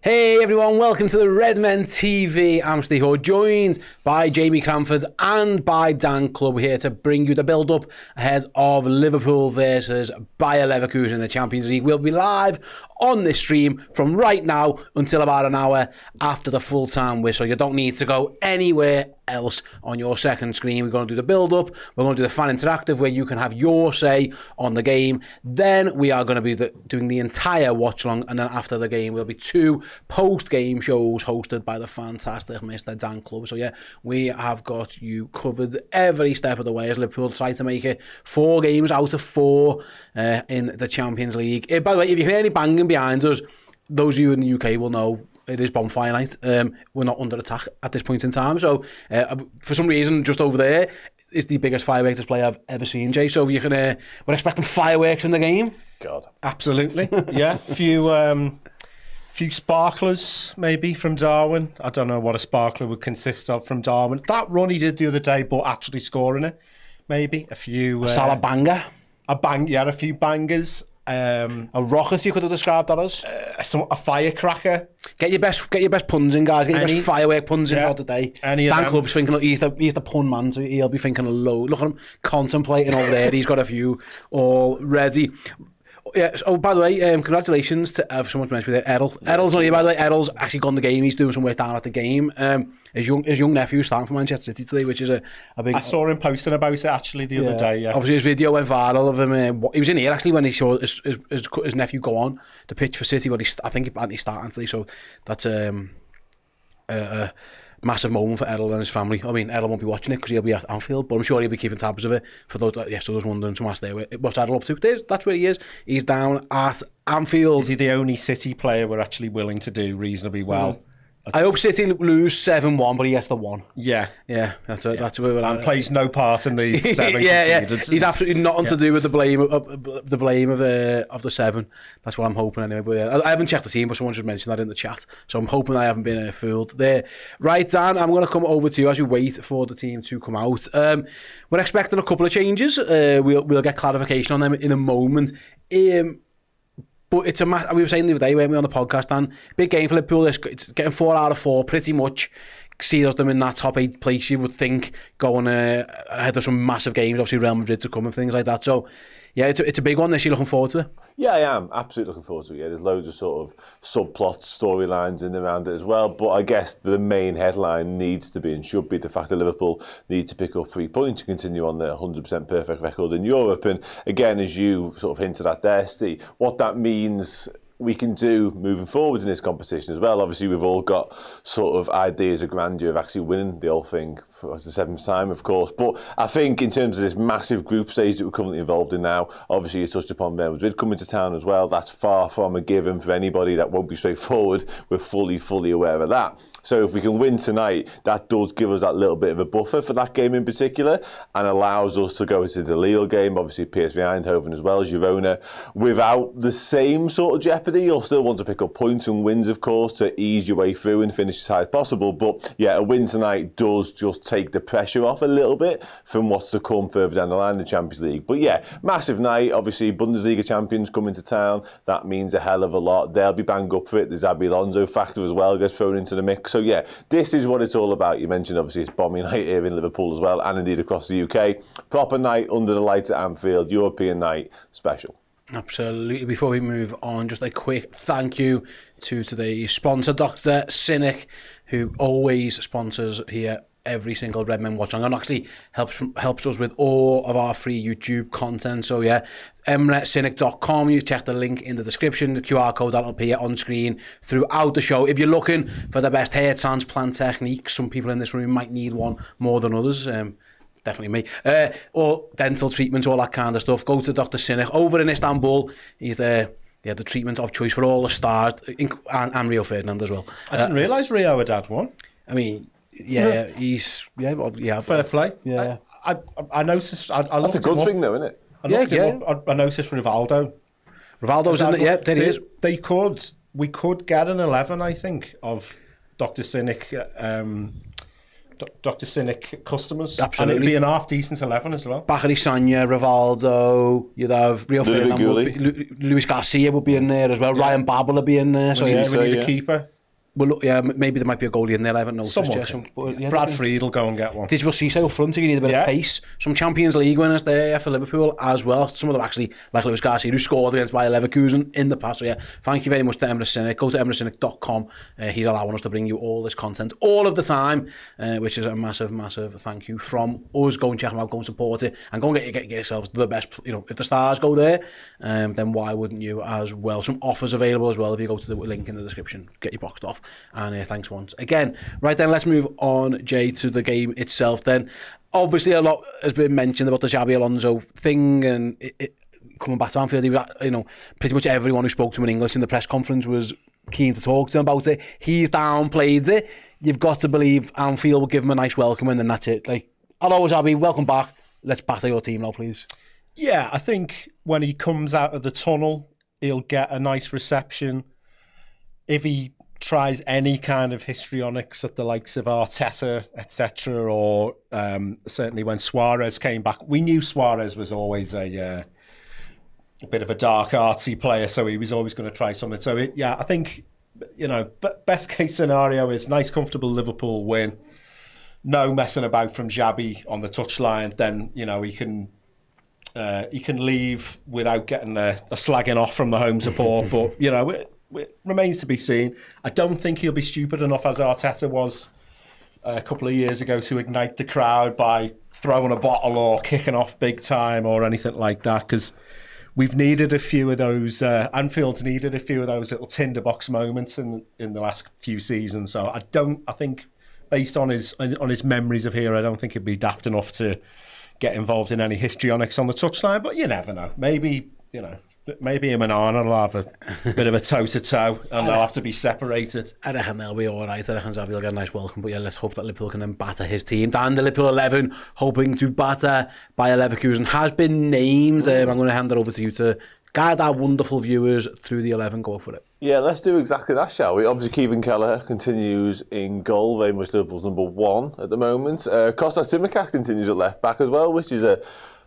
Hey everyone, welcome to the Redmen TV. I'm Steve Ho, joined by Jamie Cranford and by Dan Club here to bring you the build-up ahead of Liverpool versus Bayer Leverkusen in the Champions League. We'll be live on this stream from right now until about an hour after the full-time whistle. You don't need to go anywhere else on your second screen. We're going to do the build-up. We're going to do the fan interactive where you can have your say on the game. Then we are going to be doing the entire watch-along, and then after the game there'll be two post-game shows hosted by the fantastic Mr. Dan Club. So yeah, we have got you covered every step of the way as Liverpool try to make it 4 games out of 4 in the Champions League. By the way, if you hear any banging behind us, those of you in the UK will know it is bonfire night. We're not under attack at this point in time. So for some reason, just over there is the biggest fireworks display I've ever seen, Jay. So you can, we're expecting fireworks in the game. God, absolutely. Yeah, few sparklers maybe from Darwin. I don't know what a sparkler would consist of from Darwin. That run he did the other day, but actually scoring it, maybe a few. A Salah banger. A few bangers. A rocket, you could have described that as a firecracker. Get your best puns in, guys. Get your best firework puns in for today. Dan Club's thinking he's the pun man, so he'll be thinking a load. Look at him contemplating over there. He's got a few already. Yeah. Oh, by the way, congratulations to someone's mentioned it, Errol. Errol's not here, by the way. Errol's actually gone the game. He's doing some work down at the game. His young nephew starting for Manchester City today, which is a big. I saw him posting about it actually the other day. Yeah. Obviously, his video went viral of him. He was in here actually when he saw his nephew go on the pitch for City. But I think he's starting today, so that's a massive moment for Errol and his family. I mean, Errol won't be watching it because he'll be at Anfield, but I'm sure he'll be keeping tabs of it. For those wondering, some ask there, what's Errol up to? That's where he is. He's down at Anfield. Is he the only City player we're actually willing to do reasonably well? I hope City lose 7-1, but he gets the 1. Yeah. That's where we're at. And plays no part in the 7 conceded. He's absolutely nothing to do with the blame of the 7. That's what I'm hoping anyway. But I haven't checked the team, but someone just mentioned that in the chat, so I'm hoping I haven't been fooled there. Right, Dan, I'm going to come over to you as we wait for the team to come out. We're expecting a couple of changes. We'll get clarification on them in a moment. But it's we were saying the other day, weren't we, on the podcast, Dan? Big game for Liverpool. It's getting 4 out of 4, pretty much. Seals them in that top 8 place, you would think, going ahead of some massive games, obviously Real Madrid to come and things like that. So, yeah, it's a big one this year. Looking forward to it. Yeah, I am absolutely looking forward to it. Yeah, there's loads of sort of subplot storylines in and around it as well. But I guess the main headline needs to be and should be the fact that Liverpool need to pick up 3 points to continue on their 100% perfect record in Europe. And again, as you sort of hinted at there, Steve, what that means we can do moving forward in this competition as well. Obviously, we've all got sort of ideas of grandeur of actually winning the whole thing for the 7th time, of course. But I think in terms of this massive group stage that we're currently involved in now, obviously you touched upon Real Madrid coming to town as well. That's far from a given for anybody. That won't be straightforward. We're fully aware of that. So if we can win tonight, that does give us that little bit of a buffer for that game in particular and allows us to go into the Lille game, obviously PSV Eindhoven as well as Girona, without the same sort of jeopardy. You'll still want to pick up points and wins, of course, to ease your way through and finish as high as possible. But yeah, a win tonight does just take the pressure off a little bit from what's to come further down the line in the Champions League. But yeah, massive night. Obviously, Bundesliga champions coming to town. That means a hell of a lot. They'll be banged up for it. The Xabi Alonso factor as well gets thrown into the mix. So yeah, this is what it's all about. You mentioned obviously it's bombing night here in Liverpool as well, and indeed across the UK. Proper night under the lights at Anfield, European night, special. Absolutely. Before we move on, just a quick thank you to today's sponsor, Dr. Cynic, who always sponsors here every single Redmen Watchalong and actually helps us with all of our free YouTube content. So yeah, emretcynic.com. You check the link in the description, the QR code that'll appear on screen throughout the show. If you're looking for the best hair transplant technique, some people in this room might need one more than others. Definitely me. Or dental treatment, all that kind of stuff. Go to Dr. Cynic over in Istanbul. He's the treatment of choice for all the stars, and Rio Ferdinand as well. I didn't realise Rio had had one. I mean, yeah, he's fair play. Yeah, I noticed. That's a good thing, though, isn't it? I noticed Rivaldo. Rivaldo's in it. Yeah, there he is. We could get an 11, I think, of Dr. Cynic Dr. Cynic customers. Absolutely. And it'd be an half-decent 11 as well. Bakary Sagna, Rivaldo, you'd have Rio Ferdinand, Luis Garcia would be in there as well. Ryan Babel would be in there. So We need a keeper. Well, look, yeah, maybe there might be a goalie in there. I haven't noticed yet. Brad Fried will go and get one. Digital Cisse up front if you need a bit of pace. Some Champions League winners there for Liverpool as well. Some of them actually, like Luis Garcia, who scored against Bayer Leverkusen in the past. So yeah, thank you very much to Emre Cynic. Go to emrecynic.com. He's allowing us to bring you all this content all of the time, which is a massive, massive thank you from us. Go and check him out, go and support it, and go and get yourselves the best. You know, if the stars go there, then why wouldn't you as well? Some offers available as well if you go to the link in the description. Get your boxed off. And thanks once again. Right then, let's move on, Jay, to the game itself then. Obviously, a lot has been mentioned about the Xabi Alonso thing, and it coming back to Anfield, you know, pretty much everyone who spoke to him in English in the press conference was keen to talk to him about it. He's downplayed it. You've got to believe Anfield will give him a nice welcome, and then that's it. Like, hello, Xabi, welcome back. Let's batter your team now, please. Yeah, I think when he comes out of the tunnel, he'll get a nice reception. If he tries any kind of histrionics at the likes of Arteta, etc., or certainly when Suarez came back, we knew Suarez was always a bit of a dark artsy player, so he was always going to try something. So I think, you know, best case scenario is nice, comfortable Liverpool win, no messing about from Xabi on the touchline. Then, you know, he can leave without getting a slagging off from the home support. But, you know, it remains to be seen. I don't think he'll be stupid enough, as Arteta was a couple of years ago, to ignite the crowd by throwing a bottle or kicking off big time or anything like that, because we've needed a few of those, Anfield's needed a few of those little tinderbox moments in the last few seasons. So I think based on his memories of here, I don't think he'd be daft enough to get involved in any histrionics on the touchline, but you never know. Maybe him and Arnold will have a bit of a toe-to-toe and they'll have to be separated. I reckon they'll be all right. I reckon Xabi will get a nice welcome. But yeah, let's hope that Liverpool can then batter his team. Dan, the Liverpool 11, hoping to batter Bayer Leverkusen, has been named. I'm going to hand it over to you to guide our wonderful viewers through the 11. Go for it. Yeah, let's do exactly that, shall we? Obviously, Kevin Kelleher continues in goal, very much Liverpool's number one at the moment. Kostas Tsimikas continues at left-back as well, which is a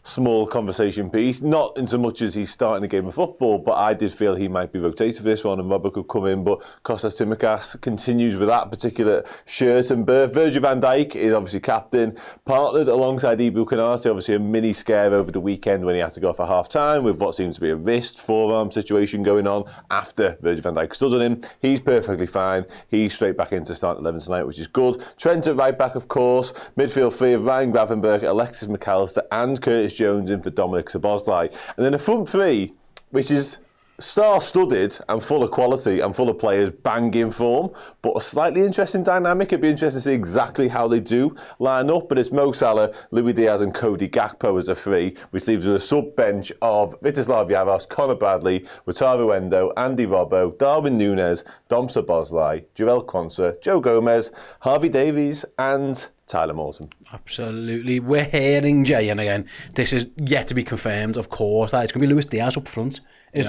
small conversation piece, not in so much as he's starting a game of football, but I did feel he might be rotated for this one and Robert could come in, but Kostas Tsimikas continues with that particular shirt and berth. Virgil van Dijk is obviously captain, partnered alongside Ibu Konate, obviously a mini scare over the weekend when he had to go for half-time with what seems to be a wrist, forearm situation going on after Virgil van Dijk stood on him. He's perfectly fine. He's straight back into start 11 tonight, which is good. Trent at right back, of course. Midfield three of Ryan Gravenberch, Alexis McAllister and Curtis Jones in for Dominic Szoboszlai. And then a front three, which is star-studded and full of quality and full of players banging form, but a slightly interesting dynamic. It'd be interesting to see exactly how they do line up, but it's Mo Salah, Luis Diaz and Cody Gakpo as a three, which leaves us a sub-bench of Vítězslav Jaros, Conor Bradley, Wataru Endo, Andy Robbo, Darwin Núñez, Dom Szoboszlai, Joel Quansah, Joe Gomez, Harvey Davies and Tyler Morton. Absolutely. We're hearing, Jay, and again, this is yet to be confirmed, of course, that it's going to be Luis Diaz up front. Is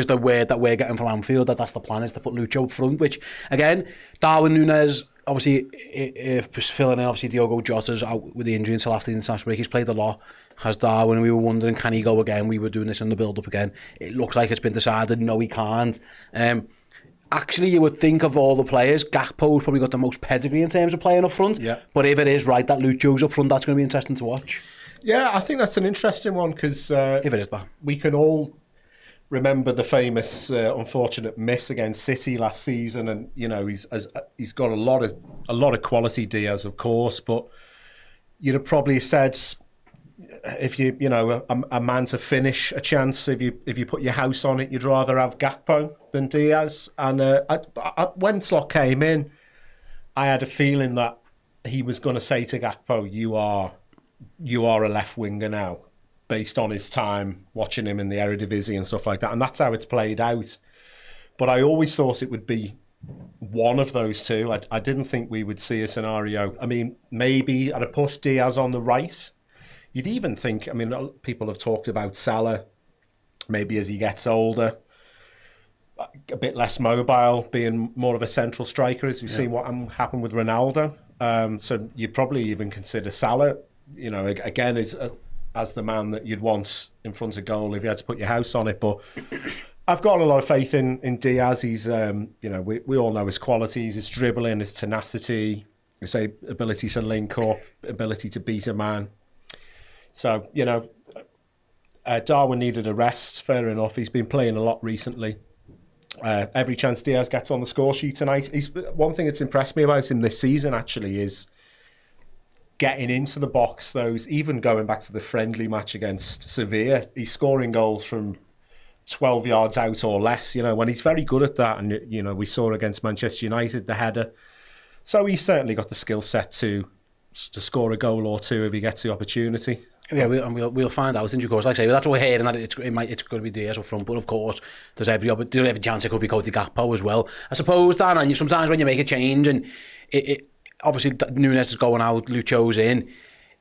the word that we're getting from Anfield, that's the plan, is to put Lucho up front, which, again, Darwin Núñez, obviously, filling in, obviously, Diogo Jota's out with the injury until after the international break. He's played a lot, has Darwin, and we were wondering, can he go again? We were doing this in the build-up again. It looks like it's been decided, no, he can't. Actually, you would think of all the players, Gakpo's probably got the most pedigree in terms of playing up front. Yeah. But if it is right that Lucho's up front, that's going to be interesting to watch. Yeah, I think that's an interesting one because if it is that, we can all remember the famous unfortunate miss against City last season, and you know he's got a lot of quality, Diaz, of course, but you'd have probably said, if you know a man to finish a chance, if you put your house on it, you'd rather have Gakpo than Diaz. And when Slot came in, I had a feeling that he was going to say to Gakpo, "You are a left winger now," based on his time watching him in the Eredivisie and stuff like that, and that's how it's played out. But I always thought it would be one of those two. I didn't think we would see a scenario. I mean, maybe at a push, Diaz on the right. You'd even think, I mean, people have talked about Salah, maybe as he gets older, a bit less mobile, being more of a central striker, as we've seen what happened with Ronaldo. So you'd probably even consider Salah, again, as the man that you'd want in front of goal if you had to put your house on it. But I've got a lot of faith in Diaz. He's, we all know his qualities, his dribbling, his tenacity, his ability to link up, ability to beat a man. So, Darwin needed a rest, fair enough. He's been playing a lot recently. Every chance Diaz gets on the score sheet tonight. One thing that's impressed me about him this season, actually, is getting into the box. Even going back to the friendly match against Sevilla, he's scoring goals from 12 yards out or less, when he's very good at that. And, we saw against Manchester United, the header. So he's certainly got the skill set to score a goal or two if he gets the opportunity. Yeah, we'll find out in due course. Like I say, that's what we're hearing, that it's going to be Diaz up front. But of course, there's every chance it could be Cody Gakpo as well. I suppose, Dan, and sometimes when you make a change and it obviously Nunes is going out, Lucho's in.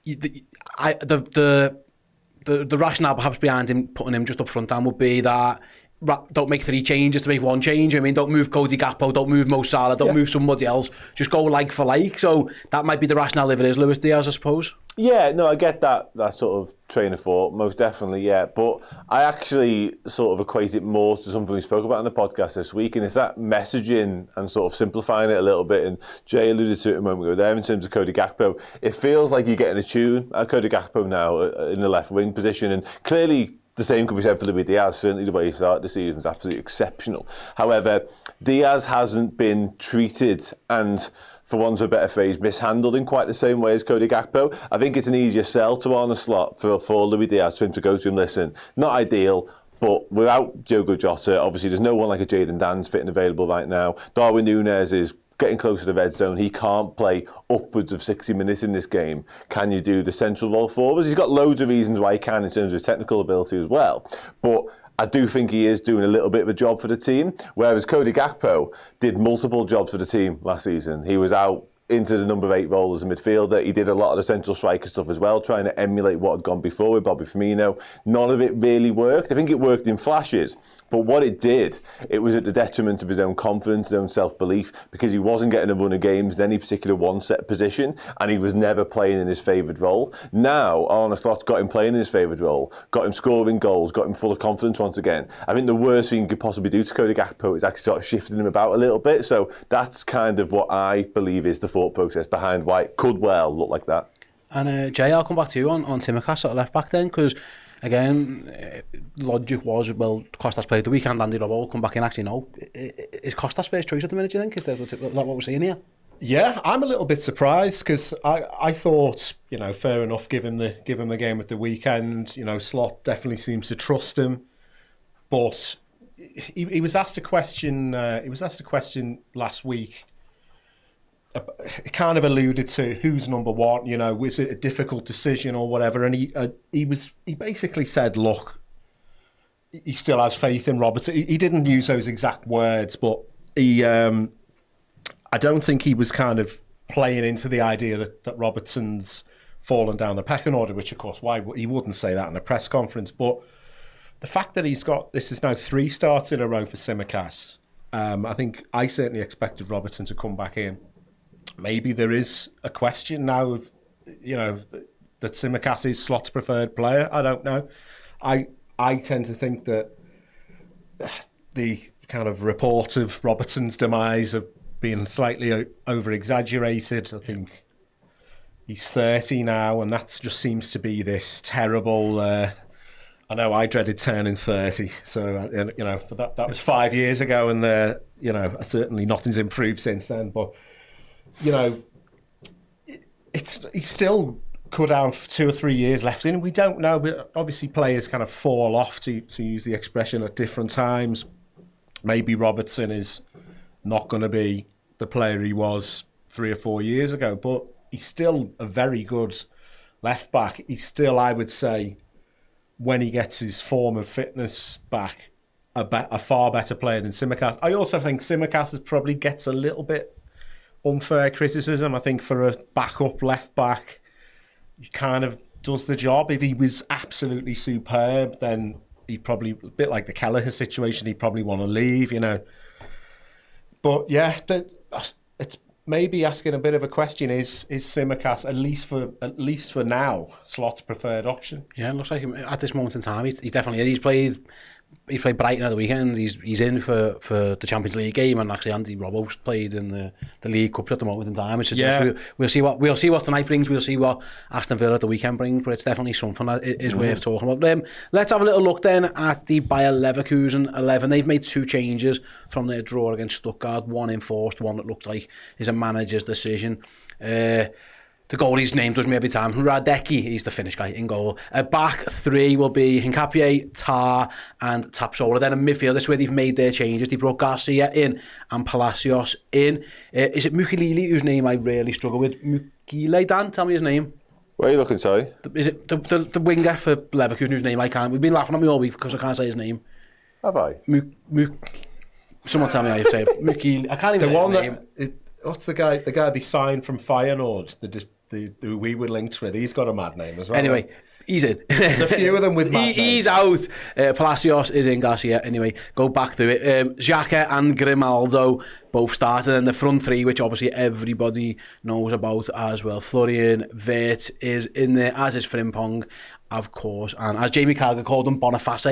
The rationale perhaps behind him putting him just up front, Dan, would be that don't make 3 changes to make 1 change. I mean, don't move Cody Gakpo, don't move Mo Salah, don't move somebody else. Just go like for like. So that might be the rationale if it is Luis Diaz, I suppose. Yeah, no, I get that sort of train of thought, most definitely, yeah. But I actually sort of equate it more to something we spoke about on the podcast this week, and it's that messaging and sort of simplifying it a little bit. And Jay alluded to it a moment ago there in terms of Cody Gakpo. It feels like you're getting a tune at Cody Gakpo now in the left wing position, and clearly the same could be said for Luis Diaz. Certainly the way he started the season is absolutely exceptional. However, Diaz hasn't been treated and, for want of a better phrase, mishandled in quite the same way as Cody Gakpo. I think it's an easier sell to Arne Slot for Luis Diaz, for him to go to him, listen, not ideal, but without Diogo Jota, obviously there's no one like a Errol and Dan's fit and available right now. Darwin Núñez is getting closer to the red zone. He can't play upwards of 60 minutes in this game. Can you do the central role forwards? He's got loads of reasons why he can in terms of his technical ability as well. But I do think he is doing a little bit of a job for the team, whereas Cody Gakpo did multiple jobs for the team last season. He was out into the number 8 role as a midfielder. He did a lot of the central striker stuff as well, trying to emulate what had gone before with Bobby Firmino. None of it really worked. I think it worked in flashes, but what it did, it was at the detriment of his own confidence, his own self-belief, because he wasn't getting a run of games in any particular one-set position, and he was never playing in his favoured role. Now, Arne Slot's got him playing in his favoured role, got him scoring goals, got him full of confidence once again. I think the worst thing you could possibly do to Cody Gakpo is actually sort of shifting him about a little bit, so that's kind of what I believe is the thought process behind why it could well look like that. And Jay, I'll come back to you on Tsimikas at left back then, because again, logic was, well, Costas played the weekend, Andy Robbo will come back in. Actually, no. Is Costas first choice at the minute, do you think? Is that what we're seeing here? Yeah, I'm a little bit surprised, because I thought, fair enough, give him the game at the weekend. Slot definitely seems to trust him, but he was asked a question. He was asked a question last week. It kind of alluded to who's number one. Was it a difficult decision or whatever? And he basically said, look, he still has faith in Robertson. He didn't use those exact words, but he. I don't think he was kind of playing into the idea that Robertson's fallen down the pecking order, which of course he wouldn't say that in a press conference. But the fact that this is now 3 starts in a row for Tsimikas, I think I certainly expected Robertson to come back in. Maybe there is a question now of, that Tsimikas is Slot's preferred player. I don't know. I tend to think that the kind of reports of Robertson's demise have been slightly over-exaggerated. I think he's 30 now, and that just seems to be this terrible... I know I dreaded turning 30, so, but that was 5 years ago, and, certainly nothing's improved since then, but... he's still could have 2 or 3 years left in. We don't know. But obviously, players kind of fall off, to use the expression, at different times. Maybe Robertson is not going to be the player he was 3 or 4 years ago, but he's still a very good left back. He's still, I would say, when he gets his form of fitness back, a far better player than Tsimikas. I also think Tsimikas probably gets a little bit unfair criticism. I think for a backup left back, he kind of does the job. If he was absolutely superb, then he'd probably, a bit like the Kelleher situation, he'd probably want to leave, But yeah, maybe asking a bit of a question: Is Tsimikas at least for now Slot's preferred option? Yeah, it looks like him at this moment in time. He definitely is. He's played Brighton at the weekend. He's in for the Champions League game, and actually Andy Robbo's played in the League Cups at the moment in time. It's we'll see what tonight brings. We'll see what Aston Villa at the weekend brings, but it's definitely something that is worth talking about. Let's have a little look then at the Bayer Leverkusen 11. They've made 2 changes from their draw against Stuttgart. One enforced, one that looks like is a manager's decision. The goalie's name does me every time. Radecki, he's the Finnish guy in goal. Back 3 will be Hincapié, Tar and Tapsola. Then in midfield, this is where they've made their changes. They brought Garcia in and Palacios in. Is it Mukiele, whose name I really struggle with? Mukiele, Dan, tell me his name. Where are you looking, sorry? Is it the winger for Leverkusen, whose name I can't? We've been laughing at me all week because I can't say his name. Have I? Someone tell me how you say it. Mukiele. I can't even say his name. What's the guy they signed from Feyenoord, who we were linked with? He's got a mad name as well. Anyway, he's in. There's a few of them with mad names. He's out. Palacios is in, Garcia. Anyway, go back through it. Xhaka and Grimaldo both started, and the front 3, which obviously everybody knows about as well. Florian Wirtz is in there, as is Frimpong, of course, and as Jamie Carragher called him, Boniface,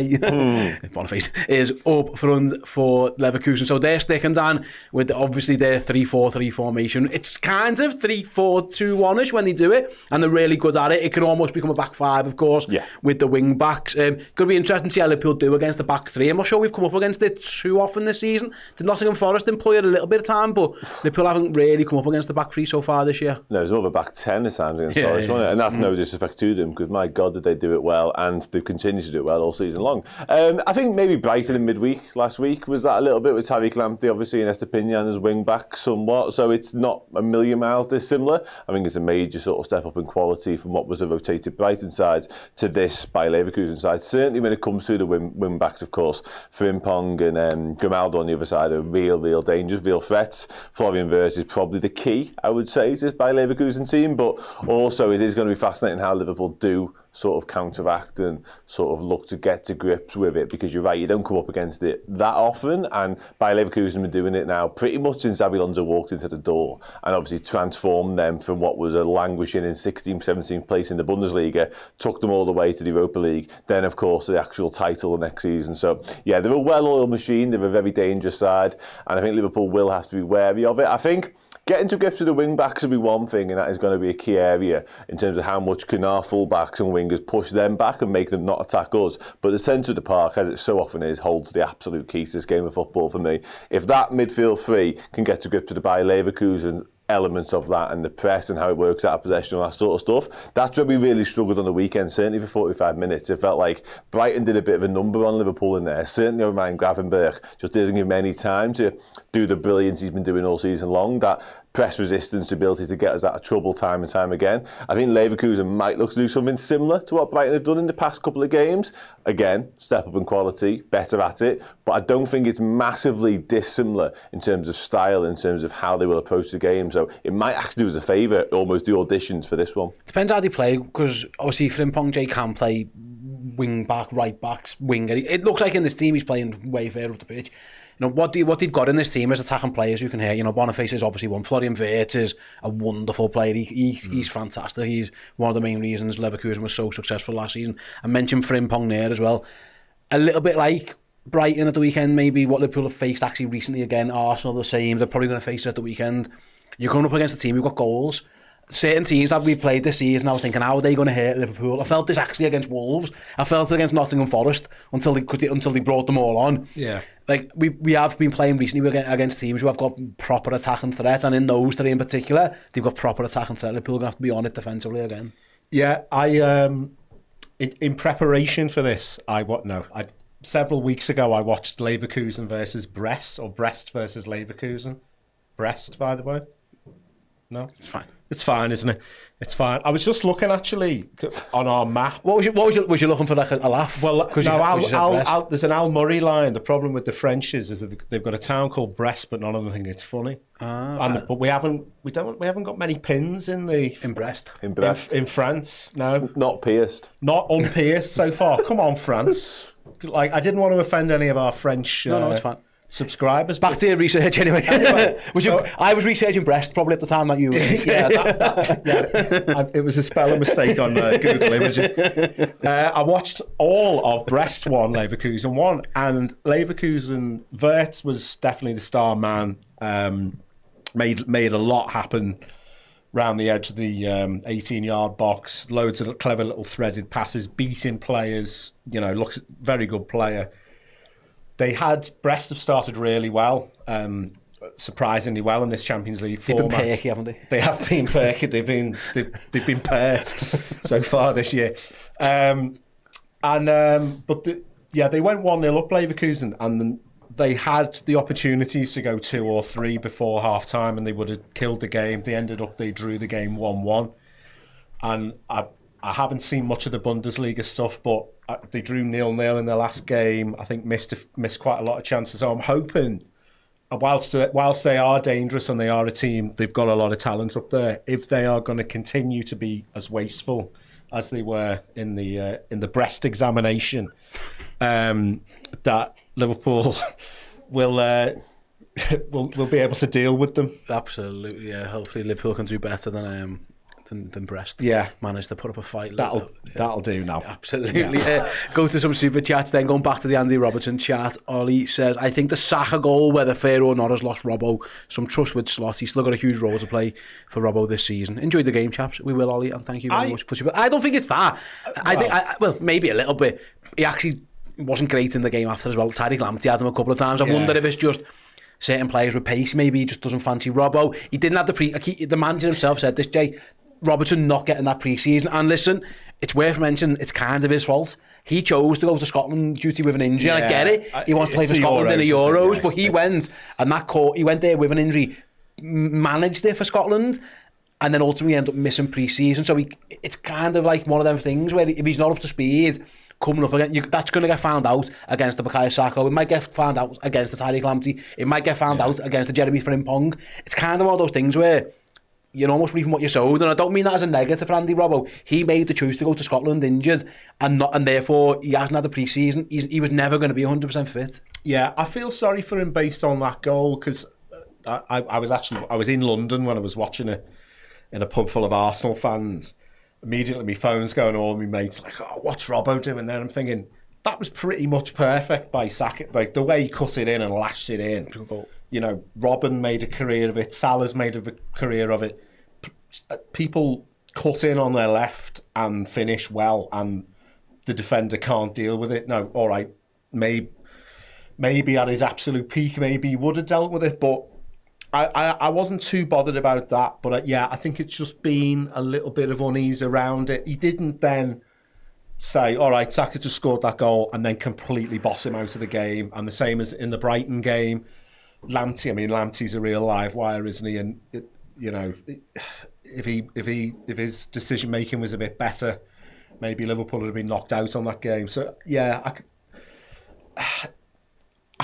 Boniface is up front for Leverkusen. So they're sticking down with obviously their 3-4-3 formation. It's kind of 3-4-2-1ish when they do it, and they're really good at it. It can almost become a back 5, of course, with the wing backs. Could be interesting to see how Liverpool do against the back 3. I'm not sure we've come up against it too often this season. Did Nottingham Forest employ it a little bit of time, but Liverpool haven't really come up against the back 3 so far this year. No, it was more of a back 10 at times against Forest, wasn't it? And that's no disrespect to them, because my God, did they do it well, and they've continued to do it well all season long. I think maybe Brighton in midweek last week was that a little bit with Tariq Lamptey, obviously, and Estepinian as wing back somewhat, so it's not a million miles dissimilar. I think it's a major sort of step up in quality from what was a rotated Brighton side to this by Leverkusen side. Certainly when it comes to the wing backs, of course, Frimpong and Grimaldo on the other side are real dangers, real threats. Florian Wirtz is probably the key, I would say, to this by Leverkusen team, but also it is going to be fascinating how Liverpool do sort of counteract and sort of look to get to grips with it, because you're right, you don't come up against it that often, and Bayer Leverkusen have been doing it now pretty much since Xabi Alonso walked into the door, and obviously transformed them from what was a languishing in 16th, 17th place in the Bundesliga, took them all the way to the Europa League, then of course the actual title the next season. So yeah, they're a well-oiled machine, they're a very dangerous side, and I think Liverpool will have to be wary of it. I think getting to grips with the wing-backs will be one thing, and that is going to be a key area in terms of how much can our full-backs and wingers push them back and make them not attack us. But the centre of the park, as it so often is, holds the absolute key to this game of football for me. If that midfield 3 can get to grips with the Bayer Leverkusen elements of that and the press and how it works out of possession and that sort of stuff, that's where we really struggled on the weekend, certainly for 45 minutes. It felt like Brighton did a bit of a number on Liverpool in there. Certainly Ryan Gravenberch just didn't give him any time to do the brilliance he's been doing all season long. That press resistance, ability to get us out of trouble time and time again. I think Leverkusen might look to do something similar to what Brighton have done in the past couple of games. Again, step up in quality, better at it, but I don't think it's massively dissimilar in terms of style, in terms of how they will approach the game. So it might actually do us a favour, almost the auditions for this one. Depends how they play, because obviously Frimpong J can play wing back, right backs, winger. It looks like in this team he's playing way further up the pitch. You know, what they've got in this team is attacking players who can hit. You know, Boniface is obviously one. Florian Wirtz is a wonderful player. He's fantastic. He's one of the main reasons Leverkusen was so successful last season. I mentioned Frimpong there as well. A little bit like Brighton at the weekend, maybe what Liverpool have faced actually recently again. Arsenal the same. They're probably going to face it at the weekend. You're coming up against a team who've got goals. Certain teams that we've played this season, I was thinking, how are they going to hurt Liverpool? I felt this actually against Wolves. I felt it against Nottingham Forest until they brought them all on. Yeah. Like, we have been playing recently against teams who have got proper attacking threat, and in those 3 in particular, they've got proper attacking threat. Liverpool are going to have to be on it defensively again. Yeah, in preparation for this, several weeks ago I watched Leverkusen versus Brest, or Brest versus Leverkusen. Brest, by the way. No? It's fine. It's fine, isn't it? It's fine. I was just looking actually on our map. Was you looking for like a laugh? Well, no, there's an Al Murray line. The problem with the French is that they've got a town called Brest, but none of them think it's funny. But we haven't got many pins in Brest. In France. No, not pierced. Not unpierced so far. Come on, France. Like, I didn't want to offend any of our French. No, it's fine. subscribers. Back to your research anyway. I was researching Brest probably at the time that you were. It was a spelling mistake on Google Images. I watched all of Brest 1, Leverkusen 1, and Leverkusen, Wirtz was definitely the star man. Made a lot happen round the edge of the 18-yard box. Loads of clever little threaded passes, beating players. Looks very good player. Brest have started really well, surprisingly well in this Champions League format. They've been perky, haven't they? They have been perky. They've been pert so far this year. But they went 1-0 up Leverkusen, and they had the opportunities to go 2 or 3 before half time, and they would have killed the game. They drew the game 1-1, and I haven't seen much of the Bundesliga stuff, but they drew 0-0 in their last game. I think missed quite a lot of chances. So I'm hoping, whilst they are dangerous and they are a team, they've got a lot of talent up there. If they are going to continue to be as wasteful as they were in the Brest examination, that Liverpool will be able to deal with them. Absolutely, yeah. Hopefully Liverpool can do better than Brest. Yeah, managed to put up a fight. That'll do now. Absolutely. Yeah. Go to some super chats. Then going back to the Andy Robertson chat, Ollie says, "I think the Saka goal, whether fair or not, has lost Robbo some trust with Slot. He's still got a huge role to play for Robbo this season. Enjoyed the game, chaps. We will, Ollie, and thank you very much for super. I don't think it's that. I think maybe a little bit. He actually wasn't great in the game after as well. Tariq Lamptey had him a couple of times. I wonder if it's just certain players with pace. Maybe he just doesn't fancy Robbo. He didn't have the manager himself said this, Jay. Robertson not getting that pre-season, and listen, it's worth mentioning, it's kind of his fault. He chose to go to Scotland due to with an injury, and I get it. He wants to play for Scotland in the Euros, but he went, and he went there with an injury, managed it for Scotland, and then ultimately ended up missing pre-season. So it's kind of like one of them things where if he's not up to speed, coming up again, that's going to get found out against the Bukayo Saka. It might get found out against the Tariq Lamptey. It might get found out against the Jeremy Frimpong. It's kind of one of those things where you're almost reaping what you sowed, and I don't mean that as a negative for Andy Robbo. He made the choice to go to Scotland injured, and therefore he hasn't had the pre-season. He was never going to be 100% fit. Yeah, I feel sorry for him based on that goal, because I was in London when I was watching it in a pub full of Arsenal fans. Immediately my phone's going, all my mates like, "Oh, what's Robbo doing there?" I'm thinking that was pretty much perfect by Saka, like the way he cut it in and lashed it in. Robin made a career of it. Salah's made a career of it. People cut in on their left and finish well, and the defender can't deal with it. No, all right, maybe at his absolute peak, maybe he would have dealt with it, but I wasn't too bothered about that. But I think it's just been a little bit of unease around it. He didn't then say, all right, Saka just scored that goal, and then completely boss him out of the game. And the same as in the Brighton game. Lamptey's a real live wire, isn't he? And if his decision making was a bit better, maybe Liverpool would have been knocked out on that game. So I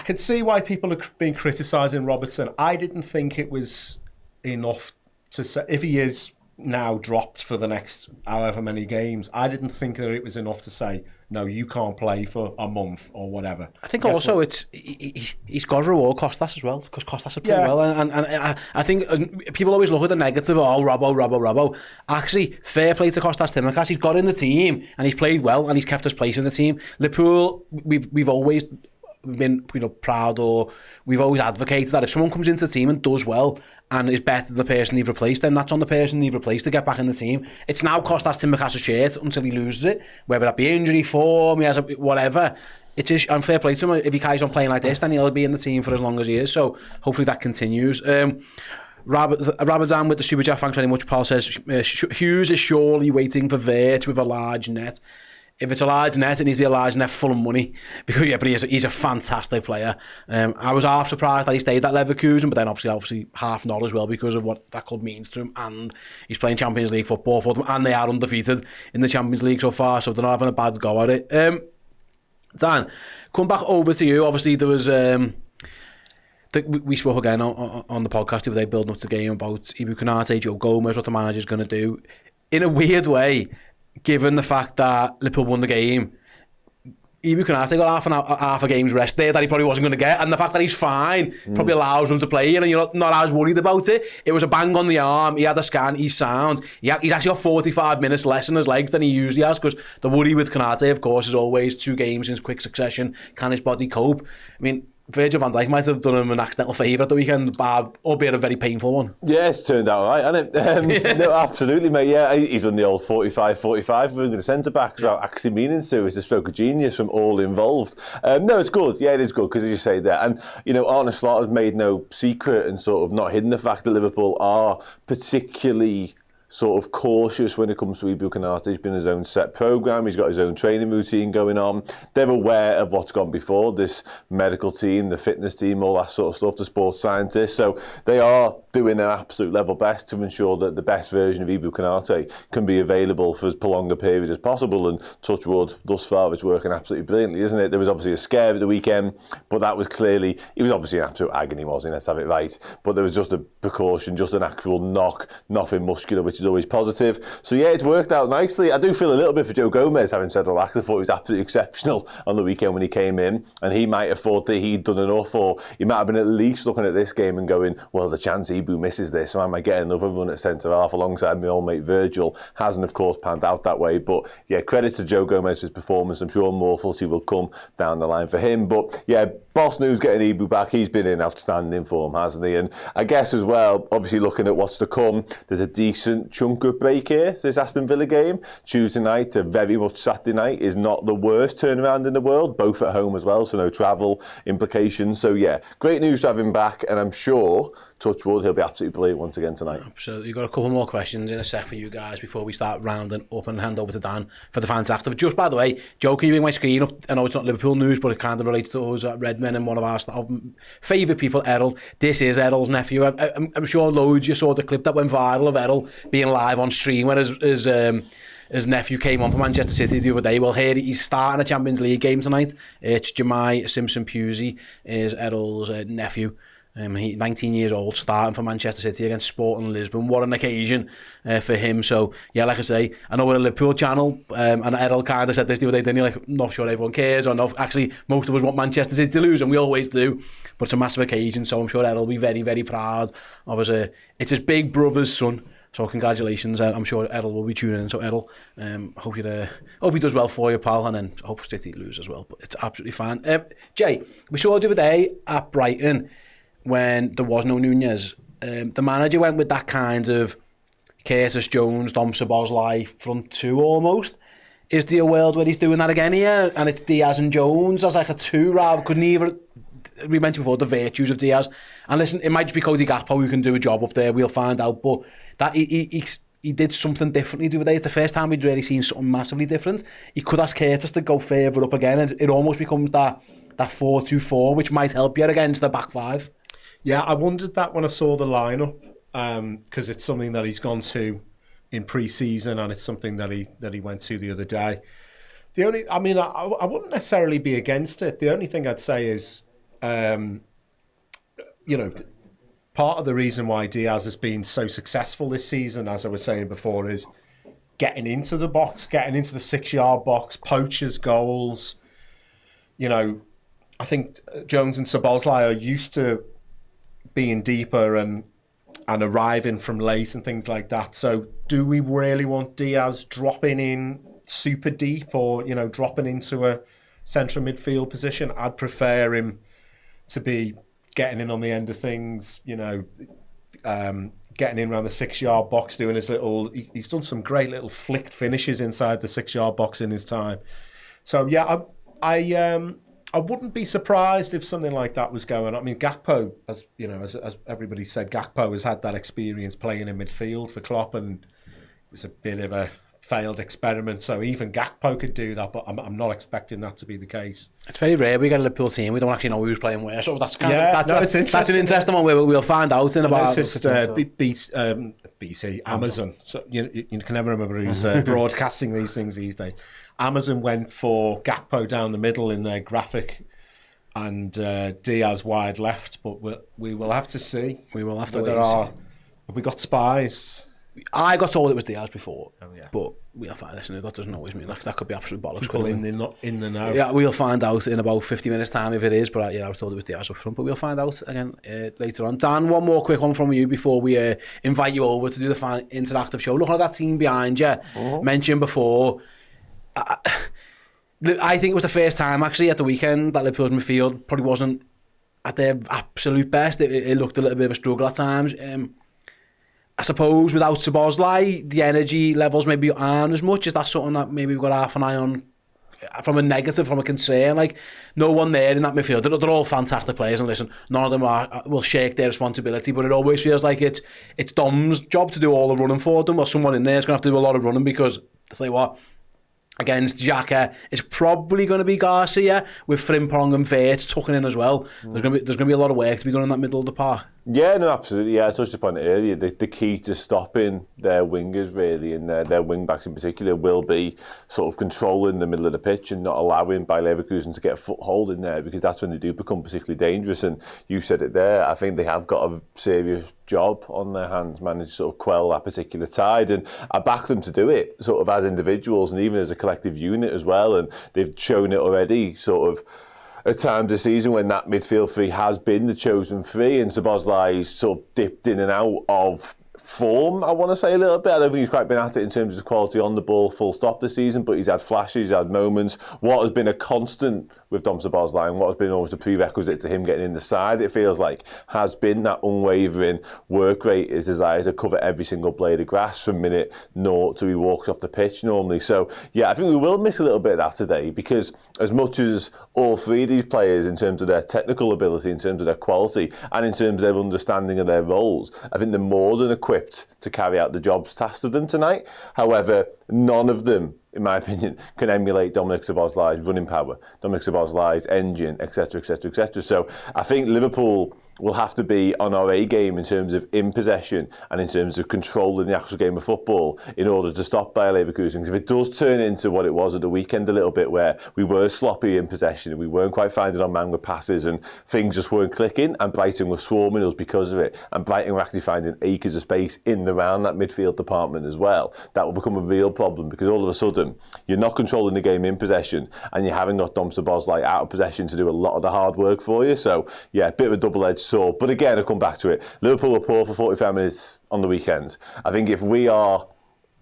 can see why people have been criticising Robertson. I didn't think it was enough to say, if he is now dropped for the next however many games, I didn't think that it was enough to say, no, you can't play for a month or whatever. I think also he's got to reward Costas as well, because Costas has played well, and I think people always look at the negative, Robbo. Actually, fair play to Costas Tsimikas. He's got in the team and he's played well and he's kept his place in the team. Liverpool, we've always been proud, or we've always advocated that if someone comes into the team and does well and is better than the person they've replaced, then that's on the person they've replaced to get back in the team. It's now Costas Tsimikas' shirt until he loses it, whether that be injury, form, he has whatever. It's just unfair play to him. If he carries on playing like this, then he'll be in the team for as long as he is. So hopefully that continues. Rabadam with the super chat, thanks very much. Paul says Hughes is surely waiting for Wirtz with a large net. If it's a large net, it needs to be a large net full of money. Because but he's a fantastic player. I was half surprised that he stayed at Leverkusen, but then obviously half not as well, because of what that club means to him. And he's playing Champions League football for them, and they are undefeated in the Champions League so far, so they're not having a bad go at it. Dan, come back over to you. Obviously, there was we spoke again on the podcast the other day, building up the game, about Ibu Konate, Joe Gomez, what the manager's going to do. In a weird way, given the fact that Liverpool won the game, Ibu Konate got half a game's rest there that he probably wasn't going to get, and the fact that he's fine probably allows him to play, and you're not as worried about it. It was a bang on the arm. He had a scan. He's sound. He's actually got 45 minutes less in his legs than he usually has, because the worry with Konate, of course, is always 2 games in quick succession. Can his body cope? I mean, Virgil van Dijk might have done him an accidental favour at the weekend, albeit a very painful one. Yeah, it's turned out right, hasn't it? No, absolutely, mate. Yeah, he's done the old 45-45 for the centre-backs without actually meaning to. It's a stroke of genius from all involved. No, it's good. Yeah, it is good, because as you say there, and, Arne Slot has made no secret and sort of not hidden the fact that Liverpool are particularly sort of cautious when it comes to Ibu Konate. He's been his own set programme, he's got his own training routine going on. They're aware of what's gone before, this medical team, the fitness team, all that sort of stuff, the sports scientists. So they are doing their absolute level best to ensure that the best version of Ibu Konate can be available for as prolonged a period as possible. And touch wood, thus far it's working absolutely brilliantly, isn't it? There was obviously a scare at the weekend, but that was clearly, it was obviously an absolute agony, wasn't it? Let's have it right. But there was just a precaution, just an actual knock, nothing muscular, which is always positive. So yeah, it's worked out nicely. I do feel a little bit for Joe Gomez, having said all that, 'cause I thought he was absolutely exceptional on the weekend when he came in, and he might have thought that he'd done enough, or he might have been at least looking at this game and going, well, there's a chance Ibu misses this, so I might get another run at centre-half alongside my old mate Virgil. Hasn't, of course, panned out that way, but yeah, credit to Joe Gomez for his performance. I'm sure more fussy will come down the line for him, but yeah, boss news getting Ibu back. He's been in outstanding form, hasn't he? And I guess as well, obviously looking at what's to come, there's a decent chunk of break here. This Aston Villa game, Tuesday night to very much Saturday night, is not the worst turnaround in the world, both at home as well, so no travel implications. So yeah, great news to have him back, and I'm sure, touch wood, he'll be absolutely brilliant once again tonight. Absolutely. You've got a couple more questions in a sec for you guys before we start rounding up and hand over to Dan for the fans active. Just by the way, Joe, can you bring my screen up? I know it's not Liverpool news, but it kind of relates to us at Redmen and one of our favourite people, Errol. This is Errol's nephew. I'm sure loads you saw the clip that went viral of Errol being live on stream when his nephew came on for Manchester City the other day. Well, here he's starting a Champions League game tonight. It's Jemai Simpson-Pusey is Errol's nephew. He's 19 years old, starting for Manchester City against Sporting Lisbon. What an occasion for him. So, yeah, like I say, I know we're a Liverpool channel, and Errol kind of said this the other day, didn't he? Like, not sure everyone cares, or not. Actually, most of us want Manchester City to lose, and we always do. But it's a massive occasion, so I'm sure Errol will be very, very proud of his... it's his big brother's son. So congratulations. I'm sure Errol will be tuning in. So Errol, hope he does well for you, pal, and then hope City lose as well. But it's absolutely fine. Jay, we saw the other day at Brighton, when there was no Nunez, the manager went with that kind of Curtis Jones, Dom Szoboszlai front two almost. Is there a world where he's doing that again here? And it's Diaz and Jones as like a two, rather couldn't even... We mentioned before the virtues of Diaz. And listen, it might just be Cody Gakpo who can do a job up there, we'll find out. But that he did something differently the other day. It's the first time we'd really seen something massively different. He could ask Curtis to go further up again, and it almost becomes that 4-2-4, which might help you against the back five. Yeah, I wondered that when I saw the lineup, because it's something that he's gone to in pre-season, and it's something that he went to the other day. I wouldn't necessarily be against it. The only thing I'd say is, part of the reason why Diaz has been so successful this season, as I was saying before, is getting into the box, getting into the 6-yard box, poachers, goals. I think Jones and Szoboszlai are used to being deeper and arriving from late and things like that. So do we really want Diaz dropping in super deep, or dropping into a central midfield position? I'd prefer him to be getting in on the end of things, getting in around the 6-yard box, doing his little... He's done some great little flicked finishes inside the 6-yard box in his time. So yeah, I wouldn't be surprised if something like that was going on. I mean, Gakpo, as everybody said, Gakpo has had that experience playing in midfield for Klopp, and it was a bit of a failed experiment. So even Gakpo could do that, but I'm not expecting that to be the case. It's very rare we get a Liverpool team. We don't actually know who's playing where. So that's it's interesting. That's an interesting one where we'll find out in about. BT Amazon. So you can never remember who's broadcasting these things these days. Amazon went for Gakpo down the middle in their graphic, and Diaz wide left. But we will have to see. We will have to wait. Have we got spies? I got told it was Diaz before, yeah. but we'll find. Listen, that doesn't always mean that could be absolute bollocks. People in the know. Yeah, we'll find out in about 50 minutes' time if it is. But I was told it was Diaz up front. But we'll find out again later on. Dan, one more quick one from you before we invite you over to do the fan interactive show. Looking at that team behind you, mentioned before. I think it was the first time actually at the weekend that Liverpool's midfield probably wasn't at their absolute best. It looked a little bit of a struggle at times. I suppose without Szoboszlai, the energy levels maybe aren't as much. Is that something that maybe we've got half an eye on from a negative, from a concern? Like, no one there in that midfield. They're all fantastic players, and listen, none of them will shake their responsibility, but it always feels like it's Dom's job to do all the running for them, or someone in there is going to have to do a lot of running, because, I'll tell you what, against Xhaka, it's probably going to be Garcia with Frimpong and Wirtz tucking in as well. There's going to be a lot of work to be done in that middle of the park. Yeah, no, absolutely. Yeah, I touched upon it earlier. The key to stopping their wingers, really, and their wing backs in particular, will be sort of controlling the middle of the pitch and not allowing by Leverkusen to get a foothold in there, because that's when they do become particularly dangerous. And you said it there. I think they have got a serious job on their hands, managed to sort of quell that particular tide, and I back them to do it, sort of as individuals and even as a collective unit as well. And they've shown it already, sort of at times this season when that midfield three has been the chosen three, and Szoboszlai's sort of dipped in and out of form, I want to say, a little bit. I don't think he's quite been at it in terms of his quality on the ball full stop this season, but he's had flashes, he's had moments. What has been a constant with Dom Szoboszlai, and what has been almost a prerequisite to him getting in the side, it feels like, has been that unwavering work rate, his desire to cover every single blade of grass from minute 0 till he walks off the pitch normally. So yeah, I think we will miss a little bit of that today, because as much as all three of these players, in terms of their technical ability, in terms of their quality, and in terms of their understanding of their roles, I think they're more than equipped to carry out the jobs tasked of them tonight. However, none of them, in my opinion, can emulate Dominik Szoboszlai's running power, Dominik Szoboszlai's engine, etc., etc., etc. So I think Liverpool will have to be on our A game in terms of in possession and in terms of controlling the actual game of football in order to stop Bayer Leverkusen. Because if it does turn into what it was at the weekend a little bit, where we were sloppy in possession and we weren't quite finding our man with passes and things just weren't clicking, and Brighton were swarming us because of it, and Brighton were actually finding acres of space in and around that midfield department as well, that will become a real problem, because all of a sudden you're not controlling the game in possession and you haven't got Dom Szoboszlai out of possession to do a lot of the hard work for you. So yeah, a bit of a double-edged sword. But again, I'll come back to it. Liverpool were poor for 45 minutes on the weekend. I think if we are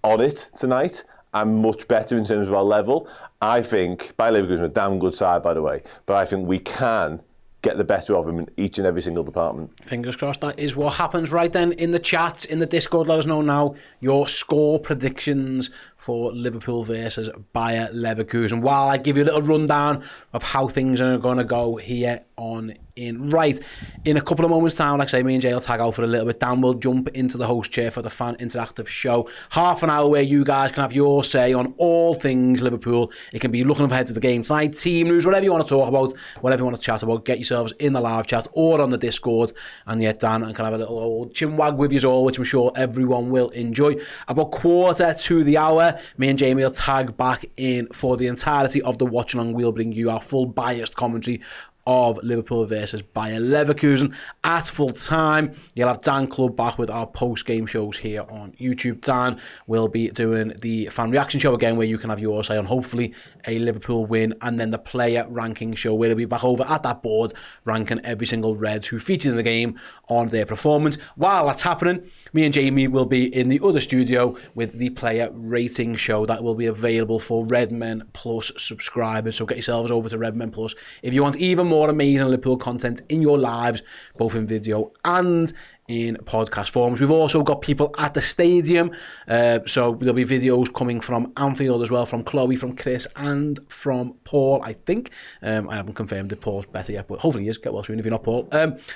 on it tonight and much better in terms of our level, I think, by Leverkusen are a damn good side, by the way, but I think we can get the better of them in each and every single department. Fingers crossed that is what happens. Right then, in the chat, in the Discord, let us know now your score predictions for Liverpool versus Bayer Leverkusen, while I give you a little rundown of how things are going to go here on in. Right, in a couple of moments time, like I say, me and Jay will tag out for a little bit. Dan will jump into the host chair for the fan interactive show. Half an hour where you guys can have your say on all things Liverpool. It can be looking ahead to the game tonight, team news, whatever you want to talk about, whatever you want to chat about. Get yourselves in the live chat or on the Discord, and yet Dan can have a little old chinwag with you all, which I'm sure everyone will enjoy. About 1:45, me and Jamie will tag back in for the entirety of the watch along. We'll bring you our full biased commentary of Liverpool versus Bayer Leverkusen at full time. You'll have Dan Club back with our post-game shows here on YouTube. Dan will be doing the fan reaction show again, where you can have your say on hopefully a Liverpool win, and then the player ranking show, where he'll be back over at that board ranking every single Reds who featured in the game on their performance. While that's happening, me and Jamie will be in the other studio with the player rating show that will be available for Redmen Plus subscribers. So get yourselves over to Redmen Plus if you want even more amazing Liverpool content in your lives, both in video and in podcast forms. We've also got people at the stadium, so there'll be videos coming from Anfield as well, from Chloe, from Chris, and from Paul, I think. I haven't confirmed if Paul's better yet, but hopefully he is. Get well soon if you're not Paul.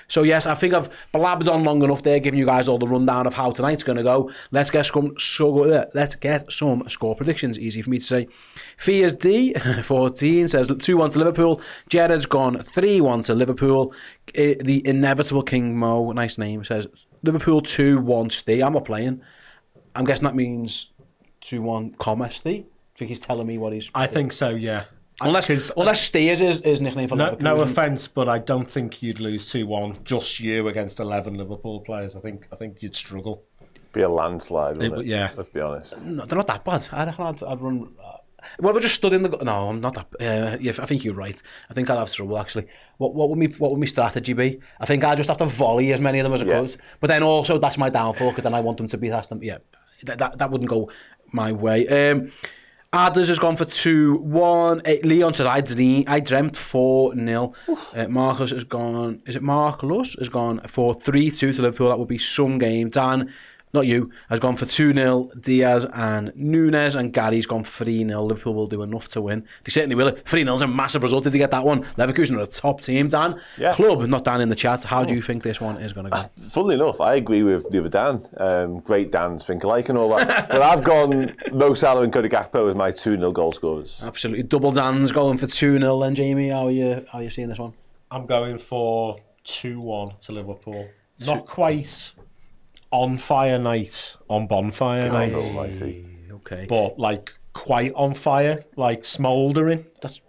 So yes, I think I've blabbed on long enough there, giving you guys all the rundown of how tonight's going to go. Let's get some score predictions. Easy for me to say. Fias D 14 says 2-1 to Liverpool. Jared's gone 3-1 to Liverpool. The inevitable King Mo, nice name, says Liverpool 2-1 Steve. I'm not playing. I'm guessing that means 2-1, Steve. I think he's telling me what he's... I think so, yeah. Unless Steve is his nickname for Liverpool. No offence, but I don't think you'd lose 2-1, just you against 11 Liverpool players. I think you'd struggle. Be a landslide, wouldn't it? Yeah. Let's be honest. No, they're not that bad. I reckon I'd run... Well, we're just stood in the... No, I'm not that... yeah, I think you're right. I think I'll have trouble, actually. What would my strategy be? I think I just have to volley as many of them as I could. But then also, that's my downfall, because then I want them to be past them. Yeah, that wouldn't go my way. Adler's has gone for 2-1. Leon says, I dreamt 4-0. Marcus has gone... Is it Marcus? Has gone for 3-2 to Liverpool. That would be some game. Dan, not you, has gone for 2-0. Diaz and Nunes, and Gary's gone 3-0. Liverpool will do enough to win. They certainly will. 3-0 is a massive result. Did they get that one? Leverkusen are a top team. Dan, club, not Dan in the chat. How do you think this one is going to go? Funnily enough, I agree with the other Dan. Great Dan's think alike and all that. But I've gone Mo Salah and Cody Gakpo as my 2-0 goal scorers. Absolutely. Double Dan's going for 2-0 then, Jamie. How are you seeing this one? I'm going for 2-1 to Liverpool. Not quite on fire night, on bonfire night. Okay. But like quite on fire, like smouldering.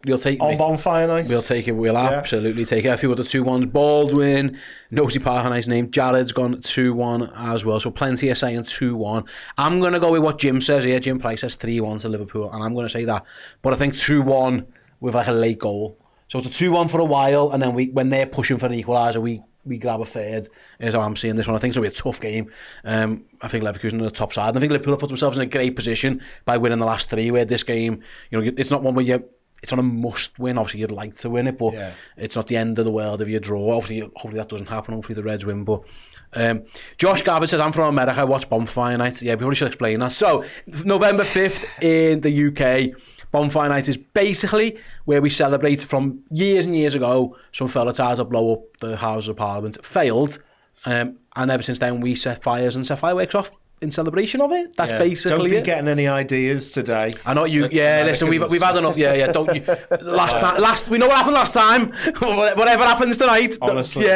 We'll take on bonfire night. We'll take it. We'll absolutely take it. A few other 2-1s. Baldwin, Nosy Parker, nice name. Jared's gone 2-1 as well. So plenty are saying 2-1. I'm going to go with what Jim says here. Jim Price says 3-1 to Liverpool, and I'm going to say that. But I think 2-1 with like a late goal. So it's a 2-1 for a while, and then when they're pushing for an equaliser, we grab a third, is how I'm seeing this one. I think it's going to be a tough game. I think Leverkusen are the top side. I think Liverpool have put themselves in a great position by winning the last 3, where this game, it's not one where it's not a must win. Obviously, you'd like to win it, but it's not the end of the world if you draw. Obviously, hopefully that doesn't happen. Hopefully the Reds win, but... Josh Garvin says, I'm from America, I watch Bonfire Night. Yeah, we probably should explain that. So, November 5th in the UK... Bonfire Night is basically where we celebrate from years and years ago. Some fella tried to blow up the Houses of Parliament, failed, and ever since then we set fires and set fireworks off in celebration of it. That's basically Don't be it. getting any ideas today. I know you. Yeah, listen, we've had enough. Yeah. Don't you? We know what happened last time. Whatever happens tonight. Honestly,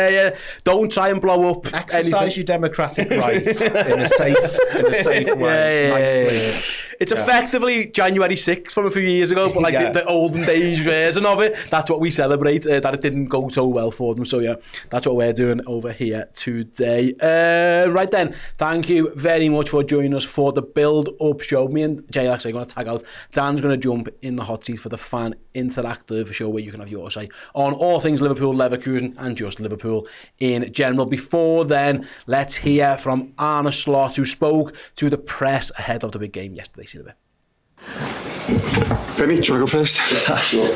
Don't try and blow up. Exercise your democratic rights in a safe way. Nicely. It's effectively January 6th from a few years ago, but like the olden days version of it. That's what we celebrate. That it didn't go so well for them. So yeah, that's what we're doing over here today. Right then, thank you very much for joining us for the build-up show. Me and Jay actually are going to tag out. Dan's going to jump in the hot seat for the fan interactive show where you can have your say on all things Liverpool, Leverkusen, and just Liverpool in general. Before then, let's hear from Arne Slot, who spoke to the press ahead of the big game yesterday. See you in a bit. Benny, do you want to go first? Sure.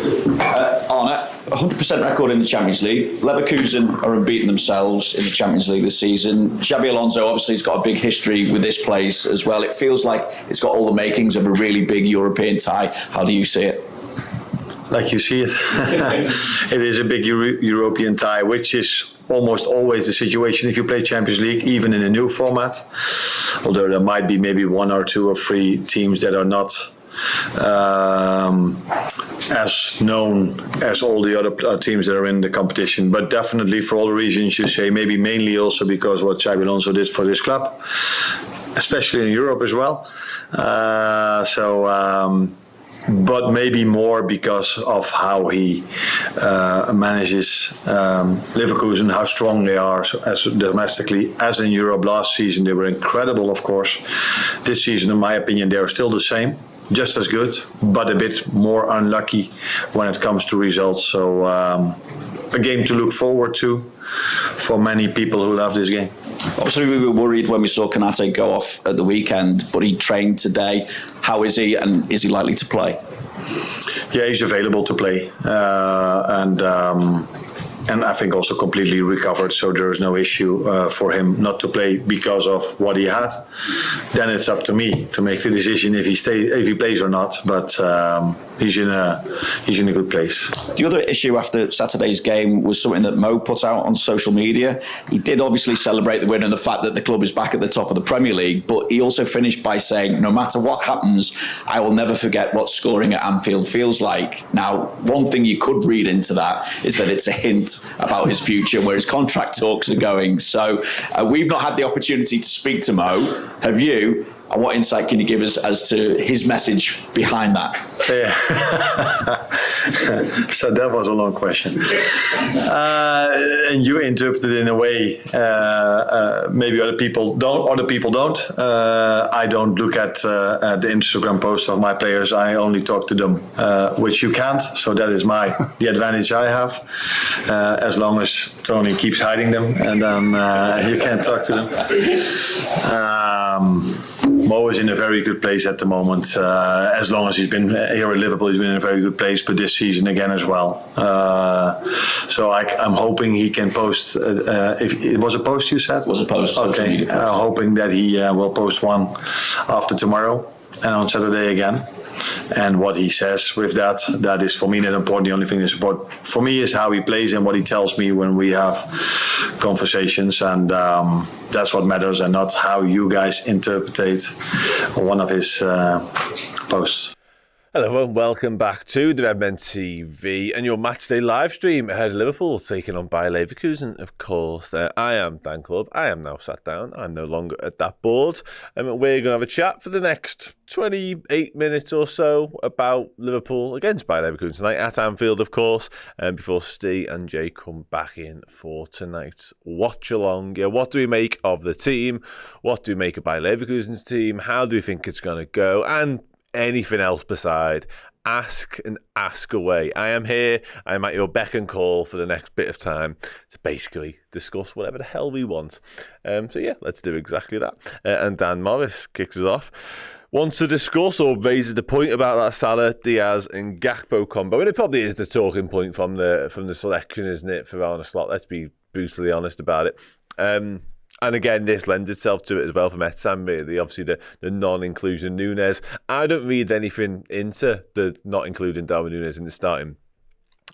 Arne, 100% record in the Champions League. Leverkusen are unbeaten themselves in the Champions League this season. Xabi Alonso obviously has got a big history with this place as well. It feels like it's got all the makings of a really big European tie. How do you see it? Like you see it. It is a big European tie, which is almost always the situation if you play Champions League, even in a new format. Although there might be maybe 1 or 2 or 3 teams that are not as known as all the other teams that are in the competition. But definitely for all the reasons you say, maybe mainly also because what Xabi Alonso did for this club, especially in Europe as well. But maybe more because of how he manages Leverkusen, how strong they are as domestically, as in Europe. Last season they were incredible, of course. This season, in my opinion, they are still the same, just as good, but a bit more unlucky when it comes to results. So a game to look forward to for many people who love this game. Obviously, we were worried when we saw Konate go off at the weekend, but he trained today. How is he, and is he likely to play? Yeah, he's available to play, and I think also completely recovered, so there is no issue for him not to play because of what he had. Then it's up to me to make the decision if he plays or not. But he's in a good place. The other issue after Saturday's game was something that Mo put out on social media. He did obviously celebrate the win and the fact that the club is back at the top of the Premier League, but he also finished by saying, no matter what happens, I will never forget what scoring at Anfield feels like. Now, one thing you could read into that is that it's a hint about his future, where his contract talks are going. So we've not had the opportunity to speak to Mo. Have you? And what insight can you give us as to his message behind that? Yeah. So that was a long question. And you interpreted it in a way maybe other people don't. I don't look at the Instagram posts of my players. I only talk to them, which you can't. So that is the advantage I have. As long as Tony keeps hiding them, and then you can't talk to them. Mo is in a very good place at the moment. As long as he's been here at Liverpool, he's been in a very good place. But this season again as well. So I'm hoping he can post. If it was a post you said, It was a post. Okay. Social media post. Hoping that he will post one after tomorrow and on Saturday again. And what he says with that is for me not important. The only thing that's important for me is how he plays and what he tells me when we have conversations, and that's what matters, and not how you guys interpret one of his posts. Hello and welcome back to the Redmen TV and your matchday live stream ahead of Liverpool taking on Bayer Leverkusen, of course. I am Dan Club. I am now sat down. I'm no longer at that board. And we're going to have a chat for the next 28 minutes or so about Liverpool against Bayer Leverkusen tonight at Anfield, of course, before Steve and Jay come back in for tonight's Watchalong. Yeah, what do we make of the team? What do we make of Bayer Leverkusen's team? How do we think it's going to go? And anything else beside, ask and ask away. I am here. I am at your beck and call for the next bit of time to basically discuss whatever the hell we want. So yeah, let's do exactly that. And Dan Morris kicks us off. Wants to discuss or raises the point about that Salah, Diaz and Gakpo combo. And it probably is the talking point from the selection, isn't it, for Arne Slot? Let's be brutally honest about it. And again, this lends itself to it as well from Etzam, really. Obviously, the non-inclusion Nunes. I don't read anything into the not including Darwin Nunes in the starting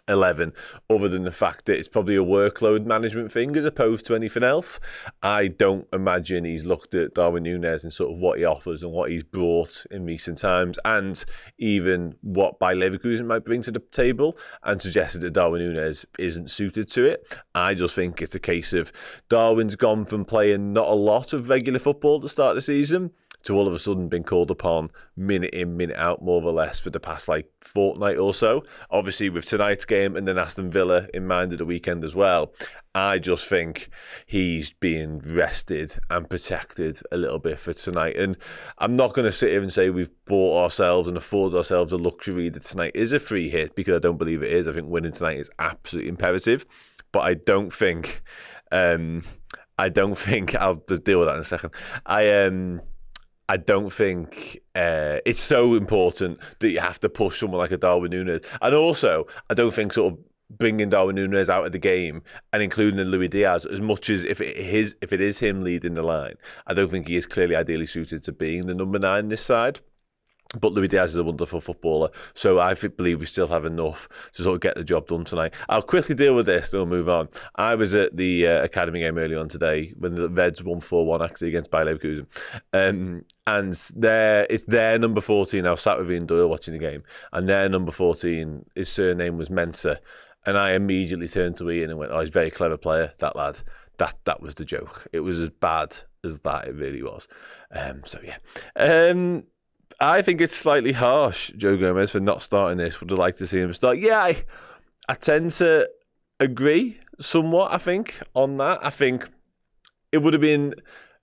11, other than the fact that it's probably a workload management thing as opposed to anything else. I don't imagine he's looked at Darwin Nunes and sort of what he offers and what he's brought in recent times, and even what Bayer Leverkusen might bring to the table, and suggested that Darwin Nunes isn't suited to it. I just think it's a case of Darwin's gone from playing not a lot of regular football at the start of the season to all of a sudden being called upon minute in, minute out, more or less, for the past fortnight or so. Obviously, with tonight's game and then Aston Villa in mind at the weekend as well, I just think he's being rested and protected a little bit for tonight. And I'm not going to sit here and say we've bought ourselves and afforded ourselves a luxury that tonight is a free hit, because I don't believe it is. I think winning tonight is absolutely imperative. But I don't think I'll just deal with that in a second. I don't think it's so important that you have to push someone like a Darwin Nunes. And also, I don't think sort of bringing Darwin Nunes out of the game and including in Luis Diaz, as much as if it is him leading the line, I don't think he is clearly ideally suited to being the number 9 this side. But Luis Diaz is a wonderful footballer, so I believe we still have enough to sort of get the job done tonight. I'll quickly deal with this, then we'll move on. I was at the academy game early on today when the Reds won 4-1 actually against Bayer Leverkusen. And it's their number 14. I was sat with Ian Doyle watching the game, and their number 14, his surname was Mensah. And I immediately turned to Ian and went, "Oh, he's a very clever player, that lad." That was the joke. It was as bad as that, it really was. So yeah. I think it's slightly harsh, Joe Gomez, for not starting this. Would have liked to see him start. Yeah, I tend to agree somewhat, I think, on that. I think it would have been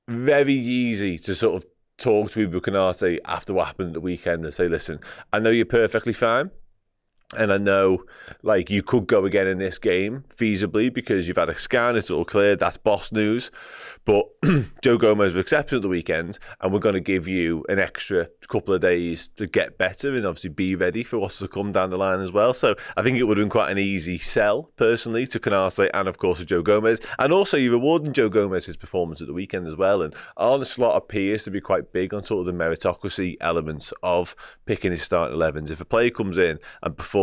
very easy to sort of talk to Ibu Konate after what happened at the weekend and say, listen, I know you're perfectly fine. And I know, you could go again in this game, feasibly, because you've had a scan, it's all clear, that's boss news. But Joe Gomez was exceptional at the weekend, and we're going to give you an extra couple of days to get better and obviously be ready for what's to come down the line as well. So I think it would have been quite an easy sell, personally, to Konate and, of course, to Joe Gomez. And also, you're rewarding Joe Gomez his performance at the weekend as well. And Arne Slot appears to be quite big on sort of the meritocracy elements of picking his starting 11s. If a player comes in and performs,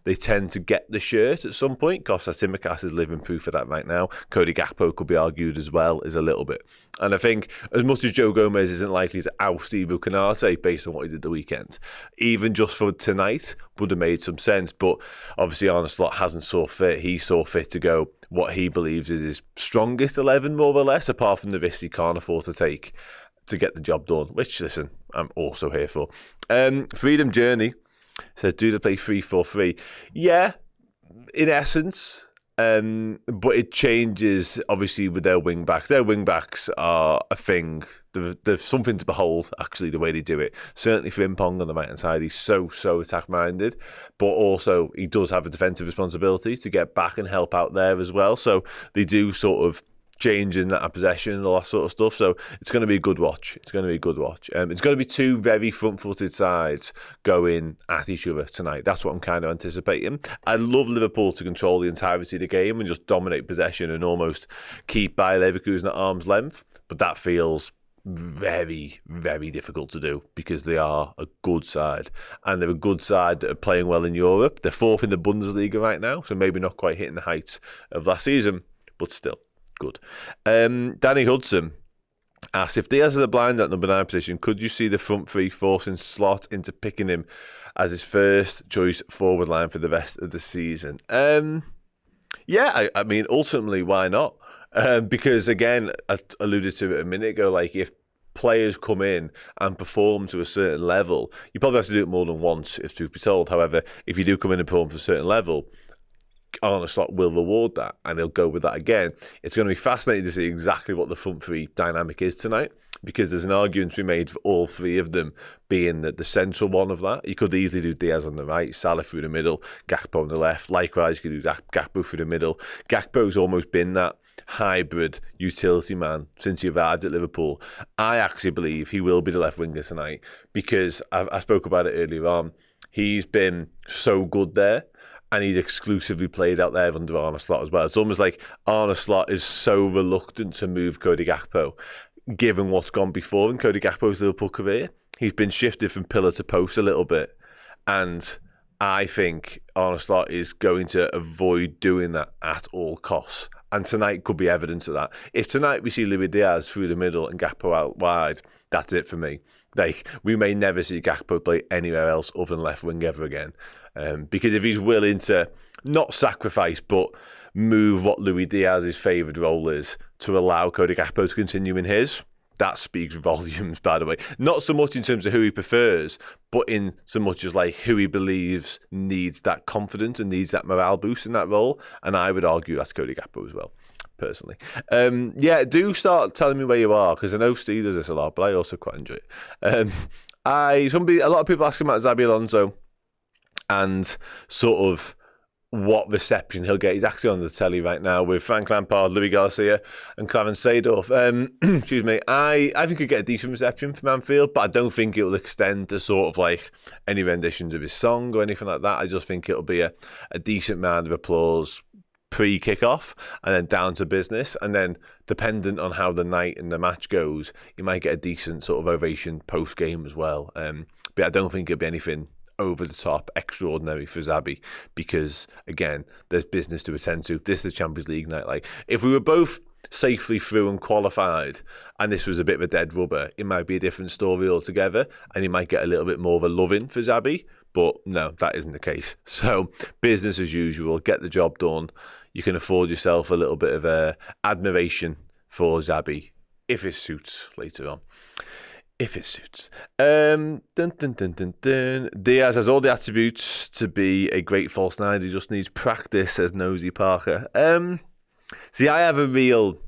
they tend to get the shirt at some point. Kostas Tsimikas is living proof of that right now. Cody Gakpo could be argued as well, is a little bit. And I think as much as Joe Gomez isn't likely to oust Ibu Konate based on what he did the weekend, even just for tonight would have made some sense. But obviously Arne Slot hasn't saw fit. He saw fit to go what he believes is his strongest 11, more or less, apart from the risk he can't afford to take. to get the job done, which, listen, I'm also here for. Freedom Journey says, do they play 3-4-3? Yeah, in essence. But it changes, obviously, with their wing-backs. Their wing-backs are a thing. There's something to behold, actually, the way they do it. Certainly for Impong on the right-hand side, he's so attack-minded. But also, he does have a defensive responsibility to get back and help out there as well. So they do sort of changing that possession and all that sort of stuff. So it's going to be a good watch. It's going to be two very front-footed sides going at each other tonight. That's what I'm kind of anticipating. I love Liverpool to control the entirety of the game and just dominate possession and almost keep Bayer Leverkusen at arm's length. But that feels very, very difficult to do because they are a good side. And they're a good side that are playing well in Europe. They're fourth in the Bundesliga right now, so maybe not quite hitting the heights of last season, but still. Good. Danny Hudson asks, if Diaz is a blind at number 9 position, could you see the front three forcing Slot into picking him as his first choice forward line for the rest of the season? Yeah, I mean, ultimately, why not? Because, again, I alluded to it a minute ago, like if players come in and perform to a certain level, you probably have to do it more than once, if truth be told. However, if you do come in and perform to a certain level, Arne Slot will reward that and he'll go with that again. It's going to be fascinating to see exactly what the front three dynamic is tonight, because there's an argument to be made for all three of them being the central one of that. You could easily do Diaz on the right, Salah through the middle, Gakpo on the left. Likewise, you could do Gakpo through the middle. Gakpo's almost been that hybrid utility man since he arrived at Liverpool. I actually believe he will be the left winger tonight because I spoke about it earlier on. He's been so good there. And he's exclusively played out there under Arne Slot as well. It's almost like Arne Slot is so reluctant to move Cody Gakpo, given what's gone before in Cody Gakpo's Liverpool career. He's been shifted from pillar to post a little bit. And I think Arne Slot is going to avoid doing that at all costs. And tonight could be evidence of that. If tonight we see Luis Diaz through the middle and Gakpo out wide, that's it for me. Like, we may never see Gakpo play anywhere else other than left wing ever again. Because if he's willing to not sacrifice, but move what Luis Diaz's favoured role is to allow Cody Gakpo to continue in his, that speaks volumes, by the way. Not so much in terms of who he prefers, but in so much as like who he believes needs that confidence and needs that morale boost in that role. And I would argue that's Cody Gakpo as well, personally. Yeah, do start telling me where you are, because I know Steve does this a lot, but I also quite enjoy it. A lot of people asking about Xabi Alonso and sort of what reception he'll get. He's actually on the telly right now with Frank Lampard, Louis Garcia and Clarence Seedorf. Excuse me. I think he'll get a decent reception from Anfield, but I don't think it will extend to sort of like any renditions of his song or anything like that. I just think it'll be a decent round of applause pre-kick-off and then down to business, and then dependent on how the night and the match goes, you might get a decent sort of ovation post-game as well. But I don't think it'll be anything over the top, extraordinary for Xabi, because again, there's business to attend to. This is the Champions League night. Like, if we were both safely through and qualified, and this was a bit of a dead rubber, it might be a different story altogether, and you might get a little bit more of a loving for Xabi. But no, that isn't the case. So business as usual, get the job done. You can afford yourself a little bit of admiration for Xabi if it suits later on. If it suits. Diaz has all the attributes to be a great false nine. He just needs practice, says Nosy Parker. See, I have a real...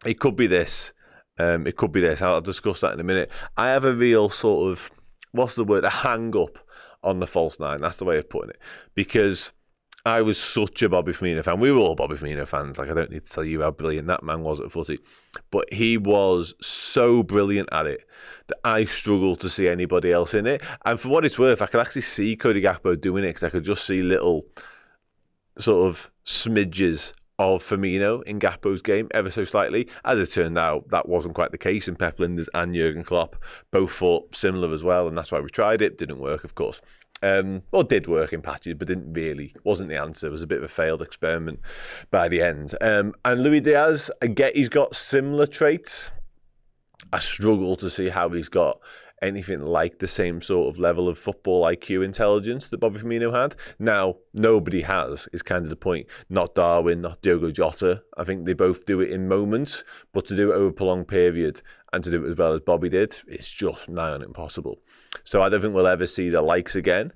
It could be this. It could be this. I'll discuss that in a minute. I have a real sort of... What's the word? A hang-up on the false nine. That's the way of putting it. Because I was such a Bobby Firmino fan. We were all Bobby Firmino fans. Like, I don't need to tell you how brilliant that man was at footy. But he was so brilliant at it that I struggled to see anybody else in it. And for what it's worth, I could actually see Cody Gakpo doing it, because I could just see little sort of smidges of Firmino in Gakpo's game, ever so slightly. As it turned out, that wasn't quite the case, and Pep Linders and Jurgen Klopp both thought similar as well, and that's why we tried it. Didn't work, of course. Or did work in patches, but wasn't the answer. It was a bit of a failed experiment by the end. And Luis Diaz, I get he's got similar traits. I struggle to see how he's got anything like the same sort of level of football IQ intelligence that Bobby Firmino had. Now, nobody has, is kind of the point. Not Darwin, not Diogo Jota. I think they both do it in moments, but to do it over a prolonged period and to do it as well as Bobby did, it's just nigh on impossible. So I don't think we'll ever see the likes again.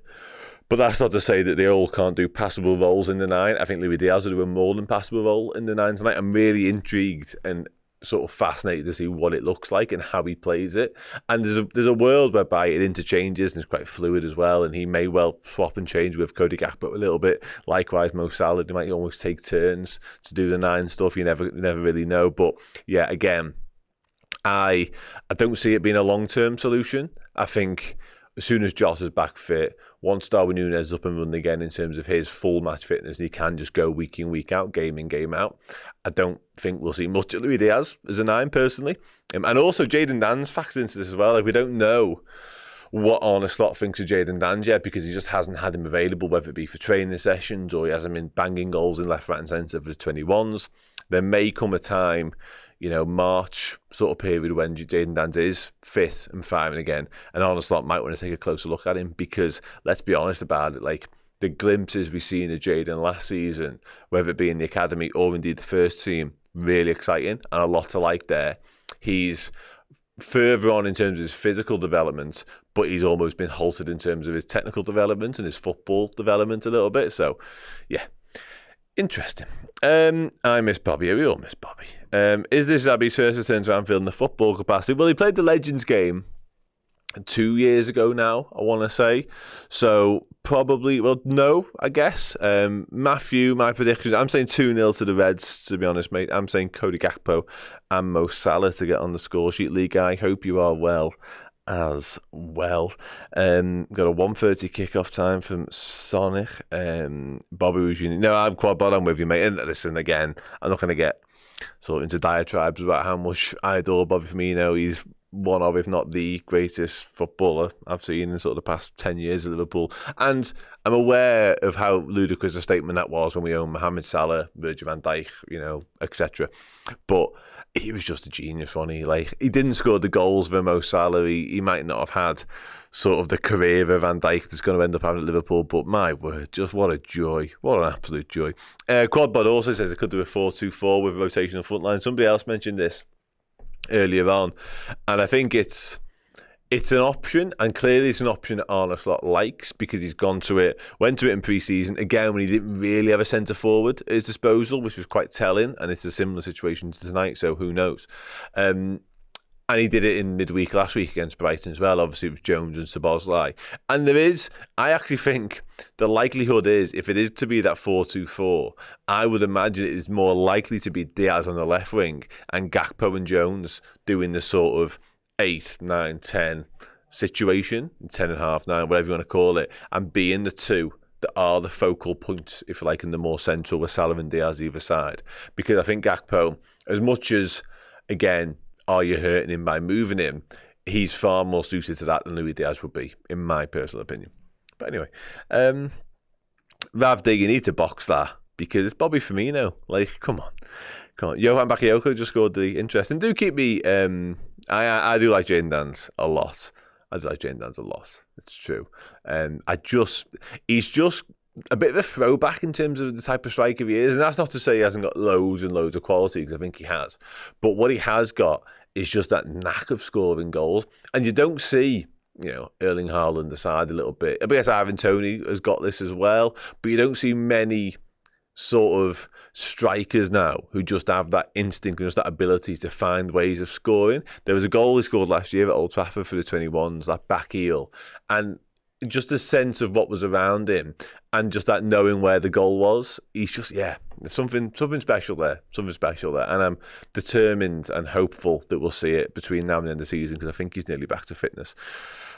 But that's not to say that they all can't do passable roles in the 9. I think Luis Diaz will do a more than passable role in the 9 tonight. I'm really intrigued and sort of fascinated to see what it looks like and how he plays it. And there's a world whereby it interchanges and it's quite fluid as well. And he may well swap and change with Cody Gakpo a little bit. Likewise, Mo Salah, they might almost take turns to do the 9 stuff. You never really know. But yeah, again, I don't see it being a long-term solution. I think as soon as Jota's back fit, once Darwin Núñez is up and running again in terms of his full match fitness, he can just go week in, week out, game in, game out. I don't think we'll see much of Luis Diaz as a 9, personally. And also, Jadon Dan's factored into this as well. Like, we don't know what Arne Slot thinks of Jadon Dan yet, because he just hasn't had him available, whether it be for training sessions or he hasn't been banging goals in left, right and centre for the 21s. There may come a time, March sort of period when Jadon Dan is fit and firing again, and Arne Slot might want to take a closer look at him, because let's be honest about it, like the glimpses we seen of Jadon last season, whether it be in the academy or indeed the first team, really exciting and a lot to like there. He's further on in terms of his physical development, but he's almost been halted in terms of his technical development and his football development a little bit. So, yeah. Interesting. I miss Bobby. We all miss Bobby. Is this Xabi's first return to Anfield in the football capacity? Well, he played the Legends game 2 years ago now, I want to say. So probably, well, no, I guess. Matthew, my predictions, I'm saying 2-0 to the Reds, to be honest, mate. I'm saying Cody Gakpo and Mo Salah to get on the score sheet. League, I hope you are well as well. Got a 1:30 kickoff time from Sonic. Bobby was no, I'm quite bad on with you, mate. And listen, again, I'm not going to get sort of into diatribes about how much I adore Bobby Firmino. He's one of, if not the greatest footballer I've seen in sort of the past 10 years at Liverpool. And I'm aware of how ludicrous a statement that was when we owned Mohamed Salah, Virgil van Dijk, etc. But he was just a genius, wasn't he? Like, he didn't score the goals for Mo Salah. He might not have had sort of the career of Van Dijk that's going to end up having at Liverpool, but my word, just what a joy. What an absolute joy. Quadbot also says they could do a 4-2-4 with rotational front line. Somebody else mentioned this earlier on, and I think it's an option, and clearly it's an option that Arne Slot likes, because he's went to it in pre-season, again, when he didn't really have a centre forward at his disposal, which was quite telling, and it's a similar situation to tonight, so who knows. And he did it in midweek last week against Brighton as well, obviously with Jones and Szoboszlai. And I actually think the likelihood is, if it is to be that 4-2-4, I would imagine it is more likely to be Diaz on the left wing and Gakpo and Jones doing the sort of 8, 9, 10 situation, 10.5, 9, whatever you want to call it, and being the two that are the focal points, if you like, in the more central, with Salah and Diaz either side. Because I think Gakpo, as much as, again, are you hurting him by moving him, he's far more suited to that than Luis Diaz would be, in my personal opinion. But anyway, Rav D, you need to box that, because it's Bobby Firmino. Like, come on. Johan Bakayoko just scored the interest. And do keep me... I do like Jadon Dan's a lot. It's true. He's just a bit of a throwback in terms of the type of striker he is. And that's not to say he hasn't got loads and loads of quality, because I think he has. But what he has got is just that knack of scoring goals. And you don't see, Erling Haaland aside a little bit. I guess Ivan Toney has got this as well. But you don't see many sort of strikers now who just have that instinct and just that ability to find ways of scoring. There was a goal he scored last year at Old Trafford for the 21s, that back heel, and just a sense of what was around him and just that knowing where the goal was. He's just, there's something special there, and I'm determined and hopeful that we'll see it between now and the end of the season, because I think he's nearly back to fitness,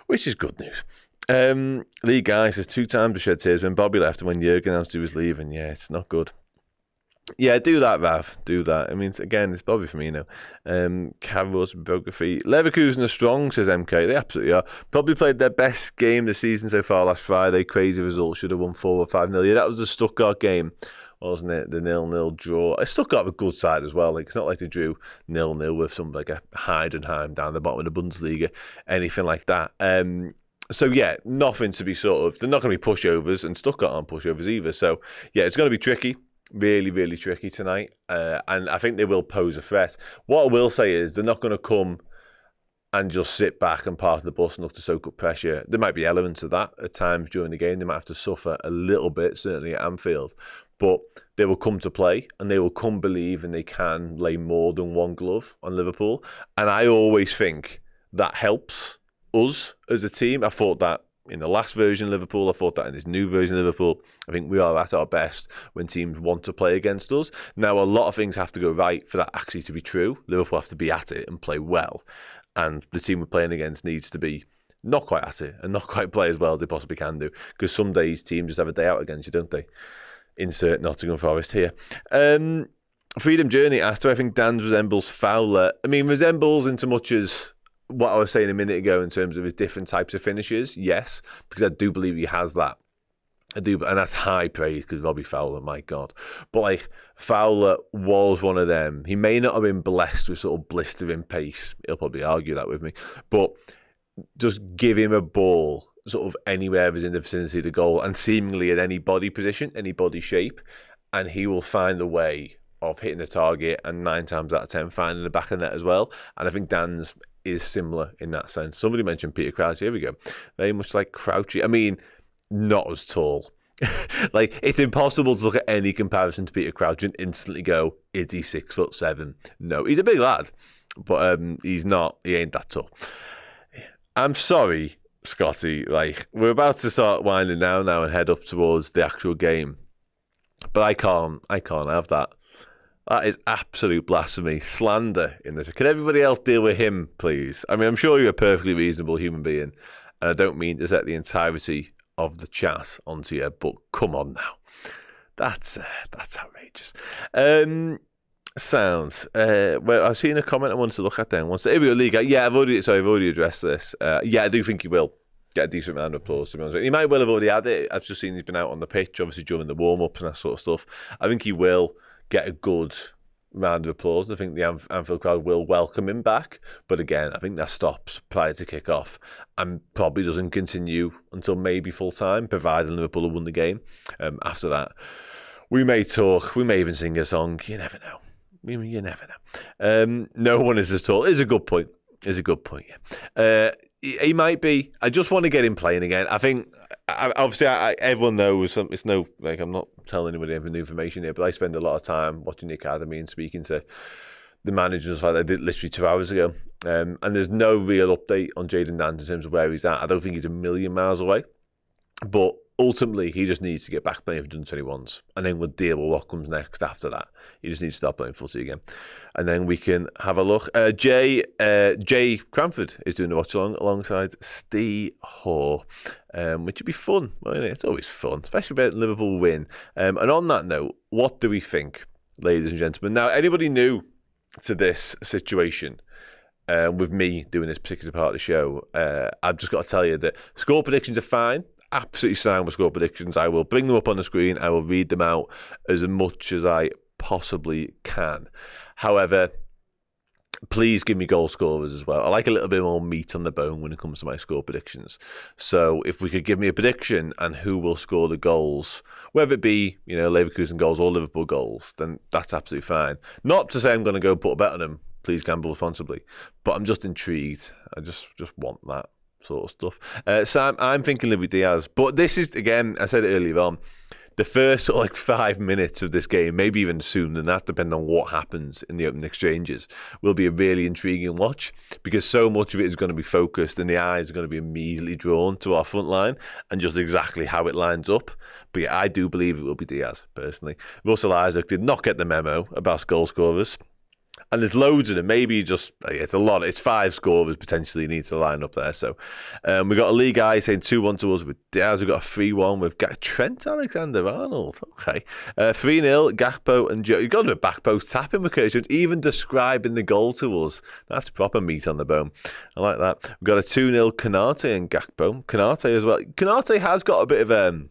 which is good news. Lee Guy says 2 times to shed tears when Bobby left and when Jurgen announced he was leaving. Yeah, it's not good. Yeah, do that, Rav. Do that. I mean, again, it's Bobby Firmino. Carlos biography. Leverkusen are strong, says MK. They absolutely are. Probably played their best game this season so far last Friday. Crazy result. Should have won 4 or 5-0. Yeah, that was the Stuttgart game wasn't it? The 0-0 draw. It's still got a good side as well. Like, it's not like they drew 0-0 with some like a Heidenheim down the bottom of the Bundesliga, anything like that. So yeah, nothing to be sort of. They're not going to be pushovers, and Stuttgart aren't pushovers either. So yeah, it's going to be tricky. Really, really tricky tonight. And I think they will pose a threat. What I will say is they're not going to come and just sit back and park the bus and look to soak up pressure. There might be elements of that at times during the game. They might have to suffer a little bit, certainly at Anfield. But they will come to play, and they will come believing they can lay more than one glove on Liverpool. And I always think that helps us as a team. I thought that in the last version of Liverpool. I thought that in this new version of Liverpool. I think we are at our best when teams want to play against us. Now, a lot of things have to go right for that actually to be true. Liverpool have to be at it and play well. And the team we're playing against needs to be not quite at it and not quite play as well as they possibly can do. Because some days teams just have a day out against you, don't they? Insert Nottingham Forest here. Freedom Journey after I think Dan's resembles Fowler. I mean, resembles into much as what I was saying a minute ago in terms of his different types of finishes, yes, because I do believe he has that. I do, and that's high praise because Robbie Fowler, my God. But like, Fowler was one of them. He may not have been blessed with sort of blistering pace. He'll probably argue that with me. But just give him a ball sort of anywhere within the vicinity of the goal and seemingly at any body position, any body shape, and he will find a way of hitting the target and 9 times out of 10 finding the back of the net as well. And I think Dan's is similar in that sense. Somebody mentioned Peter Crouch. Here we go. Very much like Crouchy. I mean, not as tall. Like, it's impossible to look at any comparison to Peter Crouch and instantly go, is he 6'7"? No, he's a big lad, but he's not. He ain't that tall. I'm sorry, Scotty. Like, we're about to start winding down now and head up towards the actual game, but I can't have that. That is absolute blasphemy, slander in this. Can everybody else deal with him, please? I mean, I'm sure you're a perfectly reasonable human being, and I don't mean to set the entirety of the chat onto you, but come on now. That's outrageous. Sounds. Well, I've seen a comment I wanted to look at then. Here we go, League. Yeah, I've already addressed this. Yeah, I do think he will get a decent round of applause, to be honest. He might well have already had it. I've just seen he's been out on the pitch, obviously during the warm-ups and that sort of stuff. I think he will get a good round of applause. I think the Anfield crowd will welcome him back. But again, I think that stops prior to kick-off and probably doesn't continue until maybe full-time, provided Liverpool have won the game. After that, we may talk, we may even sing a song. You never know. You never know. No one is as tall. It's a good point. Yeah. He might be. I just want to get him playing again. I think, obviously, everyone knows. It's no, like, I'm not telling anybody any new information here, but I spend a lot of time watching the academy and speaking to the managers like I did literally 2 hours ago. And there's no real update on Jayden Dance in terms of where he's at. I don't think he's a million miles away. But ultimately, he just needs to get back playing for under-21s, and then we'll deal with what comes next after that. He just needs to start playing footy again, and then we can have a look. Jay Cranford is doing the watch-along alongside Steve Hoare, which would be fun, won't it? It's always fun, especially about Liverpool win. And on that note, what do we think, ladies and gentlemen? Now, anybody new to this situation, with me doing this particular part of the show, I've just got to tell you that score predictions are fine. Absolutely sound with score predictions. I will bring them up on the screen. I will read them out as much as I possibly can. However, please give me goal scorers as well. I like a little bit more meat on the bone when it comes to my score predictions. So if we could give me a prediction and who will score the goals, whether it be, Leverkusen goals or Liverpool goals, then that's absolutely fine. Not to say I'm going to go put a bet on them. Please gamble responsibly. But I'm just intrigued. I just want that sort of stuff. Sam, I'm thinking Luis Diaz, but this is, again, I said it earlier on, the first sort of 5 minutes of this game, maybe even sooner than that, depending on what happens in the opening exchanges, will be a really intriguing watch, because so much of it is going to be focused and the eyes are going to be immediately drawn to our front line and just exactly how it lines up. But yeah, I do believe it will be Diaz, personally. Russell Isaac did not get the memo about goal scorers. And there's loads of them. Maybe just, it's a lot. It's 5 scorers potentially need to line up there. So we've got a league guy saying 2-1 to us with Diaz. We've got a 3-1 with Trent Alexander-Arnold. Okay. 3-0, Gakpo and Joe. You've got to do a back post tapping because even describing the goal to us, that's proper meat on the bone. I like that. We've got a 2-0 Canate and Gakpo. Canate as well. Canate has got a bit of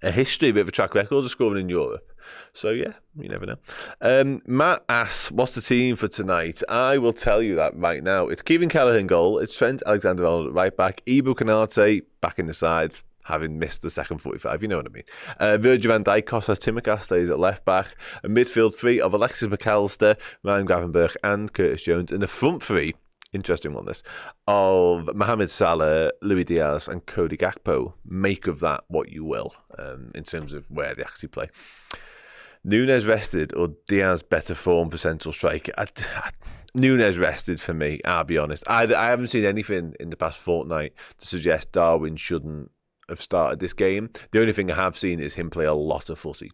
a history, a bit of a track record of scoring in Europe. So, yeah, you never know. Matt asks, what's the team for tonight? I will tell you that right now. It's Kevin Kelleher in goal. It's Trent Alexander-Arnold at right back. Ibu Konate back in the side, having missed the second 45, you know what I mean. Virgil van Dijk, Kostas Tsimikas stays at left back. A midfield three of Alexis McAllister, Ryan Gravenberch and Curtis Jones. In the front three, interesting one this, of Mohamed Salah, Luis Diaz and Cody Gakpo. Make of that what you will, in terms of where they actually play. Nunes rested or Diaz better form for central striker? Nunes rested for me, I'll be honest. I haven't seen anything in the past fortnight to suggest Darwin shouldn't have started this game. The only thing I have seen is him play a lot of footy.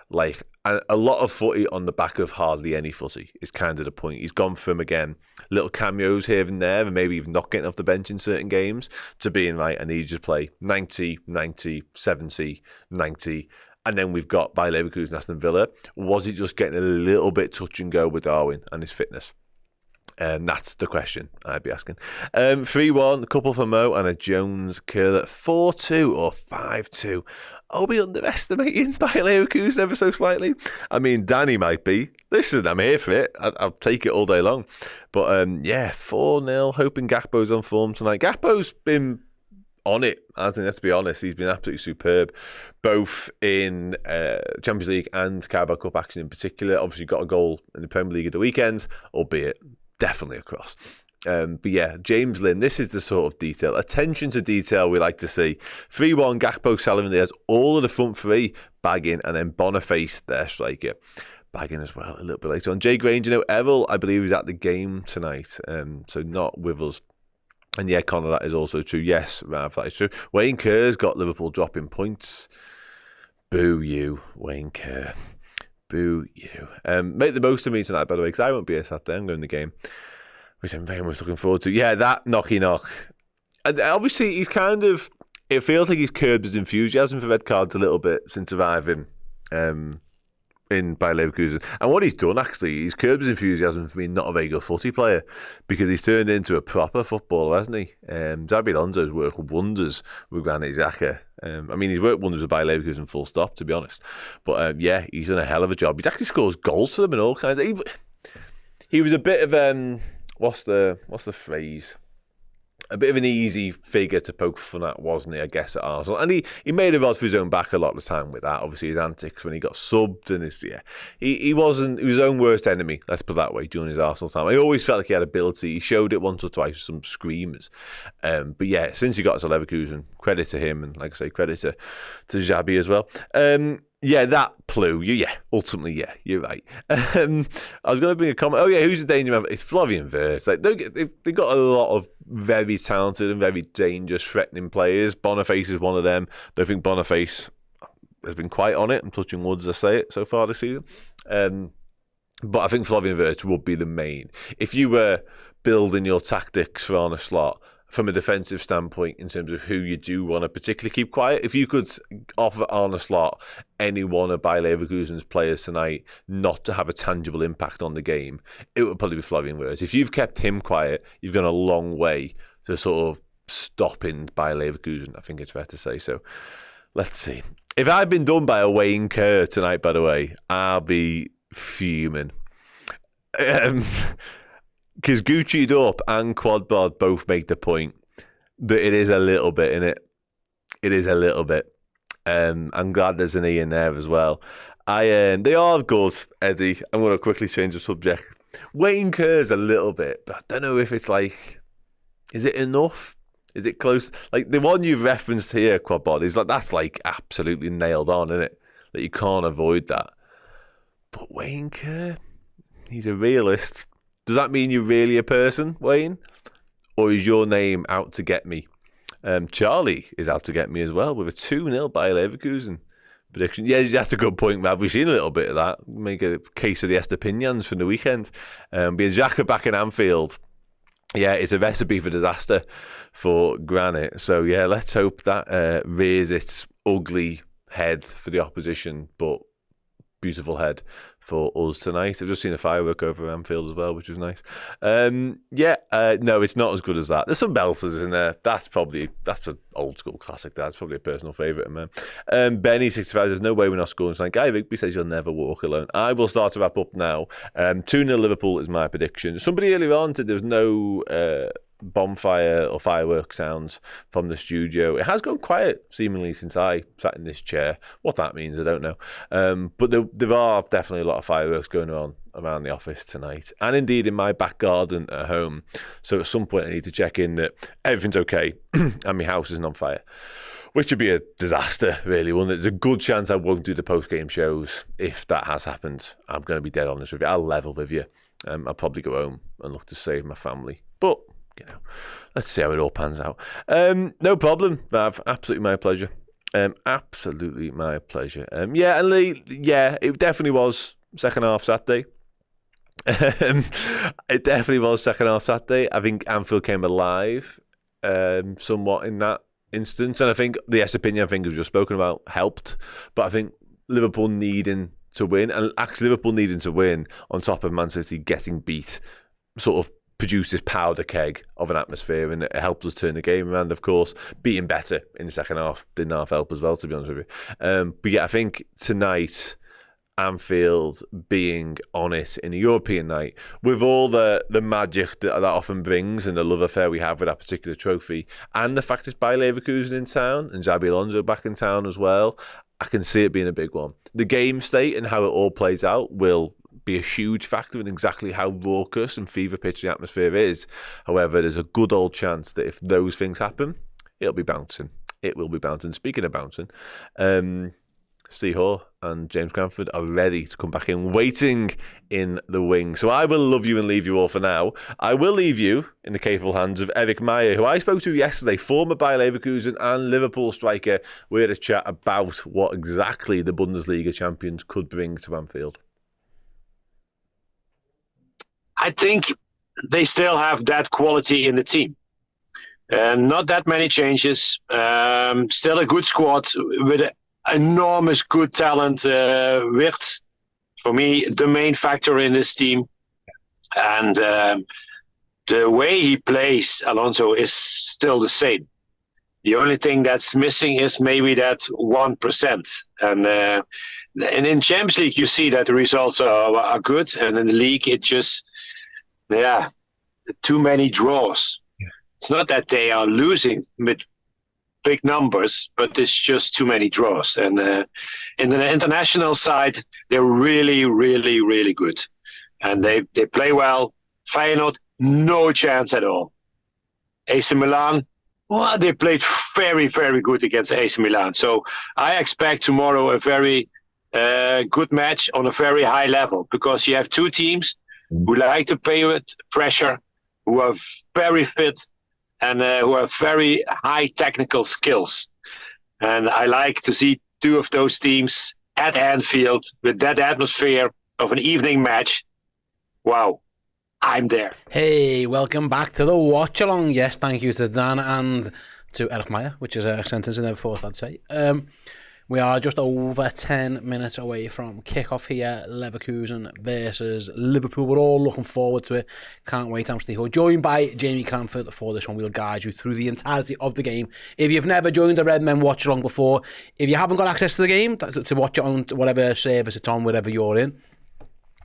Like, a lot of footy on the back of hardly any footy is kind of the point. He's gone from, again, little cameos here and there, and maybe even not getting off the bench in certain games, to being right, I need you to play 90, 90, 70, 90, and then we've got by Leverkusen, Aston Villa. Was he just getting a little bit touch and go with Darwin and his fitness? That's the question I'd be asking. 3-1, a couple for Mo and a Jones curl at 4-2 or 5-2. Are we underestimating by Leverkusen ever so slightly? I mean, Danny might be. Listen, I'm here for it. I'll take it all day long. But yeah, 4-0, hoping Gakpo's on form tonight. Gakpo's been on it, I think, let's be honest. He's been absolutely superb, both in Champions League and Carabao Cup action in particular. Obviously got a goal in the Premier League at the weekend, albeit definitely across. But yeah, James Lynn, this is the sort of detail, attention to detail we like to see. 3-1, Gakpo, Salah and Diaz, all of the front three bagging, and then Boniface, their striker, bagging as well a little bit later on. Jay Granger, Errol, I believe, is at the game tonight, so not with us. And yeah, Connor, that is also true. Yes, Rav, that is true. Wayne Kerr's got Liverpool dropping points. Boo you, Wayne Kerr. Boo you. Make the most of me tonight, by the way, because I won't be here Saturday. I'm going to the game, which I'm very much looking forward to. Yeah, that knocky knock. And obviously, he's kind of, it feels like he's curbed his enthusiasm for red cards a little bit since arriving in by Leverkusen. And what he's done, actually, he's curbed his enthusiasm for being not a very good footy player, because he's turned into a proper footballer, hasn't he? Xabi Alonso's worked wonders with Granit Xhaka. I mean, he's worked wonders with Bayer Leverkusen, full stop, to be honest. But yeah, he's done a hell of a job. He's actually scores goals for them and all kinds of... He was a bit of what's the phrase? A bit of an easy figure to poke fun at, wasn't he, I guess, at Arsenal. And he made a rod for his own back a lot of the time with that. Obviously, his antics when he got subbed and he wasn't his own worst enemy, let's put it that way, during his Arsenal time. I always felt like he had ability. He showed it once or twice with some screamers. But yeah, since he got to Leverkusen, credit to him, and like I say, credit to Xabi as well. Yeah, that Plu. Yeah, ultimately, yeah, you're right. I was going to bring a comment. Oh, yeah, who's the danger man? It's Florian Wirtz. Like, they've got a lot of very talented and very dangerous, threatening players. Boniface is one of them. I don't think Boniface has been quite on it. I'm touching wood as I say it so far this season. But I think Florian Wirtz would be the main. If you were building your tactics for Arne Slot, from a defensive standpoint, in terms of who you do want to particularly keep quiet, if you could offer Arne Slot any one of Bayer Leverkusen's players tonight not to have a tangible impact on the game, it would probably be Florian Wirtz. If you've kept him quiet, you've gone a long way to sort of stopping Bayer Leverkusen, I think it's fair to say. So let's see. If I'd been done by a Wayne Kerr tonight, by the way, I'll be fuming. Because Gucci'd Up and Quadbod both make the point that it is a little bit, innit? It is a little bit. I'm glad there's an E in there as well. They are good, Eddie. I'm going to quickly change the subject. Wayne Kerr's a little bit, but I don't know if it's like, is it enough? Is it close? Like the one you've referenced here, Quadbod, is like, that's like absolutely nailed on, isn't it? That you can't avoid that. But Wayne Kerr, he's a realist. Does that mean you're really a person, Wayne? Or is your name out to get me? Charlie is out to get me as well with a 2-0 by Leverkusen prediction. Yeah, that's a good point, Mav. We've seen a little bit of that. Make a case of the Estepinians from the weekend. Being Xhaka back in Anfield, yeah, it's a recipe for disaster for Granit. So yeah, let's hope that rears its ugly head for the opposition. But beautiful head for us tonight. I've just seen a firework over Anfield as well, which was nice. No, it's not as good as that. There's some belters in there. That's an old school classic. That's probably a personal favourite of mine. Benny65 says, no way we're not scoring tonight. Guy Rigby says you'll never walk alone. I will start to wrap up now. 2-0 Liverpool is my prediction. Somebody earlier on said there was no bonfire or fireworks sounds from the studio. It has gone quiet seemingly since I sat in this chair. What that means, I don't know. But there are definitely a lot of fireworks going on around the office tonight, and indeed in my back garden at home. So at some point I need to check in that everything's okay and my house isn't on fire, which would be a disaster, really, wouldn't it? There's a good chance I won't do the post-game shows if that has happened. I'm going to be dead honest with you. I'll level with you. I'll probably go home and look to save my family. But let's see how it all pans out. No problem, Rav. Absolutely my pleasure. Absolutely my pleasure. And Lee, it definitely was second half Saturday. It definitely was second half Saturday. I think Anfield came alive somewhat in that instance. And I think the Estepinian, we've just spoken about, helped. But I think Liverpool needing to win, and actually Liverpool needing to win on top of Man City getting beat, sort of produced this powder keg of an atmosphere, and it helped us turn the game around. Of course, beating better in the second half didn't half help as well, to be honest with you. But yeah, I think tonight, Anfield being on it in a European night, with all the magic that often brings and the love affair we have with that particular trophy, and the fact it's by Leverkusen in town and Xabi Alonso back in town as well, I can see it being a big one. The game state and how it all plays out will be a huge factor in exactly how raucous and fever-pitch the atmosphere is. However, there's a good old chance that if those things happen, it'll be bouncing. It will be bouncing. Speaking of bouncing, Steve Hoare and James Cranford are ready to come back in, waiting in the wing. So I will love you and leave you all for now. I will leave you in the capable hands of Eric Meyer, who I spoke to yesterday, former Bayer Leverkusen and Liverpool striker. We had a chat about what exactly the Bundesliga champions could bring to Anfield. I think they still have that quality in the team. Not that many changes. Still a good squad with enormous good talent. Wirtz, for me, the main factor in this team. And the way he plays, Alonso, is still the same. The only thing that's missing is maybe that 1%. And in Champions League, you see that the results are good. And in the league, it just... too many draws. Yeah. It's not that they are losing with big numbers, but it's just too many draws. And in the international side, they're really, really, really good. And they play well. Feyenoord, no chance at all. AC Milan, well, they played very, very good against AC Milan. So I expect tomorrow a very good match on a very high level, because you have two teams who like to play with pressure, who are very fit, and who have very high technical skills. And I like to see two of those teams at Anfield with that atmosphere of an evening match. Wow, I'm there. Hey, welcome back to the Watchalong. Yes, thank you to Dan and to Eric Meyer, which is a sentence I never thought I'd say. We are just over 10 minutes away from kickoff here. Leverkusen versus Liverpool. We're all looking forward to it. Can't wait. I'm Steve Hoare, joined by Jamie Cranford for this one. We'll guide you through the entirety of the game. If you've never joined the Redmen watch along before, if you haven't got access to the game, to watch it on whatever service it's on, wherever you're in,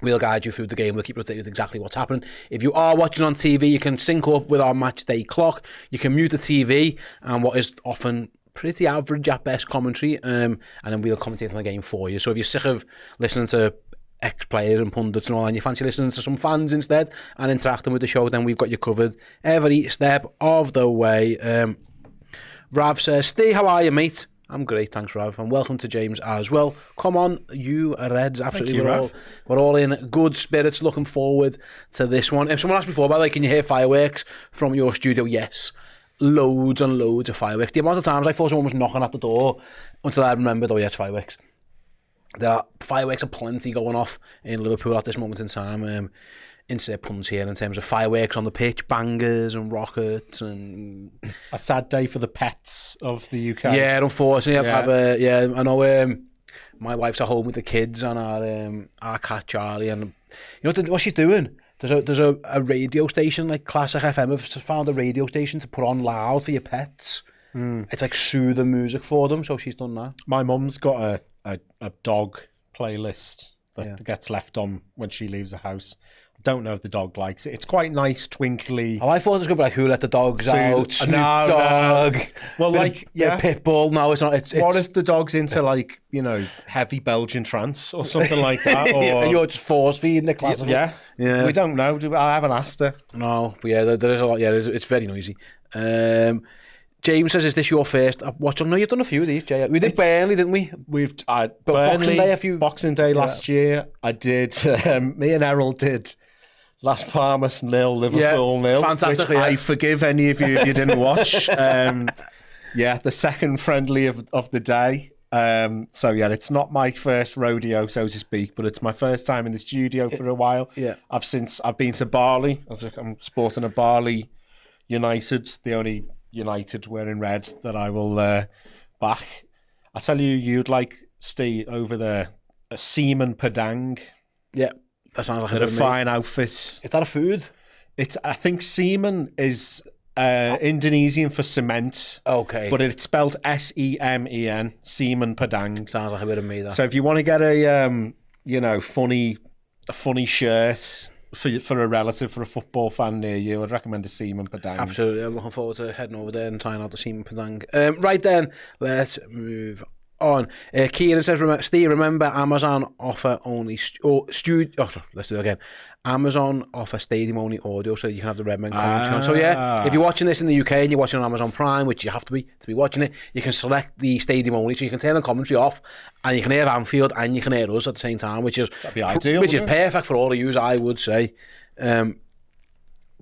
we'll guide you through the game. We'll keep you updated with exactly what's happening. If you are watching on TV, you can sync up with our match day clock. You can mute the TV and what is often pretty average at best commentary, and then we'll commentate on the game for you. So if you're sick of listening to ex-players and pundits and all, and you fancy listening to some fans instead and interacting with the show, then we've got you covered every step of the way. Rav says, Steve, how are you, mate? I'm great, thanks, Rav, and welcome to James as well. Come on, you Reds, absolutely. You, we're all in good spirits, looking forward to this one. If someone asked before, by the way, can you hear fireworks from your studio? Yes. Loads and loads of fireworks. The amount of times I thought someone was knocking at the door until I remembered, oh yeah, it's fireworks. There are fireworks aplenty going off in Liverpool at this moment in time. Insert puns here in terms of fireworks on the pitch, bangers and rockets, and a sad day for the pets of the UK. Yeah, unfortunately, I know. my wife's at home with the kids and our cat Charlie, and you know what she's doing? There's a radio station like Classic FM have found a radio station to put on loud for your pets. It's like soothing music for them, so she's done that. My mum's got a dog playlist that gets left on when she leaves the house. I don't know if the dog likes it. It's quite nice, twinkly. Oh, I thought it was going to be like Who Let the Dogs Out, Snoop Dogg. Well, like, Pitbull. No, it's not. It's what if the dog's into, like, you know, heavy Belgian trance or something like that? Or and you're just force feeding the class. Yeah. We don't know. I haven't asked her. No, but yeah, there is a lot. Yeah, it's very noisy. James says, "Is this your first watch? No, you've done a few of these, Jay. We did Burnley, didn't we? We've Burnley, Boxing Day last year. I did. Me and Errol did Las Palmas 0, Liverpool 0. Fantastic. I forgive any of you if you didn't watch. The second friendly of the day. So yeah, it's not my first rodeo, so to speak, but it's my first time in the studio for a while. Yeah, I've been to Barley. I'm sporting a Barley United, the only United wearing red that I will back. I tell you, you'd like stay over there. A Seaman Padang. Yeah, that sounds like a fine outfit. Is that a food? I think Seaman is Indonesian for cement. Okay, but it's spelled Semen. Seaman Padang. Sounds like a bit of me. That. So if you want to get a funny shirt for a relative, for a football fan near you, I'd recommend a Seaman Padang. Absolutely, I'm looking forward to heading over there and trying out the Seaman Padang. Right then, let's move on. Kieran says, Steve, remember Amazon offer only let's do it again. Amazon offer stadium only audio, so you can have the Redmen commentary on. So yeah, if you're watching this in the UK and you're watching on Amazon Prime, which you have to be watching it, you can select the stadium only, so you can turn the commentary off and you can hear Anfield and you can hear us at the same time, which is ideal, which is perfect for all of you, I would say.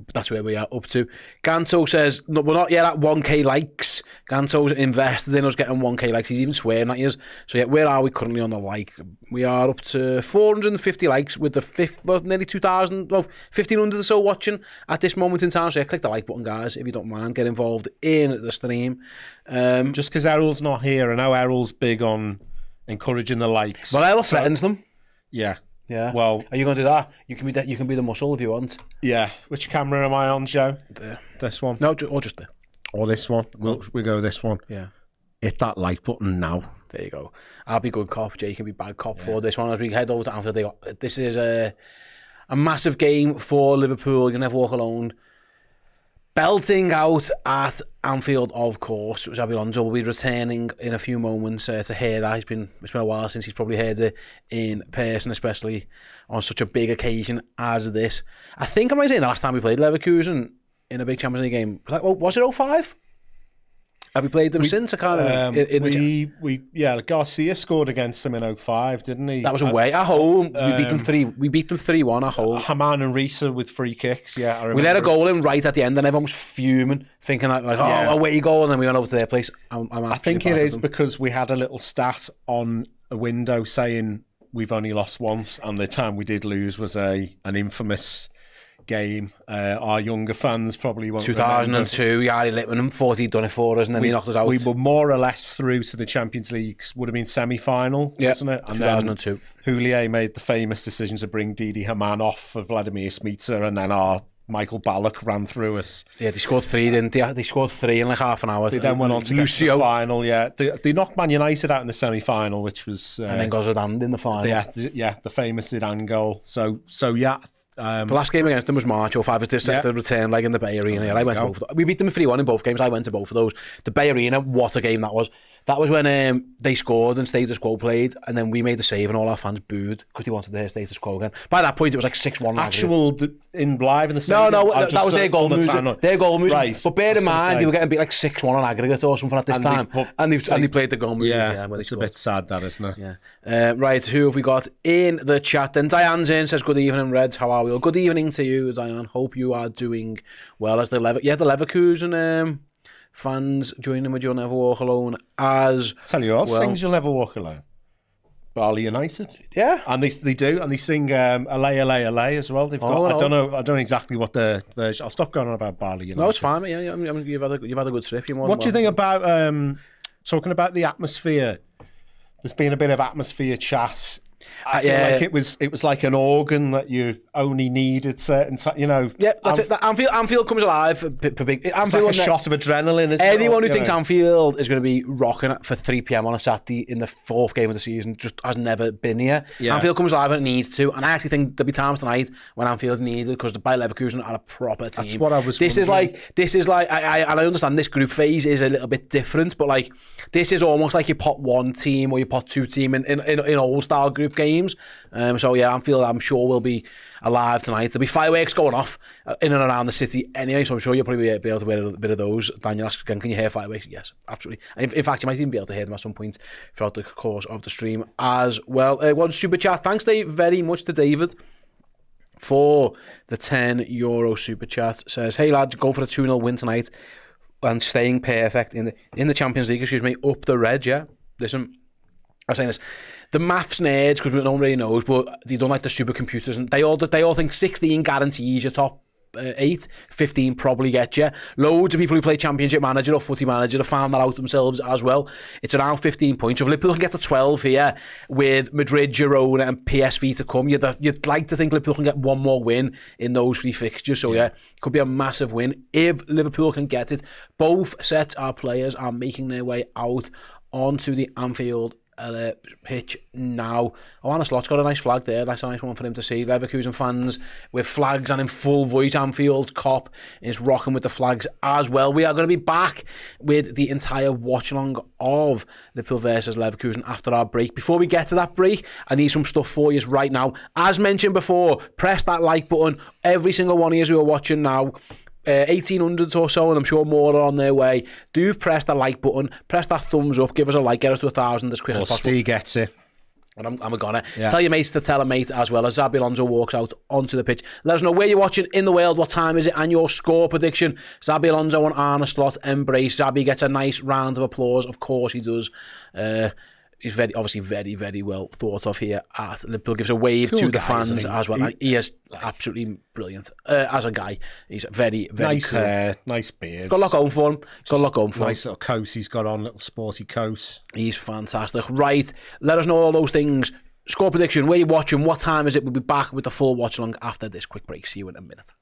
But that's where we are up to. Ganto says, no, we're not yet at 1k likes. Ganto's invested in us getting 1k likes. He's even swearing at us. So yeah, where are we currently on the like? We are up to 450 likes with the nearly 2,000, 1,500 or so watching at this moment in time. So yeah, click the like button, guys, if you don't mind. Get involved in the stream. Just because Errol's not here, I know Errol's big on encouraging the likes. Well, Errol threatens them. Yeah. Yeah. Well, are you going to do that? You can be the muscle if you want. Yeah. Which camera am I on, Joe? There. This one. No, or just there. Or this one. We go this one. Yeah. Hit that like button now. There you go. I'll be good cop. Jay can be bad cop for this one as we head over to Anfield. This is a massive game for Liverpool. You can never walk alone. Belting out at Anfield, of course. Xabi Alonso will be returning in a few moments to hear that. It's been a while since he's probably heard it in person, especially on such a big occasion as this. I think I might say the last time we played Leverkusen in a big Champions League game, was it 05? Have we played them since? I can't remember. Garcia scored against them in 05, didn't he? That was away at home. We beat them 3-1 at home. Haman and Risa with free kicks. Yeah, I remember. We let a goal in right at the end, and everyone was fuming, thinking away goal, and then we went over to their place. I think it is because we had a little stat on a window saying we've only lost once, and the time we did lose was an infamous game. Our younger fans probably won't 2002, Yari Lippmann thought he'd done it for us, and then he knocked us out. We were more or less through to the Champions League, would have been semi-final, wasn't it? And 2002. Then Houllier made the famous decision to bring Didi Hamann off for Vladimir Smicer, and then our Michael Ballack ran through us. Yeah, they scored 3, didn't they? They scored 3 in like half an hour. They then went on to get to the final, yeah. They knocked Man United out in the semi-final, which was... and then got Zidane in the final. The famous Zidane goal. So yeah... the last game against them was March 05. It set the return leg in the Bay Arena. I went to both. We beat them 3-1 in both games. I went to both of those. The Bay Arena, what a game that was. That was when they scored and status quo played, and then we made the save and all our fans booed because they wanted to hear status quo again. By that point, it was like 6-1. In live in the stadium? No, that was their goal music. Their goal music. Right. But bear in mind, they were getting beat like 6-1 on aggregate or something at this time. And they played the goal music. Yeah, it's a bit sad, that, isn't it? Yeah. Right, who have we got in the chat then? Diane's in, says, good evening, Reds. How are we? Well, good evening to you, Diane. Hope you are doing well as the Leverkusen fans joining with You'll Never Walk Alone as tell you what, sings You'll Never Walk Alone. Barley United. Yeah. And they do, and they sing Allay, Allay, Allay as well. They've got, I don't know exactly what the version. I'll stop going on about Barley United. No, it's fine, mate. Yeah, I mean, you've had a good trip. What do you think about talking about the atmosphere There's been a bit of atmosphere chat. I feel like it was like an organ that you only needed certain time, Yeah, that's it. Anfield comes alive for big. It's like a shot of adrenaline. Isn't Anyone it? who thinks Anfield is going to be rocking for 3 p.m. on a Saturday in the 4th game of the season just has never been here. Yeah. Anfield comes alive and it needs to, and I actually think there'll be times tonight when Anfield's needed because the Bayer Leverkusen are a proper team. That's what I was. This is like. I understand this group phase is a little bit different, but like this is almost like your pot 1 team or your pot 2 team in old style group games. So yeah, Anfield, I'm sure will be alive tonight. There'll be fireworks going off in and around the city anyway, so I'm sure you'll probably be able to hear a bit of those. Daniel asks again, can you hear fireworks? Yes, absolutely. And in fact, you might even be able to hear them at some point throughout the course of the stream as well. One super chat. Thanks, Dave, very much to David for the €10 super chat. Says, hey lads, go for a 2-0 win tonight and staying perfect in the Champions League. Excuse me, up the red. Yeah, listen, I was saying this. The maths nerds, because no one really knows, but they don't like the supercomputers, and they all think 16 guarantees your top 8, 15 probably get you. Loads of people who play Championship Manager or Footy Manager have found that out themselves as well. It's around 15 points. So if Liverpool can get to 12 here with Madrid, Girona and PSV to come, you'd like to think Liverpool can get one more win in those 3 fixtures. So yeah, it could be a massive win if Liverpool can get it. Both sets of players are making their way out onto the Anfield pitch now. Anna Slott's got a nice flag there. That's a nice one for him to see. Leverkusen fans with flags and in full voice. Anfield Cop is rocking with the flags as well. We are going to be back with the entire watch-along of Liverpool versus Leverkusen after our break. Before we get to that break, I need some stuff for you right now. As mentioned before, press that like button. Every single one of you who are watching now, 1800s or so, and I'm sure more are on their way. Do press the like button, press that thumbs up, give us a like, get us to 1,000 as quick as possible. Steve gets it. And I'm gonna tell your mates to tell a mate as well as Xabi Alonso walks out onto the pitch. Let us know where you're watching in the world, what time is it, and your score prediction. Xabi Alonso and Arne Slot embrace. Xabi gets a nice round of applause. Of course he does. He's very, very well thought of here at Liverpool. Gives a wave to the fans as well. He is absolutely brilliant as a guy. He's very, very nice cool. hair, nice beard. Got a lot going for him. Nice little coat he's got on, little sporty coat. He's fantastic. Right, let us know all those things. Score prediction, where you're watching, what time is it? We'll be back with the full watch along after this quick break. See you in a minute.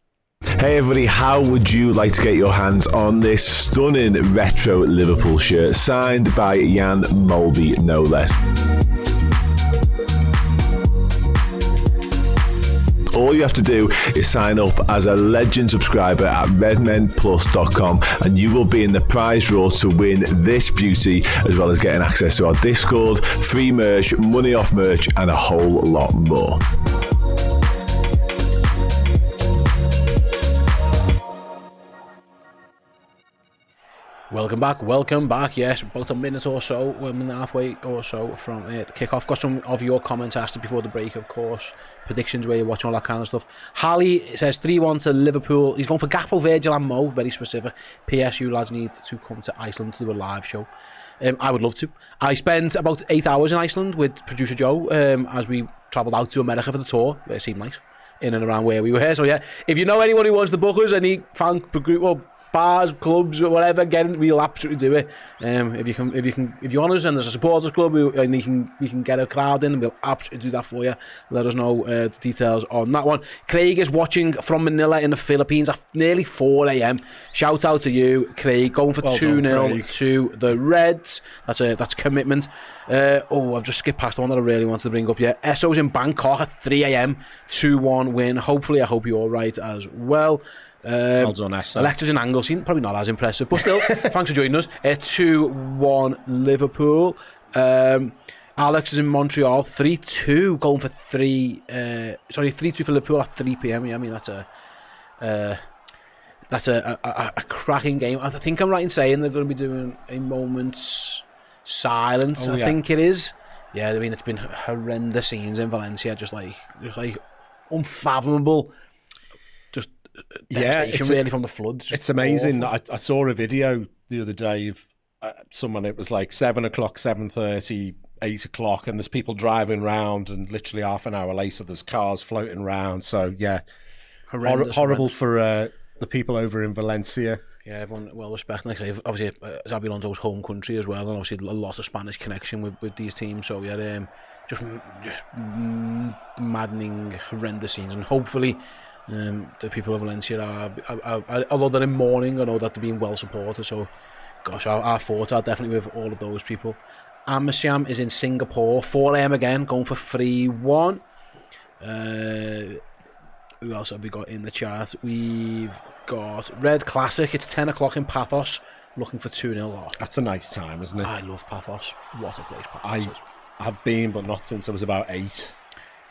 Hey everybody, how would you like to get your hands on this stunning retro Liverpool shirt signed by Jan Molby, no less? All you have to do is sign up as a legend subscriber at redmenplus.com and you will be in the prize draw to win this beauty, as well as getting access to our Discord, free merch, money off merch and a whole lot more. Welcome back. Yes, about a minute or so, a minute and a halfway or so from the kickoff. Got some of your comments asked before the break, of course. Predictions, where you're watching, all that kind of stuff. Harley says 3-1 to Liverpool. He's going for Gappo, Virgil and Mo, very specific. PS, you lads need to come to Iceland to do a live show. I would love to. I spent about 8 hours in Iceland with producer Joe as we travelled out to America for the tour. It seemed nice in and around where we were here. So yeah, if you know anyone who wants to book us, any fan group or bars, clubs, or whatever, we'll absolutely do it. If you want us and there's a supporters club and we can get a crowd in, we'll absolutely do that for you. Let us know the details on that one. Craig is watching from Manila in the Philippines at nearly 4 a.m. Shout out to you, Craig. Going for 2-0 to the Reds. That's commitment. I've just skipped past the one that I really wanted to bring up. Yeah, Esso's in Bangkok at 3 a.m. 2-1 win. Hopefully, I hope you're all right as well. Well done, Esso. Electors in Anglesey, probably not as impressive, but still, thanks for joining us. 2-1 Liverpool. Alex is in Montreal, 3-2, going for 3-2 for Liverpool at 3 p.m. Yeah, I mean that's a cracking game. I think I'm right in saying they're going to be doing a moment's silence. I think it is. Yeah, I mean it's been horrendous scenes in Valencia, just like unfathomable. Devastation really from the floods. It's amazing. I saw a video the other day of someone. It was like 7 o'clock, 7:30, 8 o'clock, and there's people driving around, and literally half an hour later, there's cars floating around. So yeah, horrible for the people over in Valencia. Yeah, everyone well respected. Like I say, obviously, Xabi Alonso's home country as well, and obviously a lot of Spanish connection with these teams. So yeah, just maddening, horrendous scenes, and hopefully the people of Valencia are although they're in mourning, I know that they're being well supported. So, gosh, our thoughts are definitely with all of those people. Amasiam is in Singapore, 4 AM again, going for 3-1. Who else have we got in the chat? We've got Red Classic. It's 10 o'clock in Paphos, looking for 2-0. That's a nice time, isn't it? I love Paphos. What a place Paphos is. I've been, but not since I was about 8.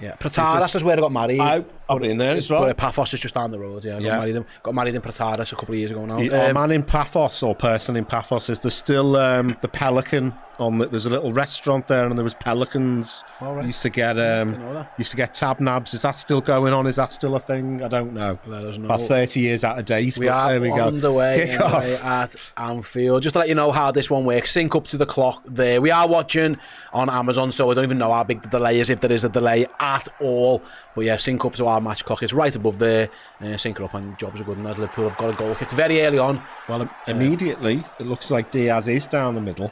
Yeah, Prataras is where I got married. I've been there as well. But Paphos is just down the road. Yeah, got married in Prataras a couple of years ago now. Our man in Paphos, or person in Paphos, is there still the Pelican on there's a little restaurant there, and there was pelicans. Right. Used to get tab nabs. Is that still going on? Is that still a thing? I don't know. About 30 years out of date. We are underway Kick-off at Anfield. Just to let you know how this one works, sync up to the clock there. We are watching on Amazon, so I don't even know how big the delay is, if there is a delay at all. But yeah, sync up to our match clock. It's right above there. Sync it up, and jobs are good. And as Liverpool have got a goal kick very early on. Well, immediately it looks like Diaz is down the middle.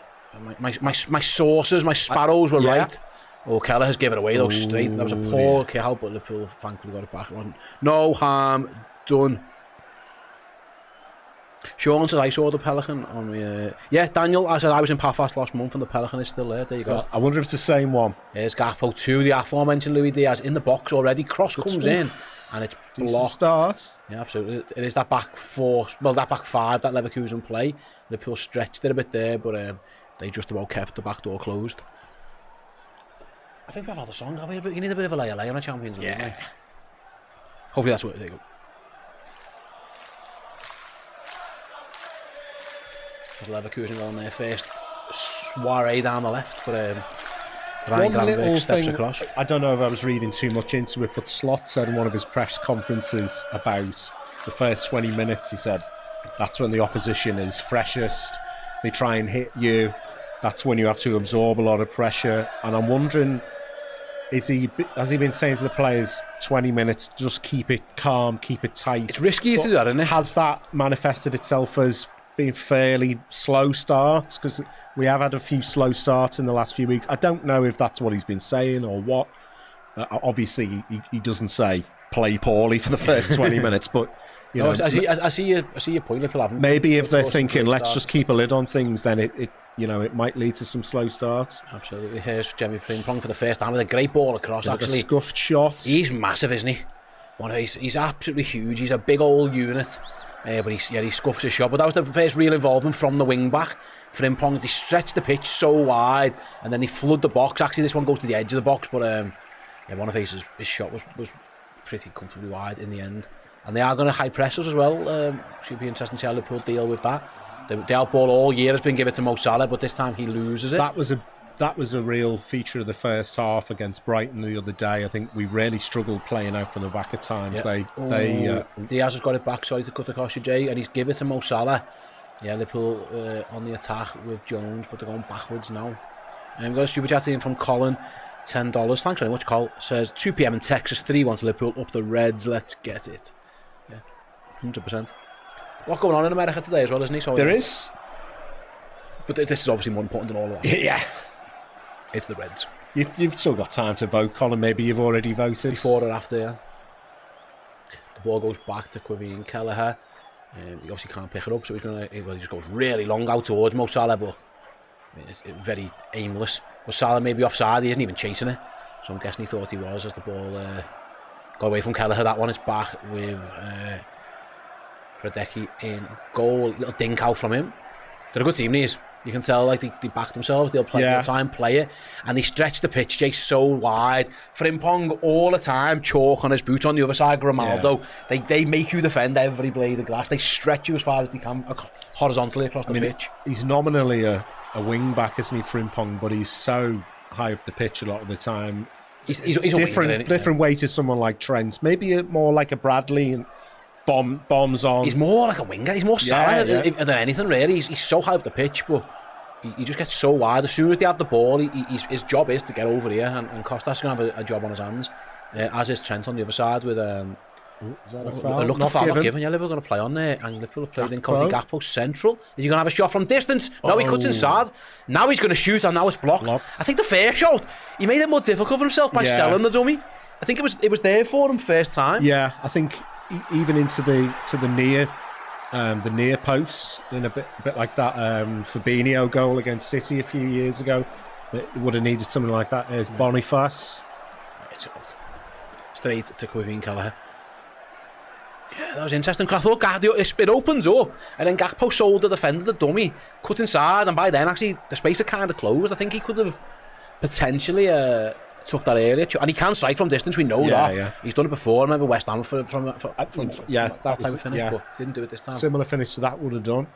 My sources, my sparrows were right. Oh, Keller has given it away though straight. That was a poor kill, but Liverpool thankfully got it back. It wasn't no harm done. Sean says I saw the Pelican on me. Yeah, Daniel, I said I was in Paphos last month, and the Pelican is still there. There you go. Well, I wonder if it's the same one. Here's Gakpo 2, the aforementioned Luis Diaz in the box already. Cross comes in, and it's blocked. Start. Yeah, absolutely. It is that back 4, that back 5 that Leverkusen play. Liverpool stretched it a bit there, but they just about kept the back door closed. I think we've had a song, have we? You need a bit of a lay on a Champions League, mate. Hopefully that's what they go. Leverkusen on their first soiree down the left, but Ryan Gravenberch steps across. I don't know if I was reading too much into it, but Slot said in one of his press conferences about the first 20 minutes, he said that's when the opposition is freshest. They try and hit you. That's when you have to absorb a lot of pressure. And I'm wondering, has he been saying to the players, 20 minutes, just keep it calm, keep it tight? It's risky to do that, isn't it? Has that manifested itself as being fairly slow starts? Because we have had a few slow starts in the last few weeks. I don't know if that's what he's been saying or what. Obviously, he doesn't say play poorly for the first 20 minutes, but you know, I see your point. People haven't. Maybe if they're thinking, let's just keep a lid on things, then it might lead to some slow starts. Absolutely. Here's Jeremy Frimpong for the first time with a great ball across. Like actually, a scuffed shot. He's massive, isn't he? He's absolutely huge. He's a big old unit. But he scuffs his shot. But that was the first real involvement from the wing back. Frimpong, they stretched the pitch so wide, and then they flood the box. Actually, this one goes to the edge of the box, but Boniface's his shot was pretty comfortably wide in the end. And they are going to high press us as well. Should be interesting to see how Liverpool deal with that. The outball all year has been given to Mo Salah, but this time he loses it. That was a real feature of the first half against Brighton the other day. I think we really struggled playing out from the back at times. Yeah. Diaz has got it back, sorry to cut across you, Jay, and he's given it to Mo Salah. Yeah, Liverpool on the attack with Jones, but they're going backwards now. And we've got a super chat in from Colin, $10. Thanks very much, Col. Says 2 PM in Texas, 3-1 to Liverpool, up the Reds, let's get it. Yeah, 100%. A lot going on in America today as well, isn't he? So there is. But this is obviously more important than all of that. Yeah. It's the Reds. You've still got time to vote, Colin. Maybe you've already voted. Before or after, yeah. The ball goes back to Quivine Kelleher. He obviously can't pick it up, so he just goes really long out towards Mo Salah, but it's very aimless. But Salah may be offside, he isn't even chasing it. So I'm guessing he thought he was as the ball got away from Kelleher. That one is back with Radecki in goal. Little dink out from him. They're a good team, these. You can tell, like, they back themselves. They'll try and play it, and they stretch the pitch, Jay, so wide. Frimpong all the time, chalk on his boot on the other side. Grimaldo, they make you defend every blade of grass. They stretch you as far as they can horizontally across the pitch. He's nominally a wing back, isn't he, Frimpong? But he's so high up the pitch a lot of the time. He's different way to someone like Trent. Maybe more like a Bradley and. Bombs on. He's more like a winger. He's more Salah than anything, really. He's so high up the pitch, but he just gets so wide. As soon as they have the ball, his job is to get over here, and Costas is going to have a job on his hands, as is Trent on the other side with Is that a foul? It looked a foul not given. Yeah, Liverpool going to play on there, and Liverpool played in Cody Gakpo central. Is he going to have a shot from distance? No, he cuts inside. Now he's going to shoot, and now it's blocked. I think the first shot, he made it more difficult for himself by selling the dummy. I think it was there for him first time. Yeah, I think even into the near post, in a bit like that Fabinho goal against City a few years ago. It would have needed something like that. There's Boniface. It's out. Straight to Quivine Kelleher. Yeah, that was interesting because I thought it opens up and then Gakpo sold the defender the dummy, cut inside, and by then actually the space had kind of closed. I think he could have potentially took that area, and he can strike from distance. We know that. Yeah. He's done it before. I remember West Ham from that type of finish, but didn't do it this time. Similar finish to that would have done.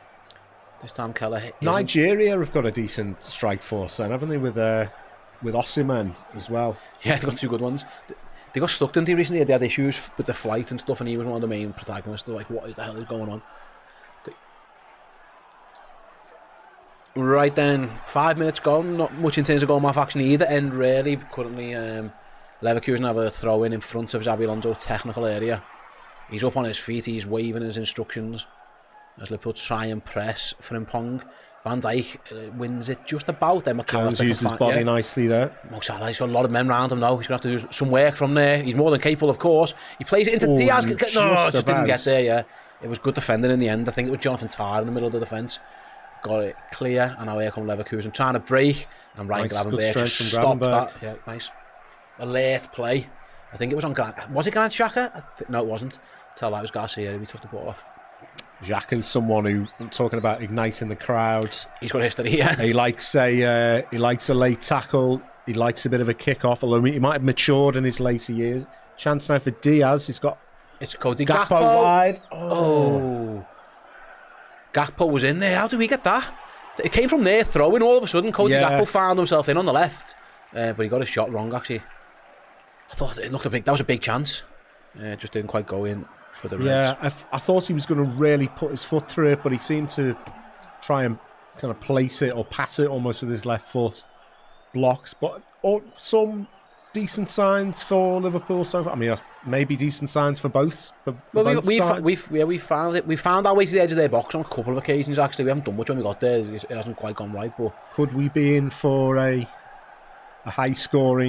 This time Kelleher. Nigeria have got a decent strike force, then, haven't they? With Osimhen as well. Yeah, they've got two good ones. They got stuck, didn't they, recently? They had issues with the flight and stuff, and he was one of the main protagonists. They're like, what the hell is going on? Right then, 5 minutes gone. Not much in terms of goal action either end, really. Currently, Leverkusen have a throw in front of Xabi Alonso's technical area. He's up on his feet, he's waving his instructions as Liverpool try and press Frimpong. Van Dijk wins it just about. Then McAllister uses his body nicely there. Mo Salah's got a lot of men around him now. He's going to have to do some work from there. He's more than capable, of course. He plays it into Diaz. Just didn't get there, yeah. It was good defending in the end. I think it was Jonathan Tah in the middle of the defence. Got it clear, and now here come Leverkusen trying to break, and Ryan Gravenberch just stops that. Yeah, nice. A late play. I think it was on Grant. Was it Grant Xhaka? No, it wasn't. Tell that was Garcia. He took the ball off. Xhaka's someone who, talking about igniting the crowd. He's got history, yeah. He likes a late tackle. He likes a bit of a kick-off, although he might have matured in his later years. Chance now for Diaz. He's got... It's Cody Gakpo wide. Oh. Gakpo was in there. How did we get that? It came from there, throwing. All of a sudden, Cody Gakpo found himself in on the left. But he got his shot wrong, actually. I thought it looked that was a big chance. Just didn't quite go in for the Reds. Yeah, I thought he was going to really put his foot through it, but he seemed to try and kind of place it or pass it almost with his left foot. Blocks, but some decent signs for Liverpool so far. I mean, maybe decent signs for both. Well, we found it. We found our way to the edge of their box on a couple of occasions. Actually, we haven't done much when we got there. It hasn't quite gone right. But could we be in for a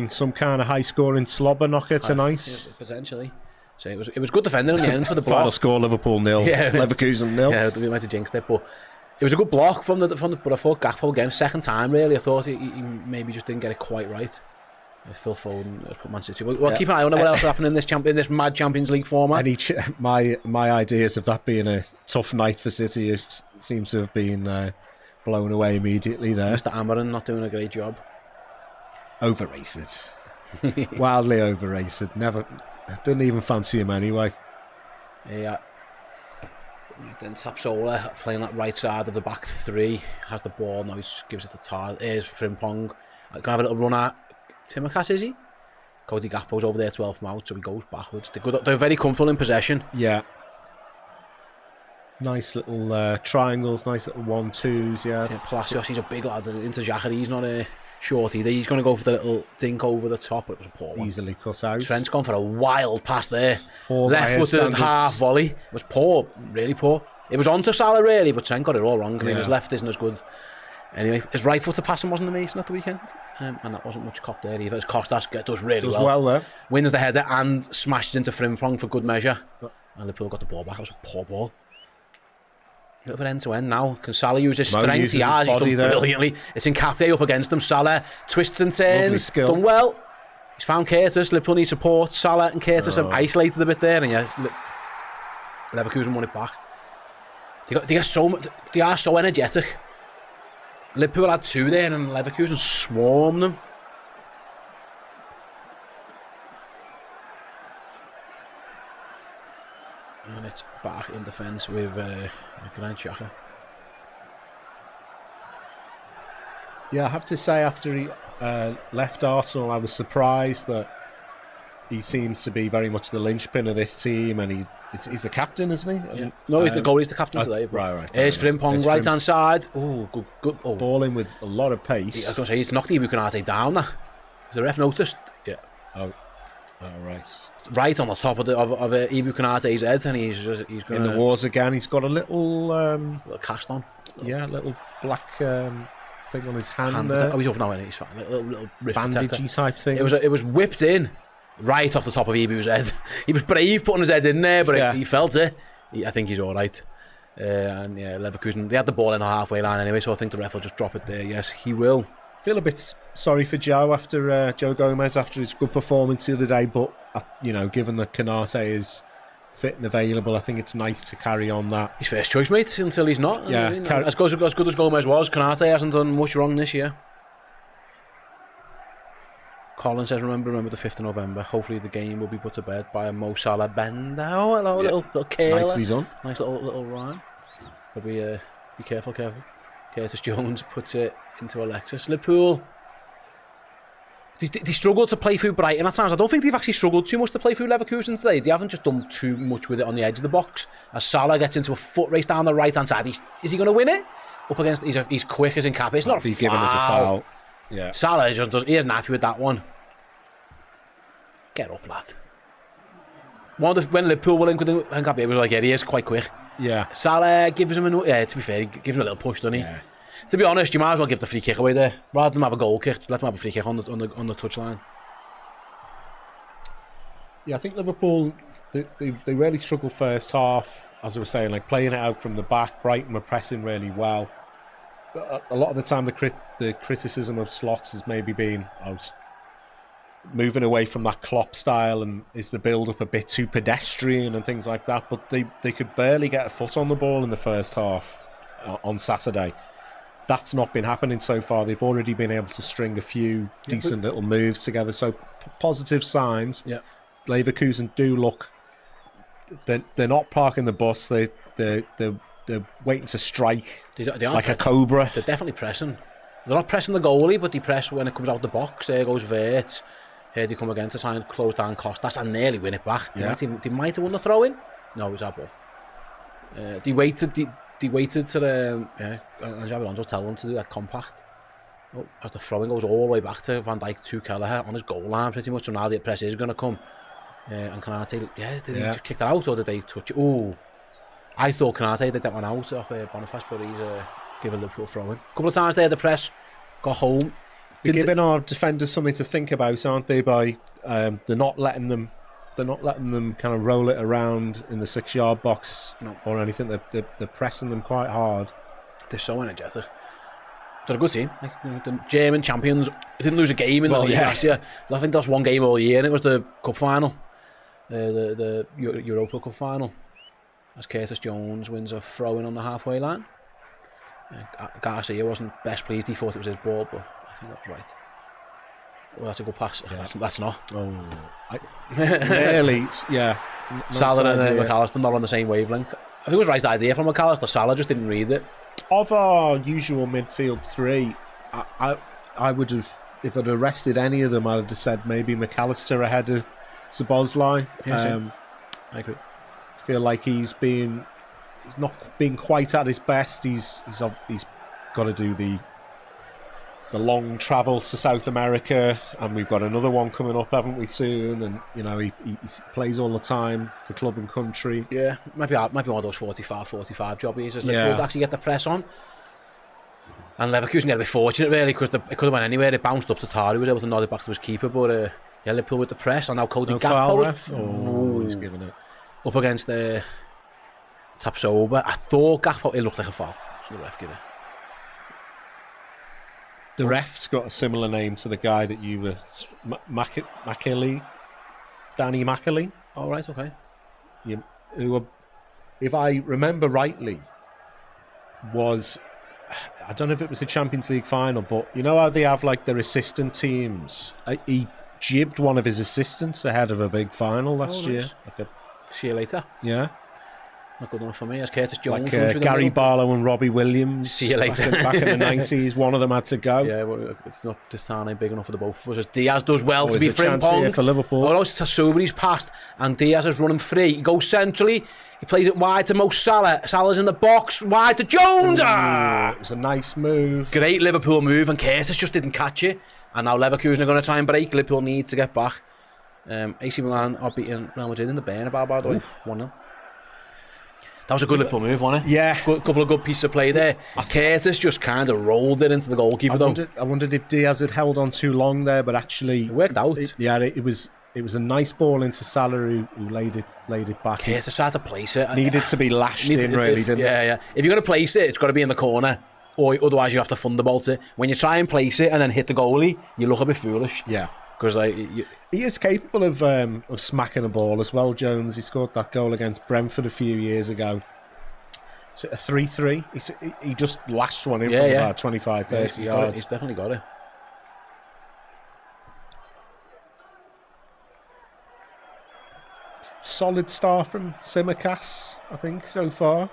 some kind of high scoring slobber knocker tonight? Yeah, potentially. So it was good defending in the end for the block. Final score: Liverpool 0, Leverkusen 0. Yeah, we might have jinxed it, but it was a good block from the. But I thought Gakpo again, second time really. I thought he maybe just didn't get it quite right. Phil Foden has put Man City. Well, keep an eye on what else happening in this mad Champions League format. My ideas of that being a tough night for City seems to have been blown away immediately there. Mr. Amarin not doing a great job. Overrated. Wildly overrated. Never. Didn't even fancy him anyway. Yeah. Then Tapsola playing that right side of the back three. Has the ball now. He just gives it to Tar. Here's Frimpong. Going to have a little run at Timikas, is he? Cody Gakpo's over there 12th out, so he goes backwards. They're very comfortable in possession. Yeah. Nice little triangles, nice little 1-2s, yeah. Palacios, he's a big lad. Into Xhaka, he's not a short either. He's going to go for the little dink over the top. It was a poor one. Easily cut out. Trent's gone for a wild pass there. Left-footed half volley. It was poor, really poor. It was onto Salah really, but Trent got it all wrong. I mean, his left isn't as good. Anyway, his right footed passing wasn't amazing at the weekend, and that wasn't much cop there either. As Costas does really well there. Wins the header and smashes into Frimpong for good measure. And Liverpool got the ball back. That was a poor ball. A little bit end to end now. Can Salah use his strength? He has. He's done brilliantly. It's in Cafe up against him. Salah twists and turns. Done well. He's found Curtis. Liverpool need support. Salah and Curtis have isolated a bit there, and Leverkusen won it back. They are so energetic. Liverpool had two there, and Leverkusen swarmed them. And it's back in defence with Granit Xhaka. Yeah, I have to say, after he left Arsenal, I was surprised that he seems to be very much the linchpin of this team, and he's the captain, isn't he? Yeah. No, he's the goalie. He's the captain today. Right. Here's Frimpong, right hand side. Oh, good. Oh. Ball in with a lot of pace. I was going to say, it's knocked Ibu Konate down. Has the ref noticed? Yeah. Oh. Oh, right. Right on the top of Ibu Konate's head, and he's going in the wars again. He's got a little cast on. Little black thing on his hand there. Oh, he's up now, and he's fine. Little wrist bandagey protector. type thing. It was whipped in right off the top of Ibu's head. He was brave putting his head in there, but he felt it. I think he's all right. And yeah, Leverkusen, they had the ball in the halfway line anyway, so I think the ref will just drop it there. Yes, he will. Feel a bit sorry for Joe after Joe Gomez after his good performance the other day, but given that Konate is fit and available, I think it's nice to carry on that. His first choice, mate, until he's not. Yeah, I mean, as good as Gomez was, Konate hasn't done much wrong this year. Colin says, remember the 5th of November. Hopefully the game will be put to bed by a Mo Salah bend. Oh, hello, little curler. Nicely done. Nice little rhyme. But be careful. Curtis Jones puts it into Alexis. Liverpool. They struggled to play through Brighton at times. I don't think they've actually struggled too much to play through Leverkusen today. They haven't just done too much with it on the edge of the box. As Salah gets into a foot race down the right-hand side, is he going to win it? Up against, he's quick as in cap. It's not a foul. Given as a foul. Yeah. Salah he isn't happy with that one. Get up, lad. When Liverpool were linked with him, it was like, he is quite quick. Yeah. Salah gives him to be fair, he gives him a little push, doesn't he? Yeah. To be honest, you might as well give the free kick away there. Rather than have a goal kick, let them have a free kick on the touchline. Yeah, I think Liverpool, they really struggled first half, as I was saying, like playing it out from the back. Brighton were pressing really well. A lot of the time, the criticism of Slots has maybe been moving away from that Klopp style, and is the build-up a bit too pedestrian and things like that. But they could barely get a foot on the ball in the first half on Saturday. That's not been happening so far. They've already been able to string a few decent little moves together. So positive signs. Yeah. Leverkusen do look. They're not parking the bus. They're waiting to strike they like a cobra. They're definitely pressing. They're not pressing the goalie, but they press when it comes out the box. There goes Vert. Here they come again to try and close down Costas and nearly win it back. They might have won the throw-in. No, it was our ball. They waited to and Xabi Alonso tell them to do that compact. As the throwing goes all the way back to Van Dijk to Kelleher on his goal line pretty much. So now the press is going to come. And Konate, did they just kick that out or did they touch it? Oh, I thought Konate did that one out off Boniface, but he's given Liverpool throw-in. A couple of times there, the press got home. They're giving our defenders something to think about, aren't they? By they're not letting them kind of roll it around in the 6-yard box or anything. They're pressing them quite hard. They're so energetic. They're a good team. Like, the German champions didn't lose a game in the league last year. I think that's one game all year, and it was the cup final, the Europa Cup final. As Curtis Jones wins a throw-in on the halfway line. Garcia wasn't best pleased. He thought it was his ball, but I think that was right. Well, that's a good pass. Yeah. That's not. Oh, nearly. Yeah. Salah and McAllister not on the same wavelength. I think it was the right idea from McAllister. Salah just didn't read it. Of our usual midfield three, I would have, if I'd arrested any of them, I'd have just said maybe McAllister ahead of Szoboszlai. I agree. I feel like he's not been quite at his best. He's got to do the long travel to South America, and we've got another one coming up, haven't we, soon? And he plays all the time for club and country. Yeah, might be one of those 45 jobbies, isn't it? Could actually get the press on. And Leverkusen got a bit fortunate really, because it could have went anywhere. It bounced up to Tar, who was able to nod it back to his keeper, but Liverpool with the press, and now Cody Gakpo he's giving it up against the Tapsoba. I thought Gakpo, it looked like a foul, so the ref gave it. The ref's got a similar name to the guy that you were... Makeley? Danny Makeley? Oh, right, okay. Who, if I remember rightly, was... I don't know if it was the Champions League final, but you know how they have like their assistant teams? He jibbed one of his assistants ahead of a big final last year. See you later. Yeah. Not good enough for me. As Curtis Jones, like Gary Barlow and Robbie Williams. See you later. Back in the 90s, one of them had to go. Yeah, but it's not this time big enough for the both of us. As Diaz does well to be Frimpong for Liverpool. Oh no, it's Tassobri's passed, and Diaz is running free. He goes centrally. He plays it wide to Mo Salah. Salah's in the box, wide to Jones. It was a nice move. Great Liverpool move, and Curtis just didn't catch it. And now Leverkusen are going to try and break. Liverpool need to get back. AC Milan are beating Real Madrid in the Bernabeu, by the way, 1-0. That was a good Liverpool move, wasn't it? Yeah. Couple of good pieces of play there. Curtis just kind of rolled it into the goalkeeper, I wondered if Diaz had held on too long there, but actually... It worked out. It was a nice ball into Salah who laid it back. Curtis tried to place it. Needed to be lashed in, really, didn't it? Yeah. If you're going to place it, it's got to be in the corner, or otherwise you have to thunderbolt it. When you try and place it and then hit the goalie, you look a bit foolish. Yeah. Because he is capable of smacking a ball as well, Jones. He scored that goal against Brentford a few years ago. Is it a 3-3? He just lashed one in from about 25, 30 yards. He's definitely got it. Solid start from Tsimikas, I think, so far.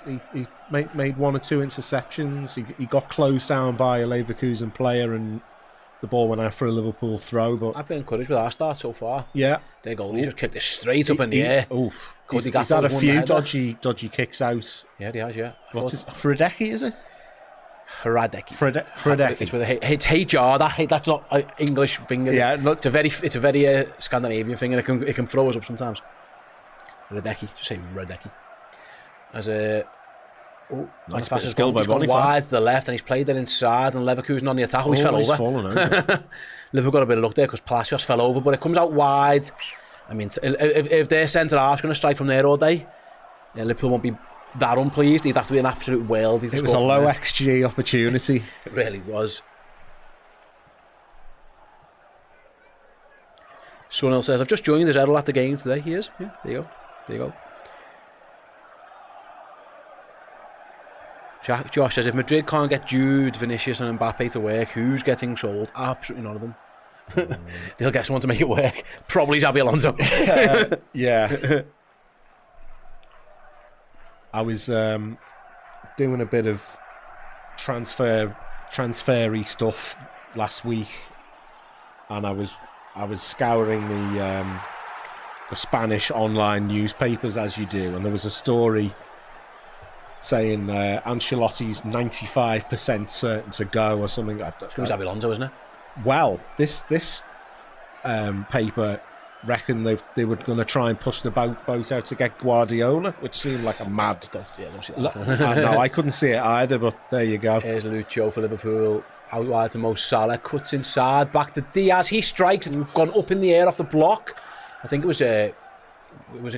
He made one or two interceptions. He got closed down by a Leverkusen player and the ball went out for a Liverpool throw. But I've been encouraged with our start so far. Yeah. Their goalie just kicked it straight up in the air. He's had a few dodgy kicks out. Yeah, he has, yeah. What's his... Hradecki, is it? Hradecki. Hradecki. It's with it's HR. That's not an English finger. Yeah, it's a very Scandinavian thing, and it can throw us up sometimes. Hradecki. Just say Hradecki. As a nice bit of skill by Boniface. Wide to the left, and he's played it inside, and Leverkusen on the attack. He's fell over. Liverpool got a bit of luck there because Palacios fell over, but it comes out wide. I mean, if their centre half's going to strike from there all day, Liverpool won't be that unpleased. He'd have to be an absolute world. It was a low XG opportunity. It really was. Someone else says, I've just joined. There's Errol at the game today. He is. Yeah, there you go. Josh says, if Madrid can't get Jude, Vinicius and Mbappe to work, who's getting sold? Absolutely none of them. They'll get someone to make it work. Probably Xabi Alonso. Yeah. I was doing a bit of transfery stuff last week, and I was scouring the Spanish online newspapers, as you do, and there was a story saying Ancelotti's 95% certain to go or something like that. It's going to be Xabi Alonso, isn't it? Well, this paper reckoned they were going to try and push the boat out to get Guardiola, which seemed like a mad... Don't see that. No, I couldn't see it either, but there you go. Here's Lucho for Liverpool. Out wide to Mo Salah, cuts inside, back to Diaz. He strikes and gone up in the air off the block. I think it was a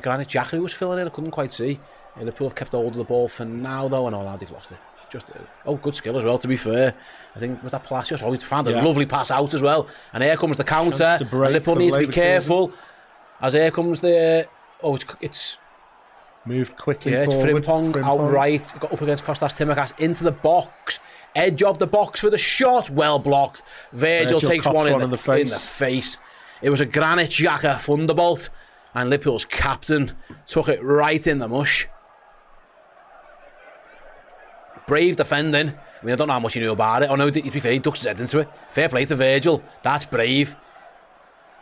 Granit Xhaka who was filling in. I couldn't quite see. Liverpool have kept hold of the ball for now, though, and now they've lost it. Good skill as well, to be fair. I think was that Palacios. He found a lovely pass out as well. And here comes the counter. And Liverpool needs to be careful. As here comes the... it's moved quickly forward. Frimpong outright. Got up against Kostas Tsimikas into the box. Edge of the box for the shot. Well blocked. Virgil takes one in the face. It was a Granit Xhaka thunderbolt. And Liverpool's captain took it right in the mush. Brave defending. I mean, I don't know how much he knew about it. Oh no, to be fair, he ducks his head into it. Fair play to Virgil. That's brave.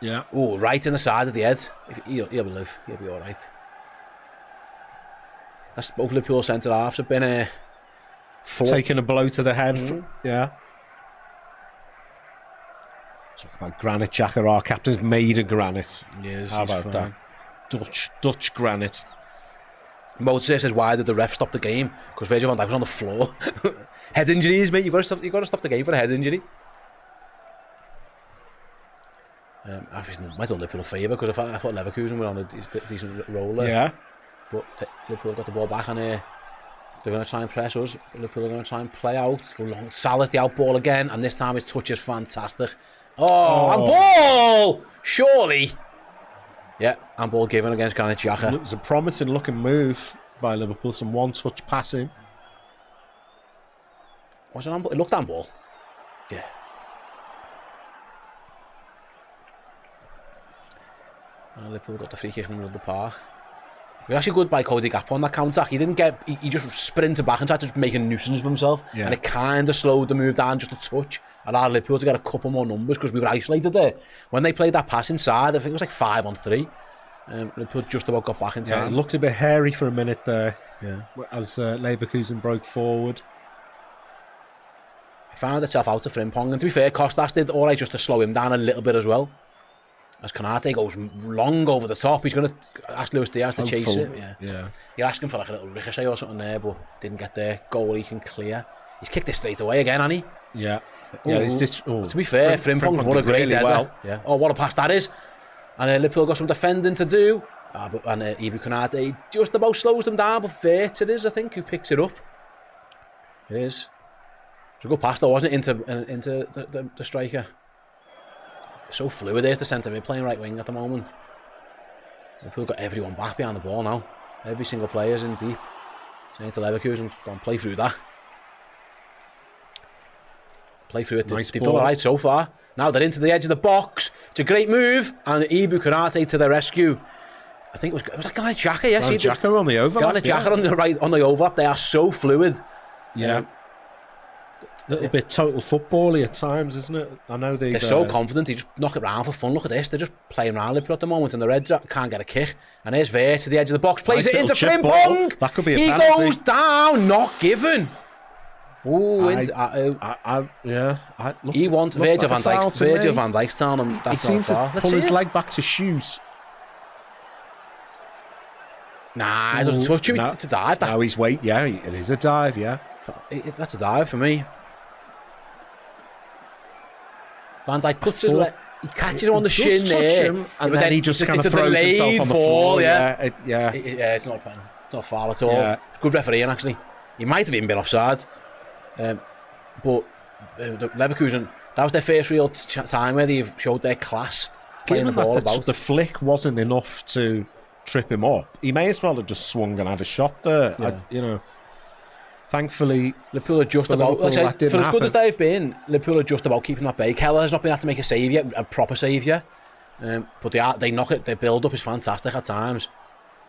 Yeah. Oh, right in the side of the head. He'll live. He'll be all right. That's both Liverpool centre halves have been taking a blow to the head. Yeah. Talk about Granit Xhaka. Our captain's made of granite. Yes, how about that? Dutch granite. Moses says, why did the ref stop the game? Because Virgil van Dijk was on the floor. Head injuries, mate. You've got to stop the game for a head injury. I might have Liverpool a favour because I thought Leverkusen were on a decent roll there. Yeah. But Liverpool got the ball back and they're going to try and press us. Liverpool are going to try and play out. Go long. Salah's the out ball again, and this time his touch is fantastic. And ball! Surely. Yeah, and ball given against Granit Xhaka. It was a promising looking move by Liverpool, some one-touch passing. Was it handball? It looked handball. Yeah. And Liverpool got the free kick in the middle of the park. It was actually good by Cody Gakpo on that counter. He just sprinted back and tried to just make a nuisance of himself. Yeah. And it kind of slowed the move down just a touch. Allowed Liverpool to get a couple more numbers because we were isolated there. When they played that pass inside, I think it was like 5-on-3. Liverpool just about got back in time. Yeah, it looked a bit hairy for a minute there. Yeah. As Leverkusen broke forward. It found itself out to Frimpong. And to be fair, Kostas did all right just to slow him down a little bit as well. As Konate goes long over the top, he's going to ask Luis Diaz to chase it. Yeah. You're asking for like a little ricochet or something there, but didn't get there. Goal he can clear. He's kicked it straight away again, hasn't he? Yeah. Yeah, to be fair, Frimpong, what a great really header. well. Yeah. Oh, what a pass that is. And Liverpool got some defending to do. And Ibu Konate just about slows them down, but Vert it is, I think, who picks it up. It is. It was a good pass though, wasn't it, into the striker. So fluid. There's the centre mid playing right wing at the moment. Liverpool got everyone back behind the ball now. Every single player's in deep. Saying to Leverkusen, go and play through that. Play through it. Nice They've done all right so far. Now they're into the edge of the box. It's a great move. And Ibu Konate to the rescue. I think it was like Granit Xhaka, yes. Granit Xhaka on the overlap. Granit Xhaka on the right, on the overlap. They are so fluid. Yeah. A little bit total football-y at times, isn't it? I know they're so confident. They just knock it around for fun. Look at this. They're just playing around Liverpool at the moment, and the Reds can't get a kick. And there's Vert to the edge of the box. Plays Nice it into little chip Frimpong. ball. That could be a he penalty. goes down. Not given. Ooh, he wants Virgil van Dijk's telling him that's he seems to far. pull his leg back to shoot. Nah, he doesn't touch him. It's a dive. No, he's wait. Yeah, it is a dive. Yeah, that's a dive for me. Van Dijk puts his leg. He catches him on the shin there, and then he just kind of throws himself on the floor. Yeah, it's not a pen. It's not a foul at all. Yeah. Good refereeing actually. He might have even been offside. But the Leverkusen, that was their first real time where they've showed their class playing the ball about. The flick wasn't enough to trip him up. He may as well have just swung and had a shot there. Yeah. Thankfully, Liverpool are just about. For as good as they've been, Liverpool are just about keeping that bay. Keller's not been able to make a save yet, a proper save yet. But they knock it. Their build up is fantastic at times.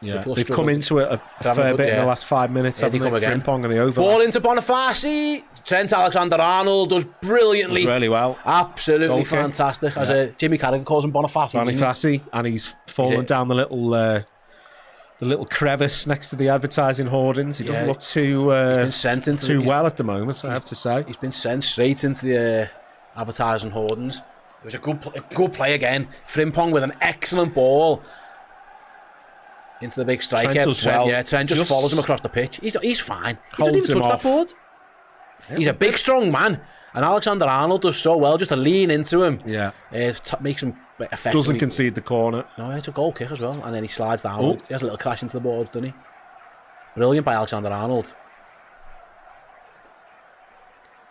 Yeah, they've come into it a fair bit in the last 5 minutes. They come again. Frimpong and the overlap. Ball into Boniface. Trent Alexander-Arnold does brilliantly. Does really well. Absolutely fantastic. As Jimmy Carragher calls him, Boniface. And he's fallen down the little crevice next to the advertising hoardings. He doesn't look too well at the moment, I have to say. He's been sent straight into the advertising hoardings. It was a good play again. Frimpong with an excellent ball into the big striker. Trent just follows him across the pitch. He's fine. He doesn't even touch that board. Yeah, he's a big, strong man. And Alexander-Arnold does so well just to lean into him. Yeah. Makes him effective. Doesn't concede the corner. No, it's a goal kick as well. And then he slides down. Oh. He has a little crash into the boards, doesn't he? Brilliant by Alexander-Arnold.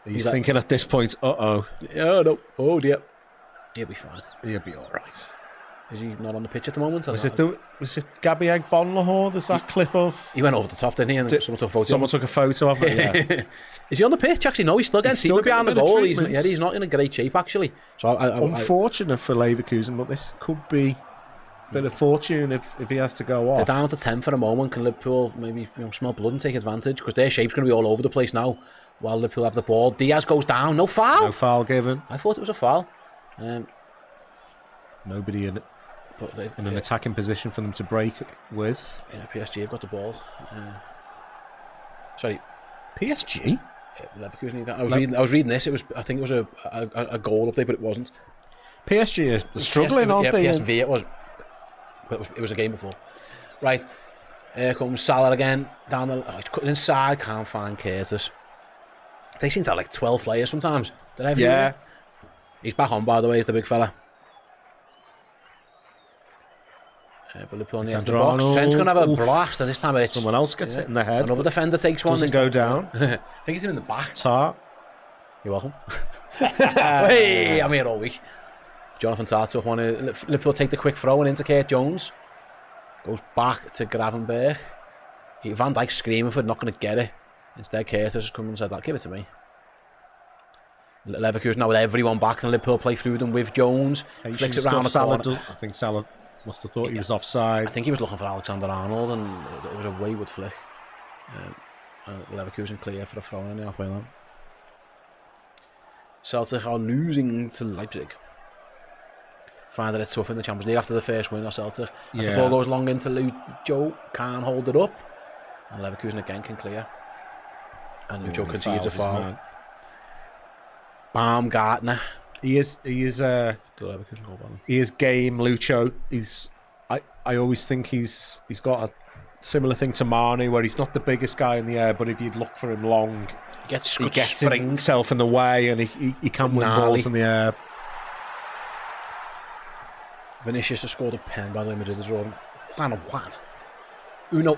He's thinking at this point, Oh, no. Oh, dear. He'll be fine. He'll be all right. Is he not on the pitch at the moment? Was it Xabi Bonlahor? There's that clip of... He went over the top, didn't he? And someone took a photo of him, yeah. Is he on the pitch? Actually, no, he's still getting seated behind the goal. He's not in a great shape, actually. So unfortunate for Leverkusen, but this could be a bit of fortune if he has to go off. They're down to 10 for a moment. Can Liverpool maybe smell blood and take advantage? Because their shape's going to be all over the place now while Liverpool have the ball. Diaz goes down. No foul. No foul given. I thought it was a foul. Nobody in an attacking position for them to break with. Yeah, PSG have got the ball. Sorry, PSG. Leverkusen. I was reading this. I think it was a goal update, but it wasn't. PSG are struggling, aren't they? PSV it was, but it was a game before. Right, here comes Salah again down the. He's cutting inside. Can't find Curtis. They seem to have like 12 players sometimes. Yeah. He's back on, by the way. He's the big fella. But Liverpool on the edge of the box. Trent's going to have a blast, and this time it's... Someone else gets it in the head. Another defender takes one. Doesn't go down. I think he's in the back. Tart. You're welcome. Hey, I'm here all week. Jonathan Tart took one. Liverpool take the quick throw and into Kurt Jones. Goes back to Gravenberch. Van Dijk screaming for it, not going to get it. Instead, Curtis has come and said, give it to me. Leverkusen now with everyone back, and Liverpool play through them with Jones. Flicks it round the corner. I think Salah must have thought he was offside. I think he was looking for Alexander-Arnold, and it was a wayward flick. Leverkusen clear for a throw in the halfway line. Celtic are losing to Leipzig. Finding it tough in the Champions League after the first win of Celtic. As the ball goes long into Joe, can't hold it up. And Leverkusen again can clear. And Lucho concedes a foul. Baumgartner. He is game, Lucho. I always think he's got a similar thing to Mane, where he's not the biggest guy in the air, but if you'd look for him long, he gets himself in the way, and he can win balls in the air. Vinicius has scored a pen by the way. Madrid is rolling. Juan. Uno.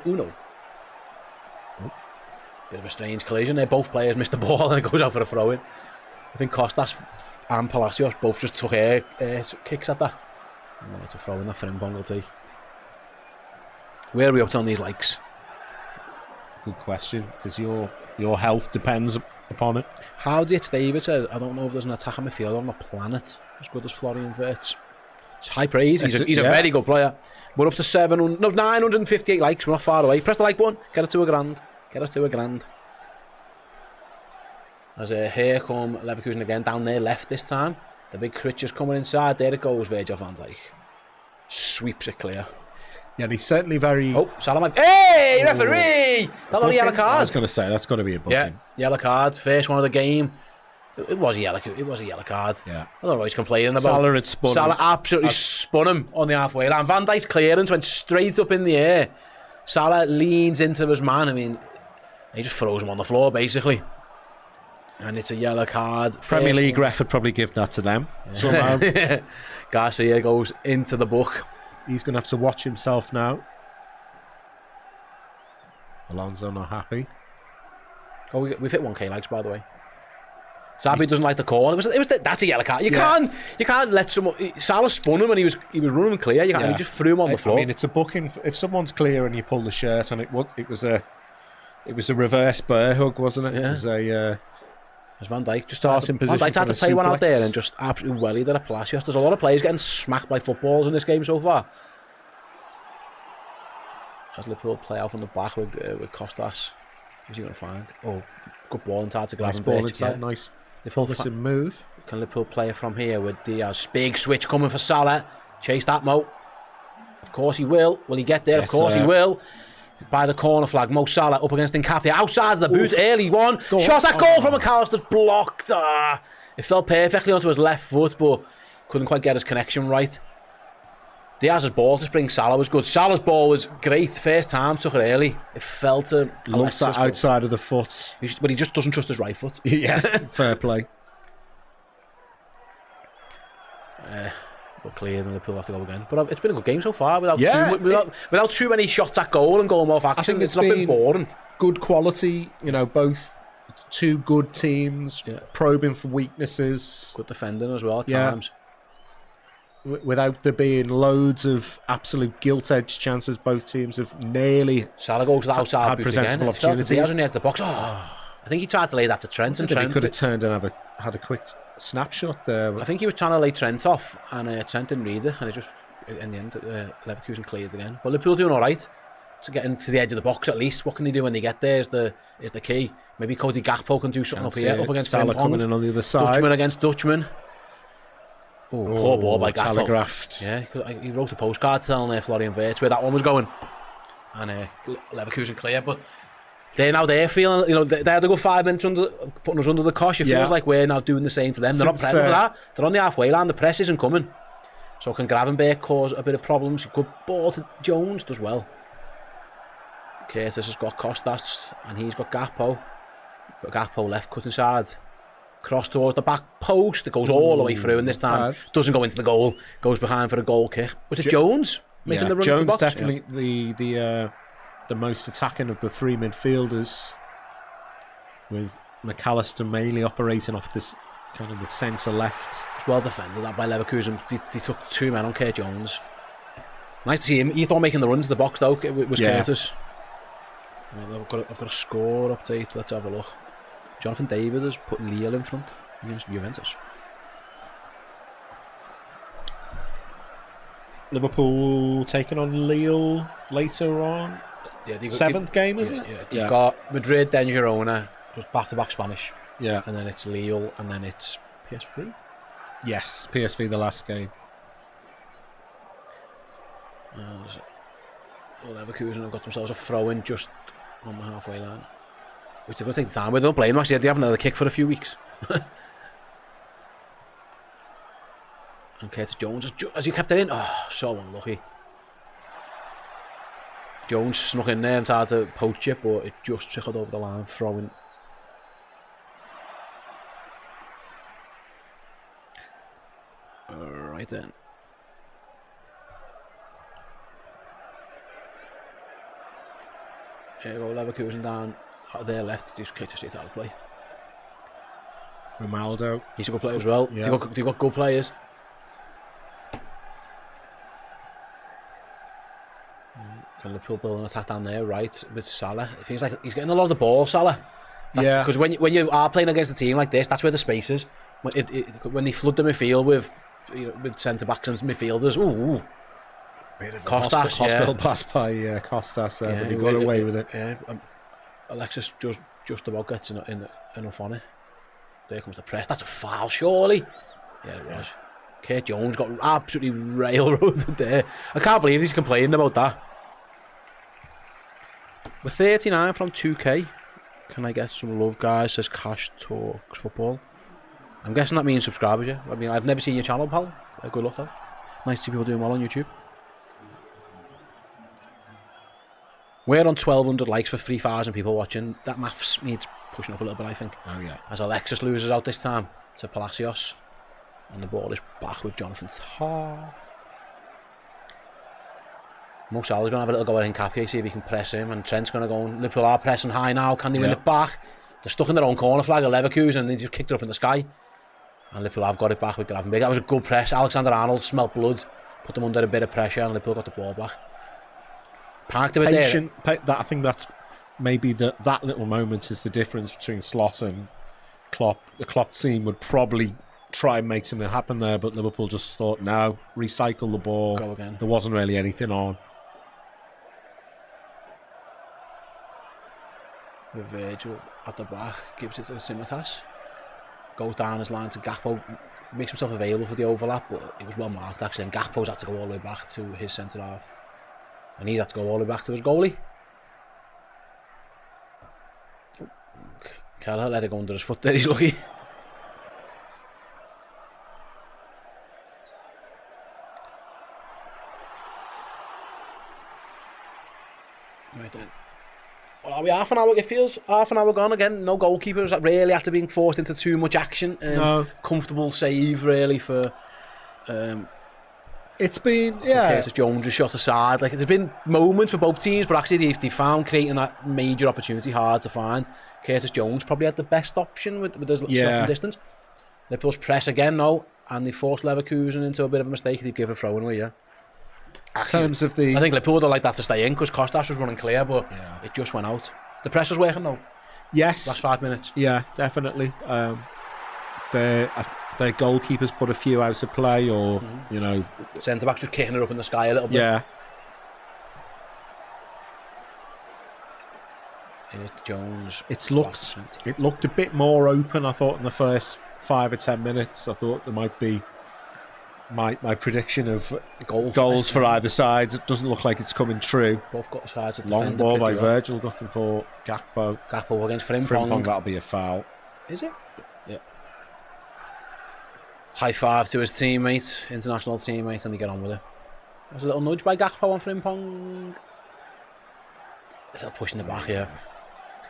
Oh. Bit of a strange collision there. Both players missed the ball and it goes out for a throw-in. I think Costas and Palacios both just took air kicks at that. And it's a throw-in that for him, Bongle. Where are we up to on these likes? Good question, because your health depends upon it. How Ditch David says, I don't know if there's an attacker midfielder on the planet as good as Florian Wirtz. It's high praise. He's a very good player. We're up to 958 likes. We're not far away. Press the like button. Get us to $1,000. As here come Leverkusen again down their left this time. The big creature's coming inside. There it goes. Virgil van Dijk sweeps it clear. Yeah, he's certainly very... Oh, Salah. Hey, referee! That's not a yellow card. I was going to say, that's got to be a booking. Yeah, yellow card. First one of the game. It was a yellow card. Yeah. I don't know what he's complaining about. Salah had spun him. Salah absolutely spun him on the halfway line. Van Dijk's clearance went straight up in the air. Salah leans into his man. I mean, he just throws him on the floor, basically. And it's a yellow card. Premier League ref would probably give that to them. Yeah. Garcia goes into the book. He's going to have to watch himself now. Alonso not happy. Oh, we've hit 1k likes, by the way. Xabi doesn't like the call. That's a yellow card. You can't let someone. Salah spun him and he was running clear. You just threw him on the floor. I mean, it's a booking. If someone's clear and you pull the shirt, and it was a reverse bear hug, wasn't it? Yeah. It was a. As Van Dijk just starting position. Van Dijk had to play one out there and just absolutely wellied at a Palacios. There's a lot of players getting smacked by footballs in this game so far. As Liverpool play out from the back with Costas, who's he going to find? Oh, good ball and hard to grab. Nice ball inside. Nice. Liverpool move. Can Liverpool play it from here with Diaz? Big switch coming for Salah. Chase that, Mo. Of course he will. Will he get there? Of course he will. By the corner flag, Mo Salah up against Nkapia. Outside of the boot, early one. Shot that goal from McAllister's blocked. It fell perfectly onto his left foot, but couldn't quite get his connection right. Diaz's ball to spring Salah was good. Salah's ball was great. First time, took it early. It fell to... Loves that outside of the foot. But he just doesn't trust his right foot. Yeah, fair play. But clear, and Liverpool have to go again. But it's been a good game so far without too many shots at goal and going off action. I think it's not been boring. Good quality, both two good teams, probing for weaknesses. Good defending as well at times. Without there being loads of absolute gilt-edged chances, both teams have nearly Salah goes to the outside had presentable opportunities. He hasn't hit the box. I think he tried to lay that to Trent. And Trent he could have turned and had a quick snapshot there. I think he was trying to lay Trent off, and Trent didn't read it, and it just in the end Leverkusen clears again. But Liverpool doing all right to get into the edge of the box at least. What can they do when they get there is the key. Maybe Cody Gakpo can do something up here, up against Salah coming in on the other side. Dutchman against Dutchman. Oh, poor ball by Gakpo. Telegraphed. Yeah, he wrote a postcard telling Florian Wirtz where that one was going, and Leverkusen clear, but. They're now there feeling, they had a good 5 minutes putting us under the cosh. It feels like we're now doing the same to them. They're not prepping for that. They're on the halfway line. The press isn't coming. So can Gravenberg cause a bit of problems? Good ball to Jones, does well. Curtis has got Costas and he's got Gakpo. Gakpo left, cut inside. Cross towards the back post. It goes all the way through, and this time doesn't go into the goal. Goes behind for a goal kick. Was it Jones making the run Jones for the box? Definitely the most attacking of the three midfielders, with McAllister mainly operating off this kind of the centre left. It's well defended that by Leverkusen. They took 2 men on Kurt Jones. Nice to see him. He's not making the runs to the box though. It was Curtis. I've got a score update. Let's have a look. Jonathan David has put Lille in front against Juventus. Liverpool taking on Lille later on. Yeah, 7th game, is it? Yeah, they've got Madrid, then Girona, just back-to-back Spanish. Yeah. And then it's Lille, and then it's PSV. Yes, PSV the last game. Leverkusen have got themselves a throw-in just on the halfway line, which they're going to take the time with. Don't blame them, actually. They haven't had a kick for a few weeks. And Curtis Jones, as he kept it in, oh, so unlucky. Jones snuck in there and tried to poach it, but it just trickled over the line, throwing. Right then. Here you go, Leverkusen down their left, just kicked it straight out of play. Ronaldo. He's a good player as well. Yeah. Do you got good players? Liverpool building an attack down there, right, with Salah. It feels like he's getting a lot of the ball, Salah. Because when you are playing against a team like this, that's where the space is. When they flood the midfield with centre-backs and midfielders, ooh. Bit of Costas, hospital pass by Costas there, but he got away with it. Yeah, Alexis just about gets enough on it. There comes the press. That's a foul, surely. Yeah, it was. Kurt Jones got absolutely railroaded there. I can't believe he's complaining about that. We're 39 from 2K. Can I get some love, guys? Says Cash Talks Football. I'm guessing that means subscribers, yeah? I mean, I've never seen your channel, pal. Good luck, though. Nice to see people doing well on YouTube. We're on 1,200 likes for 3,000 people watching. That maths needs pushing up a little bit, I think. Oh, yeah. As Alexis loses out this time to Palacios. And the ball is back with Jonathan Tah. Mo Salah's going to have a little go at Nkapie, see if he can press him. And Trent's going to go. Liverpool are pressing high now. Can they win it back? They're stuck in their own corner flag at Leverkusen and they just kicked it up in the sky. And Liverpool have got it back with Gravenberg. That was a good press. Alexander-Arnold smelt blood, put them under a bit of pressure, and Liverpool got the ball back. Panicked a bit there. I think that's maybe that little moment is the difference between Slot and Klopp. The Klopp team would probably try and make something happen there, but Liverpool just thought, no, recycle the ball. Go again. There wasn't really anything on. With Virgil at the back, gives it to Tsimikas. Goes down his line to Gakpo, makes himself available for the overlap, but it was well marked actually, and Gakpo's had to go all the way back to his centre half. And he's had to go all the way back to his goalie. Keller let it go under his foot there, he's lucky. Right then. Well, are we half an hour? It feels half an hour gone again. No goalkeepers really after being forced into too much action. No. Comfortable save really for. It's been Curtis Jones just shot aside. Like there's been moments for both teams, but actually they found creating that major opportunity hard to find. Curtis Jones probably had the best option with the shot from distance. Liverpool's press again now, and they forced Leverkusen into a bit of a mistake. They've given a throw away. Yeah. In terms of the, I think Liverpool would have liked that to stay in because Costas was running clear, but it just went out. The press was working though. Yes. Last 5 minutes. Yeah, definitely. Their goalkeepers put a few out of play, or you know, centre backs just kicking it up in the sky a little bit. Yeah. Here's Jones. It looked a bit more open, I thought, in the first 5 or 10 minutes. I thought there might be my prediction of goals for either side. It doesn't look like it's coming true. Both got sides of long ball by Virgil looking for Gakpo. Gakpo against Frimpong. Frimpong, that'll be a foul. Is it? Yeah. High five to his teammate, international teammate, and they get on with it. There's a little nudge by Gakpo on Frimpong. A little push in the back here.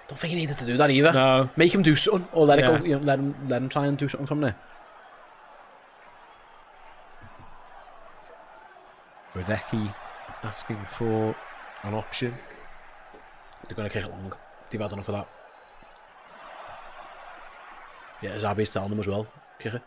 Don't think he needed to do that either. No. Make him do something, or let it go. You know, let him try and do something from there. Radecki asking for an option. They're going to kick it long. They've had enough of that. Yeah, Xabi's telling them as well. Kick it.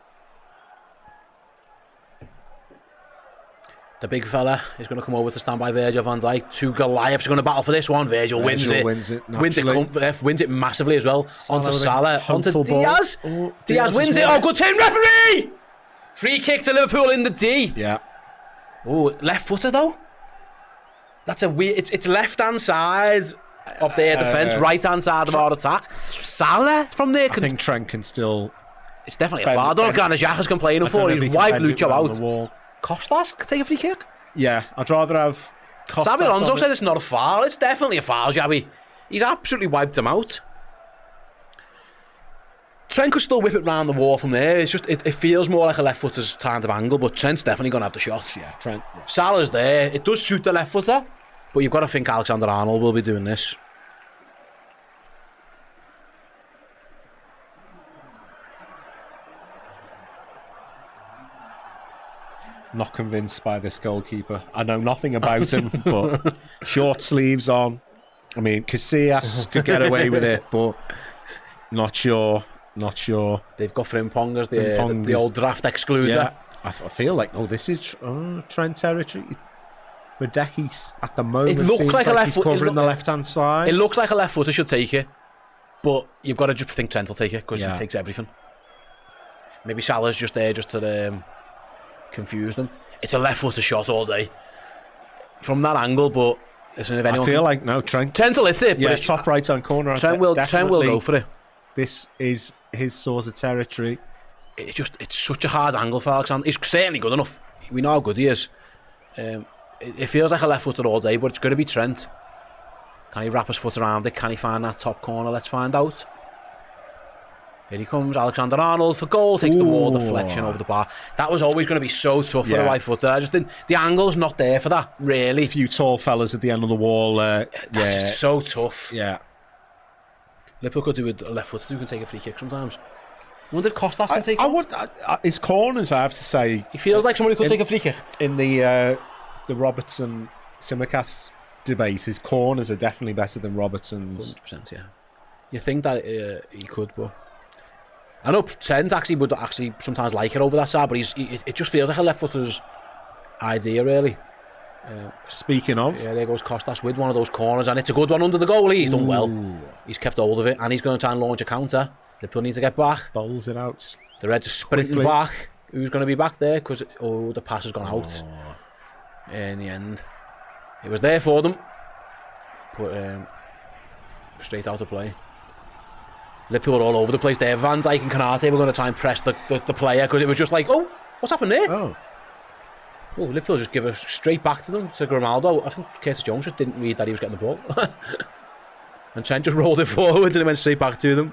The big fella is going to come over to stand by Virgil van Dijk. Two Goliaths are going to battle for this one. Virgil wins it. Wins it massively as well. Onto Salah. Onto Diaz. Diaz wins it. Oh, good turn, referee! Free kick to Liverpool in the D. Yeah. Oh, left footer though. That's a weird. It's left hand side of their defence, right hand side of our attack. Salah from there. I think Trent can still. It's definitely a foul. I don't know what Granit Xhaka is complaining for. He's wiped Lucho out. Costas could take a free kick. Yeah, I'd rather have Costas. Xabi Alonso said it's not a foul. It's definitely a foul, Xabi. He's absolutely wiped him out. Trent could still whip it round the wall from there. It's just, it feels more like a left footer's kind of angle, but Trent's definitely going to have the shots. Yeah, Trent. Yeah. Salah's there. It does suit the left footer, but you've got to think Alexander-Arnold will be doing this. Not convinced by this goalkeeper. I know nothing about him, but short sleeves on. I mean, Casillas could get away with it, but not sure. Not sure. They've got Frimpong as the old draft excluder. Yeah, I feel like, this is Trent territory. Radecki's at the moment. It looks like a left he's foot. covering the left-hand side. It looks like a left footer should take it, but you've got to just think Trent will take it because he takes everything. Maybe Salah's just there just to confuse them. It's a left footer shot all day from that angle, but listen, if anyone I feel like Trent will hit it. Yeah, but top right hand corner. Trent will go for it. This is his sort of territory. It's such a hard angle for Alexander. He's certainly good enough. We know how good he is. It feels like a left footer all day, but it's going to be Trent. Can he wrap his foot around it? Can he find that top corner? Let's find out. Here he comes, Alexander-Arnold for goal. Takes the wall deflection over the bar. That was always going to be so tough for a right footer. I just didn't. The angle's not there for that, really. A few tall fellas at the end of the wall. That's just so tough. Yeah. Liverpool could do with a left footer who can take a free kick sometimes. I wonder if Costas can take it. His corners, I have to say. He feels like somebody could take a free kick. In the Robertson Simicast debate, his corners are definitely better than Robertson's. 100%, yeah. You think that he could, but I know Trent would sometimes like it over that side, but it just feels like a left footer's idea, really. Speaking of, there goes Costas with one of those corners, and it's a good one under the goalie. He's done well. He's kept hold of it, and he's going to try and launch a counter. Liverpool need to get back. Bowls it out. The Reds are sprinting back. Who's going to be back there? Because the pass has gone out. In the end, it was there for them, but straight out of play. Liverpool were all over the place there. Van Dijk and Konate were going to try and press the player because it was just like, what's happened there? Liverpool just give it straight back to them, to Grimaldo. I think Curtis Jones just didn't read that he was getting the ball. And Trent just rolled it forwards and it went straight back to them.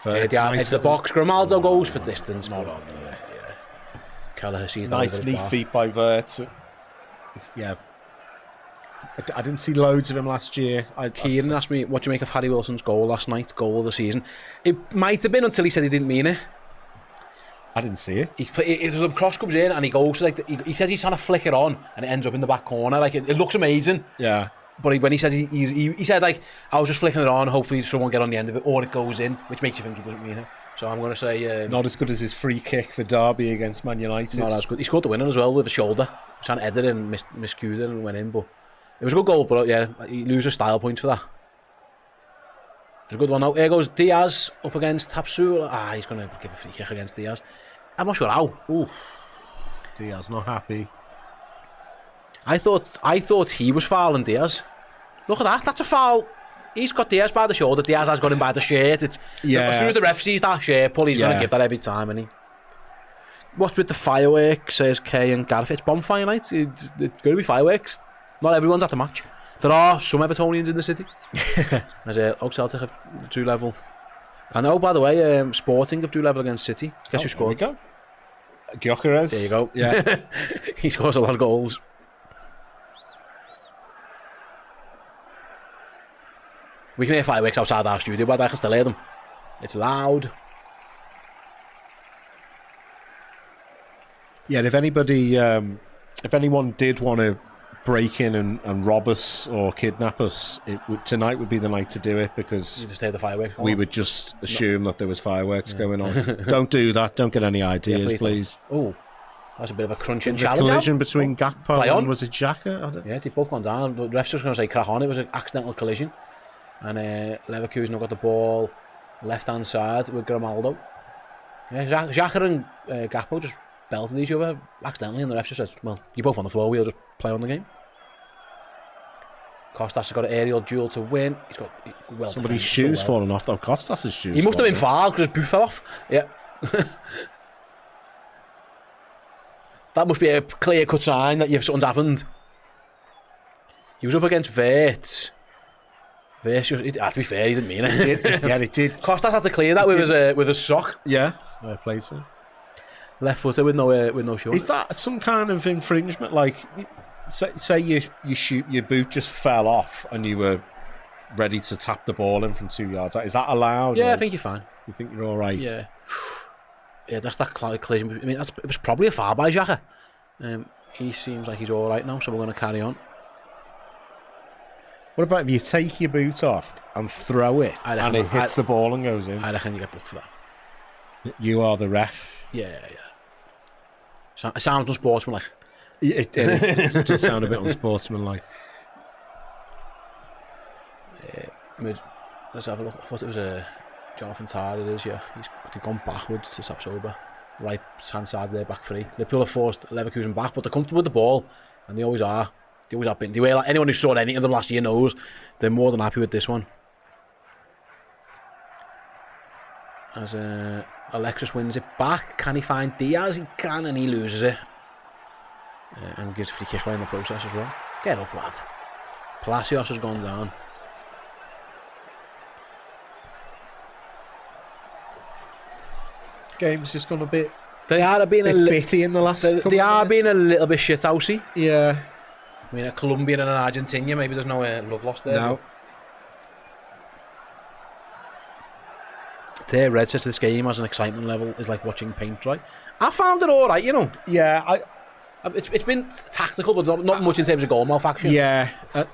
It's the box. Grimaldo goes for distance. Kelleher sees that. Nice neat feet by Vert. I didn't see loads of him last year. Kieran asked me, what do you make of Harry Wilson's goal last night? Goal of the season. It might have been until he said he didn't mean it. I didn't see it. The cross comes in and he goes he says he's trying to flick it on and it ends up in the back corner. Like it looks amazing. Yeah. But when he says he said like, I was just flicking it on, hopefully someone get on the end of it, or it goes in, which makes you think he doesn't mean it. So I'm going to say not as good as his free kick for Derby against Man United. Not as good. He scored the winner as well with a shoulder. He was trying to edit it and miscued it and went in, but it was a good goal. But yeah, he loses style points for that. It's a good one now. Here goes Diaz up against Tapsu. He's going to give a free kick against Diaz. I'm not sure how. Oof. Diaz not happy. I thought he was fouling Diaz. Look at that. That's a foul. He's got Diaz by the shoulder. Diaz has got him by the shirt. As soon as the ref sees that shirt pull, he's going to give that every time, isn't he? What's with the fireworks, says Kay and Gareth? It's bonfire night. It's going to be fireworks. Not everyone's at the match. There are some Evertonians in the city. There's Celtic have 2-level. And by the way, Sporting have 2-level against City. Guess who scored? There you go. Gyökeres. There you go. Yeah. He scores a lot of goals. We can hear fireworks outside our studio, but I can still hear them. It's loud. Yeah, and if anyone did want to break in and rob us or kidnap us, tonight would be the night to do it, because you just hear the fireworks. We would just assume that there was fireworks going on. Don't do that. Don't get any ideas, please. Oh, that's a bit of a crunching challenge. Collision between Gakpo and was it Xhaka? Yeah, they've both gone down. The ref's just going to say crack on. It was an accidental collision. And Leverkusen have got the ball left-hand side with Grimaldo. Yeah, Xhaka and Gakpo just belted each other accidentally, and the ref just says, well, you're both on the floor, we'll just play on the game. Costas has got an aerial duel to win. He's got somebody's shoes falling off, though. Costas' shoes. He must have been fouled because his boot fell off. Yeah. That must be a clear-cut sign that something's happened. He was up against Wirtz. Wirtz, to be fair, he didn't mean it. Yeah, it did. Costas had to clear that with his sock. Yeah, fair play to him. Left footer with no short. Is that some kind of infringement? Like, say your boot just fell off and you were ready to tap the ball in from 2 yards. Is that allowed? Yeah, or I think you're fine. You think you're all right? Yeah. Yeah, that's that collision. I mean, it was probably a foul by Xhaka. He seems like he's all right now, so we're going to carry on. What about if you take your boot off and throw it and it hits the ball and goes in? I reckon you get booked for that. You are the ref. Yeah. It sounds unsportsmanlike. It is. It does sound a bit unsportsmanlike. Let's have a look. I thought it was Jonathan Tah, it is, yeah. They've gone backwards to Sapsoba. Right hand side there, back free. Liverpool have forced Leverkusen back, but they're comfortable with the ball, and they always are. They always have been. Like anyone who saw any of them last year knows they're more than happy with this one. As Alexis wins it back, can he find Diaz? He can, and he loses it. And gives a free kick away in the process as well. Get up, lad. Palacios has gone down. Game's just gone a bit. They are being a bitty in the last. They are being a little bit shithousey. Yeah. I mean, a Colombian and an Argentinian, maybe there's no love lost there. No. Their red says this game has an excitement level is like watching paint dry. I found it all right, you know. Yeah, it's been tactical, but not much in terms of goal malfunction. Yeah. Oh,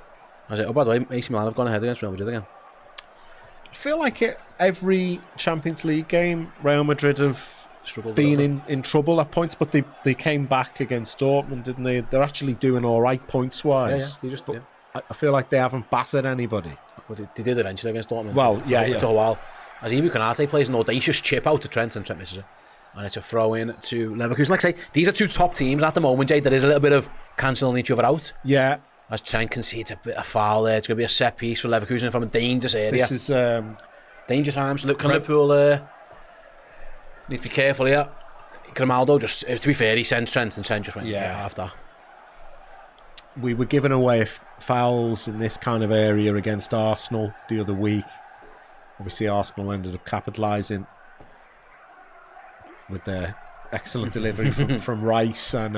by the way, AC Milan have gone ahead against Real Madrid again. I feel like every Champions League game, Real Madrid have Struggled been in trouble at points, but they came back against Dortmund, didn't they? They're actually doing all right points wise. Yeah. I feel like they haven't battered anybody. But they did eventually against Dortmund. Well, It took a while. As Ibu Konate plays an audacious chip out to Trent, and Trent misses it. And it's a throw in to Leverkusen. Like I say, these are two top teams at the moment, Jay. There is a little bit of cancelling each other out. Yeah. As Trent concedes a bit of foul there. It's going to be a set piece for Leverkusen from a dangerous area. This is dangerous times. Look, can Liverpool need to be careful here. Grimaldo just, to be fair, he sends Trent, and Trent just went after. We were giving away fouls in this kind of area against Arsenal the other week. Obviously, Arsenal ended up capitalising with their excellent delivery from Rice, and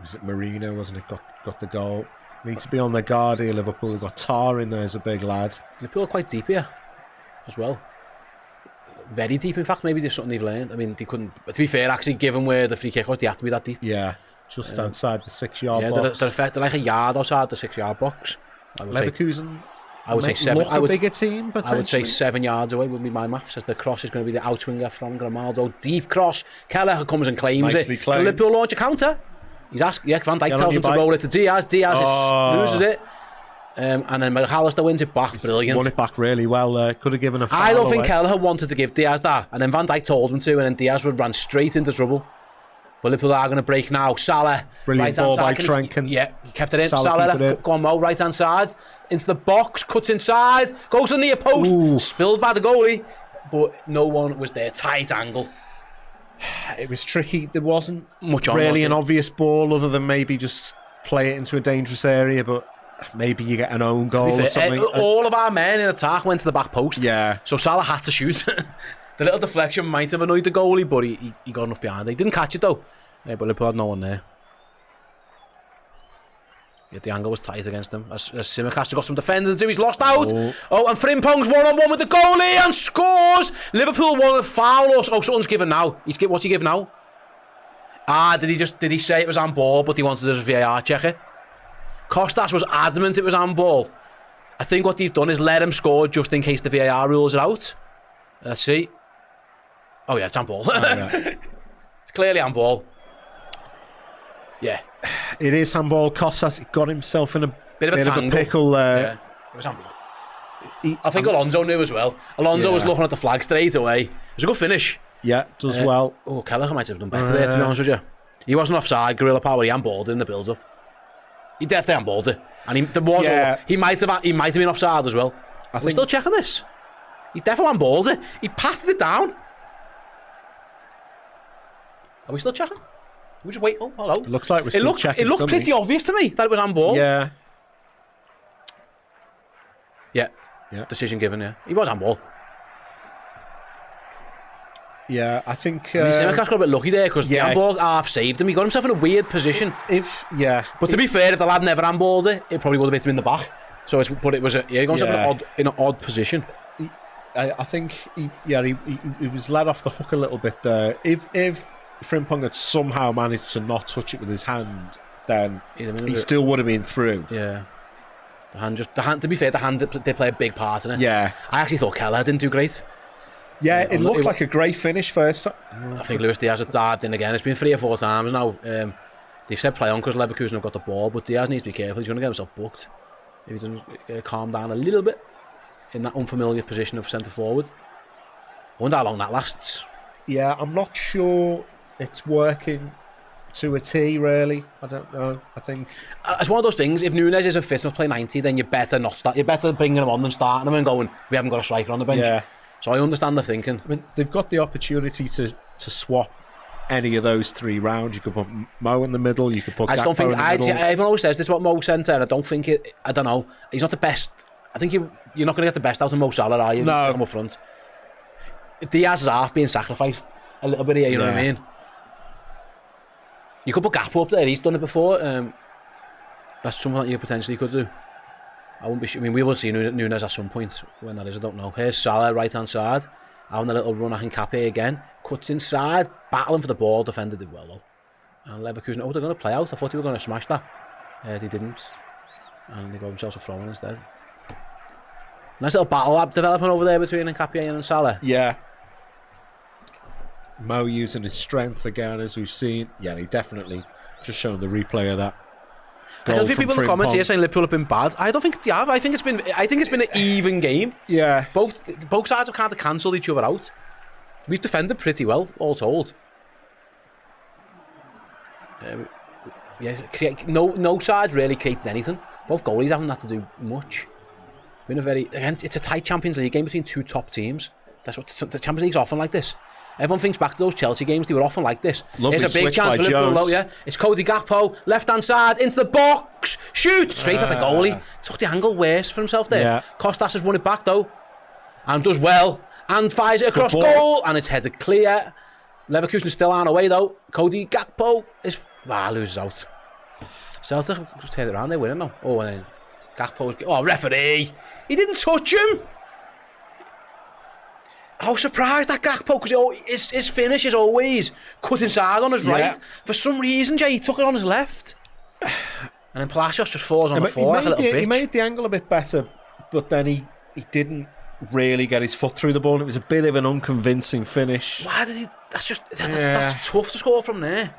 was it Marino, wasn't it? Got the goal. Need to be on their guard here, Liverpool. They've got Tar in there as a big lad. Liverpool are quite deep here as well. Very deep, in fact. Maybe there's something they've learned. I mean, they couldn't. To be fair, actually, given where the free kick was, they had to be that deep. Yeah, just outside the 6 yard box. They're like a yard outside the 6 yard box. Leverkusen. I would say 7. Look a bigger team, potentially. I would say 7 yards away would be my maths, as the cross is going to be the outswinger from Grimaldo. Deep cross. Kelleher comes and claims Nicely it. claimed. Liverpool launch a counter. He's asking. Yeah, Van Dijk tells him to roll it to Diaz. Diaz loses it. And then McAllister wins it back. Brilliant. Won it back really well. Could have given a foul I don't think away. Kelleher wanted to give Diaz that. And then Van Dijk told him to. And then Diaz ran straight into trouble. But Liverpool are going to break now. Salah. Brilliant ball by Trent. He kept it in. Salah left. Go on, Mo. Right hand side. Into the box. Cuts inside. Goes to the near post. Ooh. Spilled by the goalie. But no one was there. Tight angle. It was tricky. There wasn't much on really an obvious ball other than maybe just play it into a dangerous area, but maybe you get an own goal or something. All of our men in attack went to the back post. Yeah. So Salah had to shoot. The little deflection might have annoyed the goalie, but he got enough behind it. He didn't catch it though. But Liverpool had no one there. Yet the angle was tight against him. As Simicast got some defending to do, he's lost out. Oh, and Frimpong's one-on-one with the goalie and scores. Liverpool won a foul. Oh, something's given now. What's he given now? Did he say it was handball, but he wanted us to VAR check it? Costas was adamant it was handball. I think what they've done is let him score just in case the VAR rules it out. Let's see. Oh yeah, it's handball. It's clearly handball. Yeah. It is handball. Costas got himself in a bit of a pickle there. Yeah, it was handball. I think Alonso knew as well. Alonso was looking at the flag straight away. It was a good finish. Yeah, does well. Oh, Kelleher might have done better there, to be honest with you. He wasn't offside, Gorilla Power. He handballed in the build-up. He definitely handballed it. And he might have been offside as well. We're still checking this. He definitely handballed it. He patted it down. Are we still checking? We just wait. Oh, hello. It looks like we're still checking. It looked pretty obvious to me that it was handball. Yeah. Yeah. Yeah. Decision given, yeah. He was handball. Yeah, I think... Simicast got a bit lucky there because the yeah. handball half saved him. He got himself in a weird position. But to be fair, if the lad never handballed it, it probably would have hit him in the back. So he got himself in an odd position. I think he was let off the hook a little bit there. If Frimpong had somehow managed to not touch it with his hand, then he still would have been through. Yeah. The hand. To be fair, the hand did play a big part in it. Yeah. I actually thought Keller didn't do great. Yeah, it looked like a great finish first. I think Luis Diaz has dived in again. It's been 3 or 4 times now. They've said play on because Leverkusen have got the ball, but Diaz needs to be careful. He's going to get himself booked if he doesn't calm down a little bit in that unfamiliar position of centre forward. I wonder how long that lasts. Yeah, I'm not sure it's working to a T, really. I don't know. I think it's one of those things. If Nunes isn't fit enough to play 90, then you better not start. You're better bringing him on than starting him and going, we haven't got a striker on the bench. Yeah. So I understand the thinking. I mean, they've got the opportunity to swap any of those 3 rounds. You could put Mo in the middle. You could put. I just don't think. Everyone always says this about Mo Centre. I don't think it. I don't know. He's not the best. I think you're not going to get the best out of Mo Salah, are you? No. Come up front. Diaz is half being sacrificed a little bit here. You know what I mean? You could put Gakpo up there. He's done it before. That's something that you potentially could do. We will see Nunes at some point. When that is, I don't know. Here's Salah, right hand side, having a little run at Hincapié again. Cuts inside, battling for the ball. Defender did well though. And Leverkusen, they're going to play out. I thought they were going to smash that. They didn't, and they got themselves a throw in instead. Nice little battle developing over there between Hincapié and Salah. Yeah. Mo using his strength again, as we've seen. Yeah, he definitely just showing the replay of that. I don't think people in the comments here saying Liverpool have been bad. I don't think they have. I think it's been an even game. Yeah. Both sides have kind of cancelled each other out. We've defended pretty well, all told. No side's really created anything. Both goalies haven't had to do much. It's a tight Champions League game between 2 top teams. That's what the Champions League's often like this. Everyone thinks back to those Chelsea games, they were often like this. Lovely There's a big chance for Liverpool, Liverpool, yeah. It's Cody Gakpo, left-hand side, into the box, shoots straight at the goalie. Took the angle worse for himself there. Yeah. Costas has won it back though, and does well, and fires it across goal, and it's headed clear. Leverkusen still on away though. Cody Gakpo loses out. Celtic just turn it around, they're winning now. Oh, and then Gakpo, referee, he didn't touch him. I was surprised at Gakpo because his finish is always cut inside on his right. For some reason, Jay, he took it on his left. And then Palacios just falls on the floor like a little bitch. He made the angle a bit better, but then he didn't really get his foot through the ball. And it was a bit of an unconvincing finish. Why did he? That's tough to score from there.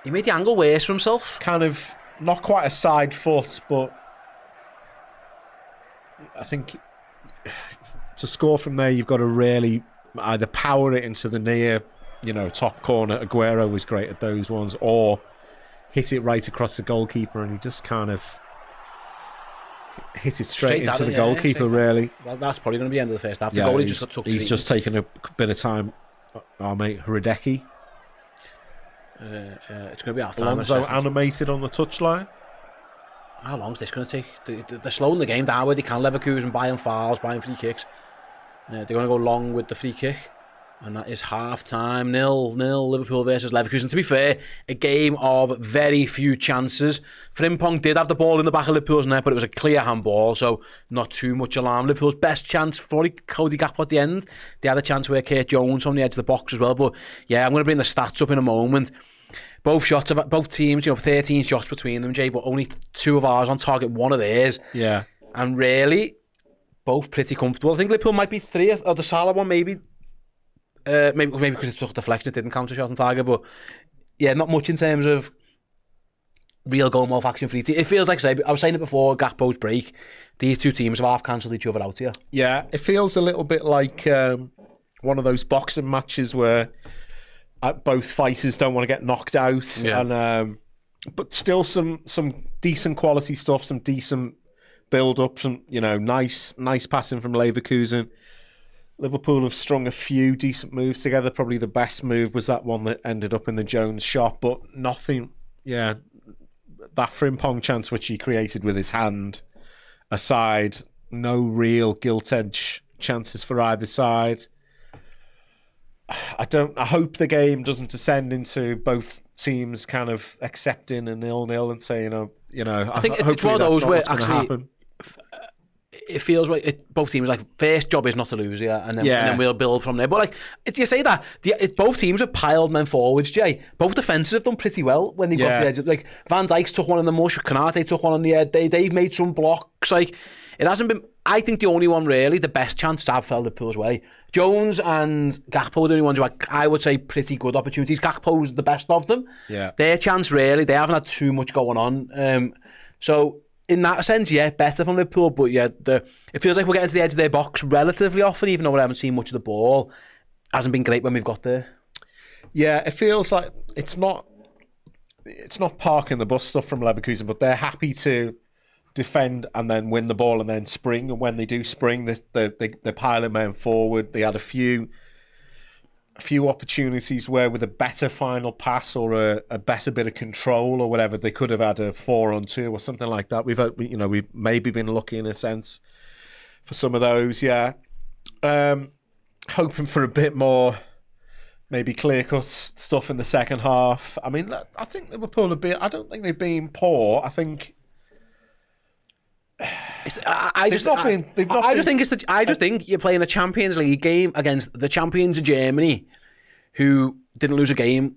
He made the angle worse for himself. Kind of not quite a side foot, but I think to score from there, you've got to really either power it into the near, top corner. Aguero was great at those ones, or hit it right across the goalkeeper, and he just kind of hit it straight into the goalkeeper, really. Well, that's probably going to be the end of the first half. The goalie just took He's just taken a bit of time. Our mate Hradecki. It's going to be half time. Alonso animated on the touchline. How long is this going to take? They're slowing the game down where they can. Leverkusen buying fouls, buying free kicks. They're going to go long with the free kick. And that is half time, 0-0, Liverpool versus Leverkusen. To be fair, a game of very few chances. Frimpong did have the ball in the back of Liverpool's net, but it was a clear handball, so not too much alarm. Liverpool's best chance for Cody Gakpo at the end. They had a chance where Kurt Jones on the edge of the box as well. But yeah, I'm going to bring the stats up in a moment. Both teams, 13 shots between them, Jay, but only 2 of ours on target, 1 of theirs. Yeah. And really, both pretty comfortable. I think Liverpool might be 3, or the Salah one maybe. Maybe because it took a deflection, it didn't count a shot on target, but yeah, not much in terms of real goal mouth action for each team. It feels like, I was saying it before, Gakpo's break, these 2 teams have half cancelled each other out here. Yeah, it feels a little bit like one of those boxing matches where both fighters don't want to get knocked out, and but still some decent quality stuff, some decent build up, some nice passing from Leverkusen. Liverpool have strung a few decent moves together. Probably the best move was that one that ended up in the Jones shot, but nothing. Yeah, that Frimpong chance which he created with his hand aside, no real gilt-edge chances for either side. I hope the game doesn't descend into both teams kind of accepting a 0-0 and saying, I think it's one of those where actually it feels like both teams like first job is not to lose here, and then we'll build from there. But like you say that, both teams have piled men forwards. Jay, both defenses have done pretty well when they got to the edge. Like Van Dijk's took one in the mush, Kanate took one on the edge. They've made some blocks. Like it hasn't been. I think the only one really, the best chance have fell Liverpool's way. Jones and Gakpo are the only ones who had, I would say, pretty good opportunities. Gakpo's the best of them. Yeah, their chance really, they haven't had too much going on. So. In that sense, better from Liverpool, but it feels like we're getting to the edge of their box relatively often, even though we haven't seen much of the ball. Hasn't been great when we've got there. Yeah, it feels like it's not parking the bus stuff from Leverkusen, but they're happy to defend and then win the ball and then spring. And when they do spring, they're piling men forward. They had a few opportunities where with a better final pass or a better bit of control or whatever, they could have had a 4-on-2 or something like that. We've maybe been lucky in a sense for some of those. Hoping for a bit more maybe clear-cut stuff in the second half. I mean, I think Liverpool I don't think they've been poor. I think I just think you're playing a Champions League game against the champions of Germany, who didn't lose a game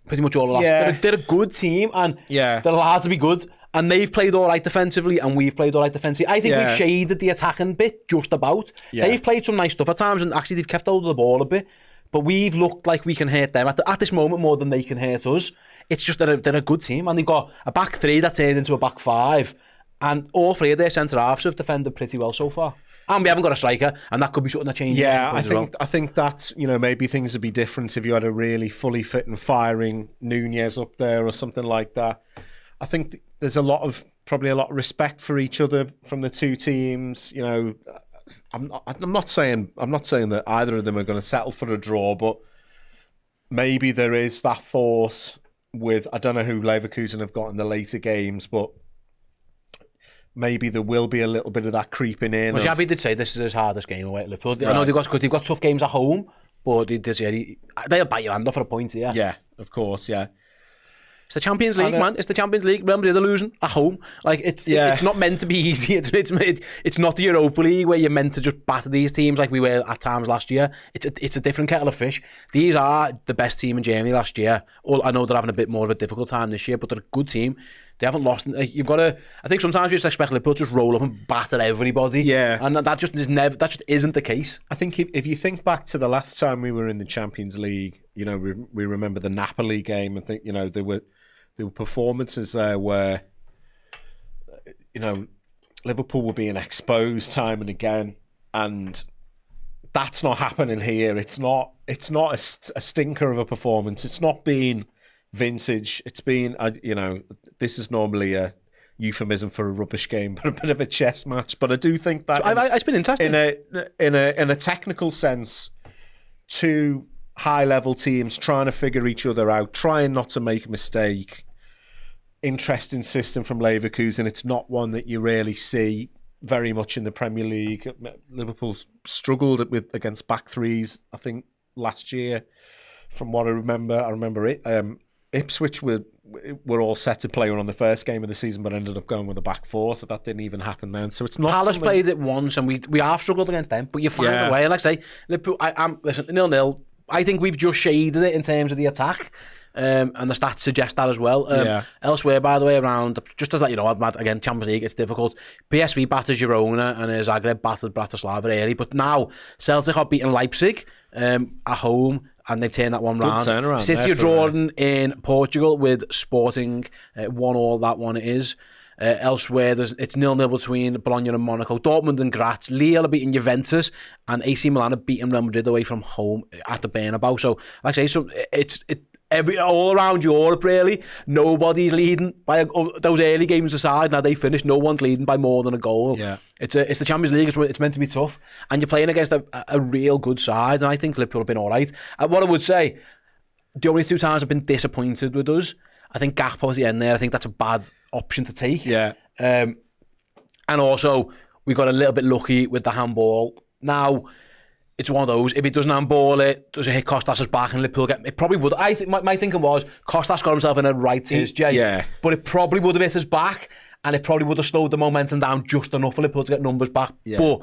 pretty much all the last. They're a good team, and they're allowed to be good. And they've played all right defensively, and we've played all right defensively. I think we've shaded the attacking bit just about. They've played some nice stuff at times, and actually they've kept hold of the ball a bit. But we've looked like we can hurt them at this moment more than they can hurt us. It's just that they're a good team, and they've got a back three that turned into a back five. And all three of their centre-halves have defended pretty well so far. And we haven't got a striker, and that could be something that changes. Yeah, I think that, maybe things would be different if you had a really fully fit and firing Nunez up there or something like that. I think there's probably a lot of respect for each other from the two teams. I'm not saying that either of them are going to settle for a draw, but maybe there is that thought with, I don't know who Leverkusen have got in the later games, but maybe there will be a little bit of that creeping in. Well, Xabi did say this is his hardest game away at Liverpool. Right. I know they've got tough games at home, but they'll bite your hand off for a point here. Yeah, of course, yeah. It's the Champions League, man. It's the Champions League. Remember, they're losing at home. Like it's not meant to be easy. It's not the Europa League where you're meant to just batter these teams like we were at times last year. It's a different kettle of fish. These are the best team in Germany last year. I know they're having a bit more of a difficult time this year, but they're a good team. They haven't lost. You've got to. I think sometimes you just expect Liverpool to just roll up and batter everybody. Yeah, and that just isn't the case. I think if you think back to the last time we were in the Champions League, we remember the Napoli game. I think there were performances there where Liverpool were being exposed time and again, and that's not happening here. It's not a stinker of a performance. It's not been vintage. It's been this is normally a euphemism for a rubbish game, but a bit of a chess match. But I do think that it's been interesting in a technical sense. Two high level teams trying to figure each other out, trying not to make a mistake. Interesting system from Leverkusen. It's not one that you really see very much in the Premier League. Liverpool struggled against back threes, I think, last year. From what I remember it. Ipswich were all set to play on the first game of the season, but ended up going with a back four, so that didn't even happen then. So it's not. Palace played it once, and we have struggled against them, but you find a way. And like I say, Liverpool, listen, 0-0. I think we've just shaded it in terms of the attack. And the stats suggest that as well. Elsewhere, by the way, around, just as that, again, Champions League, it's difficult. PSV batters Girona and Zagreb battered Bratislava early, but now Celtic are beating Leipzig at home, and they've turned that one round. City are drawing in Portugal with Sporting, 1-1, that one is. Elsewhere, it's 0-0 between Bologna and Monaco. Dortmund and Graz. Lille are beating Juventus, and AC Milan are beating Real Madrid away from home at the Bernabeu. So, like I say, all around Europe, really, nobody's leading by those early games aside. Now they finished, no one's leading by more than a goal. Yeah, it's the Champions League. It's meant to be tough, and you're playing against a real good side. And I think Liverpool have been all right. What I would say, the only two times I've been disappointed with us, I think Gakpo at the end there. I think that's a bad option to take. Yeah. And also, we got a little bit lucky with the handball. Now, it's one of those, if he doesn't handball it, does it hit Kostas's back and Liverpool get... It probably would. I think my thinking was, Kostas got himself in a right tears, Jay. Yeah. But it probably would have hit his back, and it probably would have slowed the momentum down just enough for Liverpool to get numbers back. Yeah. But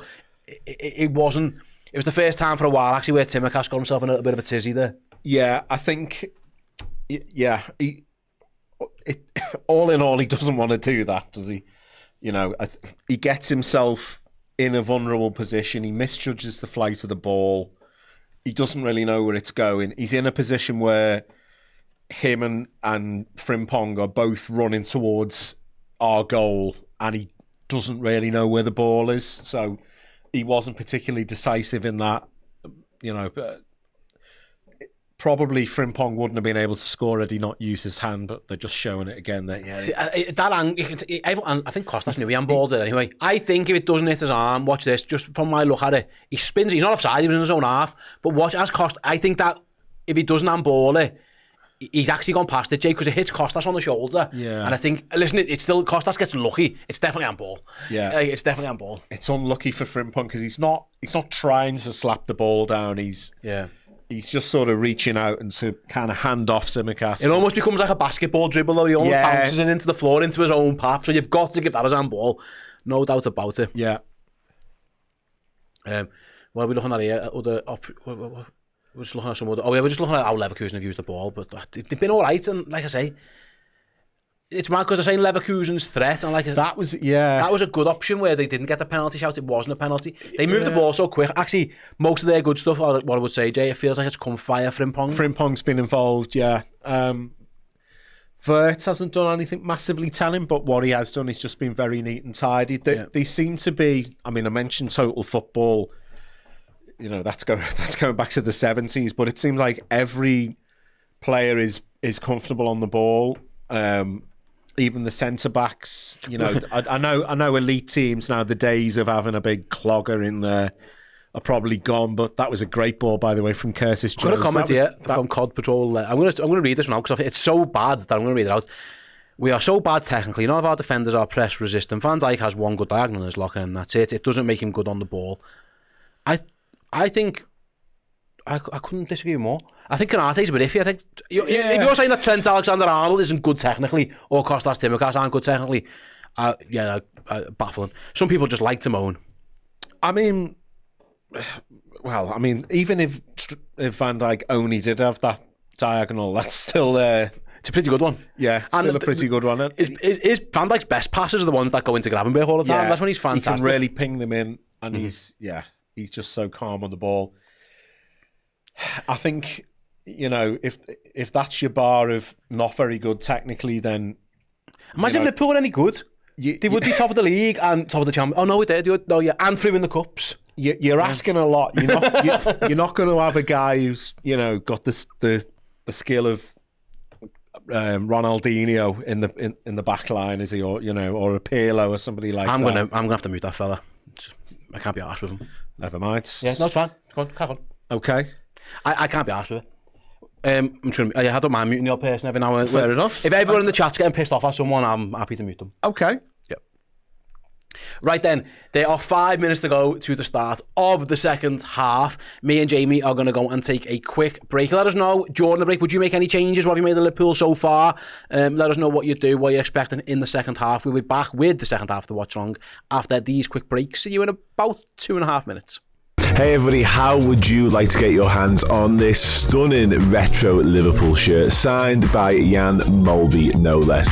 it wasn't... It was the first time for a while, actually, where Tsimikas got himself in a little bit of a tizzy there. Yeah, I think... Yeah, all in all, he doesn't want to do that, does he? You know, he gets himself in a vulnerable position. He misjudges the flight of the ball. He doesn't really know where it's going. He's in a position where him and Frimpong are both running towards our goal, and he doesn't really know where the ball is. So he wasn't particularly decisive in that. You know, probably Frimpong wouldn't have been able to score had he not used his hand, but they're just showing it again. That yeah, see, I think Kostas knew he handballed it anyway. I think if it doesn't hit his arm, watch this, just from my look at it, he spins it. He's not offside, he was in his own half. But watch, as Kostas, I think that if he doesn't handball it, he's actually gone past it, Jay, because it hits Kostas on the shoulder. Yeah. And I think, listen, it's still, Kostas gets lucky. It's definitely handball. Yeah. It's definitely handball. It's unlucky for Frimpong because he's not trying to slap the ball down. He's just sort of reaching out and to kind of hand off Tsimikas. It almost becomes like a basketball dribble, though. He almost bounces it into the floor, into his own path. So you've got to give that as handball. No doubt about it. Yeah. What are we looking at here? We're just looking at some other... Oh, yeah, we're just looking at how Leverkusen have used the ball. But they've been all right. And like I say, it's mad because they're saying Leverkusen's threat. And that was a good option where they didn't get the penalty shout. It wasn't a penalty. They moved the ball so quick. Actually, most of their good stuff, what I would say, Jay, it feels like it's come via Frimpong. Frimpong's been involved, yeah. Vert hasn't done anything massively telling, but what he has done is just been very neat and tidy. They seem to be... I mean, I mentioned Total Football. You know, that's going back to the 70s, but it seems like every player is comfortable on the ball. Even the centre backs, you know, I know elite teams now, the days of having a big clogger in there are probably gone, but that was a great ball, by the way, from Curtis Jones. I've got a comment here from COD Patrol. I'm going to read this now because it's so bad that I'm going to read it out. We are so bad technically. None of our defenders are press resistant. Van Dijk has one good diagonal in his locker and that's it. It doesn't make him good on the ball. I think I couldn't disagree more. I think Konate's a bit iffy. I think if you're saying that Trent Alexander-Arnold isn't good technically or Kostas Tsimikas aren't good technically, baffling. Some people just like to moan. I mean, even if Van Dijk only did have that diagonal, that's still it's a pretty good one. Yeah, still a pretty good one. Is Van Dijk's best passes are the ones that go into Gravenberch all the time. That's when he's fantastic. He can really ping them in, and he's just so calm on the ball. I think, you know, if that's your bar of not very good technically, then... Imagine if Liverpool were any good. They would be top of the league and top of the champion. Oh, no, they did. No, yeah, and through in the cups. You're asking a lot. You're not going to have a guy who's, you know, got the skill of Ronaldinho in the back line, is he? Or, you know, or a Pirlo or somebody like that. I'm gonna have to mute that fella. I can't be arsed with him. Never mind. Yeah, no, it's fine. Come on, have on. Okay. I can't be arsed with it. I'm trying. I don't mind muting the odd person every now and then. Fair enough. If everyone in the chat's getting pissed off at someone, I'm happy to mute them. Okay. Yep. Right then, there are 5 minutes to go to the start of the second half. Me and Jamie are going to go and take a quick break. Let us know during the break, would you make any changes? What have you made of Liverpool so far? Let us know what you do, what you're expecting in the second half. We'll be back with the second half of the Watchalong after these quick breaks. See you in about 2.5 minutes. Hey everybody, how would you like to get your hands on this stunning retro Liverpool shirt signed by Jan Molby, no less?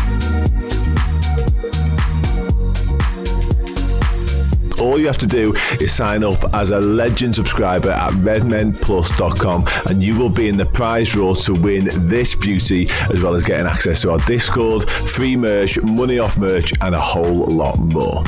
All you have to do is sign up as a legend subscriber at redmenplus.com and you will be in the prize draw to win this beauty, as well as getting access to our Discord, free merch, money off merch and a whole lot more.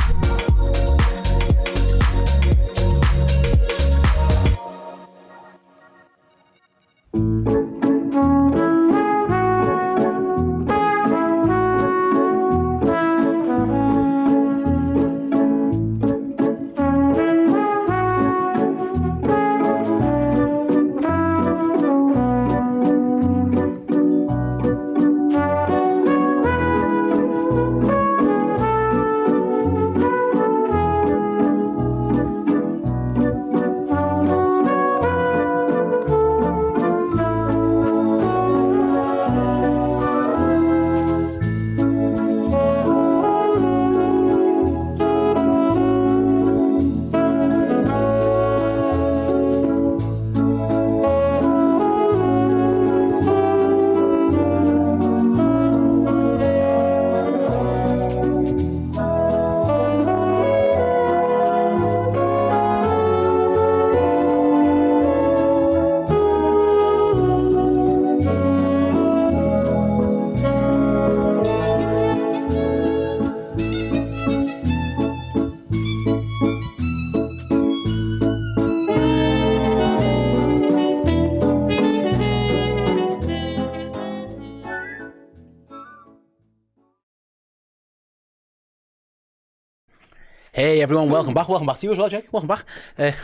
Hey everyone, welcome back to you as well, Jake. Welcome back.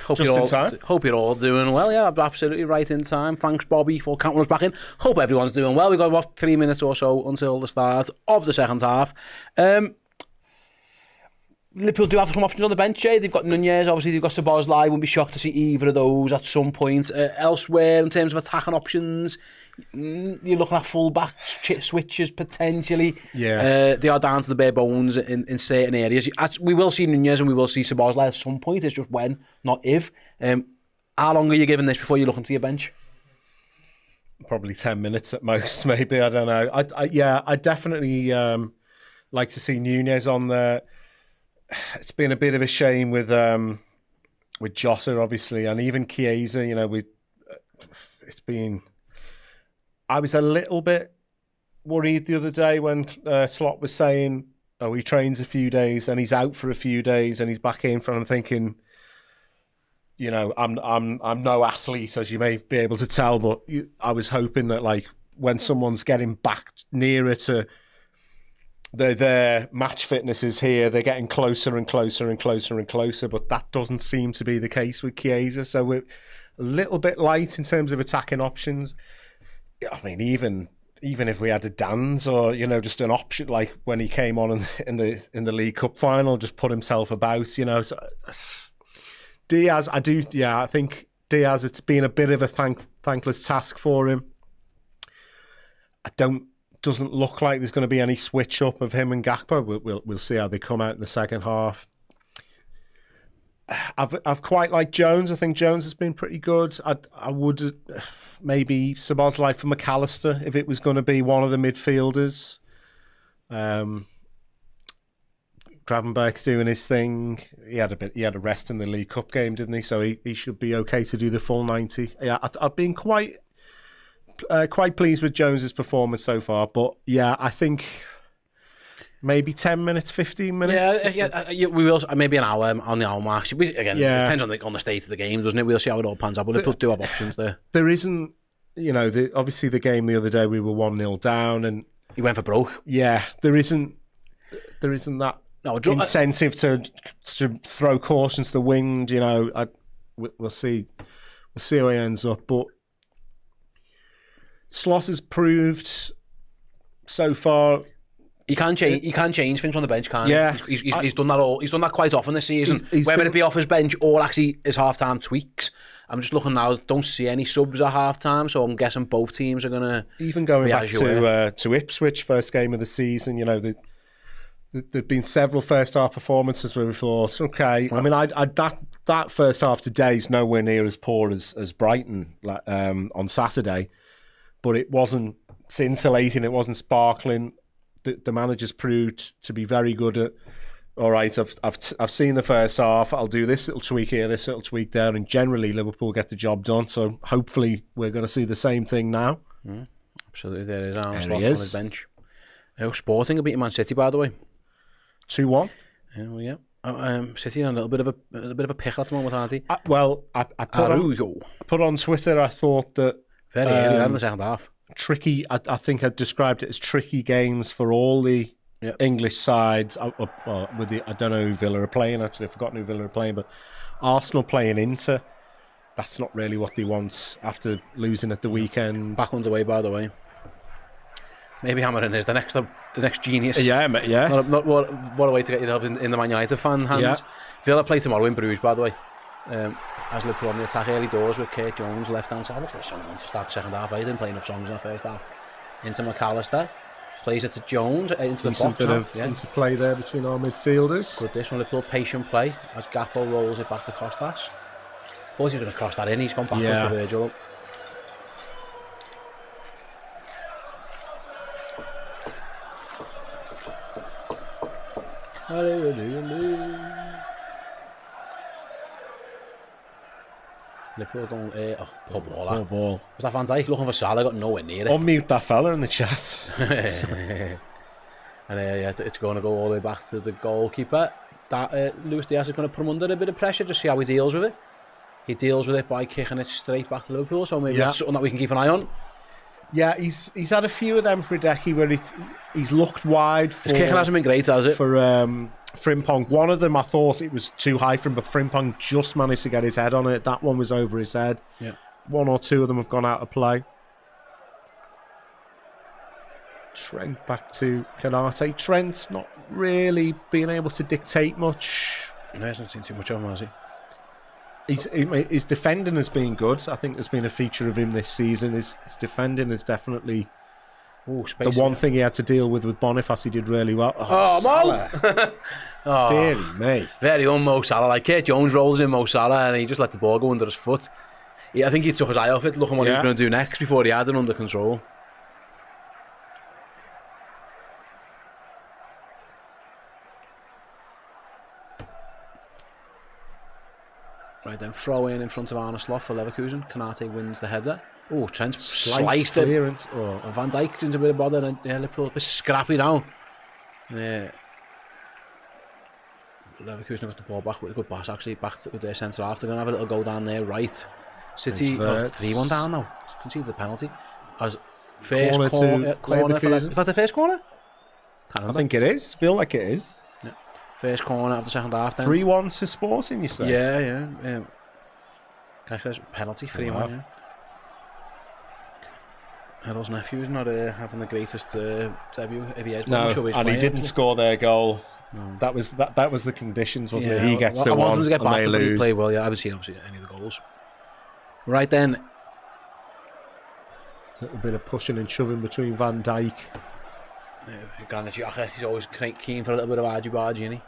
Hope Just you're in all, time. Hope you're all doing well. Yeah, absolutely right in time. Thanks, Bobby, for counting us back in. Hope everyone's doing well. We've got about 3 minutes or so until the start of the second half. Liverpool do have some options on the bench, Jay. They've got Nunez, obviously they've got Szoboszlai. Wouldn't be shocked to see either of those at some point. Elsewhere, in terms of attacking options, you're looking at full-back switches potentially. Yeah. They are down to the bare bones in certain areas. We will see Nunez and we will see Szoboszlai at some point. It's just when, not if. How long are you giving this before you look into your bench? Probably 10 minutes at most, maybe. I don't know. I definitely like to see Nunez on there. It's been a bit of a shame with Jota, obviously, and even Chiesa. You know, it's been. I was a little bit worried the other day when Slot was saying, "Oh, he trains a few days and he's out for a few days and he's back in." I'm thinking, you know, I'm no athlete, as you may be able to tell, but I was hoping that, like, when someone's getting back nearer to their match fitness is here, they're getting closer and closer and closer and closer, but that doesn't seem to be the case with Chiesa. So we're a little bit light in terms of attacking options. I mean, even if we had a Dan's or, you know, just an option, like when he came on in the League Cup final, just put himself about, you know. So, Diaz, I think Diaz, it's been a bit of a thankless task for him. Doesn't look like there's going to be any switch up of him and Gakpo. We'll see how they come out in the second half. I've quite liked Jones. I think Jones has been pretty good. I would maybe Szoboszlai for McAllister if it was going to be one of the midfielders. Gravenberch's doing his thing. He had a rest in the League Cup game, didn't he? So he should be okay to do the full 90. Yeah, I've been quite pleased with Jones's performance so far, but yeah, I think maybe 10 minutes, 15 minutes. Yeah, we will. Maybe an hour on the hour mark. Again, it depends on the state of the game, doesn't it? We'll see how it all pans out, but Liverpool do have options there. There isn't, you know, obviously the game the other day we were 1-0 down, and he went for broke. Yeah, there isn't that incentive to throw caution to the wind. You know, we'll see how he ends up, but Slot has proved so far he can change things on the bench, can't he? Yeah, he's done that all. He's done that quite often this season. Whether it be off his bench or actually his half-time tweaks. I'm just looking now. Don't see any subs at half-time, so I'm guessing both teams are gonna even going back to Ipswich, first game of the season. You know, there've been several first-half performances where we thought, okay. I mean, that first half today's nowhere near as poor as Brighton on Saturday. But it wasn't scintillating, it wasn't sparkling. The manager's proved to be very good at, all right, I've seen the first half, I'll do this little tweak here, this little tweak there, and generally Liverpool get the job done. So hopefully we're going to see the same thing now. Absolutely, there is Aaron Slot on his bench. Sporting are beating Man City, by the way. 2-1. City on a little bit of a pickle at the moment, aren't they? I put on Twitter, I thought that very early in the second half. Tricky. I think I described it as tricky games for all the English sides. I don't know who Villa are playing. Actually, I've forgotten who Villa are playing. But Arsenal playing Inter. That's not really what they want after losing at the weekend. Back one's away, by the way. Maybe Hammering is the next genius. Yeah. Not what a way to get yourself in the Man United fan hands. Yeah. Villa play tomorrow in Bruges, by the way. As Liverpool on the attack early doors with Kurt Jones left hand side. Let's get someone to start the second half. I didn't play enough songs in the first half. Into McAllister, plays it to Jones into the box. Bit of interplay there between our midfielders. Good this one, Liverpool patient play as Gakpo rolls it back to Costas. Thought he was going to cross that in. He's gone backwards to Virgil. Liverpool going, poor ball. Poor ball. Was that Van Dijk looking for Salah? Got nowhere near it. Unmute that fella in the chat. And it's going to go all the way back to the goalkeeper. That Luis Diaz is going to put him under a bit of pressure, just see how he deals with it. He deals with it by kicking it straight back to Liverpool, so maybe that's something that we can keep an eye on. Yeah, he's had a few of them for Hideki where he's looked wide. His kicking hasn't been great, has it? For Frimpong. One of them, I thought it was too high for him, but Frimpong just managed to get his head on it. That one was over his head. Yeah. One or two of them have gone out of play. Trent back to Canate. Trent's not really being able to dictate much. He hasn't seen too much of him, has he? His defending has been good. I think there's been a feature of him this season. His defending is definitely the one thing he had to deal with Boniface. He did really well. Mo! Dear me. Very Mo Salah. Like Kurt Jones rolls in Mo Salah and he just let the ball go under his foot. I think he took his eye off it, looking what he was going to do next before he had it under control. Right then, throw in front of Arne Slot for Leverkusen. Canate wins the header. Oh, Trent sliced it. And Van Dijk's into a bit of bother, and Liverpool a bit scrappy down. Leverkusen got the ball back with a good pass, actually, back to their centre half. They're going to have a little go down there, right. City, 3-1 down now. Concedes the penalty. As first corner is that the first corner? I think it is. Feel like it is. First corner of the second half then. 3-1 to Sporting, you say? Yeah. Penalty, 3-1, yeah. Errol's nephew's not having the greatest debut if he is. No, and he didn't score their goal. No. That was the conditions, wasn't it? He gets the one, I want him to get back, but he played well. Yeah, I haven't seen obviously any of the goals. Right then. A little bit of pushing and shoving between Van Dijk. Granit Xhaka, he's always keen for a little bit of argy-bargy, isn't he?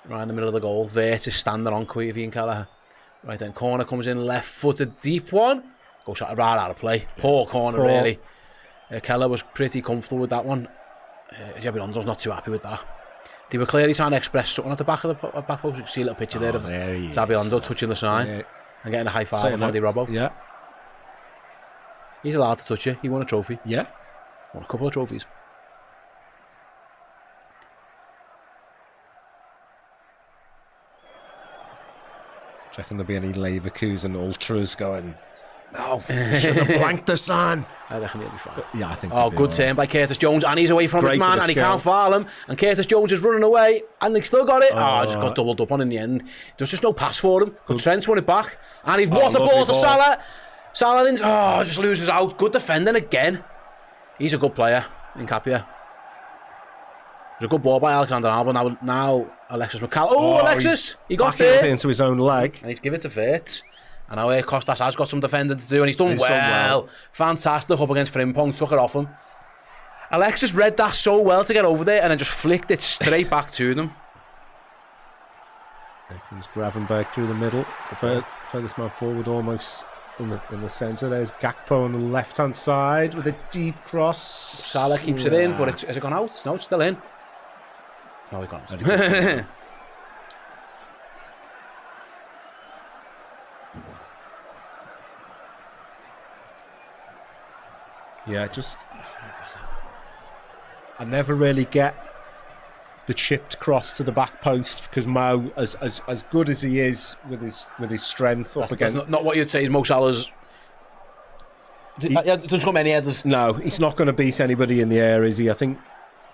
Right in the middle of the goal. Vertus standing on Queevy and Kelleher. Right then, corner comes in, left-footed, deep one. Goes right out of play. Poor corner, really. Kelleher was pretty comfortable with that one. Xabi Alonso's not too happy with that. They were clearly trying to express something at the back of the back post. You can see a little picture there of Xabi Alonso touching the sign and getting a high five of Andy Robbo. Yeah. He's allowed to touch it. He won a trophy. Yeah. Won a couple of trophies. Do you reckon there'll be any Leverkusen ultras going, no, should have blanked the sign? I reckon he'll be fine. Yeah, I think. Good turn by Curtis Jones, and he's away from his man, and he can't foul him. And Curtis Jones is running away, and they still got it. Just got doubled up on in the end. There's just no pass for him. But Trent's won it back, and he's what a ball to Salah. Salah just loses out. Good defending again. He's a good player in Capia. There's a good ball by Alexander-Arnold. Now Alexis McCall. Alexis! He got there. Into his own leg. And he's given it to Verts. And now Costas has got some defending to do, and he's done well. Fantastic up against Frimpong, took it off him. Alexis read that so well to get over there, and then just flicked it straight back to them. There comes Gravenberg through the middle. Furthest man forward almost in the centre. There's Gakpo on the left-hand side with a deep cross. Salah keeps it in, but has it gone out? No, it's still in. No, it's gone out. Yeah, I never really get the chipped cross to the back post because Mo, as good as he is with his strength up against, that's not what you'd say is Mo Salah's. There's not many headers. No, he's not going to beat anybody in the air, is he? I think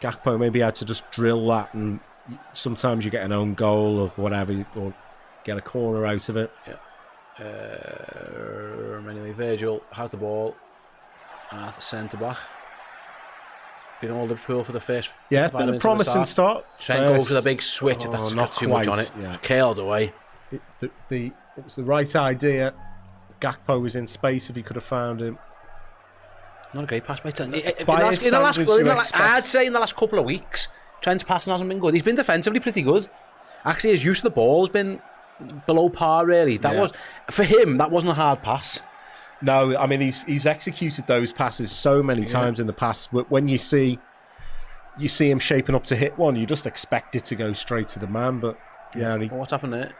Gakpo maybe had to just drill that, and sometimes you get an own goal or whatever, or get a corner out of it. Yeah. Anyway, Virgil has the ball. At the centre back. Been all Liverpool for the first. Yeah, been a promising start. Trent goes with a big switch. That's not too much on it. Yeah. Curled away. It was the right idea. Gakpo was in space if he could have found him. Not a great pass by Trent. I'd say in the last couple of weeks, Trent's passing hasn't been good. He's been defensively pretty good. Actually, his use of the ball has been below par. Really, was for him. That wasn't a hard pass. No, I mean he's executed those passes so many times in the past. But when you see him shaping up to hit one, you just expect it to go straight to the man. But what's happened there?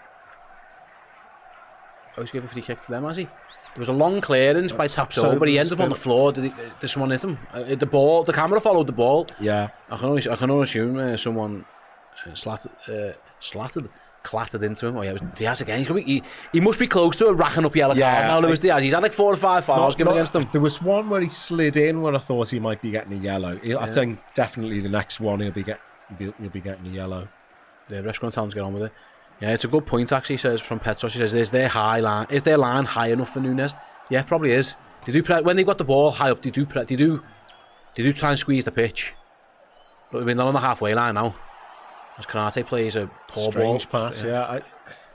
Oh, he's given a free kick to them, has he? There was a long clearance by Tapso, but he ended up on the floor. Did someone hit him? The camera followed the ball. Yeah, I can only assume someone clattered into him. Diaz again. He must be close to a racking up yellow card now, Luis Diaz. He's had like 4 or 5 fouls given against him. There was one where he slid in when I thought he might be getting a yellow. I think definitely the next one he'll be getting a yellow. The rest going to tell them to get on with it. Yeah, it's a good point actually. He says from Petros. He says, "Is their line high enough for Nunes?" Yeah, probably is. They do when they got the ball high up. They do try and squeeze the pitch. But they're not on the halfway line now. As Konate plays a poor Strange ball. pass, yeah.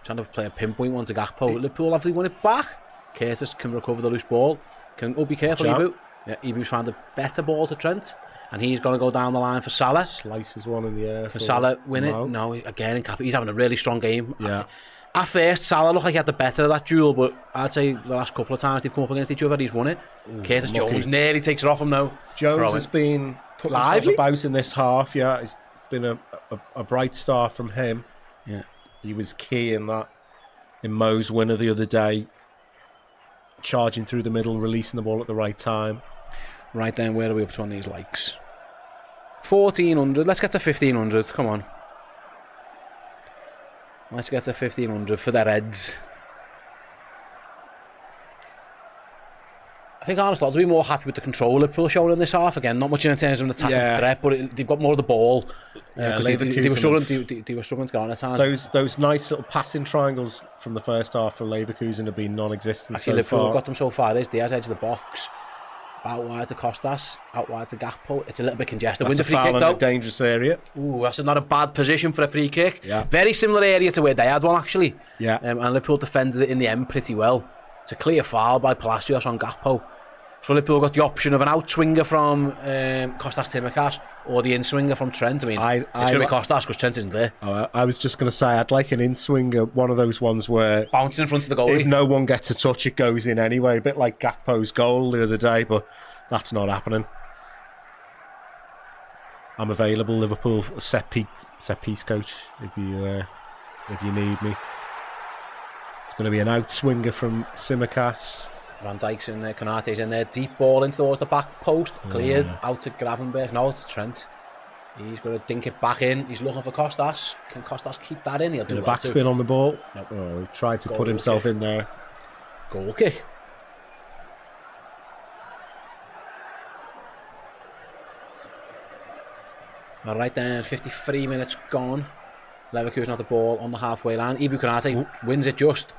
Trying to play a pinpoint one to Gakpo. Liverpool have they won it back. Curtis can recover the loose ball. Be careful, Ibu. Yeah, Ibu's found a better ball to Trent. And he's going to go down the line for Salah. Slices one in the air. Can Salah win it? No, again, he's having a really strong game. Yeah. At first, Salah looked like he had the better of that duel, but I'd say the last couple of times they've come up against each other, he's won it. Curtis Jones nearly takes it off him now. Jones has been putting himself about in this half, yeah. It's been a bright start from him. Yeah. He was key in Mo's winner the other day. Charging through the middle, releasing the ball at the right time. Right then, where are we up to on these likes? 1,400. Let's get to 1,500. Come on. Let's get to 1,500 for the Reds. I think honestly, I'll be more happy with the control Liverpool showing in this half. Again, not much in terms of an attacking threat, but they've got more of the ball. Yeah, they were struggling. They were struggling to get on at times. Those nice little passing triangles from the first half for Leverkusen have been non-existent so Liverpool far. Have got them so far. There's Diaz edge of the box. Out wide to Costas, out wide to Gakpo. It's a little bit congested. That's Wins a free kick though. A dangerous area. Ooh, that's not a bad position for a free kick. Yeah. Very similar area to where they had one actually. Yeah. And Liverpool defended it in the end pretty well. It's a clear foul by Palacios on Gakpo. So Liverpool got the option of an out-swinger from Costas Tsimikas or the in-swinger from Trent. I mean, it's going to be Costas because Trent isn't there. I was just going to say, I'd like an in-swinger, one of those ones where... Bouncing in front of the goalie. If no one gets a touch, it goes in anyway. A bit like Gakpo's goal the other day, but that's not happening. I'm available, Liverpool set piece coach, if you need me. It's going to be an out-swinger from Tsimikas. Van Dijk's in there, Konate's in there, deep ball in towards the back post, cleared, out to Gravenberch, no, it's Trent. He's going to dink it back in, he's looking for Costas. Can Costas keep that in? He'll do a backspin on the ball. Nope. Oh, he tried to put himself in there. Goal kick. Alright then, 53 minutes gone. Leverkusen have the ball on the halfway line. Ibu Konate wins it just.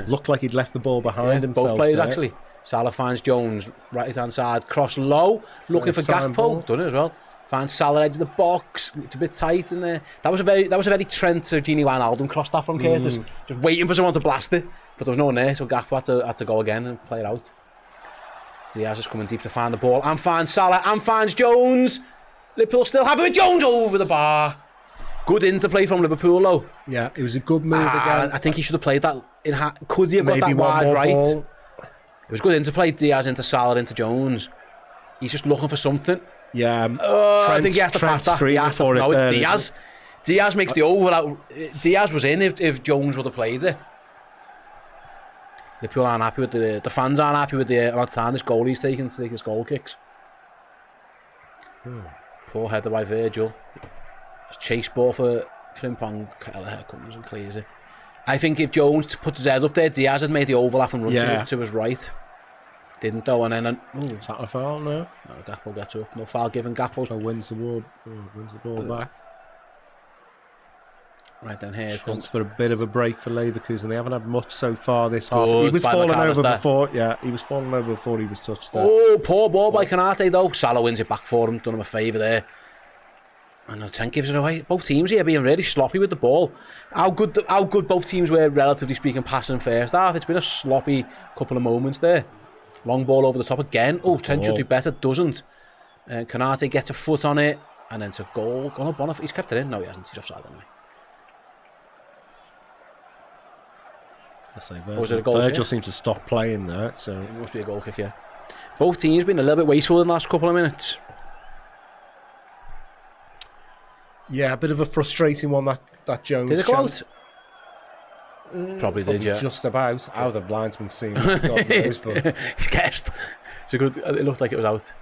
Looked like he'd left the ball behind himself. Both players there. Actually. Salah finds Jones, right hand side, cross low, looking for Gakpo. Done it as well. Finds Salah edge of the box. It's a bit tight in there. That was a very Trent to Gini Wijnaldum cross that from Curtis. Just waiting for someone to blast it, but there was no one there, so Gakpo had to go again and play it out. Diaz is coming deep to find the ball and finds Salah and finds Jones. Liverpool still have it with Jones over the bar. Good interplay from Liverpool though. Yeah, it was a good move again. I think he should have played that in could he have got that wide right? Ball. It was good interplay, Diaz into Salah into Jones. He's just looking for something. Yeah. I think he has to pass that. No, it's Diaz. Diaz makes the over out. Diaz was in if Jones would have played it. Liverpool aren't happy with the fans aren't happy with the amount of time this goalie's taking to take his goal kicks. Poor header by Virgil. Chase ball for Frimpong. Kelleher comes and clears it. I think if Jones puts his head up there, Diaz had made the overlap and run to his right. Didn't though, and then is that a foul? No. No, Gakpo gets up. No foul given. Gakpo wins the ball back. Right then here comes for a bit of a break for Leverkusen. They haven't had much so far this half. He was falling over before. Yeah, he was falling over before he was touched there. Oh, poor ball by Konate though. Salah wins it back for him. Done him a favour there. And Trent gives it away. Both teams here being really sloppy with the ball. How good both teams were, relatively speaking, passing first half. It's been a sloppy couple of moments there. Long ball over the top again. Oh, Trent should do better. Doesn't. Konate gets a foot on it. And then it's a goal. Gone up Bonif. He's kept it in. No, he hasn't. He's offside anyway. Was it a goal Virgil seems to stop playing there. So it must be a goal kick, yeah. Both teams been a little bit wasteful in the last couple of minutes. Yeah, a bit of a frustrating one that Jones. Did it go out? Probably did, yeah. Just about. How the linesman seen it, God knows, but he's guessed. It looked like it was out.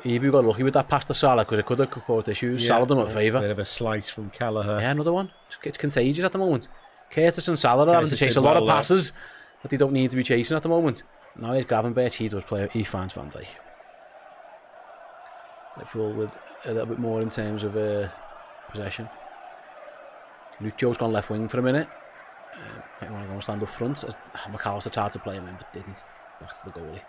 Ibu got lucky with that pass to Salah because it could have caused issues. Salah done him a favour. Bit of a slice from Kelleher. Yeah, another one. It's contagious at the moment. Curtis and Salah are having to chase a lot of passes that they don't need to be chasing at the moment. Now here's Gravenberch. He does play. He finds Van Dijk. Liverpool with a little bit more in terms of possession. Nucio's gone left wing for a minute. Might want to go and stand up front. As McAllister tried to play him in, but didn't. Back to the goalie.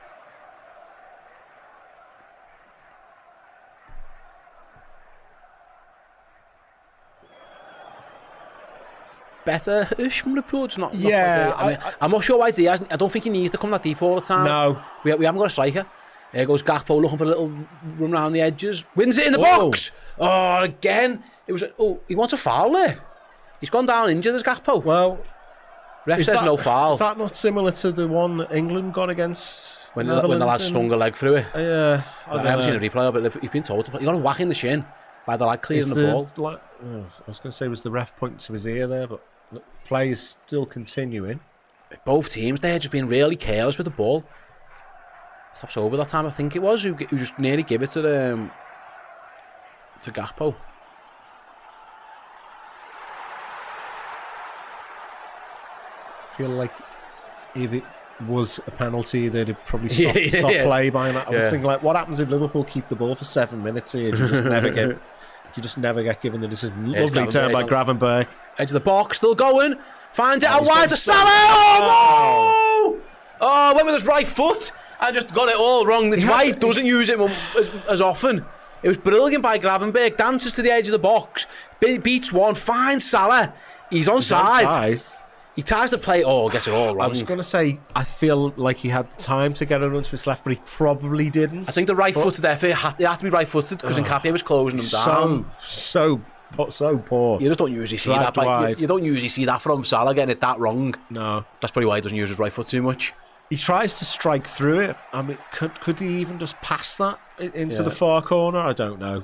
Better-ish from Liverpool, just not I'm not sure why Diaz. I don't think he needs to come that deep all the time. No. We haven't got a striker. Here goes Gakpo looking for a little run around the edges. Wins it in the box! Oh, again. He wants a foul there. He's gone down injured as Gakpo. Well, ref says no foul. Is that not similar to the one that England got against when the lad stung a leg through it? Yeah. I haven't seen a replay of it. He's been told to play. He got a whack in the shin by the lad clearing the ball. I was going to say, was the ref pointing to his ear there, but the play is still continuing. Both teams, they're just being really careless with the ball. Taps over that time, I think it was, who just nearly gave it to Gakpo. I feel like if it was a penalty, they'd probably stop play by now. I was thinking, like, what happens if Liverpool keep the ball for 7 minutes here? You just never get given the decision. Lovely turn by Gravenberch. Edge of the box, still going. Finds it out wide to Salah. Oh, no! Oh, went with his right foot. I just got it all wrong. It's right, doesn't use it as often. It was brilliant by Gravenberch. Dances to the edge of the box. Beats one. Finds Salah. He's onside. He tries to play. Gets it all wrong. I was going to say, I feel like he had time to get it onto his left, but he probably didn't. I think the right-footed effort had to be right-footed because Nkapie was closing him down. So poor. You just don't usually see that. You don't usually see that from Salah getting it that wrong. No. That's probably why he doesn't use his right foot too much. He tries to strike through it. I mean, could he even just pass that into the far corner? I don't know.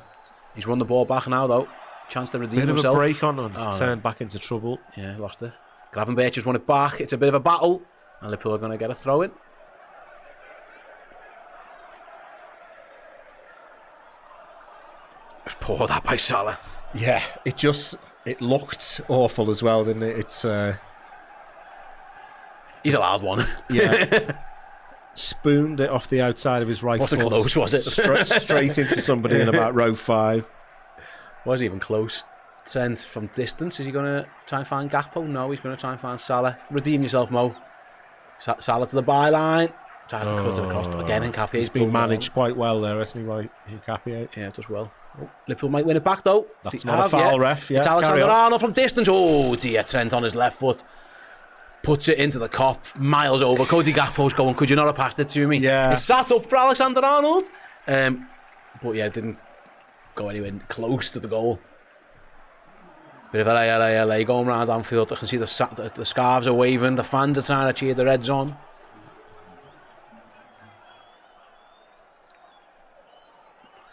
He's run the ball back now, though. Chance to redeem himself. Bit of a break on, and he's turned back into trouble. Yeah, lost it. Gravenberch has won it back. It's a bit of a battle, and Liverpool are going to get a throw in. It's poor that by Salah. Yeah, it looked awful as well, didn't it? It's he's allowed one. Yeah. Spooned it off the outside of his right foot. Wasn't close, was it? Straight into somebody in about row 5. Wasn't even close. Trent from distance. Is he going to try and find Gakpo? No, he's going to try and find Salah. Redeem yourself, Mo. Salah to the byline. Tries to cut it across. Again, Nkapie. He's been managed quite well there, hasn't he, by Nkapie? Yeah, it does well. Liverpool might win it back, though. That's not a foul, ref. Yeah, it's Alexander-Arnold from distance. Oh, dear. Trent on his left foot. Puts it into the cop. Miles over. Cody Gakpo's going, could you not have passed it to me? Yeah. It's sat up for Alexander-Arnold. But yeah, it didn't go anywhere close to the goal. Bit of LA going around Anfield. I can see the scarves are waving. The fans are trying to cheer the Reds on.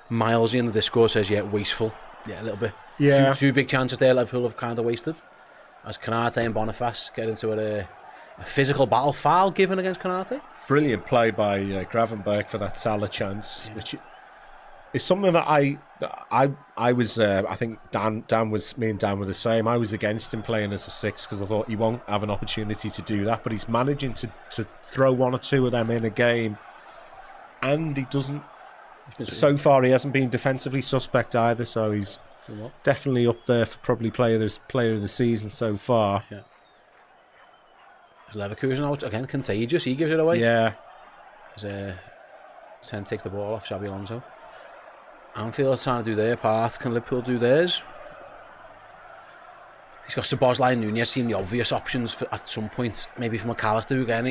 Miles in the Discord says, wasteful. Yeah, a little bit. Yeah. Two big chances there Liverpool have kind of wasted. As Konate and Boniface get into a physical battle. Foul given against Konate. Brilliant play by Gravenberch for that Salah chance, which is something that I was. I think me and Dan were the same. I was against him playing as a 6 because I thought he won't have an opportunity to do that. But he's managing to throw one or two of them in a game, and he doesn't. So far, he hasn't been defensively suspect either. So he's definitely up there for probably player of the season so far. Yeah. Leverkusen out again, contagious. He gives it away. Yeah. As Sen takes the ball off Xabi Alonso. Anfield are trying to do their part. Can Liverpool do theirs? He's got Szoboszlai and Nunez seem the obvious options at some point. Maybe for McAllister again.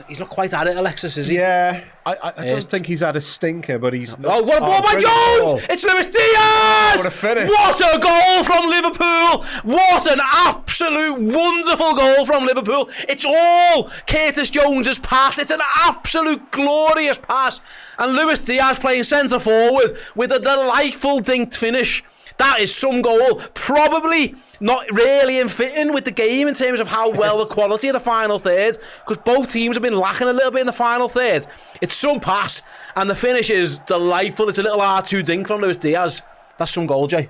He's not quite at it, Alexis, is he? Yeah, I don't think he's had a stinker, but he's... Oh, what a ball by Jones! It's Luis Diaz! What a finish! What a goal from Liverpool! What an absolute wonderful goal from Liverpool! It's all Curtis Jones's pass. It's an absolute glorious pass. And Luis Diaz playing centre forward with a delightful dinked finish. That is some goal. Probably not really in fitting with the game in terms of how well the quality of the final third, because both teams have been lacking a little bit in the final third. It's some pass, and the finish is delightful. It's a little R2 dink from Luis Diaz. That's some goal, Jay.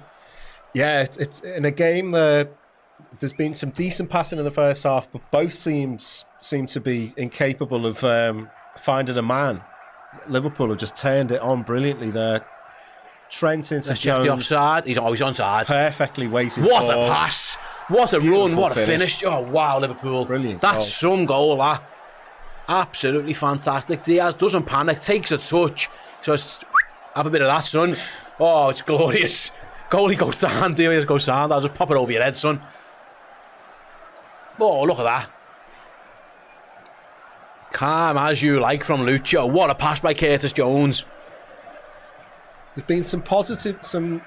Yeah, it's in a game there's been some decent passing in the first half, but both teams seem to be incapable of finding a man. Liverpool have just turned it on brilliantly there. Trent into Let's check the offside. He's always onside. Perfectly weighted What ball. a pass! What a Beautiful run, what a finish. finish. Oh, wow, Liverpool. Brilliant That's goal. some goal, that. Absolutely fantastic. Diaz doesn't panic, takes a touch. Just have a bit of that, son. Oh, it's glorious. Goalie goes down, Diaz goes down. I'll just pop it over your head, son. Oh, look at that. Calm as you like from Lucho. What a pass by Curtis Jones. There's been some positive, some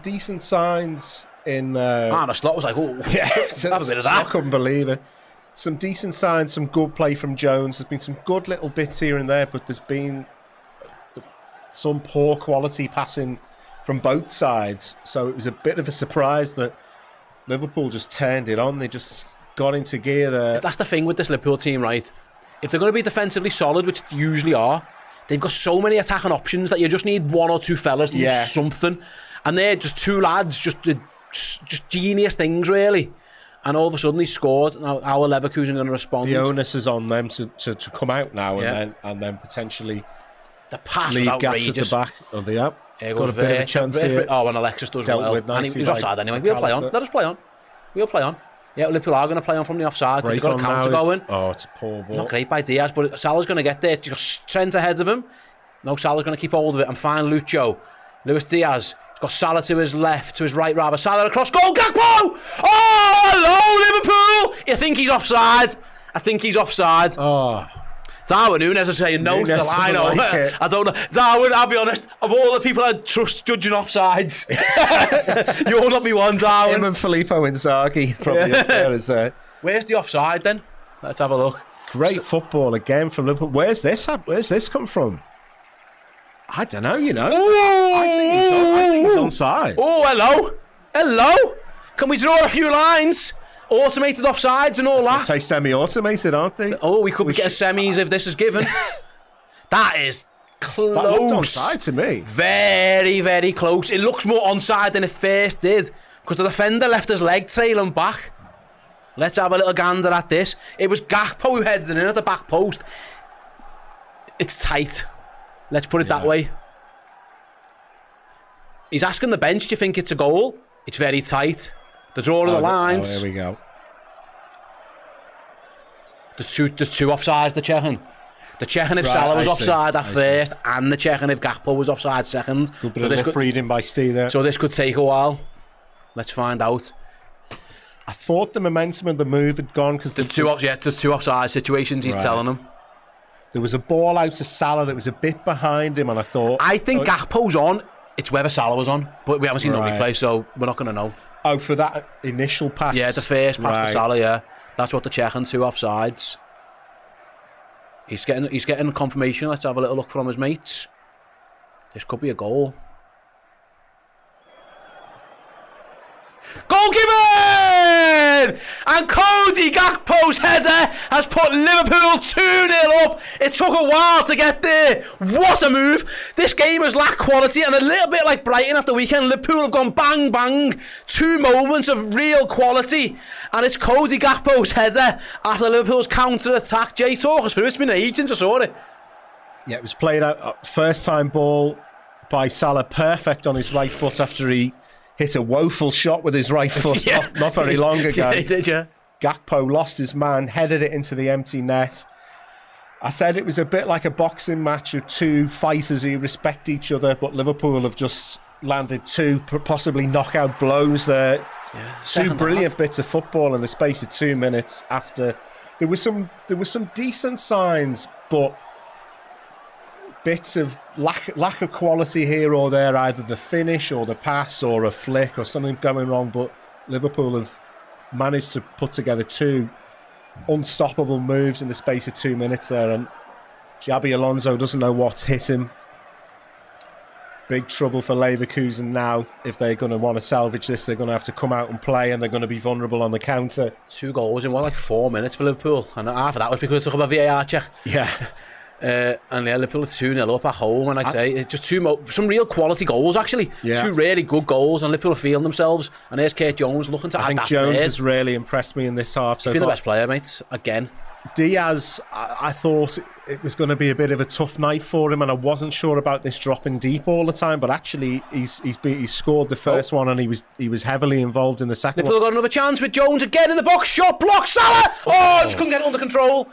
decent signs in... Arne Slot was like, oh, yeah, have a bit of I that. couldn't believe it. Some decent signs, some good play from Jones. There's been some good little bits here and there, but there's been some poor quality passing from both sides. So it was a bit of a surprise that Liverpool just turned it on. They just got into gear there. That's the thing with this Liverpool team, right? If they're going to be defensively solid, which they usually are, they've got so many attacking options that you just need one or two fellas to do something. And they're just two lads, just genius things, really. And all of a sudden he scored. Now our Leverkusen going to respond. The onus is on them to come out now and then potentially the pass leave was gaps outrageous. at the back. Oh, they have. Got a bit of a chance here. Oh, and Alexis does Dealt well. with And he nicely was by offside anyway. We'll play on. McAllister. Let us play on. We'll play on. Yeah, Liverpool are going to play on from the offside. They've Break got a on counter now. going. Oh, it's a poor ball. Not great by Diaz, but Salah's going to get there. You've got Trent ahead of him. No, Salah's going to keep hold of it and find Lucho. Luis Diaz. He's got Salah to his left, to his right rather. Salah across goal. Gakpo! Oh, hello, Liverpool! I think he's offside. Oh, Darwin Núñez is saying no to the Núñez line doesn't over. like it. I don't know. Darwin, I'll be honest, of all the people I trust judging offsides, you're not me one, Darwin. him and Filippo Inzaghi probably up there as Where's the offside then? Let's have a look. great football again from Liverpool. Where's this come from? I don't know, I think he's onside. Oh, hello. Can we draw a few lines? Automated offsides and all that. Say semi-automated, aren't they? Oh, we could be getting semis if this is given. That is close. That looked onside to me. Very, very close. It looks more onside than it first did because the defender left his leg trailing back. Let's have a little gander at this. It was Gakpo who headed it in at the back post. It's tight. Let's put it that way. He's asking the bench, do you think it's a goal? It's very tight. The draw of the lines. There we go. There's two offsides they're checking. They're checking if Right, Salah was I see. offside at I see. first, and they're checking if Gakpo was offside second. Good bit of lip reading by Steve there. So this could take a while. Let's find out. I thought the momentum of the move had gone because There's two offside situations. He's Right. telling them. there was a ball out to Salah that was a bit behind him, and I thought... I think Gakpo's on. It's whether Salah was on, but we haven't seen the Right. replay, so we're not going to know. Oh, for that initial pass? Yeah, the first pass to Right. Salah. Yeah, that's what they're checking. Two offsides. He's getting confirmation. Let's have a little look from his mates. This could be a goal. Goal given! And Cody Gakpo's header has put Liverpool 2-0 up. It took a while to get there. What a move. This game has lacked quality, and a little bit like Brighton at the weekend, Liverpool have gone bang bang. Two moments of real quality, and it's Cody Gakpo's header after Liverpool's counter-attack. Jay, talk us through. It's been ages since I saw it. Yeah, it was played out. First time ball by Salah, perfect on his right foot after he hit a woeful shot with his right foot not very long ago. Yeah, he did, yeah. Gakpo lost his man, headed it into the empty net. I said it was a bit like a boxing match of two fighters who respect each other, but Liverpool have just landed two possibly knockout blows there. Yeah, Two second brilliant half. bits of football in the space of 2 minutes. After there was some decent signs, but bits of lack of quality here or there, either the finish or the pass or a flick or something going wrong. But Liverpool have managed to put together two unstoppable moves in the space of 2 minutes there, and Xabi Alonso doesn't know what's hit him. Big trouble for Leverkusen now. If they're going to want to salvage this, they're going to have to come out and play, and they're going to be vulnerable on the counter. 2 goals in 4 minutes for Liverpool, and half of that was because it took up a VAR check. Yeah. And yeah, Liverpool are 2-0 up at home, and I'd say it's just some real quality goals actually. Yeah. 2 really good goals, and Liverpool are feeling themselves. And there's Kurt Jones looking to I add think that Jones third. has really impressed me in this half so He's been the far. best player, mate. Again, Diaz, I thought it was going to be a bit of a tough night for him, and I wasn't sure about this dropping deep all the time. But actually, he's scored the first one, and he was heavily involved in the second Liverpool one. got another chance with Jones again in the box. Shot block. Salah. Oh, just couldn't get it under control.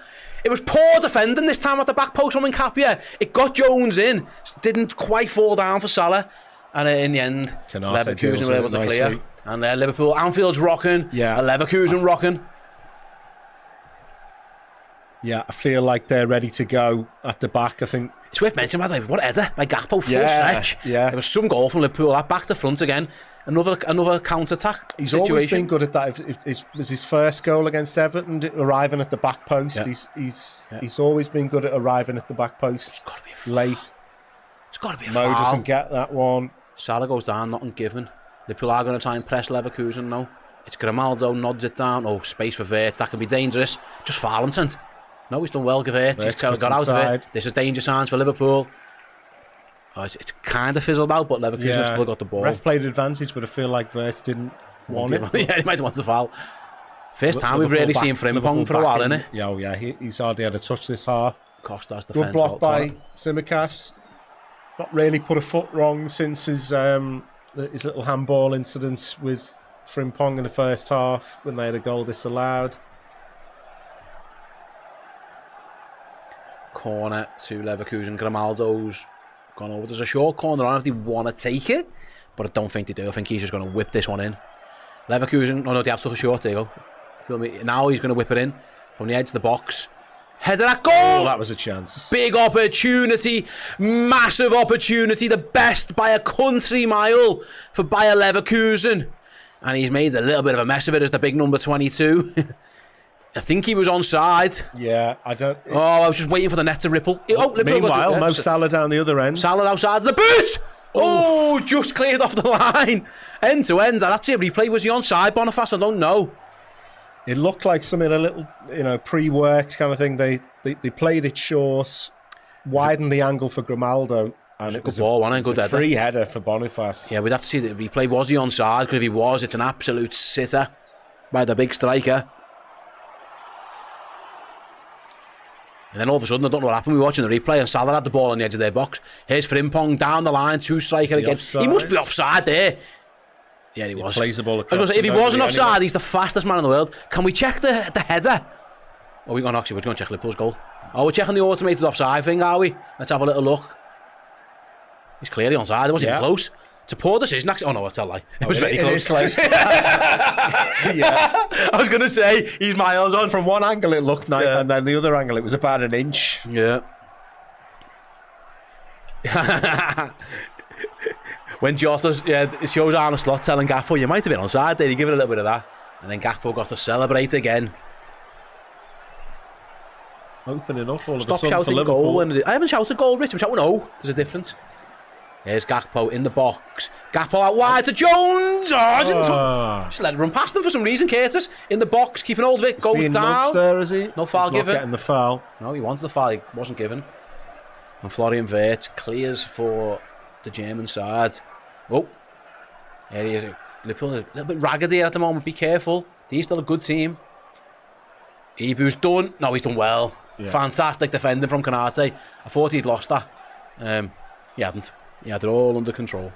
It was poor defending this time at the back post from Nkapia. It got Jones in. Didn't quite fall down for Salah. And in the end, Leverkusen were able to clear. And Liverpool, Anfield's rocking. Yeah. Leverkusen rocking. Yeah, I feel like they're ready to go at the back. I think it's worth mentioning, by the way, what header by Gakpo, full stretch. Yeah. There was some goal from Liverpool. That back to front again. Another counter-attack He's situation. always been good at that. It was his first goal against Everton, arriving at the back post. Yeah. He's always been good at arriving at the back post. It's got to be a foul. Late. It's got to be a Mo foul. doesn't get that one. Salah goes down, nothing given. Liverpool are going to try and press Leverkusen now. It's Grimaldo, nods it down. Oh, space for Wirtz. That can be dangerous. Just foul him, Trent. No, he's done well, Wirtz. He's got out of it. This is danger signs for Liverpool. Oh, it's kind of fizzled out, but Leverkusen still got the ball. Ref played advantage, but I feel like Wirtz didn't want it. Yeah, he might want to foul. First time we've really seen Frimpong for a while, isn't it? Yeah, he's hardly had a touch this half. Costa's Good defence. block by Tsimikas. Not really put a foot wrong since his little handball incident with Frimpong in the first half when they had a goal disallowed. Corner to Leverkusen. Grimaldo's gone over. There's a short corner on if they want to take it, but I don't think they do. I think he's just going to whip this one in. Leverkusen, no, they have took a short. There you go. Feel me? Now he's going to whip it in from the edge of the box. Header at goal! Oh, that was a chance. Big opportunity, massive opportunity, the best by a country mile for Bayer Leverkusen. And he's made a little bit of a mess of it as the big number 22. I think he was onside. Yeah, I don't... I was just waiting for the net to ripple. Meanwhile, Mo Salah down the other end. Salah outside the boot! Oh, just cleared off the line. End to end. That's it. Replay. Was he onside, Boniface? I don't know. It looked like something a little, pre-worked kind of thing. They played it short, widened the angle for Grimaldo, and it was a ball, wasn't it? Good free header for Boniface. Yeah, we'd have to see the replay. Was he onside? Because if he was, it's an absolute sitter by the big striker. And then all of a sudden, I don't know what happened. We were watching the replay and Salah had the ball on the edge of their box. Here's Frimpong down the line, two striker again. Offside? He must be offside there. Yeah, he was. Plays the ball across. If he wasn't offside, he's the fastest man in the world. Can we check the header? Oh, we're going to check Liverpool's goal. Oh, we're checking the automated offside thing, are we? Let's have a little look. He's clearly onside. It wasn't even close. It's a poor decision, actually. Oh, no, it's a lie. It was very close. close. I was going to say, he's miles on. From one angle, it looked nice, and then the other angle, it was about an inch. Yeah. When Jota it shows Arne Slot telling Gakpo, you might have been onside there, he gave it a little bit of that. And then Gakpo got to celebrate again. Opening up all of Stop a sudden shouting for Liverpool. goal. I haven't shouted goal, Rich. I'm shouting no. There's a difference. Here's Gakpo in the box. Gakpo out wide to Jones. Just let it run past him for some reason, Curtis. In the box, keeping hold of it. Goes Being down. nudged there, is he? No foul He's given. Not getting the foul. No, he wanted the foul. He wasn't given. And Florian Wirtz clears for the German side. Oh. There he is. Liverpool a little bit ragged here at the moment. Be careful. He's still a good team. Ibu's done. No, he's done well. Yeah. Fantastic defending from Konate. I thought he'd lost that. He hadn't. He had it all under control.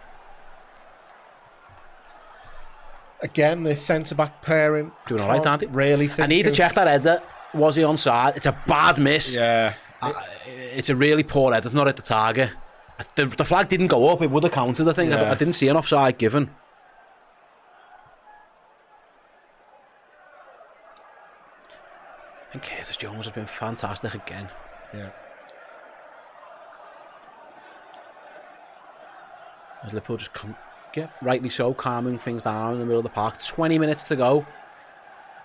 Again, this centre-back pairing. Doing all right, aren't he? Really think I need to check that header. Was he onside? It's a bad miss. Yeah. It's a really poor header. It's not at the target. The flag didn't go up. It would have counted, I think. Yeah. I didn't see an offside given. I think Curtis Jones has been fantastic again. Yeah. As Liverpool just rightly so, calming things down in the middle of the park. 20 minutes to go.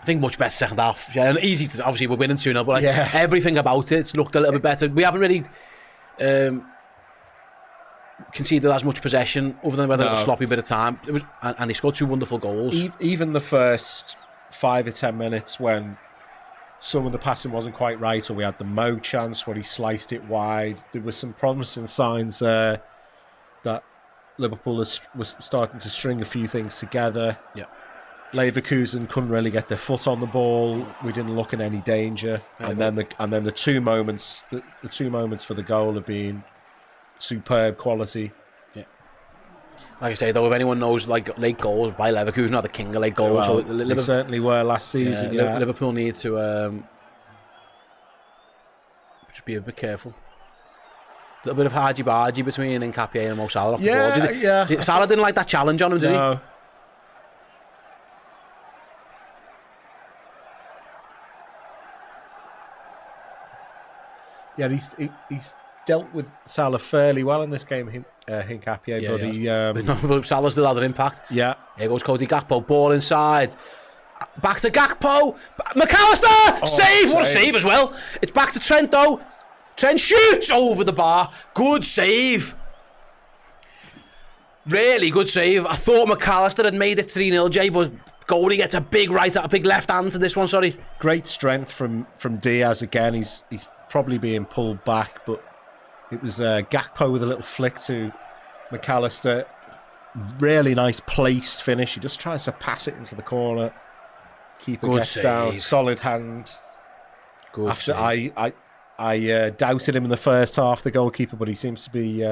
I think much better second half. Yeah, easy to, obviously we're winning 2-0, but everything about it's looked a little bit better. We haven't really conceded as much possession, other than whether it was a sloppy bit of time. And they scored two wonderful goals. Even the first 5 or 10 minutes when some of the passing wasn't quite right, or we had the Mo chance where he sliced it wide. There were some promising signs there that Liverpool was starting to string a few things together. Yeah. Leverkusen couldn't really get their foot on the ball. We didn't look in any danger, and then the two moments for the goal have been superb quality. Yeah. Like I say, though, if anyone knows, like, late goals by Leverkusen are the king of late goals. Well, so they certainly were last season. Yeah. Liverpool need to just be a bit careful. A little bit of hargy-bargy between Nkapie and Mo Salah off the ball. Salah didn't like that challenge on him, did he? Yeah, he's dealt with Salah fairly well in this game, Nkapie, but Salah still had an impact. Yeah. Here goes Cody Gakpo, ball inside. Back to Gakpo. McAllister! Save! What a save as well. It's back to Trent, though. Trent shoots over the bar. Good save. Really good save. I thought McAllister had made it 3-0, Jay, but goalie gets a big left hand to this one, sorry. Great strength from Diaz again. He's probably being pulled back, but it was Gakpo with a little flick to McAllister. Really nice placed finish. He just tries to pass it into the corner. Keeper good gets save. Down. Solid hand. Good After save. I doubted him in the first half, the goalkeeper, but he seems to be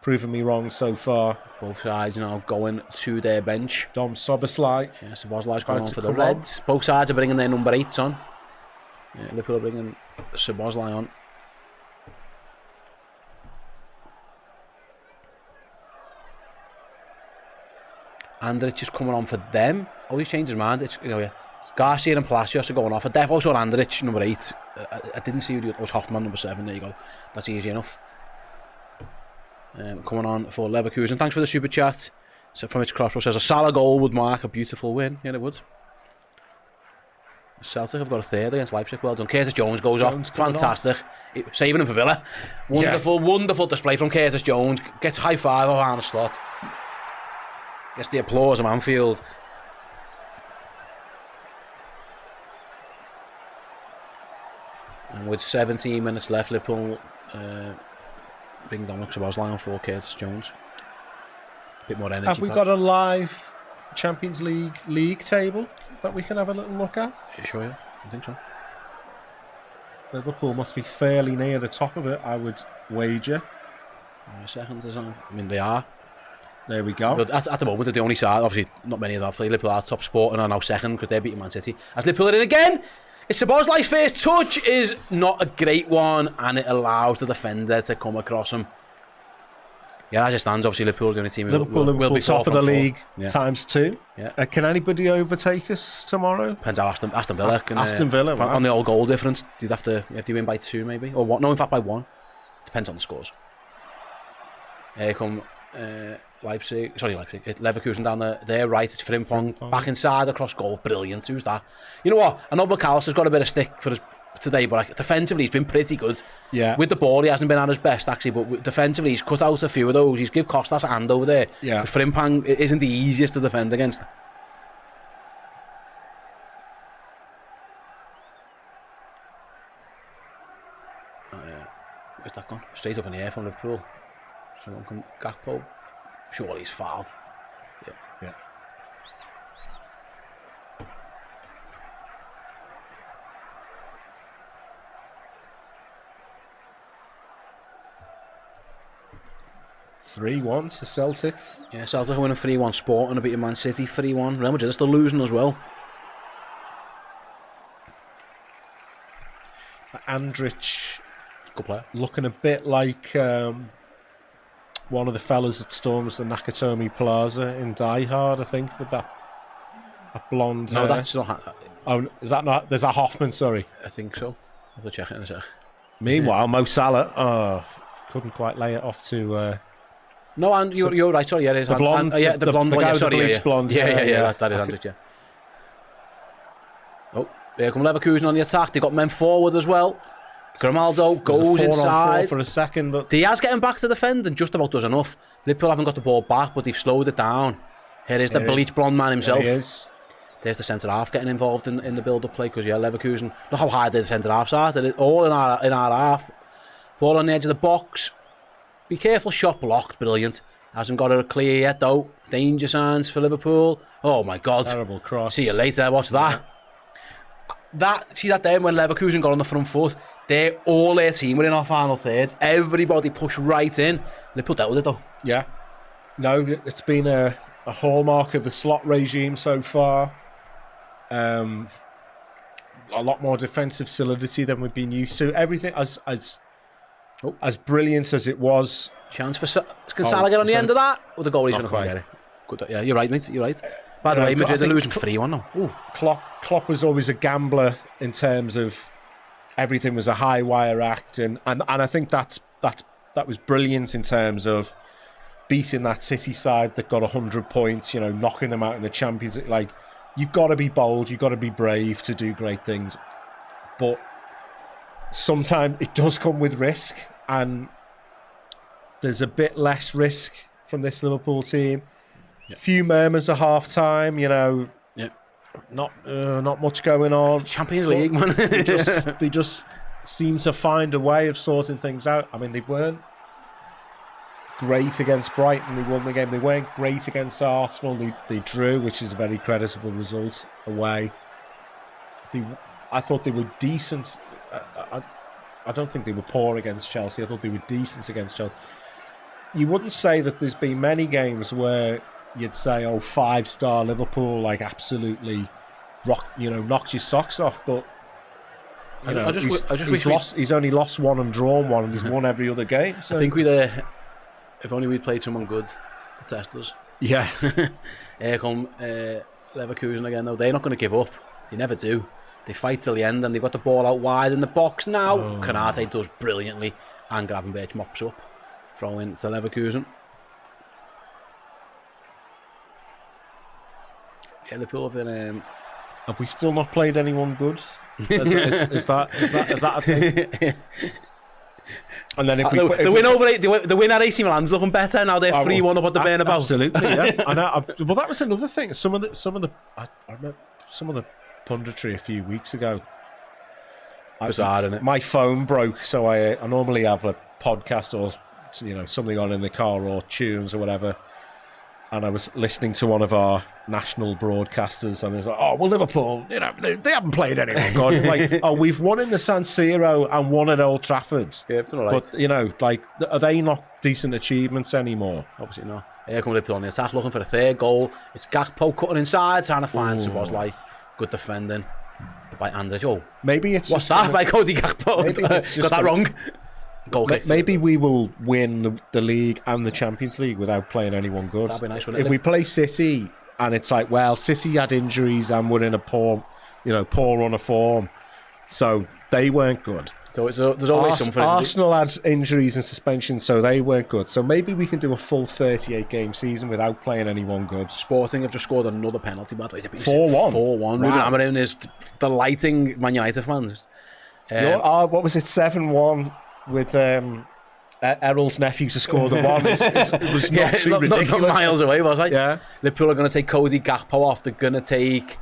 proving me wrong so far. Both sides now going to their bench. Dom Soboslai. Yeah, Soboslai's going on for the Reds. Both sides are bringing their number 8s on. Yeah, Liverpool are bringing Soboslai on. Andrich is coming on for them. Oh, he's changed his mind. It's, Garcia and Palacios are going off. I definitely saw Andrich, number 8. I didn't see who it was. Hoffman, number 7. There you go. That's easy enough. Coming on for Leverkusen. Thanks for the super chat. So from its crossroads says a Salah goal would mark a beautiful win. Yeah, it would. Celtic have got a third against Leipzig. Well done. Curtis Jones goes off. Fantastic. Saving him for Villa. Wonderful display from Curtis Jones. Gets high five of Arne Slot. Gets the applause of Anfield. And with 17 minutes left, Liverpool bring Dominic Szoboszlai on for Curtis Jones. A bit more energy. Have we got a live Champions League table that we can have a little look at? Yeah, sure, yeah. I think so. Liverpool must be fairly near the top of it, I would wager. Second, I mean, they are. There we go. But at the moment, they're the only side. Obviously, not many of them have played. Liverpool are top sport and are now second because they're beating Man City. As Liverpool are in again, it's Szoboszlai's first touch is not a great one, and it allows the defender to come across him. Yeah, as it stands, obviously Liverpool are the only team. Liverpool will be top of the league times 2. Yeah. Can anybody overtake us tomorrow? Depends how Aston Villa can. Aston Villa, wow. On the old goal difference, you have to win by 2 maybe, or what? No, in fact by 1. Depends on the scores. Here come Leverkusen down there right. It's Frimpong back inside across goal. Brilliant. Who's that? You know what? I know McAllister's got a bit of stick for us today, but defensively he's been pretty good. Yeah. With the ball he hasn't been at his best actually, but defensively he's cut out a few of those. He's give Costas a hand over there. Yeah. But Frimpong isn't the easiest to defend against. Where's that gone? Straight up in the air from Liverpool. Someone come Gakpo. Surely he's fouled. Yeah. 3-1 to Celtic. Yeah, Celtic are winning 3-1. Sporting are beating Man City 3-1. Real Madrid are still losing as well. Andrich, good player. Looking a bit like one of the fellas that storms the Nakatomi Plaza in Die Hard, I think, with that blonde hair. No, that's not... Oh, is that not... There's a Hoffman, sorry. I think so. I'll have to check it in a sec. Meanwhile, Mo Salah, couldn't quite lay it off to... No, and you're right, sorry, yeah, it is. The blonde, the blonde one, guy sorry, with the bleached blonde. Yeah, that is Andrich, yeah. Oh, here come Leverkusen on the attack. They got men forward as well. Grimaldo goes inside for a second, but Diaz getting back to defend and just about does enough. Liverpool haven't got the ball back, but they've slowed it down. Here is the bleach blonde man himself. There he is. There's the centre half getting involved in the build-up play because Leverkusen. Look how high the centre halves are. They're all in our half. Ball on the edge of the box. Be careful, shot blocked. Brilliant. Hasn't got a clear yet, though. Danger signs for Liverpool. Oh, my God. Terrible cross. See you later. Watch that. See that then when Leverkusen got on the front foot, all their team were in our final third. Everybody pushed right in. They put that with it, though. Yeah. No, it's been a hallmark of the slot regime so far. A lot more defensive solidity than we've been used to. Everything as brilliant as it was. Chance for can Salah get on the end of that? Or the goalie's going to come get it? Good. Yeah, you're right, mate. You're right. By the way, Madrid are losing 3-1 now. Ooh. Klopp was always a gambler in terms of everything was a high wire act, and I think that was brilliant in terms of beating that City side that got 100 points, knocking them out in the Champions League. Like, you've got to be bold, you've got to be brave to do great things. But sometimes it does come with risk, and there's a bit less risk from this Liverpool team. A few murmurs at half-time, not much going on. Champions League, man. they just seem to find a way of sorting things out. I mean, they weren't great against Brighton. They won the game. They weren't great against Arsenal. They drew, which is a very creditable result away. I thought they were decent. I don't think they were poor against Chelsea. I thought they were decent against Chelsea. You wouldn't say that there's been many games where you'd say, 5-star Liverpool, like, absolutely knocked your socks off. But he's only lost one and drawn one, and he's won every other game. So. I think if only we'd played someone good to test us. Yeah. Here come Leverkusen again, though. They're not going to give up. They never do. They fight till the end, and they've got the ball out wide in the box now. Konate does brilliantly, and Gravenberch mops up. Throw in to Leverkusen. Yeah, Liverpool have been... Have we still not played anyone good? Is that a thing? And then if the win at AC Milan's looking better now. They're 3-1 up at the Bernabeu. Absolutely, yeah. Well, that was another thing. Some of the I remember some of the punditry a few weeks ago. Bizarre, isn't it? My phone broke, so I normally have a podcast or something on in the car or tunes or whatever. And I was listening to one of our national broadcasters, and they was like, Liverpool, they haven't played anyone good. Like, we've won in the San Siro and won at Old Trafford. Yeah, it's all right. But, are they not decent achievements anymore? Obviously not. Here comes Liverpool on the attack, looking for the third goal. It's Gakpo cutting inside, trying to find Szoboszlai. Good defending by Andrej. Maybe it's what's that by Cody Gakpo? Maybe it's just got that wrong. Maybe we will win the league and the Champions League without playing anyone good. That'd be nice, wouldn't it? If we play City and it's like, City had injuries and we're in a poor run of form, so they weren't good. So there's always something. Arsenal had injuries and suspensions, so they weren't good. So maybe we can do a full 38-game season without playing anyone good. Sporting have just scored another penalty, by the way. 4-1. 4-1. Ruben Amorim is delighting Man United fans. What was it? 7-1. With Errol's nephew to score the one. It was not too ridiculous. Not miles away, was it? Yeah. Liverpool are going to take Cody Gakpo off. They're going to take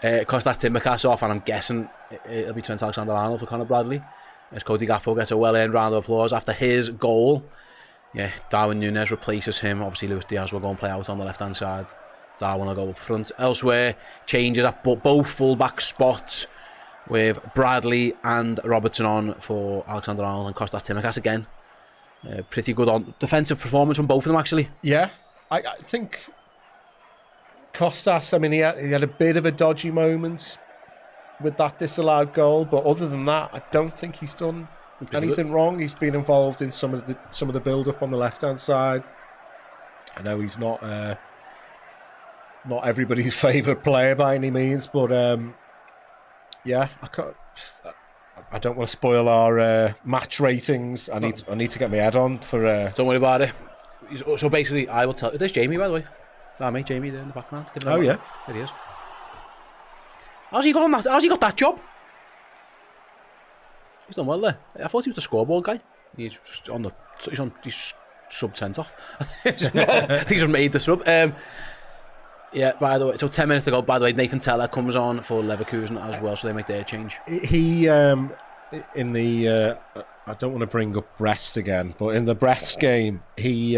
Kostas Tsimikas off, and I'm guessing it'll be Trent Alexander-Arnold for Conor Bradley. As Cody Gakpo gets a well-earned round of applause after his goal. Yeah, Darwin Núñez replaces him. Obviously, Luis Diaz will go and play out on the left-hand side. Darwin will go up front. Elsewhere, changes at both full-back spots, with Bradley and Robertson on for Alexander-Arnold and Kostas Tsimikas again. Pretty good on defensive performance from both of them, actually. Yeah, I think Kostas, he had a bit of a dodgy moment with that disallowed goal, but other than that, I don't think he's done anything wrong. He's been involved in some of the build-up on the left-hand side. I know he's not everybody's favourite player by any means, but yeah, I don't want to spoil our match ratings. I need to get my head on for. Don't worry about it. So basically, I will tell. There's Jamie, by the way. Our mate Jamie there in the background. Yeah, there he is. How's he got that job? He's done well there. I thought he was the scoreboard guy. He's sub sent off. I think he's made the sub. Yeah, by the way, so 10 minutes to go. By the way, Nathan Teller comes on for Leverkusen as well, so they make their change. He in the I don't want to bring up Brest again, but in the Brest game, he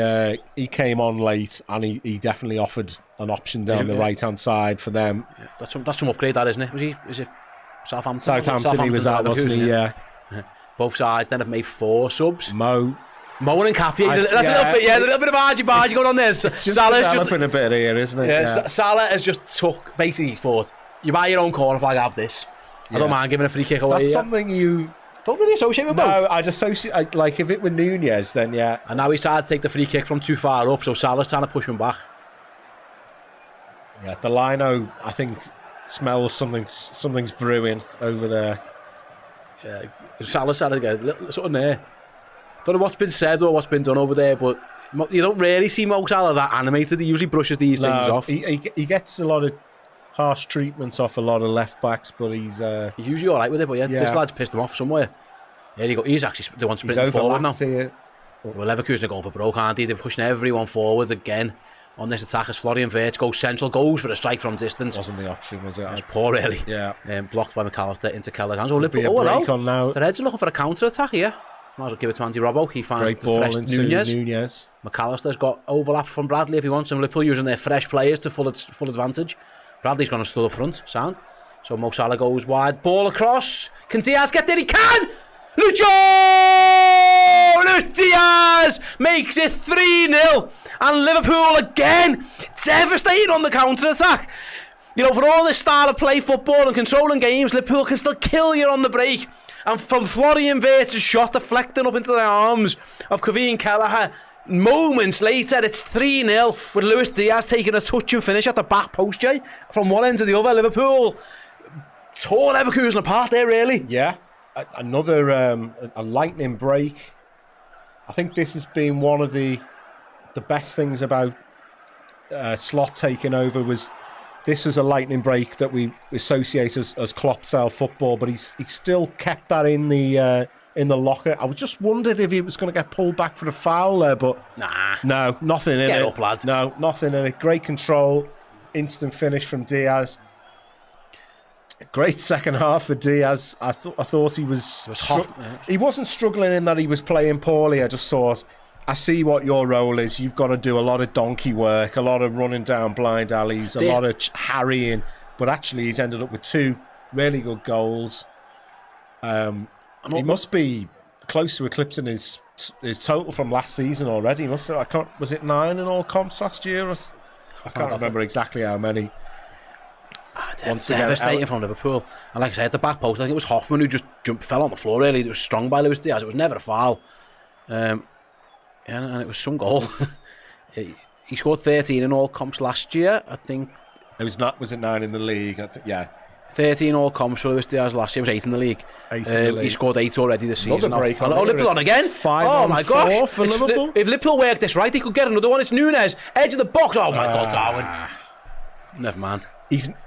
came on late and he definitely offered an option down the right-hand side for them. Yeah, that's some upgrade, that, isn't it? Is it Southampton? Southampton he was at, wasn't he? Yeah. Both sides then have made 4 subs. Mo and Cappy. That's a little bit of argy-bargy going on there. Salah's developing a bit here, isn't it? Yeah. Salah has just basically thought, you buy your own corner flag, have this. I don't mind giving a free kick away. That's something you don't really associate with Mo. No, I'd associate, like, if it were Nunez, then yeah. And now he's tried to take the free kick from too far up, so Salah's trying to push him back. Yeah, the lino, I think, smells something's brewing over there. Yeah, Salah's trying to get a little something there. Don't know what's been said or what's been done over there, but you don't really see Mo Salah that animated. He usually brushes these things off. He gets a lot of harsh treatments off a lot of left backs, but he's usually all right with it. But yeah, this lad's pissed him off somewhere. There you go. He's actually the one sprinting forward now. Here. Well, Leverkusen are going for broke, aren't they? They're pushing everyone forward again on this attack as Florian Wirtz goes central, goes for a strike from distance. Wasn't the option, was it? It was poor, really. Yeah. Blocked by McAllister into Keller's hands. Hello. The Reds are looking for a counter attack here. Might as well give it to Andy Robbo. He finds the fresh Nunez. McAllister's got overlap from Bradley if he wants him. Liverpool using their fresh players to full advantage. Bradley's going to stood up front. Sound. So Mo Salah goes wide. Ball across. Can Diaz get there? He can! Luis Diaz makes it 3-0. And Liverpool again devastating on the counter-attack. You know, for all this style of play football and controlling games, Liverpool can still kill you on the break. And from Florian Wirtz's shot deflecting up into the arms of Kevin Kelleher, moments later it's 3-0 with Luis Diaz taking a touch and finish at the back post, Jay. From one end to the other, Liverpool tore Leverkusen apart there, really. Yeah, another a lightning break. I think this has been one of the best things about Slot taking over was this is a lightning break that we associate as Klopp-style football, but he's still kept that in the locker. I was just wondered if he was going to get pulled back for a foul there, but no, nothing in it. Get up, lads. No, nothing in it. Great control, instant finish from Diaz. Great second half for Diaz. I thought he was he wasn't struggling in that he was playing poorly. I just thought, I see what your role is. You've got to do a lot of donkey work, a lot of running down blind alleys, a lot of harrying. But actually, he's ended up with 2 really good goals. He must be close to eclipsing his total from last season already. Was it 9 in all comps last year? I can't remember exactly how many. Devastating from Liverpool. And like I said, at the back post, I think it was Hoffman who just fell on the floor, really. It was strung by Luis Diaz. It was never a foul. And it was some goal. He scored 13 in all comps last year, I think. Was it 9 in the league? I think, yeah. 13 all comps for Luis Diaz last year. It was 8 in the league. He scored 8 already this season. Liverpool on again. 5 on my gosh. For Liverpool. If Liverpool work this right, they could get another one. It's Nunez, edge of the box. Oh my God, Darwin. Never mind.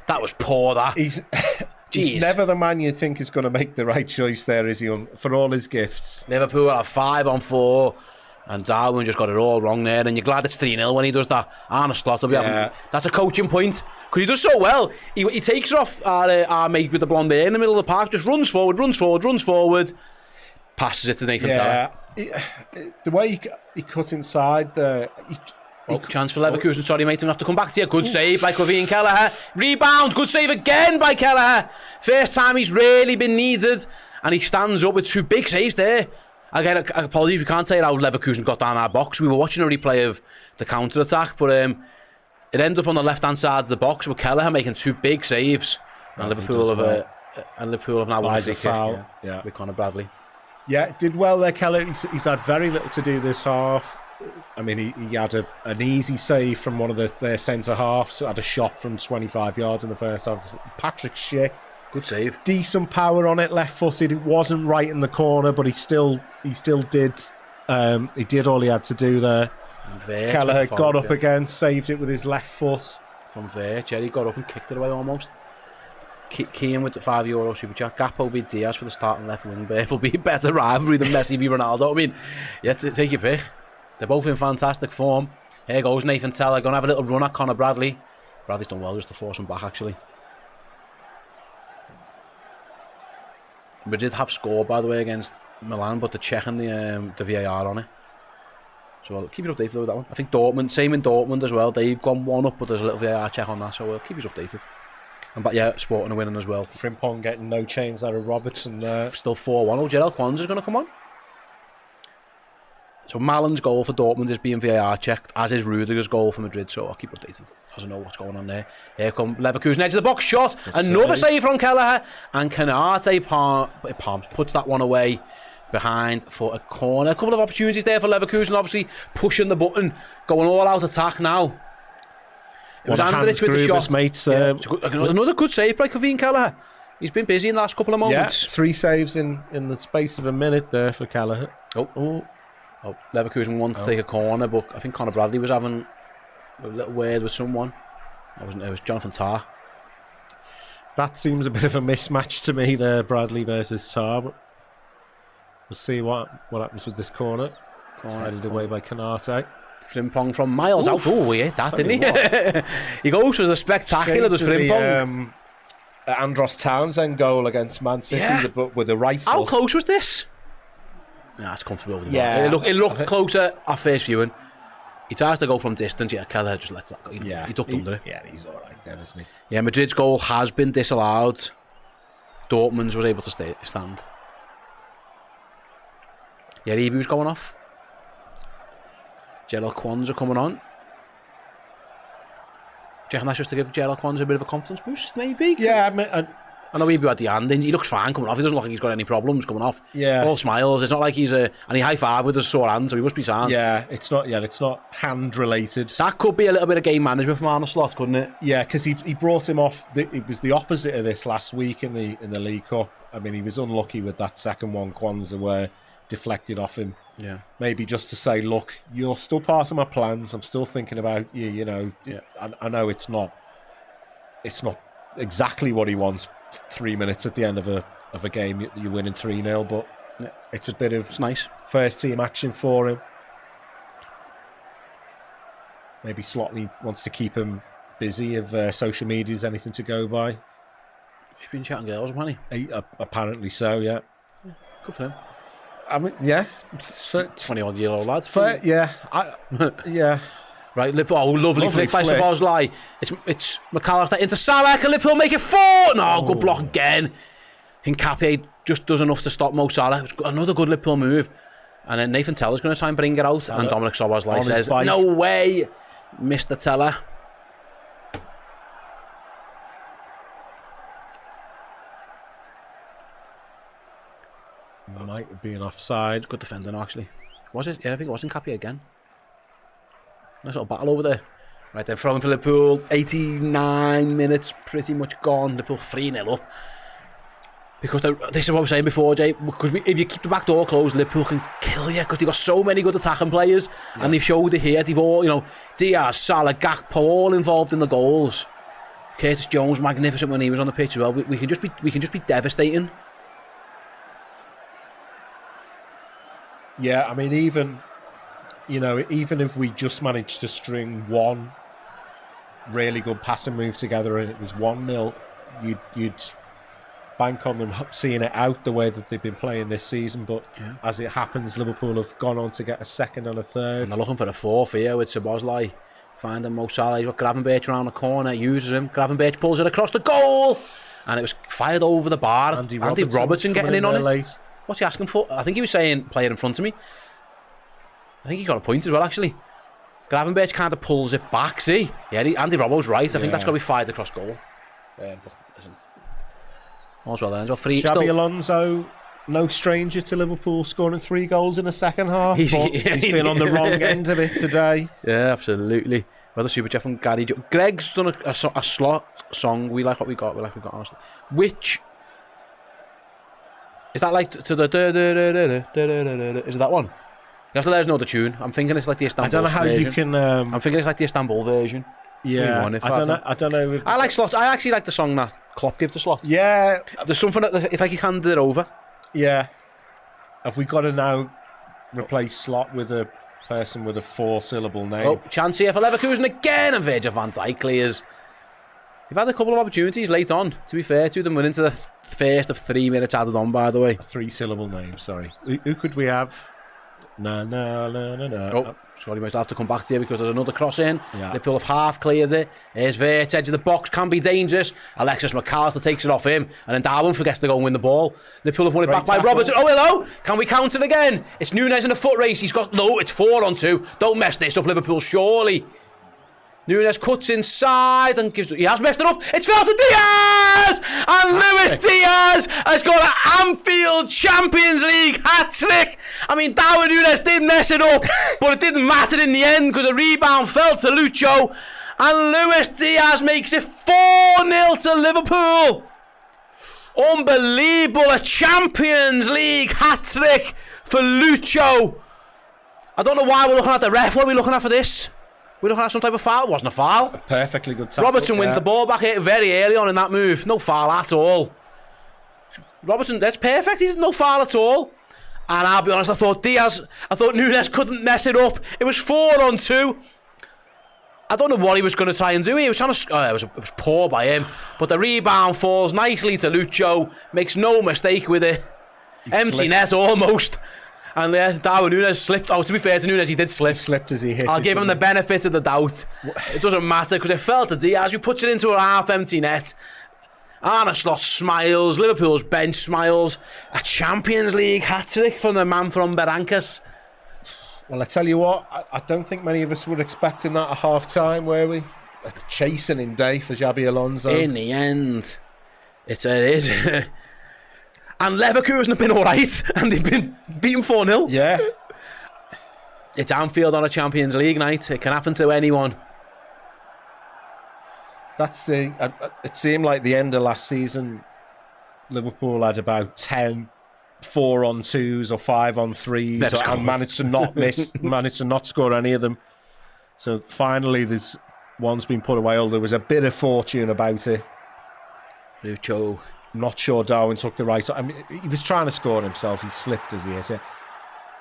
That was poor, that. He's never the man you think is going to make the right choice there, is he, for all his gifts. Liverpool are 5 on 4. And Darwin just got it all wrong there. And you're glad it's 3-0 when he does that. Arne Slot will be having... That's a coaching point. Because he does so well. He takes it off our mate with the blonde hair in the middle of the park. Just runs forward. Passes it to Nathan Teller. The way he cut inside the... Chance for Leverkusen. Sorry, mate. I'm going to have to come back to you. Good save by Kevin Kelleher. Rebound. Good save again by Kelleher. First time he's really been needed. And he stands up with 2 big saves there. Again, apologies, we can't say how Leverkusen got down our box. We were watching a replay of the counter-attack, but it ended up on the left-hand side of the box with Kelleher making 2 big saves. And Liverpool have now won the foul with Conor Bradley. Yeah, did well there, Kelleher. He's had very little to do this half. I mean, he had an easy save from one of their centre-halves, had a shot from 25 yards in the first half. Patrick Schick. Good save. Decent power on it, left-footed. It wasn't right in the corner, but he still did. He did all he had to do there. Kelleher got up again, saved it with his left foot. From there, Jerry got up and kicked it away almost. Keane with the €5 super chat. Gakpo v Diaz for the starting left wing. It will be a better rivalry than Messi v Ronaldo. I mean, yeah, take your pick. They're both in fantastic form. Here goes Nathan Teller, going to have a little run at Conor Bradley. Bradley's done well just to force him back, actually. We did have scored, by the way, against Milan, but they're checking the VAR on it. So we'll keep you updated with that one. I think Dortmund, same in Dortmund as well. They've gone one up, but there's a little VAR check on that, so we'll keep you updated. But yeah, Sporting are winning as well. Frimpong getting no chains out of Robertson there. Still 4-1. Oh, Errol Kwanzaa's going to come on. So Malin's goal for Dortmund is being VAR checked, as is Rudiger's goal for Madrid, so I'll keep you updated as I know what's going on there. Here come Leverkusen, edge of the box, shot. Another save from Kelleher, and Canate palms, puts that one away behind for a corner. A couple of opportunities there for Leverkusen, obviously pushing the button, going all out attack now. It was Andrich with the shot. Mates, another good save by Kevin Kelleher. He's been busy in the last couple of moments. Yeah, 3 saves in the space of a minute there for Kelleher. Oh, Leverkusen wanted to take a corner, but I think Conor Bradley was having a little word with someone. It was Jonathan Tah. That seems a bit of a mismatch to me there, Bradley versus Tah. But we'll see what happens with this corner. Headed away by Canate. Frimpong from miles out. Oh, he hit that, didn't he? He goes for the spectacular, does Frimpong. Andros Townsend goal against Man City with the right foot. How close was this? Nah, it's comfortable over the ball. It looked closer at first viewing. He tries to go from distance. Yeah, Kelleher just lets that go. He ducked under it. Yeah, he's all right then, isn't he? Yeah, Madrid's goal has been disallowed. Dortmund's was able to stand. Yeah, Ibu's going off. Errol Kwanzaa coming on. Do you reckon that's just to give Errol Kwanzaa a bit of a confidence boost, maybe? Yeah, I know Ibu at the end, and he looks fine coming off. He doesn't look like he's got any problems coming off. Yeah. All smiles. It's not like he's and he high-fived with a sore hand, so he must be sound. Yeah, it's not hand-related. That could be a little bit of game management from Arne Slot, couldn't it? Yeah, because he brought him off. It was the opposite of this last week in the League Cup. I mean, he was unlucky with that second one, Kwanzaa, where deflected off him. Yeah. Maybe just to say, look, you're still part of my plans. I'm still thinking about you. You know, I know it's not exactly what he wants. 3 minutes at the end of a game, you're winning 3-0, but it's a bit of nice first team action for him. Maybe Slotley wants to keep him busy if social media is anything to go by. He's been chatting girls, hasn't he? Apparently so, yeah. Good for him. I mean, yeah. 20-odd-year-old lads. Yeah. Yeah. Right, Liverpool. Oh, lovely flick by Szoboszlai. It's McAllister into Salah. Can Liverpool make it 4? No, good block again. Hincapié just does enough to stop Mo Salah. It's another good Liverpool move. And then Nathan Teller's going to try and bring it out. And Dominic Szoboszlai says, no way, Mr. Teller. Might have been offside. Good defending, actually. Was it? Yeah, I think it was Hincapié again. Nice little battle over there. Right then, throwing for Liverpool. 89 minutes, pretty much gone. Liverpool 3-0 up. Because this is what I was saying before, Jay. Because if you keep the back door closed, Liverpool can kill you. Because they've got so many good attacking players. Yeah. And they've showed it here. They've all, Diaz, Salah, Gakpo, all involved in the goals. Curtis Jones, magnificent when he was on the pitch as well. We can just be devastating. Yeah, I mean, even if we just managed to string one really good passing move together and it was 1-0, you'd bank on them seeing it out the way that they've been playing this season. But as it happens, Liverpool have gone on to get a second and a third. And they're looking for a fourth here with Szoboszlai. Finding Mo Salah. He's got Gravenberch around the corner, uses him. Gravenberch pulls it across the goal. And it was fired over the bar. Andy Robertson getting in on it. Late. What's he asking for? I think he was saying, player in front of me. I think he got a point as well, actually. Gravenberch kind of pulls it back, see? Yeah, Andy Robbo's right. I think that's got to be fired across goal. But listen. All's well then. Xabi Alonso, no stranger to Liverpool, scoring 3 goals in the second half. He's been on the wrong end of it today. Yeah, absolutely. Another super chat from Gary. Greg's done a slot song. We like what we got. Honestly. Which... Is that like to the... Is it that one? You have to let us know the tune. I'm thinking it's like the Istanbul version. I don't know how you can... I'm thinking it's like the Istanbul version. Yeah, I don't know. If I like Slot. I actually like the song that Klopp gives to Slot. Yeah. There's something that... It's like he handed it over. Yeah. Have we got to now replace Slot with a person with a 4-syllable name? Oh, chance here for Leverkusen again, and Virgil van Dijk clears. They've had a couple of opportunities late on, to be fair to them. We're into the first of 3 minutes added on, by the way. A 3-syllable name, sorry. Who could we have? No. Oh, sorry, mate, I'll have to come back to you because there's another cross in. Yeah. Liverpool have half cleared it. Here's Vert, edge of the box, can be dangerous. Alexis McAllister takes it off him, and then Darwin forgets to go and win the ball. Liverpool have won it back by Robertson. Oh, hello! Can we counter again? It's Nunes in a foot race. He's got low. It's 4-on-2. Don't mess this up, Liverpool, surely. Nunes cuts inside and gives. He has messed it up. It's fell to Diaz! And Luis Diaz has got an Anfield Champions League hat-trick. I mean, Darwin Nunes did mess it up, but it didn't matter in the end because the rebound fell to Lucho. And Luis Diaz makes it 4-0 to Liverpool. Unbelievable. A Champions League hat-trick for Lucho. I don't know why we're looking at the ref. What are we looking at for this? We're looking at some type of foul. It wasn't a foul. A perfectly good tackle. Robertson wins the ball back here very early on in that move. No foul at all. Robertson, that's perfect. He's no foul at all. And I'll be honest, I thought Nunes couldn't mess it up. It was 4-on-2. I don't know what he was going to try and do. He was trying to. It was poor by him. But the rebound falls nicely to Lucho. Makes no mistake with it. Empty net almost. And Darwin Nunes slipped. Oh, to be fair to Nunes, he did slip. He slipped as he hit. I'll give him the benefit of the doubt. It doesn't matter because it fell to Diaz. You puts it into a half-empty net. Arne Slot smiles. Liverpool's bench smiles. A Champions League hat-trick from the man from Berankis. Well, I tell you what, I don't think many of us were expecting that at half-time, were we? A chastening day for Xabi Alonso. In the end, it is. And Leverkusen have been alright, and they've been beaten 4-0. Yeah. It's Anfield on a Champions League night. It can happen to anyone. That's the. It seemed like the end of last season, Liverpool had about 10 4-on-2s or 5-on-3s and managed to not score any of them. So finally, there's one's been put away. There was a bit of fortune about it. Lucho. I'm not sure Darwin took the right. I mean, he was trying to score himself. He slipped as he hit it.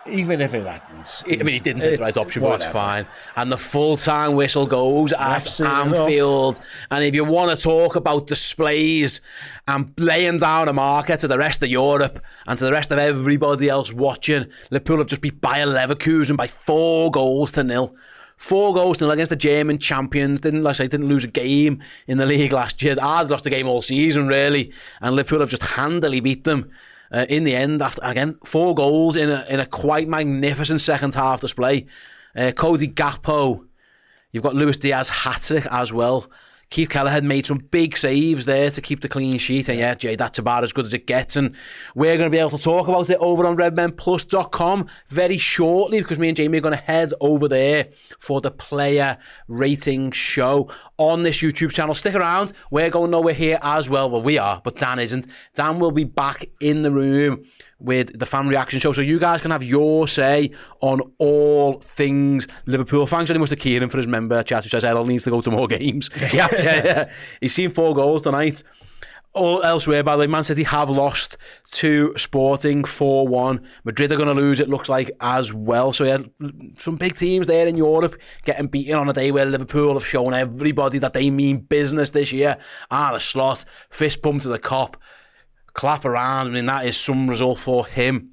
Even if it hadn't. I mean, he didn't take the right option, but it's fine. And the full-time whistle goes at Anfield. And if you want to talk about displays and laying down a marker to the rest of Europe and to the rest of everybody else watching, Liverpool have just beat Bayer Leverkusen by 4-0. 4-0 against the German champions. Didn't lose a game in the league last year. Ours lost a game all season, really. And Liverpool have just handily beat them. In the end, after again 4 goals in a quite magnificent second half display. Cody Gakpo, you've got Luis Diaz hat-trick as well. Keith Kelleher made some big saves there to keep the clean sheet, and yeah, Jay, that's about as good as it gets. And we're going to be able to talk about it over on redmenplus.com very shortly, because me and Jamie are going to head over there for the player rating show on this YouTube channel. Stick around, we're going nowhere here as well. Well, we are, but Dan isn't. Dan will be back in the room with the fan reaction show, so you guys can have your say on all things Liverpool. Thanks very much to Kieran for his member chat who says Errol needs to go to more games. Yeah. He's seen 4 goals tonight. All elsewhere, by the way, Man City have lost to Sporting 4-1. Madrid are going to lose, it looks like, as well. So yeah, some big teams there in Europe getting beaten on a day where Liverpool have shown everybody that they mean business this year. Arne Slot, fist pump to the cop, clap around. I mean, that is some result for him.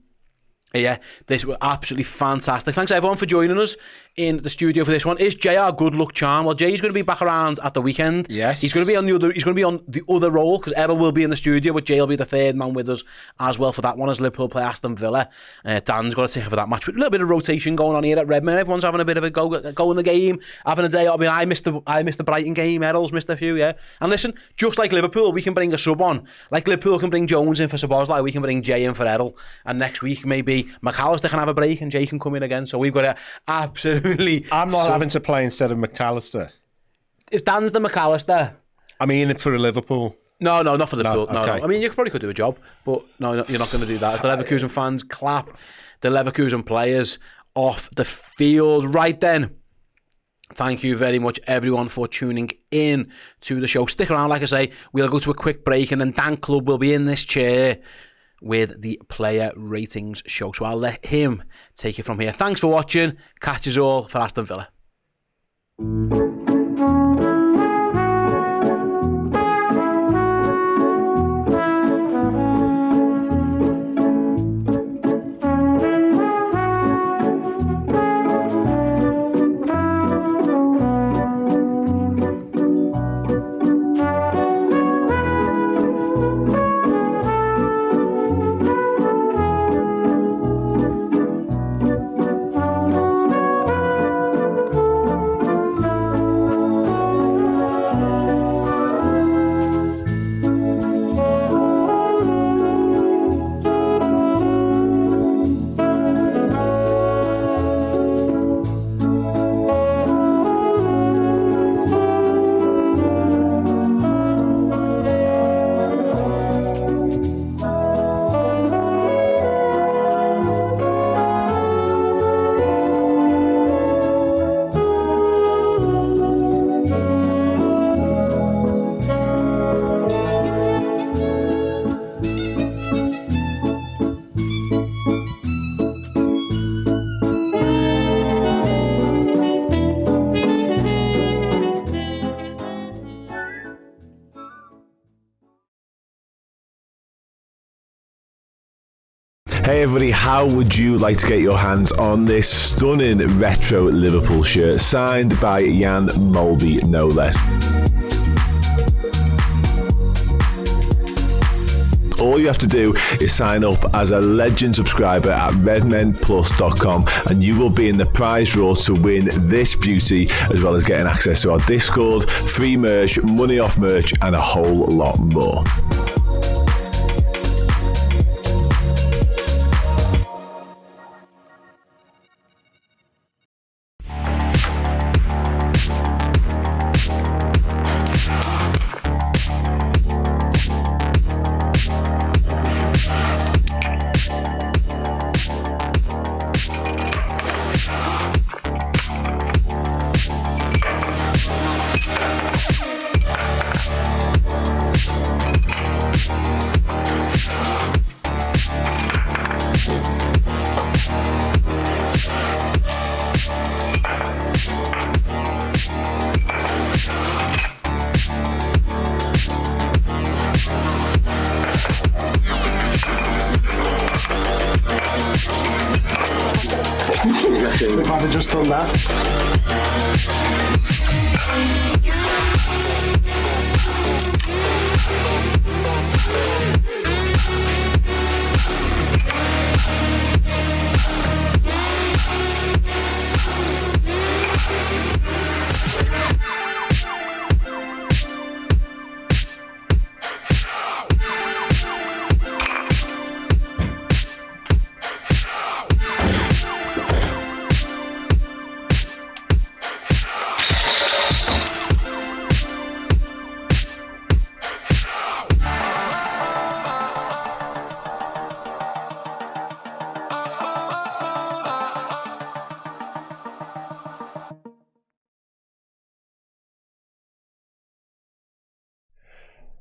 Yeah, this was absolutely fantastic. Thanks everyone for joining us in the studio for this one. Is Jay our good luck charm? Well, Jay's going to be back around at the weekend. Yes, he's going to be on the other. He's going to be on the other role because Errol will be in the studio, but Jay will be the third man with us as well for that one as Liverpool play Aston Villa. Dan's got to take for that match. But a little bit of rotation going on here at Redmen. Everyone's having a bit of a go in the game, having a day. I mean, I missed the Brighton game. Errol's missed a few. Yeah, and listen, just like Liverpool, we can bring a sub on. Like Liverpool can bring Jones in for Szoboszlai, we can bring Jay in for Errol, and next week maybe McAllister can have a break and Jay can come in again. So we've got to absolutely. I'm not having to play instead of McAllister. If Dan's the McAllister, I mean for Liverpool. No, not for Liverpool. No, okay. no. I mean, you probably could do a job, but no, you're not going to do that. As the Leverkusen fans clap the Leverkusen players off the field. Right then, thank you very much, everyone, for tuning in to the show. Stick around, like I say. We'll go to a quick break, and then Dan Club will be in this chair with the player ratings show. So I'll let him take it from here. Thanks for watching. Catch us all for Aston Villa. Hey everybody, how would you like to get your hands on this stunning retro Liverpool shirt signed by Jan Molby, no less? All you have to do is sign up as a legend subscriber at redmenplus.com and you will be in the prize draw to win this beauty, as well as getting access to our Discord, free merch, money off merch, and a whole lot more. If I'd have just done that.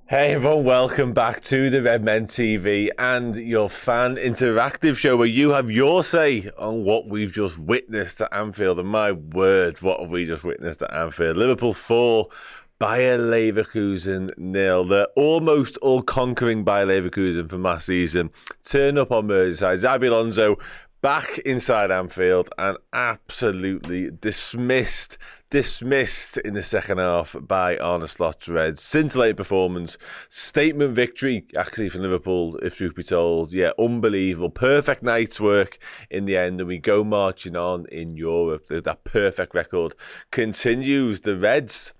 Hey everyone, welcome back to the Redmen TV and your fan interactive show where you have your say on what we've just witnessed at Anfield. And my word, what have we just witnessed at Anfield? Liverpool 4, Bayer Leverkusen 0. The almost all-conquering Bayer Leverkusen from last season turn up on Merseyside. Xabi Alonso back inside Anfield and absolutely dismissed in the second half by Arne Slot's Reds. Scintillating performance, statement victory actually for Liverpool, if truth be told. Yeah, unbelievable. Perfect night's work in the end, and we go marching on in Europe. That perfect record continues. The Reds,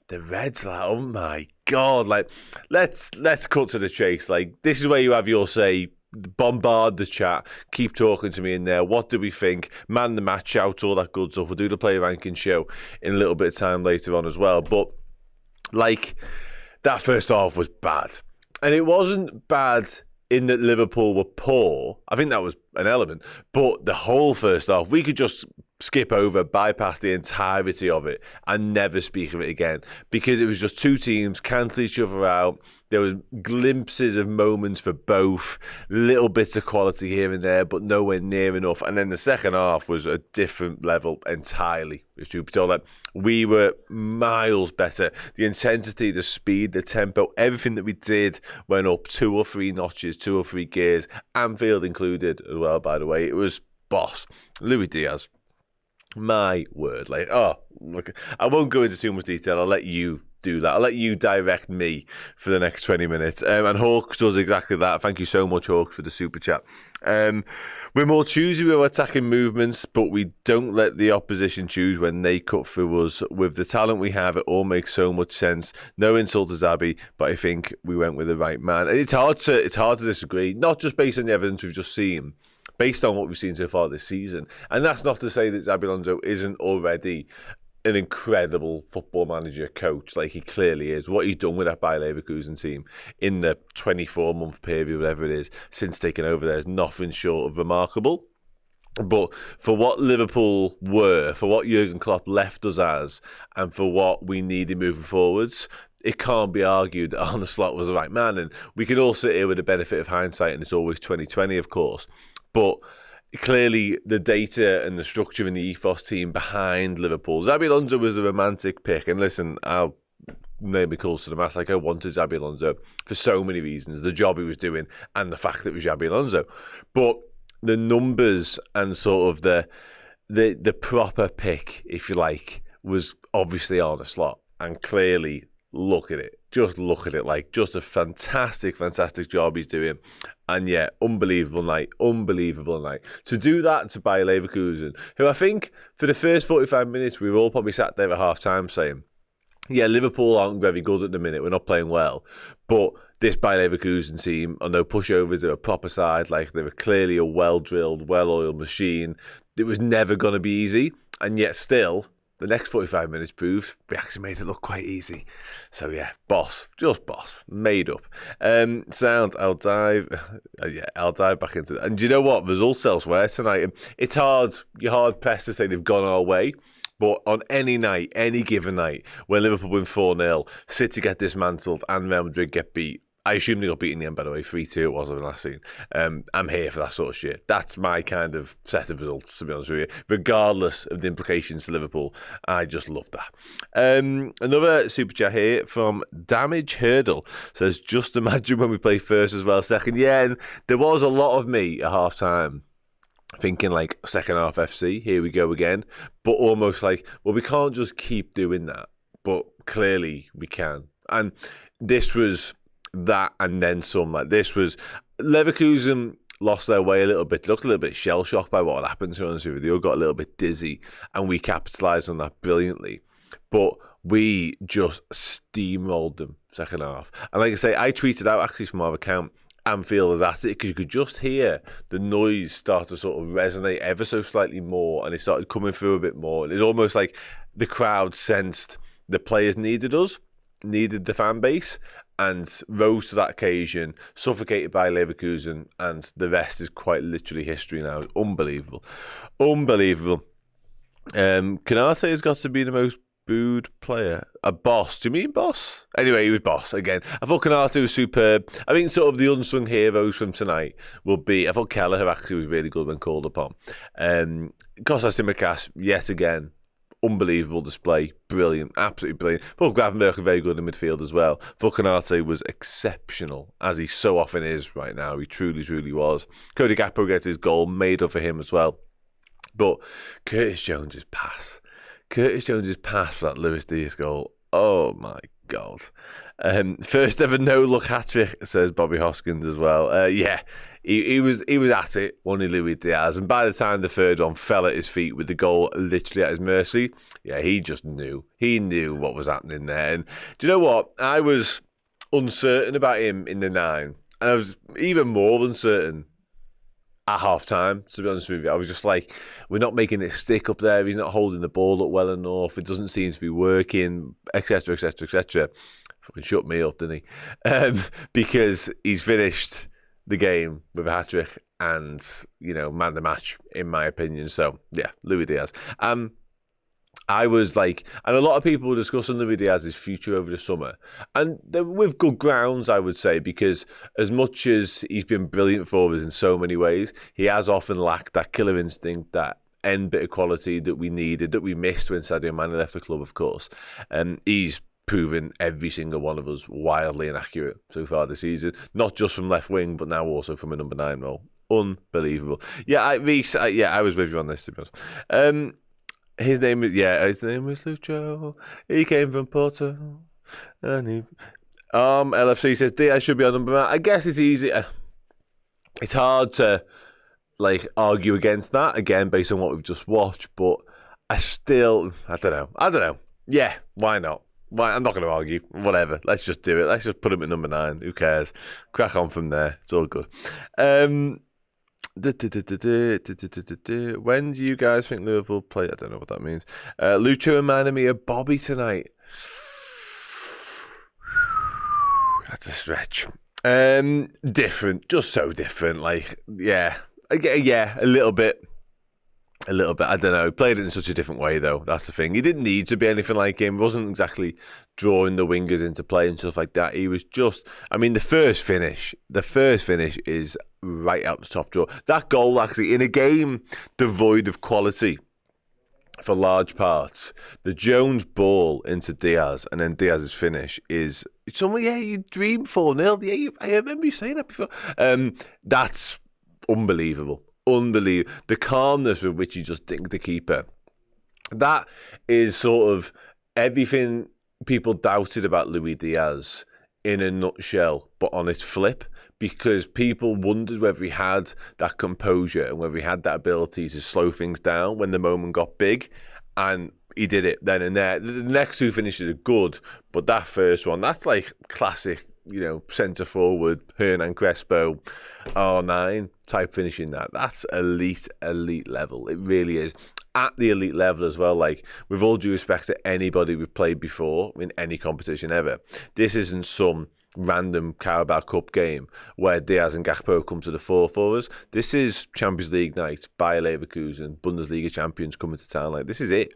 like, oh my God, like, let's cut to the chase. Like, this is where you have your say. Bombard the chat, keep talking to me in there. What do we think? Man the match out, all that good stuff. We'll do the player ranking show in a little bit of time later on as well. But like, that first half was bad, and it wasn't bad in that Liverpool were poor. I think that was an element, but the whole first half we could just skip over, bypass the entirety of it and never speak of it again, because it was just two teams cancel each other out. There was glimpses of moments for both, little bits of quality here and there, but nowhere near enough. And then the second half was a different level entirely. If you told that, we were miles better. The intensity, the speed, the tempo, everything that we did went up 2 or 3 notches, 2 or 3 gears. Anfield included as well, by the way. It was boss. Luis Diaz. My word. Like, oh, look, I won't go into too much detail. I'll let you do that. I'll let you direct me for the next 20 minutes. And Hawks does exactly that. Thank you so much, Hawks, for the super chat. We're more choosy with our attacking movements, but we don't let the opposition choose when they cut through us. With the talent we have, it all makes so much sense. No insult to Xabi, but I think we went with the right man. And it's hard to disagree, not just based on the evidence we've just seen, based on what we've seen so far this season. And that's not to say that Xabi Alonso isn't already an incredible football manager, coach, like he clearly is. What he's done with that Bayer Leverkusen team in the 24-month period, whatever it is, since taking over there is nothing short of remarkable. But for what Liverpool were, for what Jurgen Klopp left us as, and for what we needed moving forwards, it can't be argued that Arne Slot was the right man. And we can all sit here with the benefit of hindsight, and it's always 2020, of course. But clearly, the data and the structure and the ethos team behind Liverpool. Xabi Alonso was the romantic pick. And listen, I'll name me calls to the mass. Like, I wanted Xabi Alonso for so many reasons. The job he was doing and the fact that it was Xabi Alonso. But the numbers and sort of the proper pick, if you like, was obviously on a slot, and clearly look at it. Just look at it, like just a fantastic job he's doing. And yeah, unbelievable night. To do that to Bayer Leverkusen, who I think for the first 45 minutes, we were all probably sat there at half-time saying, yeah, Liverpool aren't very good at the minute. We're not playing well. But this Bayer Leverkusen team are no pushovers. They're a proper side. Like, they were clearly a well-drilled, well-oiled machine. It was never going to be easy. And yet still, the next 45 minutes proved we actually made it look quite easy. So yeah, just boss, made up. I'll dive back into that. And do you know what? Results elsewhere tonight. It's hard. You're hard pressed to say they've gone our way. But on any night, any given night, when Liverpool win 4-0, City get dismantled and Real Madrid get beat, I assume they got beaten in the end, by the way. 3-2 it was on the last scene. I'm here for that sort of shit. That's my kind of set of results, to be honest with you. Regardless of the implications to Liverpool, I just love that. Another super chat here from Damage Hurdle says, just imagine when we play first as well, second. Yeah, and there was a lot of me at half-time thinking like second half FC, here we go again. But almost like, well, we can't just keep doing that. But clearly we can. And this was that and then some. Like, this was Leverkusen lost their way a little bit, looked a little bit shell shocked by what had happened to us. They all got a little bit dizzy, and we capitalised on that brilliantly. But we just steamrolled them second half. And like I say, I tweeted out actually from our account, Anfield is at it, because you could just hear the noise start to sort of resonate ever so slightly more, and it started coming through a bit more. And it's almost like the crowd sensed the players needed us, needed the fan base, and rose to that occasion, suffocated by Leverkusen, and the rest is quite literally history now. Unbelievable. Canate has got to be the most booed player. A boss. Do you mean boss? Anyway, he was boss again. I thought Canate was superb. I think sort of the unsung heroes from tonight will be, I thought Kelleher actually was really good when called upon. Kostas Tsimikas, yet again, unbelievable display. Brilliant. Absolutely brilliant. I thought Gravenberch was very good in midfield as well. I thought Canate was exceptional, as he so often is right now. He truly was. Cody Gakpo gets his goal, made up for him as well. But Curtis Jones's pass for that Luis Diaz goal. Oh my God. First ever no-look hat-trick, says Bobby Hoskins as well. Yeah, he was at it, only Luis Diaz. And by the time the third one fell at his feet with the goal literally at his mercy, yeah, he just knew. He knew what was happening there. And do you know what? I was uncertain about him in the 9. And I was even more uncertain at half-time, to be honest with you. I was just like, we're not making it stick up there. He's not holding the ball up well enough. It doesn't seem to be working, etc. Fucking shut me up, didn't he? Because he's finished the game with a hat-trick and, man of the match, in my opinion. So, yeah, Luis Diaz. I was like, and a lot of people were discussing Luis Diaz's future over the summer, and with good grounds, I would say, because as much as he's been brilliant for us in so many ways, he has often lacked that killer instinct, that end bit of quality that we needed, that we missed when Sadio Mane left the club, of course. And he's proven every single one of us wildly inaccurate so far this season, not just from left wing, but now also from a number 9 role. Unbelievable. Yeah, I was with you on this, to be honest. His name is Lucho. He came from Porto. And LFC says Diaz should be on number 9. I guess it's easy. It's hard to argue against that, again, based on what we've just watched, but I don't know. Yeah, why not? I'm not going to argue. Whatever. Let's just do it. Let's just put him at number 9. Who cares? Crack on from there. It's all good. When do you guys think Liverpool play? I don't know what that means. Lucho reminded me of Bobby tonight. That's a stretch. Different, just so different. A little bit. I don't know. He played it in such a different way, though. That's the thing. He didn't need to be anything like him. He wasn't exactly drawing the wingers into play and stuff like that. He was just, the first finish is right out the top drawer. That goal, actually, in a game devoid of quality for large parts, the Jones ball into Diaz and then Diaz's finish is something, you dream 4-0. Yeah, I remember you saying that before. That's unbelievable. unbelievable. The calmness with which he just dinked the keeper. That is sort of everything people doubted about Luis Diaz in a nutshell, but on its flip, because people wondered whether he had that composure and whether he had that ability to slow things down when the moment got big, and he did it then and there. The next two finishes are good, but that first one, that's like classic, centre forward, Hernan Crespo, R9 type finishing. That's elite level. It really is. At the elite level as well, like, with all due respect to anybody we've played before in any competition ever, this isn't some random Carabao Cup game where Diaz and Gakpo come to the fore for us. This is Champions League night, Bayer Leverkusen, Bundesliga champions coming to town. Like, this is it.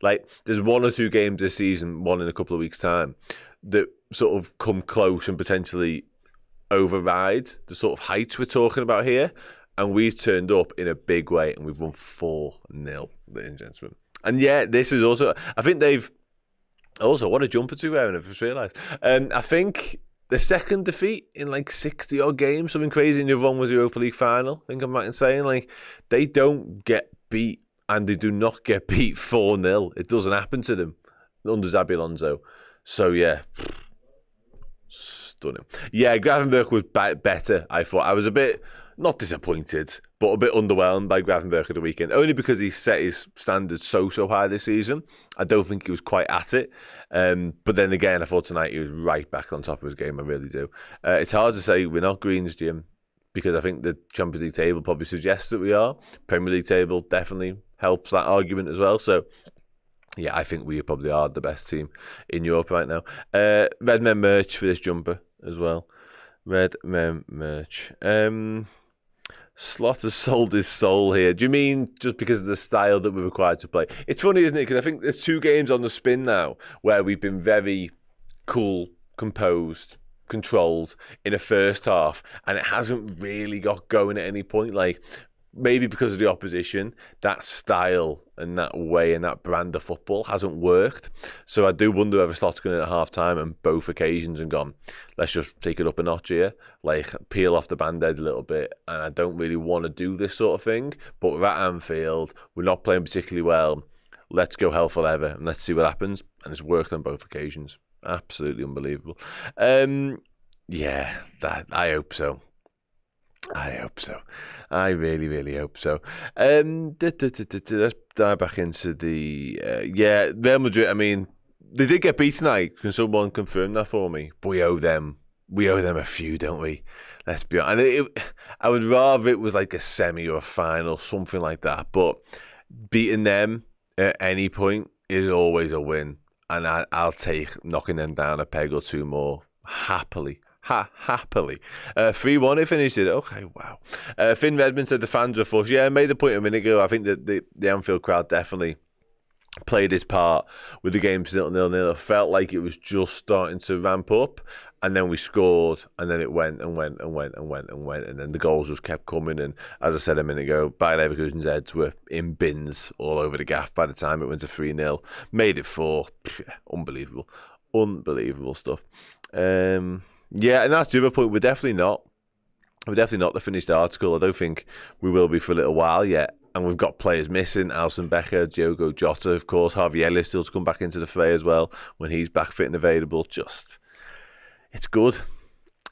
Like, there's one or two games this season, one in a couple of weeks' time, that sort of come close and potentially override the sort of heights we're talking about here. And we've turned up in a big way, and we've won 4-0, ladies and gentlemen. And yeah, this is also, I think they've, also, what a jumper to wearing, I've just realised. I think the second defeat in like 60-odd games, something crazy, and the other one was the Europa League final, I think I'm right in saying. Like, they don't get beat, and they do not get beat 4-0. It doesn't happen to them under Xabi Alonso. So yeah, stunning. Yeah, Gravenberch was better, I thought. I was a bit, not disappointed, but a bit underwhelmed by Gravenberch at the weekend, only because he set his standards so high this season. I don't think he was quite at it. But then again, I thought tonight he was right back on top of his game. I really do. It's hard to say we're not Greens, Jim, because I think the Champions League table probably suggests that we are. Premier League table definitely helps that argument as well. So yeah, I think we probably are the best team in Europe right now. Redmen merch for this jumper as well. Redmen merch. Slot has sold his soul here. Do you mean just because of the style that we're required to play? It's funny, isn't it? Because I think there's 2 games on the spin now where we've been very cool, composed, controlled in a first half, and it hasn't really got going at any point. Like, maybe because of the opposition, that style and that way and that brand of football hasn't worked. So I do wonder whether Slot's gone in at half-time on both occasions and gone, let's just take it up a notch here, like peel off the band-aid a little bit, and I don't really want to do this sort of thing, but we're at Anfield, we're not playing particularly well, let's go hell for leather and let's see what happens. And it's worked on both occasions. Absolutely unbelievable. Yeah, I hope so. I really, really hope so. Let's dive back into the... Real Madrid, I mean, they did get beat tonight. Can someone confirm that for me? But we owe them a few, don't we? Let's be honest. And I would rather it was like a semi or a final, something like that. But beating them at any point is always a win. And I'll take knocking them down a peg or two more happily. Happily. 3-1 it finished it. Okay, wow. Finn Redmond said the fans were fuss. Yeah, I made a point a minute ago. I think that the Anfield crowd definitely played its part with the game still 0-0. It felt like it was just starting to ramp up, and then we scored, and then it went, and then the goals just kept coming. And as I said a minute ago, Bayer Leverkusen's heads were in bins all over the gaff by the time it went to 3-0. Made it 4. Unbelievable stuff. Yeah, and that's the other point. We're definitely not the finished article. I don't think we will be for a little while yet. And we've got players missing. Alisson Becker, Diogo Jota, of course. Harvey Ellis still to come back into the fray as well when he's back fit and available. It's good.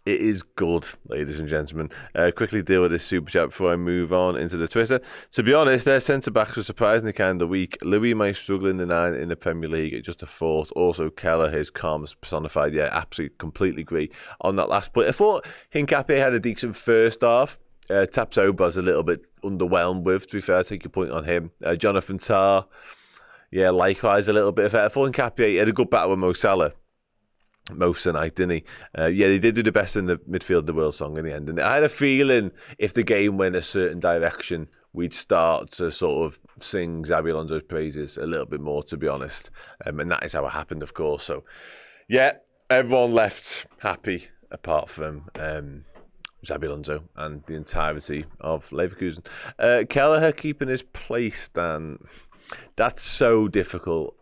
It is good, ladies and gentlemen. Quickly deal with this super chat before I move on into the Twitter. To be honest, their centre-backs were surprisingly kind of weak. Louis might struggle in the 9 in the Premier League. It's just a thought. Also, Keller, his calmness personified. Yeah, absolutely, completely agree on that last point. I thought Hincapié had a decent first half. Tapsoba was a little bit underwhelmed with, to be fair. I take your point on him. Jonathan Tah, yeah, likewise a little bit of it. I thought Hincapié had a good battle with Mo Salah most of the night, didn't he? Yeah, they did do the best in the midfield of the world song in the end. And I had a feeling if the game went a certain direction, we'd start to sort of sing Xabi Alonso's praises a little bit more, to be honest. And that is how it happened, of course. So, yeah, everyone left happy apart from Xabi Alonso and the entirety of Leverkusen. Kelleher keeping his place, Dan. That's so difficult.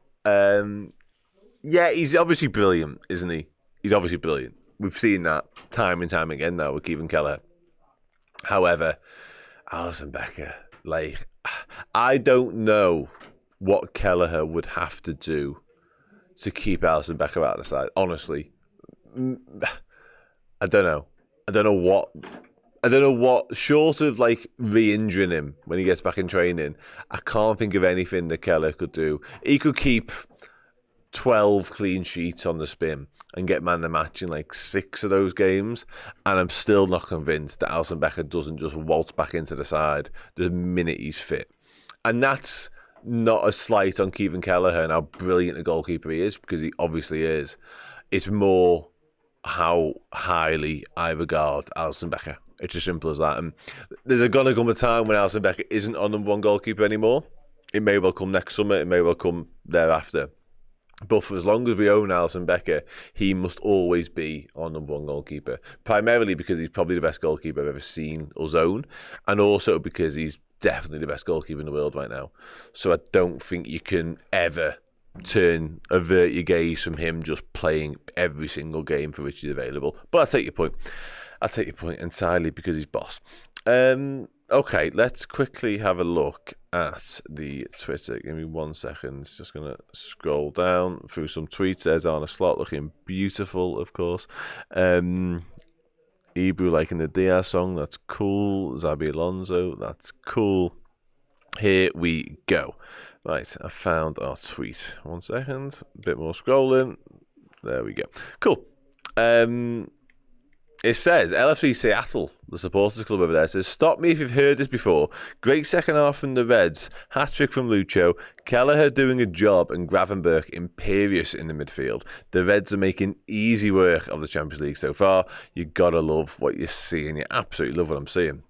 Yeah, he's obviously brilliant, isn't he? He's obviously brilliant. We've seen that time and time again now with Kevin Keller. However, Alisson Becker. Like, I don't know what Kelleher would have to do to keep Alisson Becker out of the side. Honestly, I don't know. I don't know what, short of like re-injuring him when he gets back in training, I can't think of anything that Kelleher could do. He could keep 12 clean sheets on the spin and get man the match in like 6 of those games, and I'm still not convinced that Alisson Becker doesn't just waltz back into the side the minute he's fit. And that's not a slight on Kevin Kelleher and how brilliant a goalkeeper he is, because he obviously is. It's more how highly I regard Alisson Becker. It's as simple as that. And there's going to come a time when Alisson Becker isn't our number one goalkeeper anymore. It may well come next summer. It may well come thereafter. But for as long as we own Alisson Becker, he must always be our number one goalkeeper. Primarily because he's probably the best goalkeeper I've ever seen us own, and also because he's definitely the best goalkeeper in the world right now. So I don't think you can ever avert your gaze from him just playing every single game for which he's available. But I'll take your point. I'll take your point entirely because he's boss. Okay, let's quickly have a look at the Twitter. Give me 1 second. Just going to scroll down through some tweets. There's Arne Slot looking beautiful, of course. Ebru liking the Diaz song. That's cool. Xabi Alonso. That's cool. Here we go. Right, I found our tweet. 1 second. A bit more scrolling. There we go. Cool. It says, LFC Seattle, the supporters club over there, says, stop me if you've heard this before. Great second half from the Reds. Hat-trick from Lucho. Kelleher doing a job and Gravenberch imperious in the midfield. The Reds are making easy work of the Champions League so far. You got to love what you're seeing. You absolutely love what I'm seeing.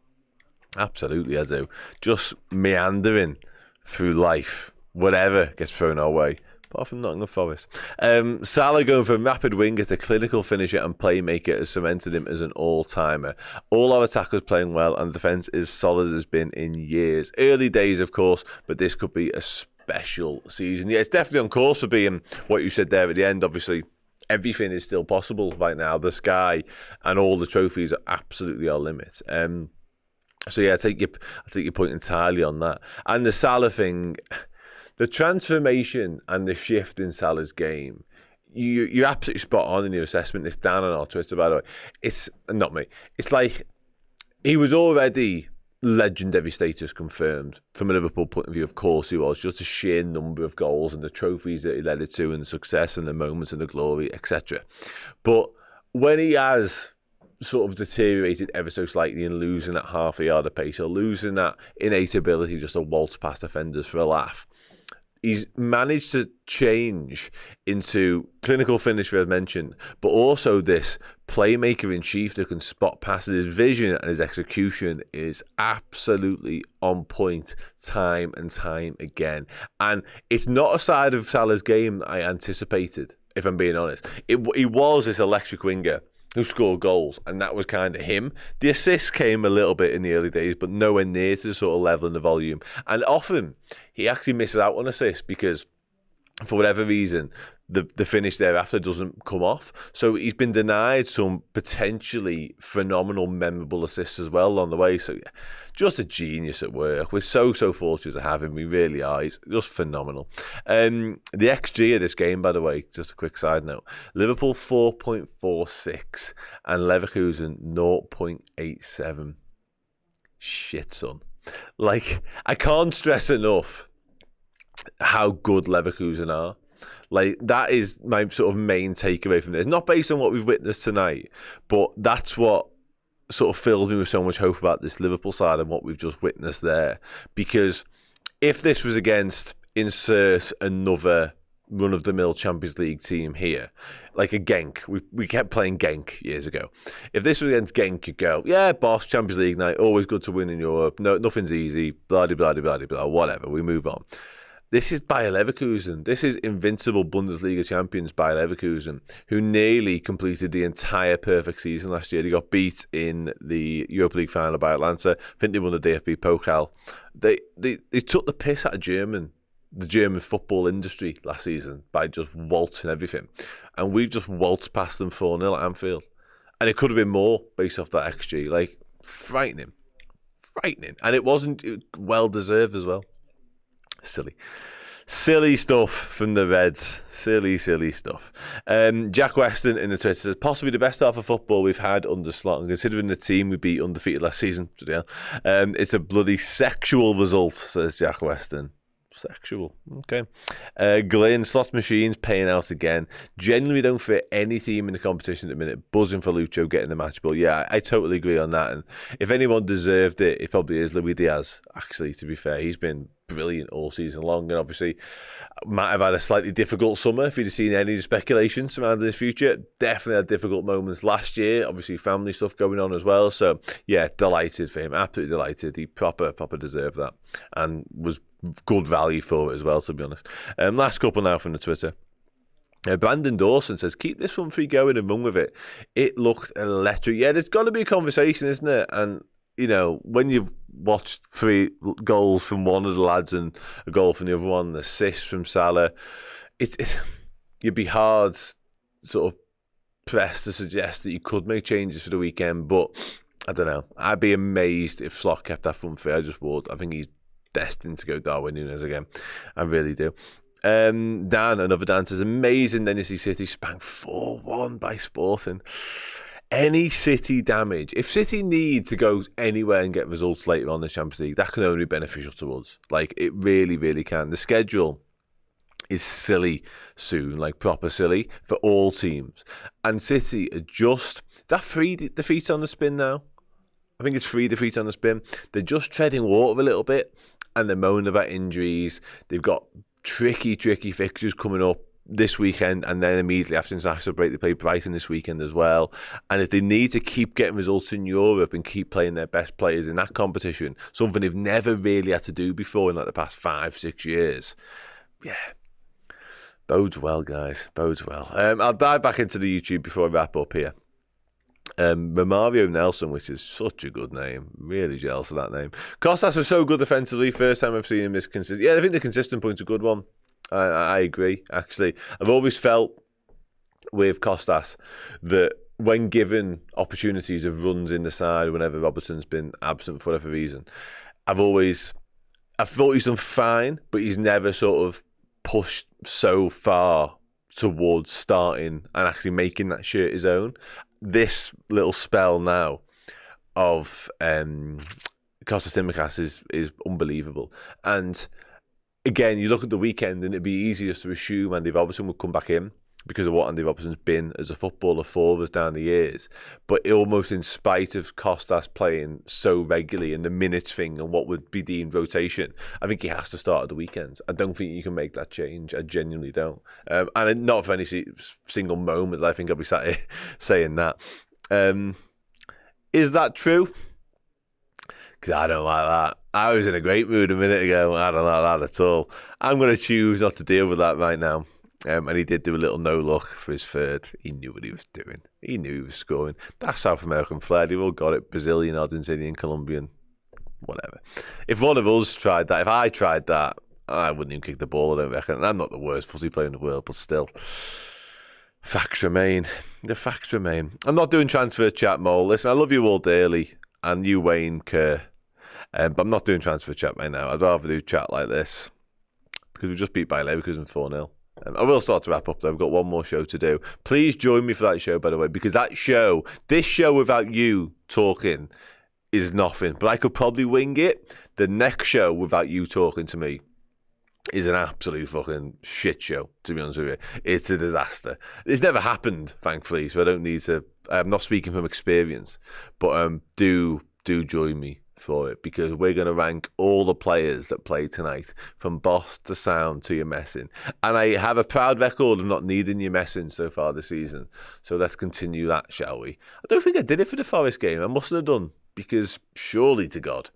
Absolutely, I do. Just meandering through life. Whatever gets thrown our way. Apart from Nottingham Forest. Salah going from rapid winger to clinical finisher and playmaker has cemented him as an all-timer. All our attackers playing well and the defence is solid as it's been in years. Early days, of course, but this could be a special season. Yeah, it's definitely on course for being what you said there at the end. Obviously, everything is still possible right now. The sky and all the trophies are absolutely our limit. So yeah, I take your point entirely on that. And the Salah thing... The transformation and the shift in Salah's game, you're absolutely spot on in your assessment. It's down on our Twitter, by the way. It's not me. It's like he was already legendary status confirmed from a Liverpool point of view. Of course he was. Just the sheer number of goals and the trophies that he led it to and the success and the moments and the glory, etc. But when he has sort of deteriorated ever so slightly and losing that half a yard of pace or losing that innate ability just to waltz past defenders for a laugh, he's managed to change into clinical finisher, as mentioned, but also this playmaker in chief that can spot passes. His vision and his execution is absolutely on point time and time again. And it's not a side of Salah's game that I anticipated, if I'm being honest. He was this electric winger who scored goals, and that was kind of him. The assists came a little bit in the early days, but nowhere near to the sort of level and the volume. And often, he actually misses out on assists because, for whatever reason, the finish thereafter doesn't come off. So he's been denied some potentially phenomenal, memorable assists as well on the way. So yeah, just a genius at work. We're so fortunate to have him. We really are. He's just phenomenal. The XG of this game, by the way, just a quick side note, Liverpool 4.46 and Leverkusen 0.87. Shit, son. Like, I can't stress enough how good Leverkusen are. Like, that is my sort of main takeaway from this. Not based on what we've witnessed tonight, but that's what sort of filled me with so much hope about this Liverpool side and what we've just witnessed there. Because if this was against, insert another run-of-the-mill Champions League team here, like a Genk, we kept playing Genk years ago. If this was against Genk, you'd go, yeah, boss, Champions League night, always good to win in Europe. No, nothing's easy, blah, whatever, we move on. This is Bayer Leverkusen. This is invincible Bundesliga champions Bayer Leverkusen, who nearly completed the entire perfect season last year. They got beat in the Europa League final by Atlanta. I think they won the DFB Pokal. They took the piss out of the German football industry last season by just waltzing everything. And we've just waltzed past them 4-0 at Anfield. And it could have been more based off that XG. Like, frightening. frightening. And it wasn't well-deserved as well. Silly stuff from the Reds. Silly stuff. Jack Weston in the Twitter says, possibly the best half of football we've had under Slot, and considering the team we beat undefeated last season, it's a bloody sexual result, says Jack Weston. Sexual. Okay. Glyn, slot machines paying out again. Genuinely don't fit any team in the competition at the minute. Buzzing for Lucho getting the match ball. Yeah, I totally agree on that. And if anyone deserved it, it probably is Luis Diaz. Actually, to be fair, he's been brilliant all season long, and obviously might have had a slightly difficult summer if you'd have seen any speculation surrounding his future. Definitely had difficult moments last year, obviously family stuff going on as well, so yeah, delighted for him, absolutely delighted. He proper deserved that, and was good value for it as well, to be honest. Last couple now from the Twitter. Brandon Dawson says, keep this front three going and run with it. It looked electric. Yeah, there's got to be a conversation, isn't it? And you know, when you've watched 3 goals from one of the lads and a goal from the other one, an assist from Salah, you'd be hard sort of pressed to suggest that you could make changes for the weekend, but I don't know. I'd be amazed if Slot kept that front three. I just would. I think he's destined to go Darwin Núñez again. I really do. Dan, another Dan, says, amazing then you see City spanked 4-1 by Sporting. Any City damage, if City need to go anywhere and get results later on in the Champions League, that can only be beneficial to us. Like, it really can. The schedule is silly soon, like proper silly for all teams. And City are just, that 3 defeats on the spin now. I think it's 3 defeats on the spin. They're just treading water a little bit, and they're moaning about injuries. They've got tricky fixtures coming up this weekend, and then immediately after international break they play Brighton this weekend as well. And if they need to keep getting results in Europe and keep playing their best players in that competition, something they've never really had to do before in like the past 5-6 years, yeah, bodes well, guys, bodes well. I'll dive back into the YouTube before I wrap up here. Romario Nelson, which is such a good name, really jealous of that name. Costas was so good defensively, first time I've seen him this consistent. Yeah, I think the consistent point's a good one. I agree, actually. I've always felt with Costas that when given opportunities of runs in the side, whenever Robertson's been absent for whatever reason, I thought he's done fine, but he's never sort of pushed so far towards starting and actually making that shirt his own. This little spell now of Kostas Tsimikas is unbelievable. And again, you look at the weekend and it'd be easiest to assume Andy Robertson would come back in because of what Andy Robertson's been as a footballer for us down the years. But almost in spite of Costas playing so regularly and the minutes thing and what would be deemed rotation, I think he has to start at the weekends. I don't think you can make that change. I genuinely don't. And not for any single moment I think I'll be sat here saying that. Is that true? Because I don't like that. I was in a great mood a minute ago. I don't like that at all. I'm going to choose not to deal with that right now. And he did do a little no-look for his third. He knew what he was doing. He knew he was scoring. That's South American flair. They've all got it. Brazilian, Argentinian, Colombian, whatever. If one of us tried that, if I tried that, I wouldn't even kick the ball, I don't reckon. And I'm not the worst footy player in the world, but still. Facts remain. The facts remain. I'm not doing transfer chat, Mole. Listen, I love you all dearly. And you, Wayne Kerr. But I'm not doing transfer chat right now. I'd rather do chat like this. Because we just beat by Leverkusen 4-0. I will start to wrap up though. I've got one more show to do. Please join me for that show, by the way, because this show without you talking is nothing. But I could probably wing it. The next show without you talking to me is an absolute fucking shit show, to be honest with you. It's a disaster. It's never happened, thankfully, so I don't need to. I'm not speaking from experience, but do join me for it, because we're going to rank all the players that play tonight from boss to sound to your messing, and I have a proud record of not needing your messing so far this season, so let's continue that, shall we? I don't think I did it for the Forest game. I mustn't have done, because surely to God.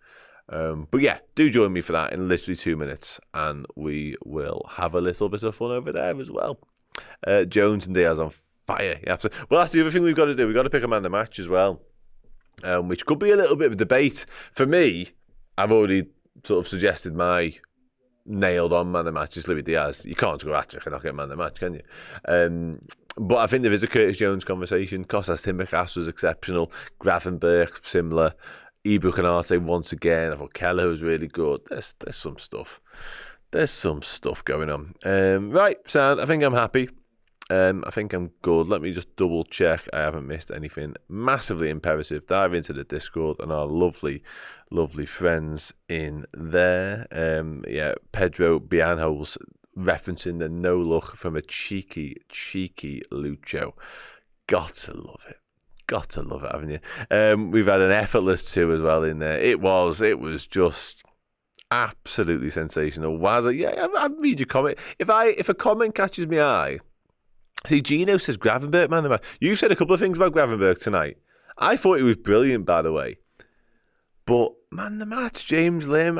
But yeah, do join me for that in literally 2 minutes, and we will have a little bit of fun over there as well. Jones and Diaz on fire. Yeah, well, that's the other thing we've got to do. We've got to pick a man of the match as well. Which could be a little bit of a debate. For me, I've already sort of suggested my nailed-on man of the match is Luis Diaz. You can't go hat-trick and not get man of the match, can you? But I think there is a Curtis Jones conversation. Kostas Tsimikas was exceptional. Gravenberch, similar. Ibra Konate once again. I thought Keller was really good. There's some stuff. There's some stuff going on. Right, sound. I think I'm happy. I think I'm good. Let me just double check I haven't missed anything massively imperative. Dive into the Discord and our lovely, lovely friends in there. Pedro Bianjo's referencing the no look from a cheeky Lucho. Got to love it. Got to love it, haven't you? We've had an effortless 2 as well in there. It was just absolutely sensational. I read your comment. If a comment catches my eye, see, Gino says Gravenberch, man the match. You said a couple of things about Gravenberch tonight. I thought he was brilliant, by the way. But man the match, James Lim.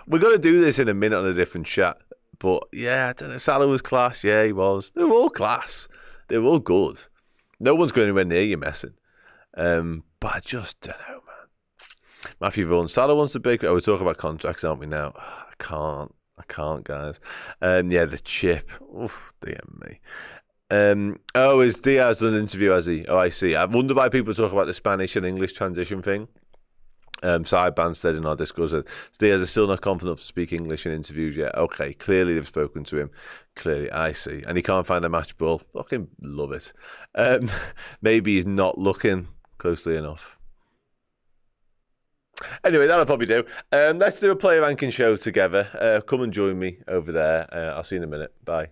We're going to do this in a minute on a different chat. But yeah, I don't know. Salah was class. Yeah, he was. They were all class. They were all good. No one's going anywhere near you messing. But I just don't know, man. Matthew Vaughan. Salah wants to break. We're talking about contracts, aren't we now? I can't, guys. The chip. Oof, dear me. Is Diaz done an interview, has he? Oh, I see. I wonder why people talk about the Spanish and English transition thing. Side Banstead in our Discord said Diaz is still not confident enough to speak English in interviews yet. Okay, clearly they've spoken to him. Clearly, I see. And he can't find a match ball. Fucking love it. Maybe he's not looking closely enough. Anyway, that'll probably do. Let's do a player ranking show together. Come and join me over there. I'll see you in a minute. Bye.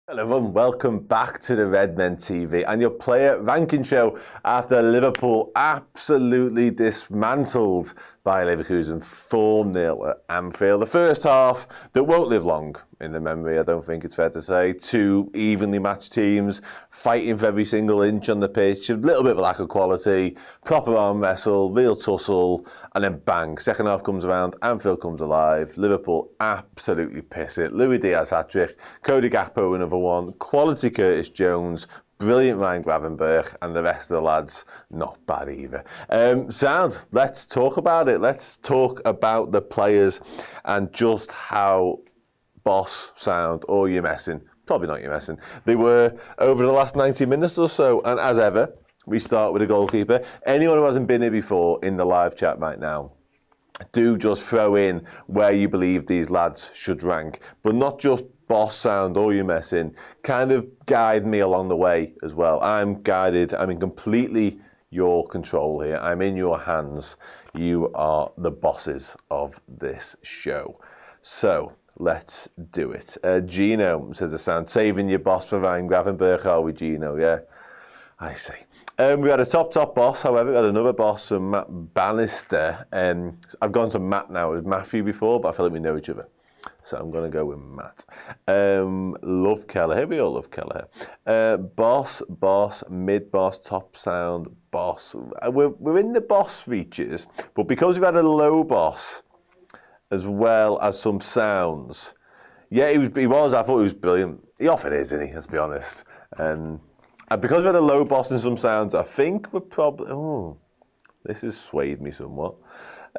Hello everyone, welcome back to the Redmen TV and your player ranking show after Liverpool absolutely dismantled by Leverkusen 4-0 at Anfield. The first half that won't live long in the memory, I don't think it's fair to say. 2 evenly matched teams fighting for every single inch on the pitch, a little bit of a lack of quality, proper arm wrestle, real tussle, and then bang, second half comes around, Anfield comes alive, Liverpool absolutely piss it. Luis Diaz hat-trick, Cody Gakpo another one, quality Curtis Jones, brilliant Ryan Gravenberch, and the rest of the lads, not bad either. Sound, let's talk about it. Let's talk about the players and just how boss sound, or you're messing, probably not you're messing, they were over the last 90 minutes or so. And as ever, we start with a goalkeeper. Anyone who hasn't been here before in the live chat right now, do just throw in where you believe these lads should rank, but not just boss sound or you messing, kind of guide me along the way as well. I'm guided, I'm in completely your control here. I'm in your hands. You are the bosses of this show. So let's do it. Gino says the sound, saving your boss for Ryan Gravenberch, are we, Gino? Yeah, I see. We had a top boss, however, we had another boss from Matt Bannister. I've gone to Matt now, it was Matthew before, but I feel like we know each other. So I'm going to go with Matt. Love Kelleher, we all love Kelleher. Boss, mid-boss, top sound, boss. We're in the boss reaches, but because we've had a low boss, as well as some sounds. Yeah, he was. I thought he was brilliant. He often is, isn't he? Let's be honest. And because we had a low boss and some sounds, I think we're probably. Oh, this has swayed me somewhat.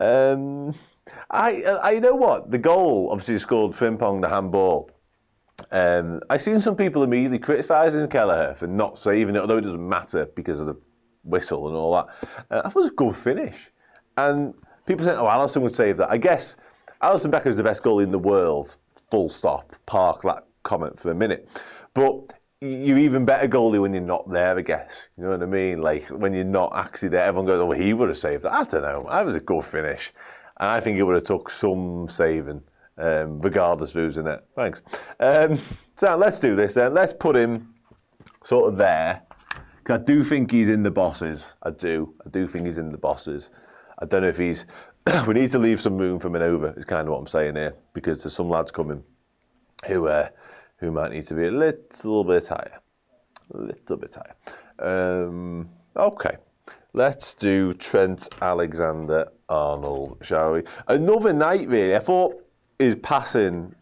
I you know what? The goal obviously scored Frimpong, the handball. I've seen some people immediately criticising Kelleher for not saving it, although it doesn't matter because of the whistle and all that. I thought it was a good finish. And people saying, oh, Alisson would save that. I guess Alisson Becker's the best goalie in the world, full stop. Park that comment for a minute. But you're even better goalie when you're not there, I guess. You know what I mean? Like, when you're not actually there, everyone goes, oh, well, he would have saved that. I don't know. That was a good finish. And I think it would have took some saving, regardless of who's in it. Thanks. So let's do this then. Let's put him sort of there. Because I do think he's in the bosses. I do think he's in the bosses. I don't know if he's... we need to leave some room for Manova, is kind of what I'm saying here. Because there's some lads coming who might need to be a little bit higher. Okay, let's do Trent Alexander-Arnold, shall we? Another night, really. I thought his passing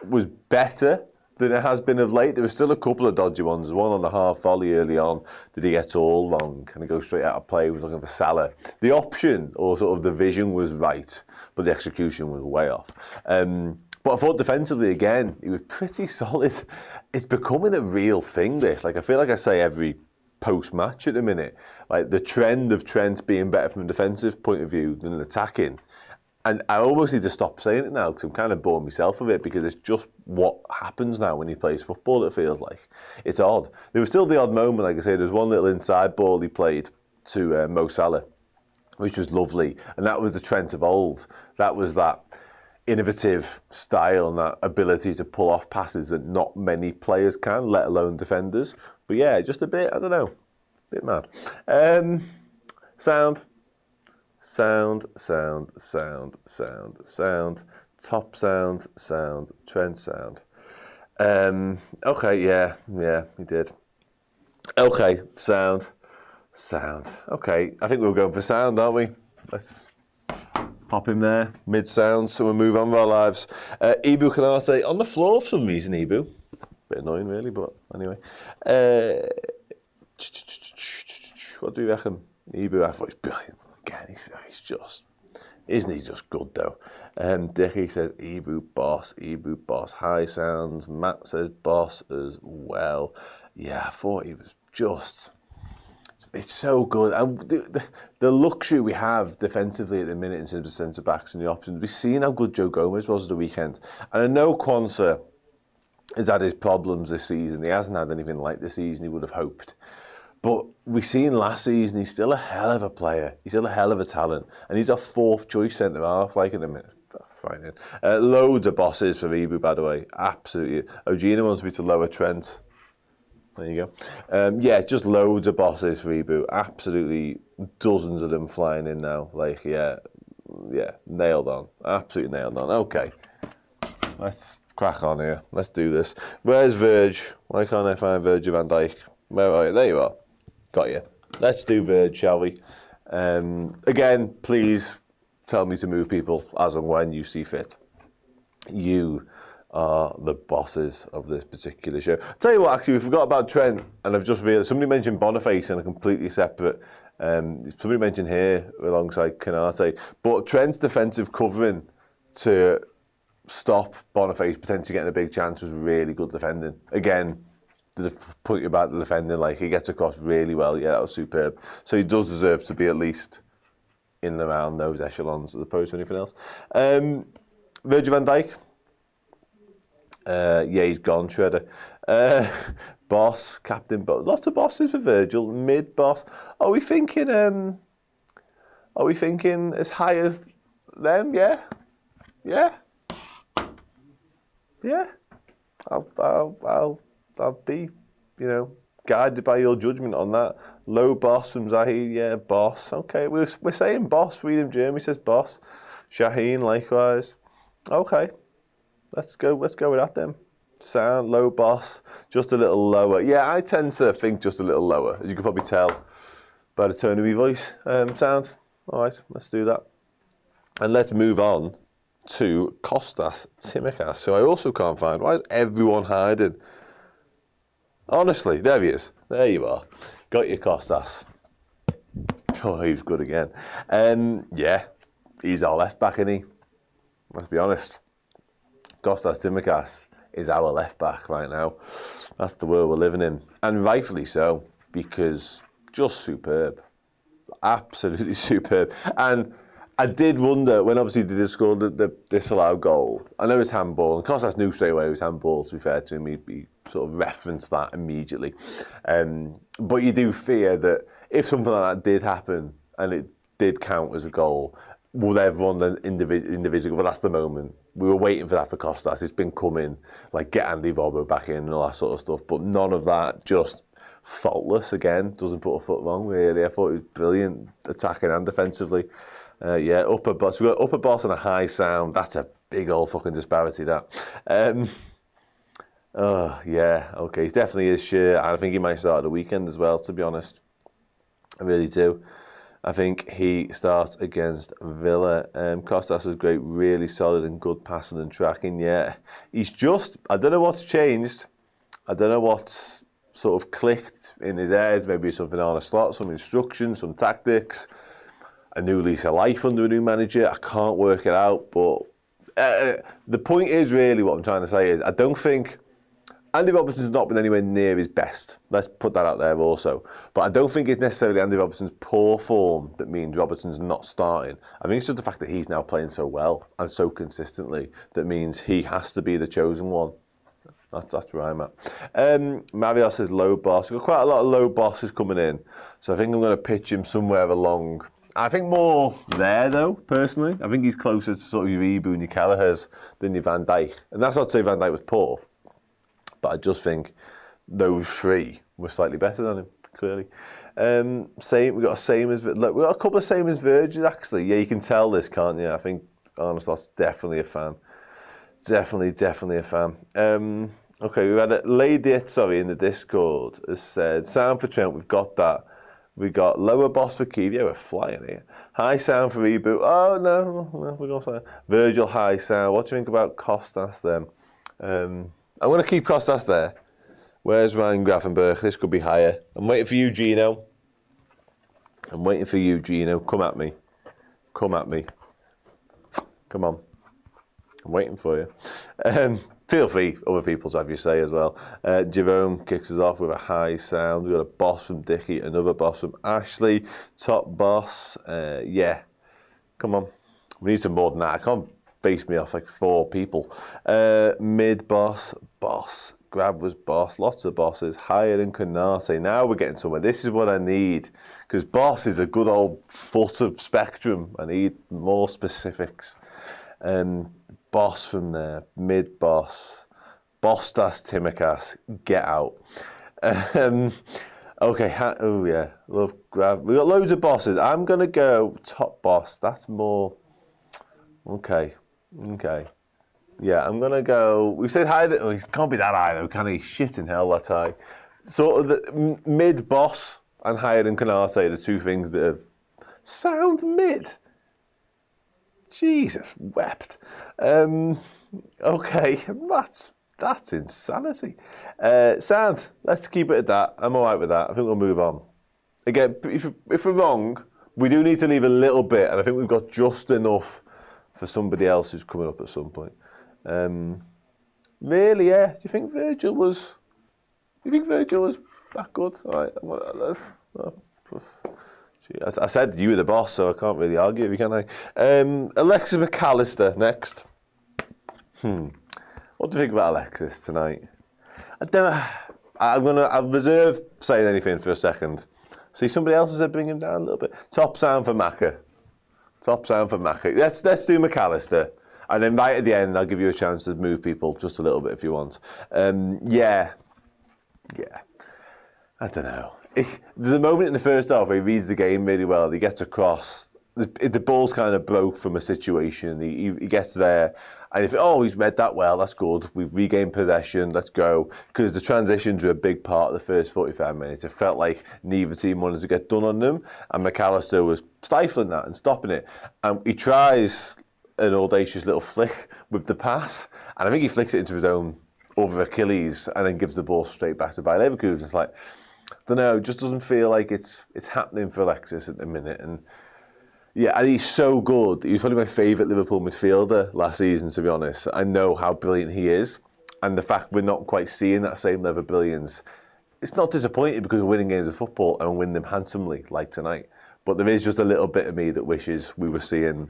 was better than it has been of late. There were still a couple of dodgy ones. One on the half volley early on. Did he get all wrong? Can he go straight out of play? He was looking for Salah. The option, or sort of the vision, was right, but the execution was way off. But I thought defensively, again, he was pretty solid. It's becoming a real thing, this. Like, I feel like I say every post-match at the minute. Like, the trend of Trent being better from a defensive point of view than attacking. And I almost need to stop saying it now because I'm kind of bored myself of it because it's just what happens now when he plays football, it feels like. It's odd. There was still the odd moment, like I say, there was one little inside ball he played to Mo Salah, which was lovely. And that was the Trent of old. That was that innovative style and that ability to pull off passes that not many players can, let alone defenders. But yeah, just a bit, I don't know, a bit mad. Sound. Top sound, Trent sound. Okay, yeah, he did. Okay, sound. Okay, I think we're going for sound, aren't we? Let's pop him there, mid-sound, so we'll move on with our lives. Ibu Kanate on the floor for some reason, Ibu. Bit annoying, really, but anyway. What do you reckon? Ibu, I thought he's brilliant. Again, he's just... Isn't he just good, though? Dicky says, Ibu boss, high sounds. Matt says, boss as well. Yeah, I thought he was just... It's so good. And the luxury we have defensively at the minute in terms of centre-backs and the options, we've seen how good Joe Gomez was at the weekend. And I know Quansah has had his problems this season. He hasn't had anything like the season he would have hoped. But we've seen last season, he's still a hell of a player. He's still a hell of a talent. And he's our fourth choice centre-half, like in a minute. Fine. Loads of bosses for Ibu, by the way. Absolutely. Ogina wants me to lower Trent. There you go. Yeah, just loads of bosses for Ibu. Absolutely dozens of them flying in now. Like, yeah, nailed on. Absolutely nailed on. Okay. Let's crack on here. Let's do this. Where's Virg? Why can't I find Virgil van Dijk? Where are you? There you are. Got you. Let's do Virg, shall we? Again, please tell me to move people as and when you see fit. You are the bosses of this particular show. I'll tell you what, actually, we forgot about Trent, and I've just realised somebody mentioned Boniface in a completely separate. Somebody mentioned here alongside Kanate, but Trent's defensive covering to stop Boniface potentially getting a big chance was really good defending. Again, the point about the defending, like he gets across really well. Yeah, that was superb. So he does deserve to be at least in and around those echelons as opposed to anything else. Virgil van Dijk. Yeah, he's gone, Shredder. Boss, captain, lots of bosses for Virgil. Mid boss. Are we thinking as high as them? Yeah. I'll be, guided by your judgment on that. Low boss from Zahid, yeah, boss. Okay, we're saying boss. Freedom Jeremy says boss. Shaheen likewise. Okay, let's go with that then. Sound, low boss, just a little lower. Yeah, I tend to think just a little lower, as you can probably tell by the tone of my voice. Sound, all right, let's do that. And let's move on to Kostas Tsimikas, who I also can't find. Why is everyone hiding? Honestly, there he is. There you are. Got your Kostas. Oh, he's good again. Yeah, he's our left back, isn't he? Let's be honest. Kostas Tsimikas is our left back right now. That's the world we're living in. And rightfully so, because just superb. Absolutely superb. And I did wonder, when obviously they did score the disallowed goal, I know it's handball, and Costas knew straight away it was handball, to be fair to him, he sort of referenced that immediately. But you do fear that if something like that did happen, and it did count as a goal, would everyone then individually, well, that's the moment. We were waiting for that for Costas. It's been coming, like get Andy Robbo back in and all that sort of stuff. But none of that, just faultless again. Doesn't put a foot wrong, really. I thought it was brilliant attacking and defensively. Upper boss. We've got upper boss and a high sound. That's a big old fucking disparity, that. Okay. He definitely is shit. I think he might start at the weekend as well, to be honest. I really do. I think he starts against Villa. Costas was great, really solid and good passing and tracking. Yeah, he's just, I don't know what's changed. I don't know what's sort of clicked in his head. Maybe something on a slot, some instructions, some tactics. A new lease of life under a new manager. I can't work it out. But the point is really what I'm trying to say is I don't think Andy Robertson's not been anywhere near his best. Let's put that out there also. But I don't think it's necessarily Andy Robertson's poor form that means Robertson's not starting. I think it's just the fact that he's now playing so well and so consistently that means he has to be the chosen one. That's where I'm at. Mario says low boss. We've got quite a lot of low bosses coming in. So I think I'm going to pitch him somewhere along. I think more there, though, personally. I think he's closer to sort of your Ibu and your Kelleher's than your Van Dijk. And that's not to say Van Dijk was poor. But I just think those three were slightly better than him, clearly. We got a couple of same as Virgil, actually. Yeah, you can tell this, can't you? I think Arnestad's definitely a fan. Definitely a fan. Okay, we've had a lady, in the Discord has said, sound for Trent, we've got that. We got lower boss for Keith. Yeah, we're flying here. High sound for Reboot. Oh, no, we're going to say Virgil, high sound. What do you think about Costas then? I'm going to keep Costas there. Where's Ryan Gravenberg? This could be higher. I'm waiting for you, Gino. Come at me. Come on. I'm waiting for you. Feel free, other people, to have your say as well. Jerome kicks us off with a high sound. We've got a boss from Dickie, another boss from Ashley. Top boss. Come on. We need some more than that. I can't base me off like 4 people. Mid boss. Grab was boss. Lots of bosses. Higher than Canate. Now we're getting somewhere. This is what I need. Because boss is a good old foot of spectrum. I need more specifics. Boss from there, mid boss, Bostas Timikas, get out. Love grab. We got loads of bosses. I'm gonna go top boss. That's more. Okay. Yeah, I'm gonna go. We said high. Oh, he can't be that high though, can he? Shit in hell, that's high. Sort of the mid boss and higher than Canate are the two things that have sound mid. Jesus wept. Okay, that's insanity. Sound. Let's keep it at that. I'm all right with that. I think we'll move on. Again, if we're wrong, we do need to leave a little bit, and I think we've got just enough for somebody else who's coming up at some point. Really, yeah. Do you think Virgil was that good? All right. I said you were the boss, so I can't really argue with you, can I? Alexis McAllister next. What do you think about Alexis tonight? I'll reserve saying anything for a second. See, somebody else has said bring him down a little bit. Top sound for Macca. Let's do McAllister. And then right at the end, I'll give you a chance to move people just a little bit if you want. Yeah. I don't know. There's a moment in the first half where he reads the game really well. He gets across. The ball's kind of broke from a situation. He gets there. And if he's read that well, that's good. We've regained possession, let's go. Because the transitions were a big part of the first 45 minutes. It felt like neither team wanted to get done on them. And McAllister was stifling that and stopping it. And he tries an audacious little flick with the pass. And I think he flicks it into his own over Achilles and then gives the ball straight back to Bayer Leverkusen. It's like, I don't know, it just doesn't feel like it's happening for Alexis at the minute. And yeah, and he's so good. He's probably my favourite Liverpool midfielder last season, to be honest. I know how brilliant he is. and the fact we're not quite seeing that same level of brilliance, it's not disappointing because we're winning games of football and winning them handsomely, like tonight. But there is just a little bit of me that wishes we were seeing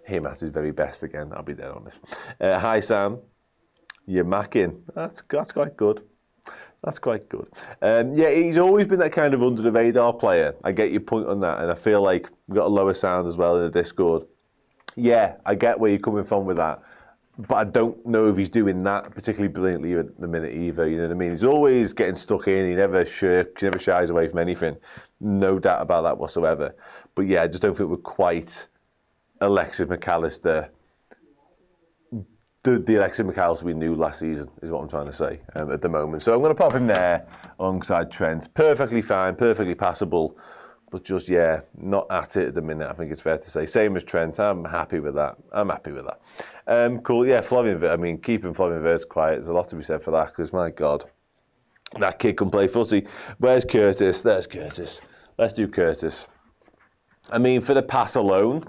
him at his very best again. I'll be dead honest. Hi Sam, you're macking. That's quite good. That's quite good. Yeah, he's always been that kind of under the radar player. I get your point on that, and I feel like we've got a lower sound as well in the Discord. Yeah, I get where you're coming from with that, but I don't know if he's doing that particularly brilliantly at the minute either. You know what I mean? He's always getting stuck in. He never shirks. He never shies away from anything. No doubt about that whatsoever. But yeah, I just don't think we're quite Alexis McAllister. The Alexis McAllister we knew last season is what I'm trying to say at the moment. So I'm going to pop him there alongside Trent. Perfectly fine, perfectly passable, but just, yeah, not at it at the minute, I think it's fair to say. Same as Trent, I'm happy with that. Cool, yeah, Flavien Wirtz, I mean, keeping Flavien Wirtz quiet, there's a lot to be said for that, because, my God, that kid can play footy. Where's Curtis? There's Curtis. Let's do Curtis. I mean, for the pass alone,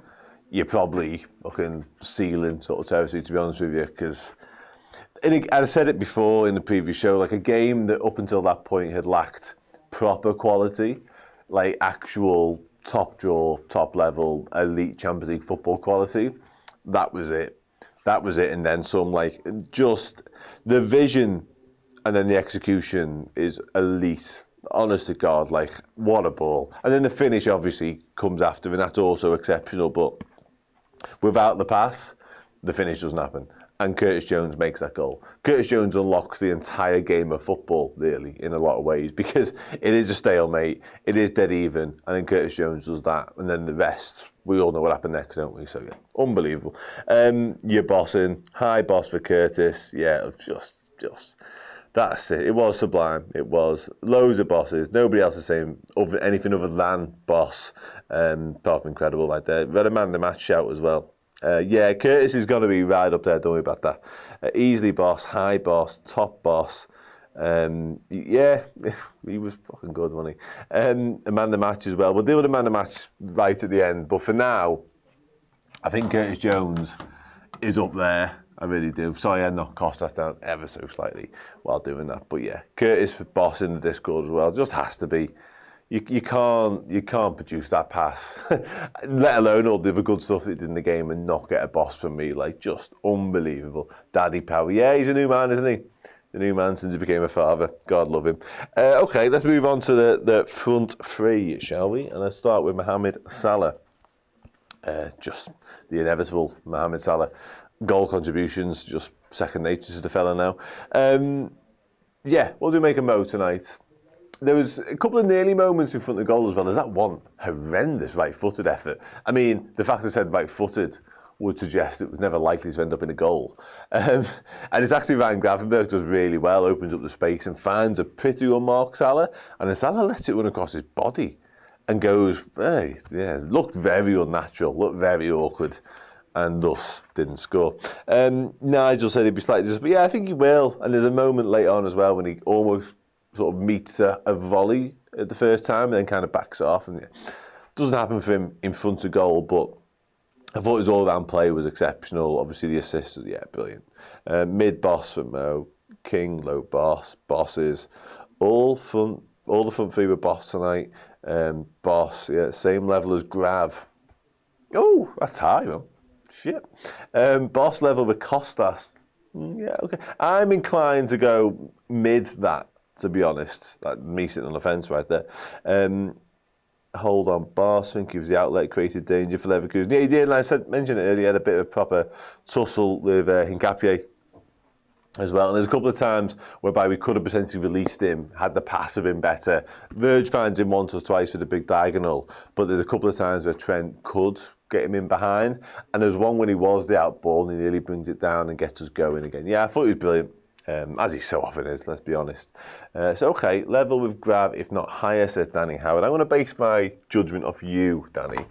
you're probably fucking ceiling sort of territory, to be honest with you, because I said it before in the previous show, like a game that up until that point had lacked proper quality, like actual top draw, top level, elite Champions League football quality, that was it. That was it, and then some. Like, just the vision and then the execution is elite. Honest to God, like, what a ball. And then the finish obviously comes after, and that's also exceptional, but without the pass, the finish doesn't happen. And Curtis Jones makes that goal. Curtis Jones unlocks the entire game of football, really, in a lot of ways, because it is a stalemate, it is dead even, and then Curtis Jones does that, and then the rest, we all know what happened next, don't we? So, yeah, unbelievable. You're bossing. High boss for Curtis. Yeah, just, that's it. It was sublime. It was. Loads of bosses. Nobody else is saying anything other than boss. Apart from incredible right there. We had a man in the match shout as well. Yeah, Curtis is going to be right up there, don't worry about that. Easily boss, high boss, top boss. Yeah, he was fucking good, wasn't he? A man of the match as well. We'll deal with the man of the match right at the end, but for now, I think Curtis Jones is up there. I really do. Sorry, I knocked Costas down ever so slightly while doing that. But yeah, Curtis for boss in the Discord as well. Just has to be. You can't produce that pass, let alone all the other good stuff that he did in the game and not get a boss from me. Like, just unbelievable. Daddy power. Yeah, he's a new man, isn't he? A new man since he became a father. God love him. Okay, let's move on to the front three, shall we? And let's start with Mohamed Salah. Just the inevitable Mohamed Salah. Goal contributions, just second nature to the fella now. Yeah, what do we make of Mo tonight? There was a couple of nearly moments in front of the goal as well. There's that one horrendous right-footed effort. I mean, the fact I said right-footed would suggest it was never likely to end up in a goal. And it's actually Ryan Gravenberch does really well, opens up the space and finds a pretty unmarked Salah. And then Salah lets it run across his body and goes, looked very unnatural, looked very awkward, and thus didn't score. Nigel said he'd be slightly disappointed, but yeah, I think he will. And there's a moment later on as well when he almost sort of meets a volley at the first time and then kind of backs it off. And it doesn't happen for him in front of goal, but I thought his all-round play was exceptional. Obviously, the assist, yeah, brilliant. Mid-boss for Mo, King, low boss, bosses. All the front three were boss tonight. Boss, yeah, same level as Grav. Oh, that's high, man. Shit. Boss level with Costas. Yeah, okay. I'm inclined to go mid that, to be honest. Like me sitting on the fence right there. Hold on, boss. I think he was the outlet, created danger for Leverkusen. Yeah, he did. And I mentioned it earlier. He had a bit of a proper tussle with Hincapié as well. And there's a couple of times whereby we could have potentially released him, had the pass have been better. Verge finds him once or twice with a big diagonal, but there's a couple of times where Trent could get him in behind. And there's one when he was the out ball and he nearly brings it down and gets us going again. Yeah, I thought he was brilliant. As he so often is, let's be honest. So, okay, level with Grav, if not higher, says Danny Howard. I'm going to base my judgment off you, Danny,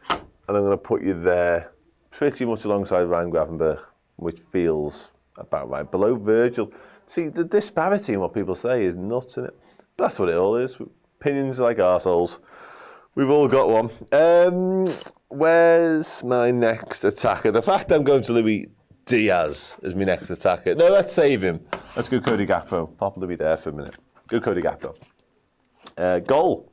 and I'm going to put you there pretty much alongside Ryan Gravenberch, which feels about right. Below Virgil. See, the disparity in what people say is nuts, isn't it? But that's what it all is. Opinions like arseholes. We've all got one. Where's my next attacker? The fact I'm going to Louis Diaz as my next attacker. No, let's save him. Let's go Cody Gakpo. Pop Louis there for a minute. Go Cody Gakpo. Goal.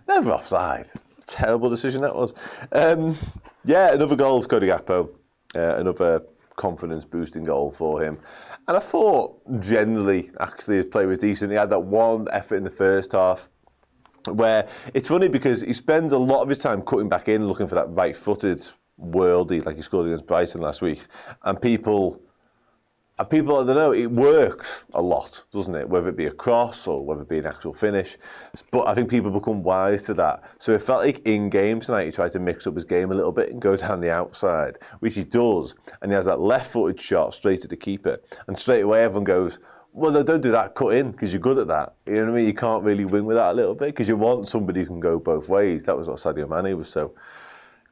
Never offside. Terrible decision that was. Another goal for Cody Gakpo. Another confidence-boosting goal for him. And I thought, generally, actually, his play was decent. He had that one effort in the first half where it's funny because he spends a lot of his time cutting back in, looking for that right-footed worldie like he scored against Brighton last week. And people, I don't know, it works a lot, doesn't it? Whether it be a cross or whether it be an actual finish. But I think people become wise to that. So it felt like in game tonight he tried to mix up his game a little bit and go down the outside, which he does. And he has that left-footed shot straight at the keeper. And straight away everyone goes, well, no, don't do that, cut in, because you're good at that. You know what I mean? You can't really win with that a little bit because you want somebody who can go both ways. That was what Sadio Mane was so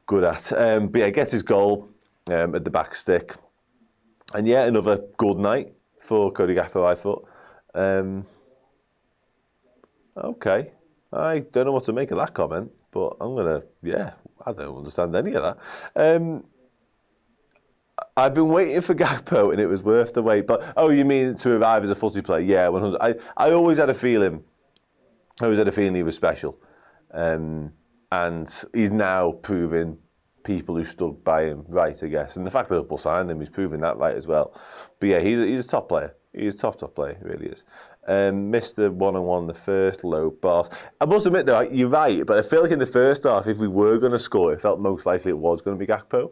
good at. But yeah, gets his goal at the back stick. And yeah, another good night for Cody Gakpo, I thought. Okay. I don't know what to make of that comment, but I'm going to, I don't understand any of that. I've been waiting for Gakpo and it was worth the wait. But, you mean to arrive as a footy player? Yeah, 100. I always had a feeling, he was special. And he's now proving people who stood by him right, I guess. And the fact that Liverpool signed him, he's proving that right as well. But yeah, he's a top player. He's a top player, he really is. Missed the one-on-one, the first low pass. I must admit though, you're right, but I feel like in the first half, if we were going to score, it felt most likely it was going to be Gakpo.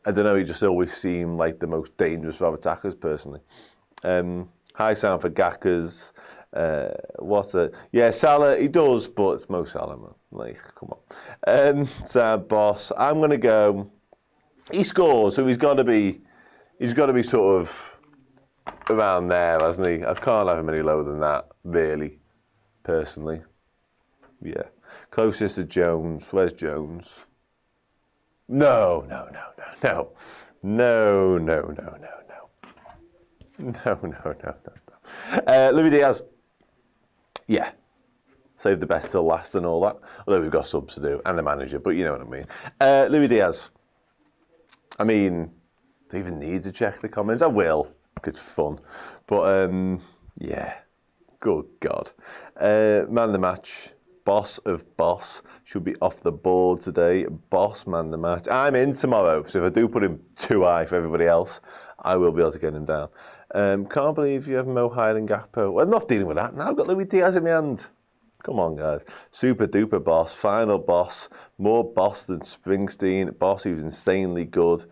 I don't know, he just always seemed like the most dangerous of our attackers, personally. High sound for Gackers. Salah, he does, but it's Mo Salah, man. Like, come on. Boss, I'm going to go, he scores, so he's got to be sort of around there, hasn't he? I can't have him any lower than that, really, personally. Yeah. Closest to Jones. Where's Jones? No. Louis Diaz. Yeah. Save the best till last and all that. Although we've got subs to do, and the manager, but you know what I mean. Louis Diaz. I mean, do you even need to check the comments? I will. It's fun. But, yeah. Good God. Man of the match. Boss of boss. Should be off the board today. Boss, man of the match. I'm in tomorrow, so if I do put him too high for everybody else, I will be able to get him down. Can't believe you have Mo higher than Gakpo. Well, I'm not dealing with that. Now I've got Louis Diaz in my hand. Come on, guys. Super duper boss. Final boss. More boss than Springsteen. Boss who's insanely good.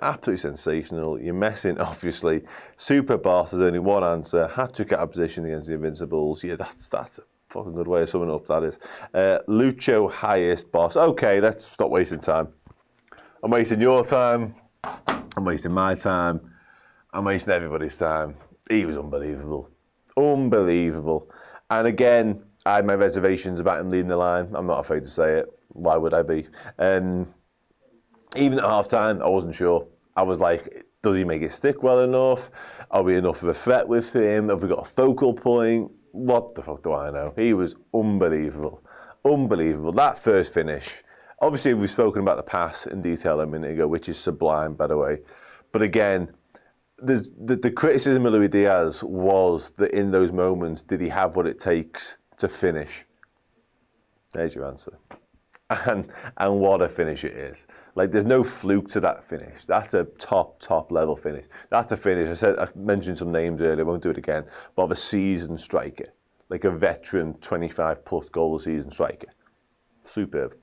Absolutely sensational. You're messing, obviously. Super boss. There's only one answer. Hat-trick out of position against the Invincibles. Yeah, that's a fucking good way of summing up, that is. Lucho, highest boss. Okay, let's stop wasting time. I'm wasting your time. I'm wasting my time. I'm wasting everybody's time. He was unbelievable. Unbelievable. And again, I had my reservations about him leading the line. I'm not afraid to say it. Why would I be? Even at half-time, I wasn't sure. I was like, does he make it stick well enough? Are we enough of a threat with him? Have we got a focal point? What the fuck do I know? He was unbelievable. Unbelievable. That first finish. Obviously, we've spoken about the pass in detail a minute ago, which is sublime, by the way. But again, the criticism of Louis Diaz was that in those moments, did he have what it takes to finish? There's your answer. And what a finish it is. Like, there's no fluke to that finish. That's a top level finish. That's a finish. I mentioned some names earlier, I won't do it again, but of a seasoned striker. Like a veteran 25 plus goal a season striker. Superb.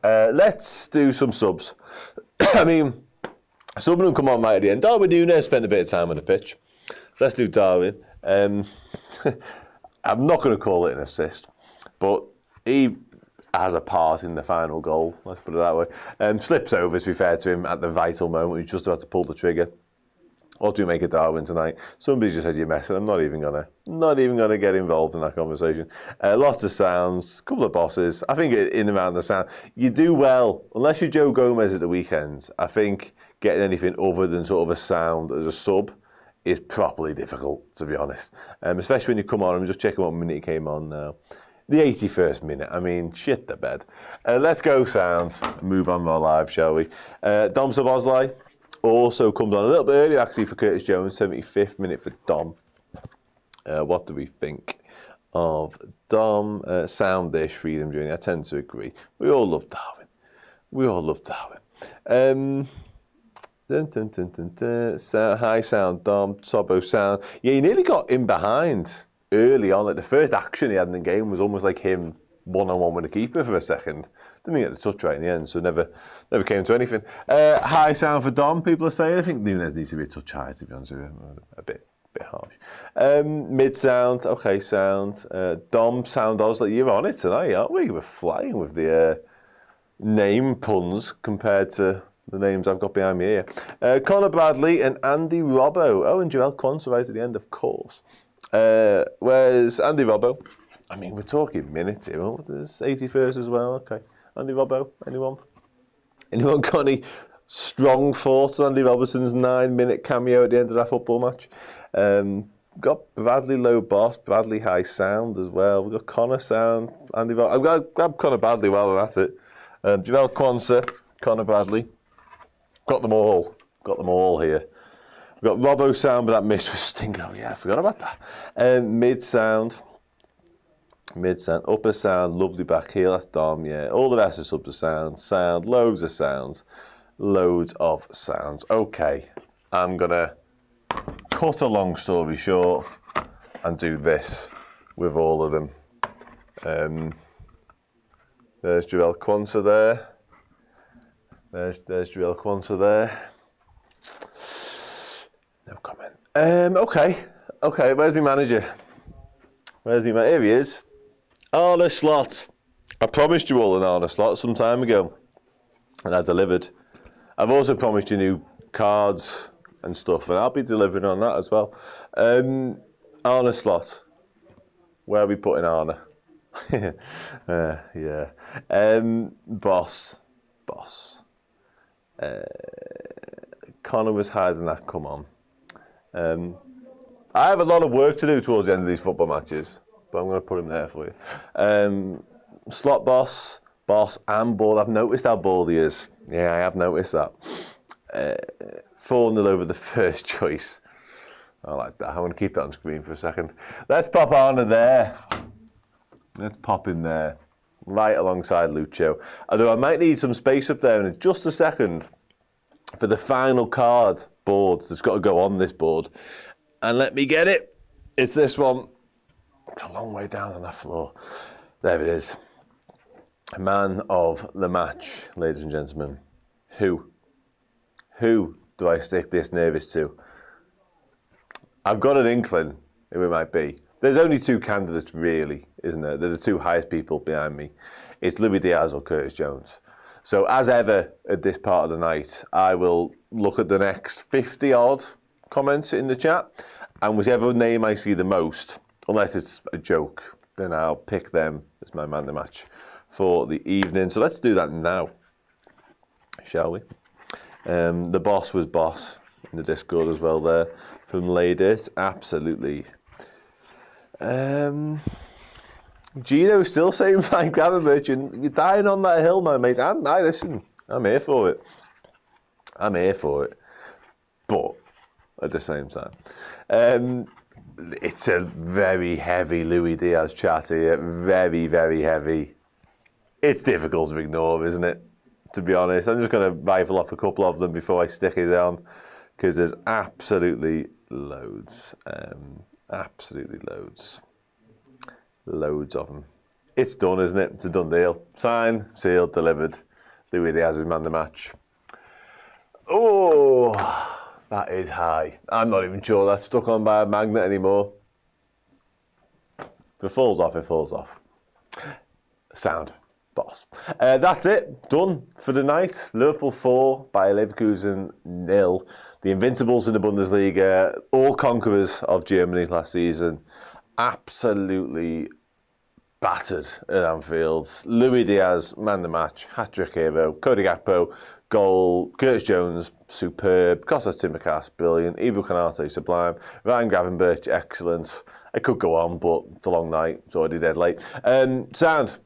Let's do some subs. I mean, some of them come on right at the end. Darwin Núñez spent a bit of time on the pitch. So let's do Darwin. I'm not going to call it an assist, but he has a part in the final goal, let's put it that way. Slips over, to be fair to him, at the vital moment. He's just about to pull the trigger. What do we make of Darwin tonight? Somebody just said you're messing. I'm not even gonna get involved in that conversation. Lots of sounds, couple of bosses. I think in and around the sound, you do well, unless you're Joe Gomez at the weekends. I think getting anything other than sort of a sound as a sub is properly difficult, to be honest. Especially when you come on. I'm just checking what minute he came on now. The 81st minute. I mean, shit the bed. Let's go, sounds. Move on more live, shall we? Dom Szoboszlai also comes on a little bit earlier, actually, for Curtis Jones. 75th minute for Dom. What do we think of Dom? Soundish, Freedom Journey. I tend to agree. We all love Darwin. High sound, Dom. Sobo sound. Yeah, he nearly got in behind early on. Like the first action he had in the game was almost like him one-on-one with the keeper for a second. Didn't get the touch right in the end, so never came to anything. High sound for Dom, people are saying. I think Nunes needs to be a touch higher, to be honest with you. A bit harsh. Mid sound, okay, sound. Dom sound, I was like, you're on it tonight, aren't we? We're flying with the name puns compared to the names I've got behind me here. Conor Bradley and Andy Robbo. Oh, and Joel Quansah right at the end, of course. Where's Andy Robbo? I mean, we're talking minutes here. What is 81st as well? Okay. Andy Robbo, anyone? Anyone got any strong thoughts on Andy Robertson's 9-minute cameo at the end of that football match? Got Bradley low boss, Bradley high sound as well. We've got Conor sound, Andy Robbo. I've got to grab Conor Bradley while we're at it. Joel Quansah, Conor Bradley. Got them all here. We've got Robbo sound, but that miss was stinking. Oh yeah, I forgot about that. Mid sound. Upper sound, lovely back heel, that's Dom, yeah. All the rest are subs of sound, loads of sounds. Okay, I'm gonna cut a long story short and do this with all of them. There's Joel Quansah there. There's Joel Quansah there. No comment. Okay, where's my manager? Here he is. Arne Slot. I promised you all an Arne Slot some time ago, and I delivered. I've also promised you new cards and stuff, and I'll be delivering on that as well. Arne Slot. Where are we putting Arne? Yeah. Boss. Conor was hiding that, come on. I have a lot of work to do towards the end of these football matches, but I'm going to put him there for you. Slot boss and bald. I've noticed how bald he is. Yeah, I have noticed that. 4-0 over the first choice. I like that. I want to keep that on screen for a second. Let's pop Arne there. Let's pop him there, right alongside Lucho. Although I might need some space up there in just a second for the final card board that's got to go on this board. And let me get it. It's this one. It's a long way down on that floor. There it is. Man of the match, ladies and gentlemen. Who do I stick this nervous to? I've got an inkling who it might be. There's only two candidates, really, isn't there? They're the two highest people behind me. It's Luis Diaz or Curtis Jones. So, as ever at this part of the night, I will look at the next 50-odd comments in the chat, and whichever name I see the most, unless it's a joke, then I'll pick them as my man of the match for the evening. So let's do that now, shall we? The boss was boss in the Discord as well there from Lady. Absolutely. Gino's still saying fine, Gravenberch. You're dying on that hill, my mate. Listen, I'm here for it. But at the same time, it's a very heavy Luis Diaz chat here. Very, very heavy. It's difficult to ignore, isn't it? To be honest, I'm just going to rifle off a couple of them before I stick it down, because there's absolutely loads. Loads of them. It's done, isn't it? It's a done deal. Signed, sealed, delivered. Luis Diaz is man of the match. Oh, that is high. I'm not even sure that's stuck on by a magnet anymore. If it falls off, it falls off. Sound. Boss. That's it. Done for the night. Liverpool 4, Bayer Leverkusen 0. The Invincibles in the Bundesliga, all conquerors of Germany last season, absolutely battered at Anfield. Luis Diaz, man of the match, hat-trick hero. Cody Gakpo, goal. Curtis Jones, superb. Kostas Tsimikas, brilliant. Ibu Konate, sublime. Ryan Gravenberch, excellent. It could go on, but it's a long night. It's already dead late. Sound.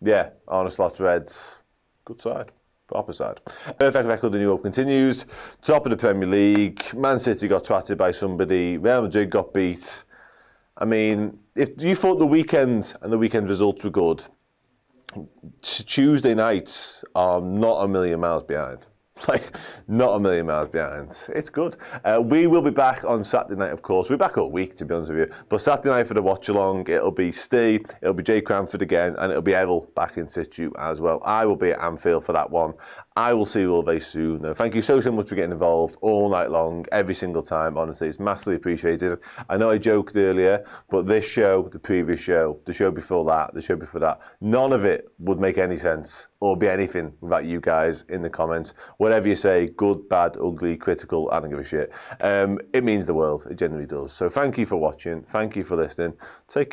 Yeah, Arne Slot's Reds. Good side. Proper side. Perfect record in Europe continues. Top of the Premier League. Man City got twatted by somebody. Real Madrid got beat. I mean, if you thought the weekend and the weekend results were good, Tuesday nights are not a million miles behind. Like, not a million miles behind. It's good. We will be back on Saturday night, of course. We're back all week, to be honest with you. But Saturday night for the watch-along, it'll be Steve, it'll be Jay Cranford again, and it'll be Errol back in situ as well. I will be at Anfield for that one. I will see you all very soon. Thank you so much for getting involved all night long, every single time. Honestly, it's massively appreciated. I know I joked earlier, but this show, the previous show, the show before that, the show before that, none of it would make any sense or be anything without you guys in the comments. Whatever you say, good, bad, ugly, critical, I don't give a shit. It means the world. It genuinely does. So thank you for watching. Thank you for listening. Take care.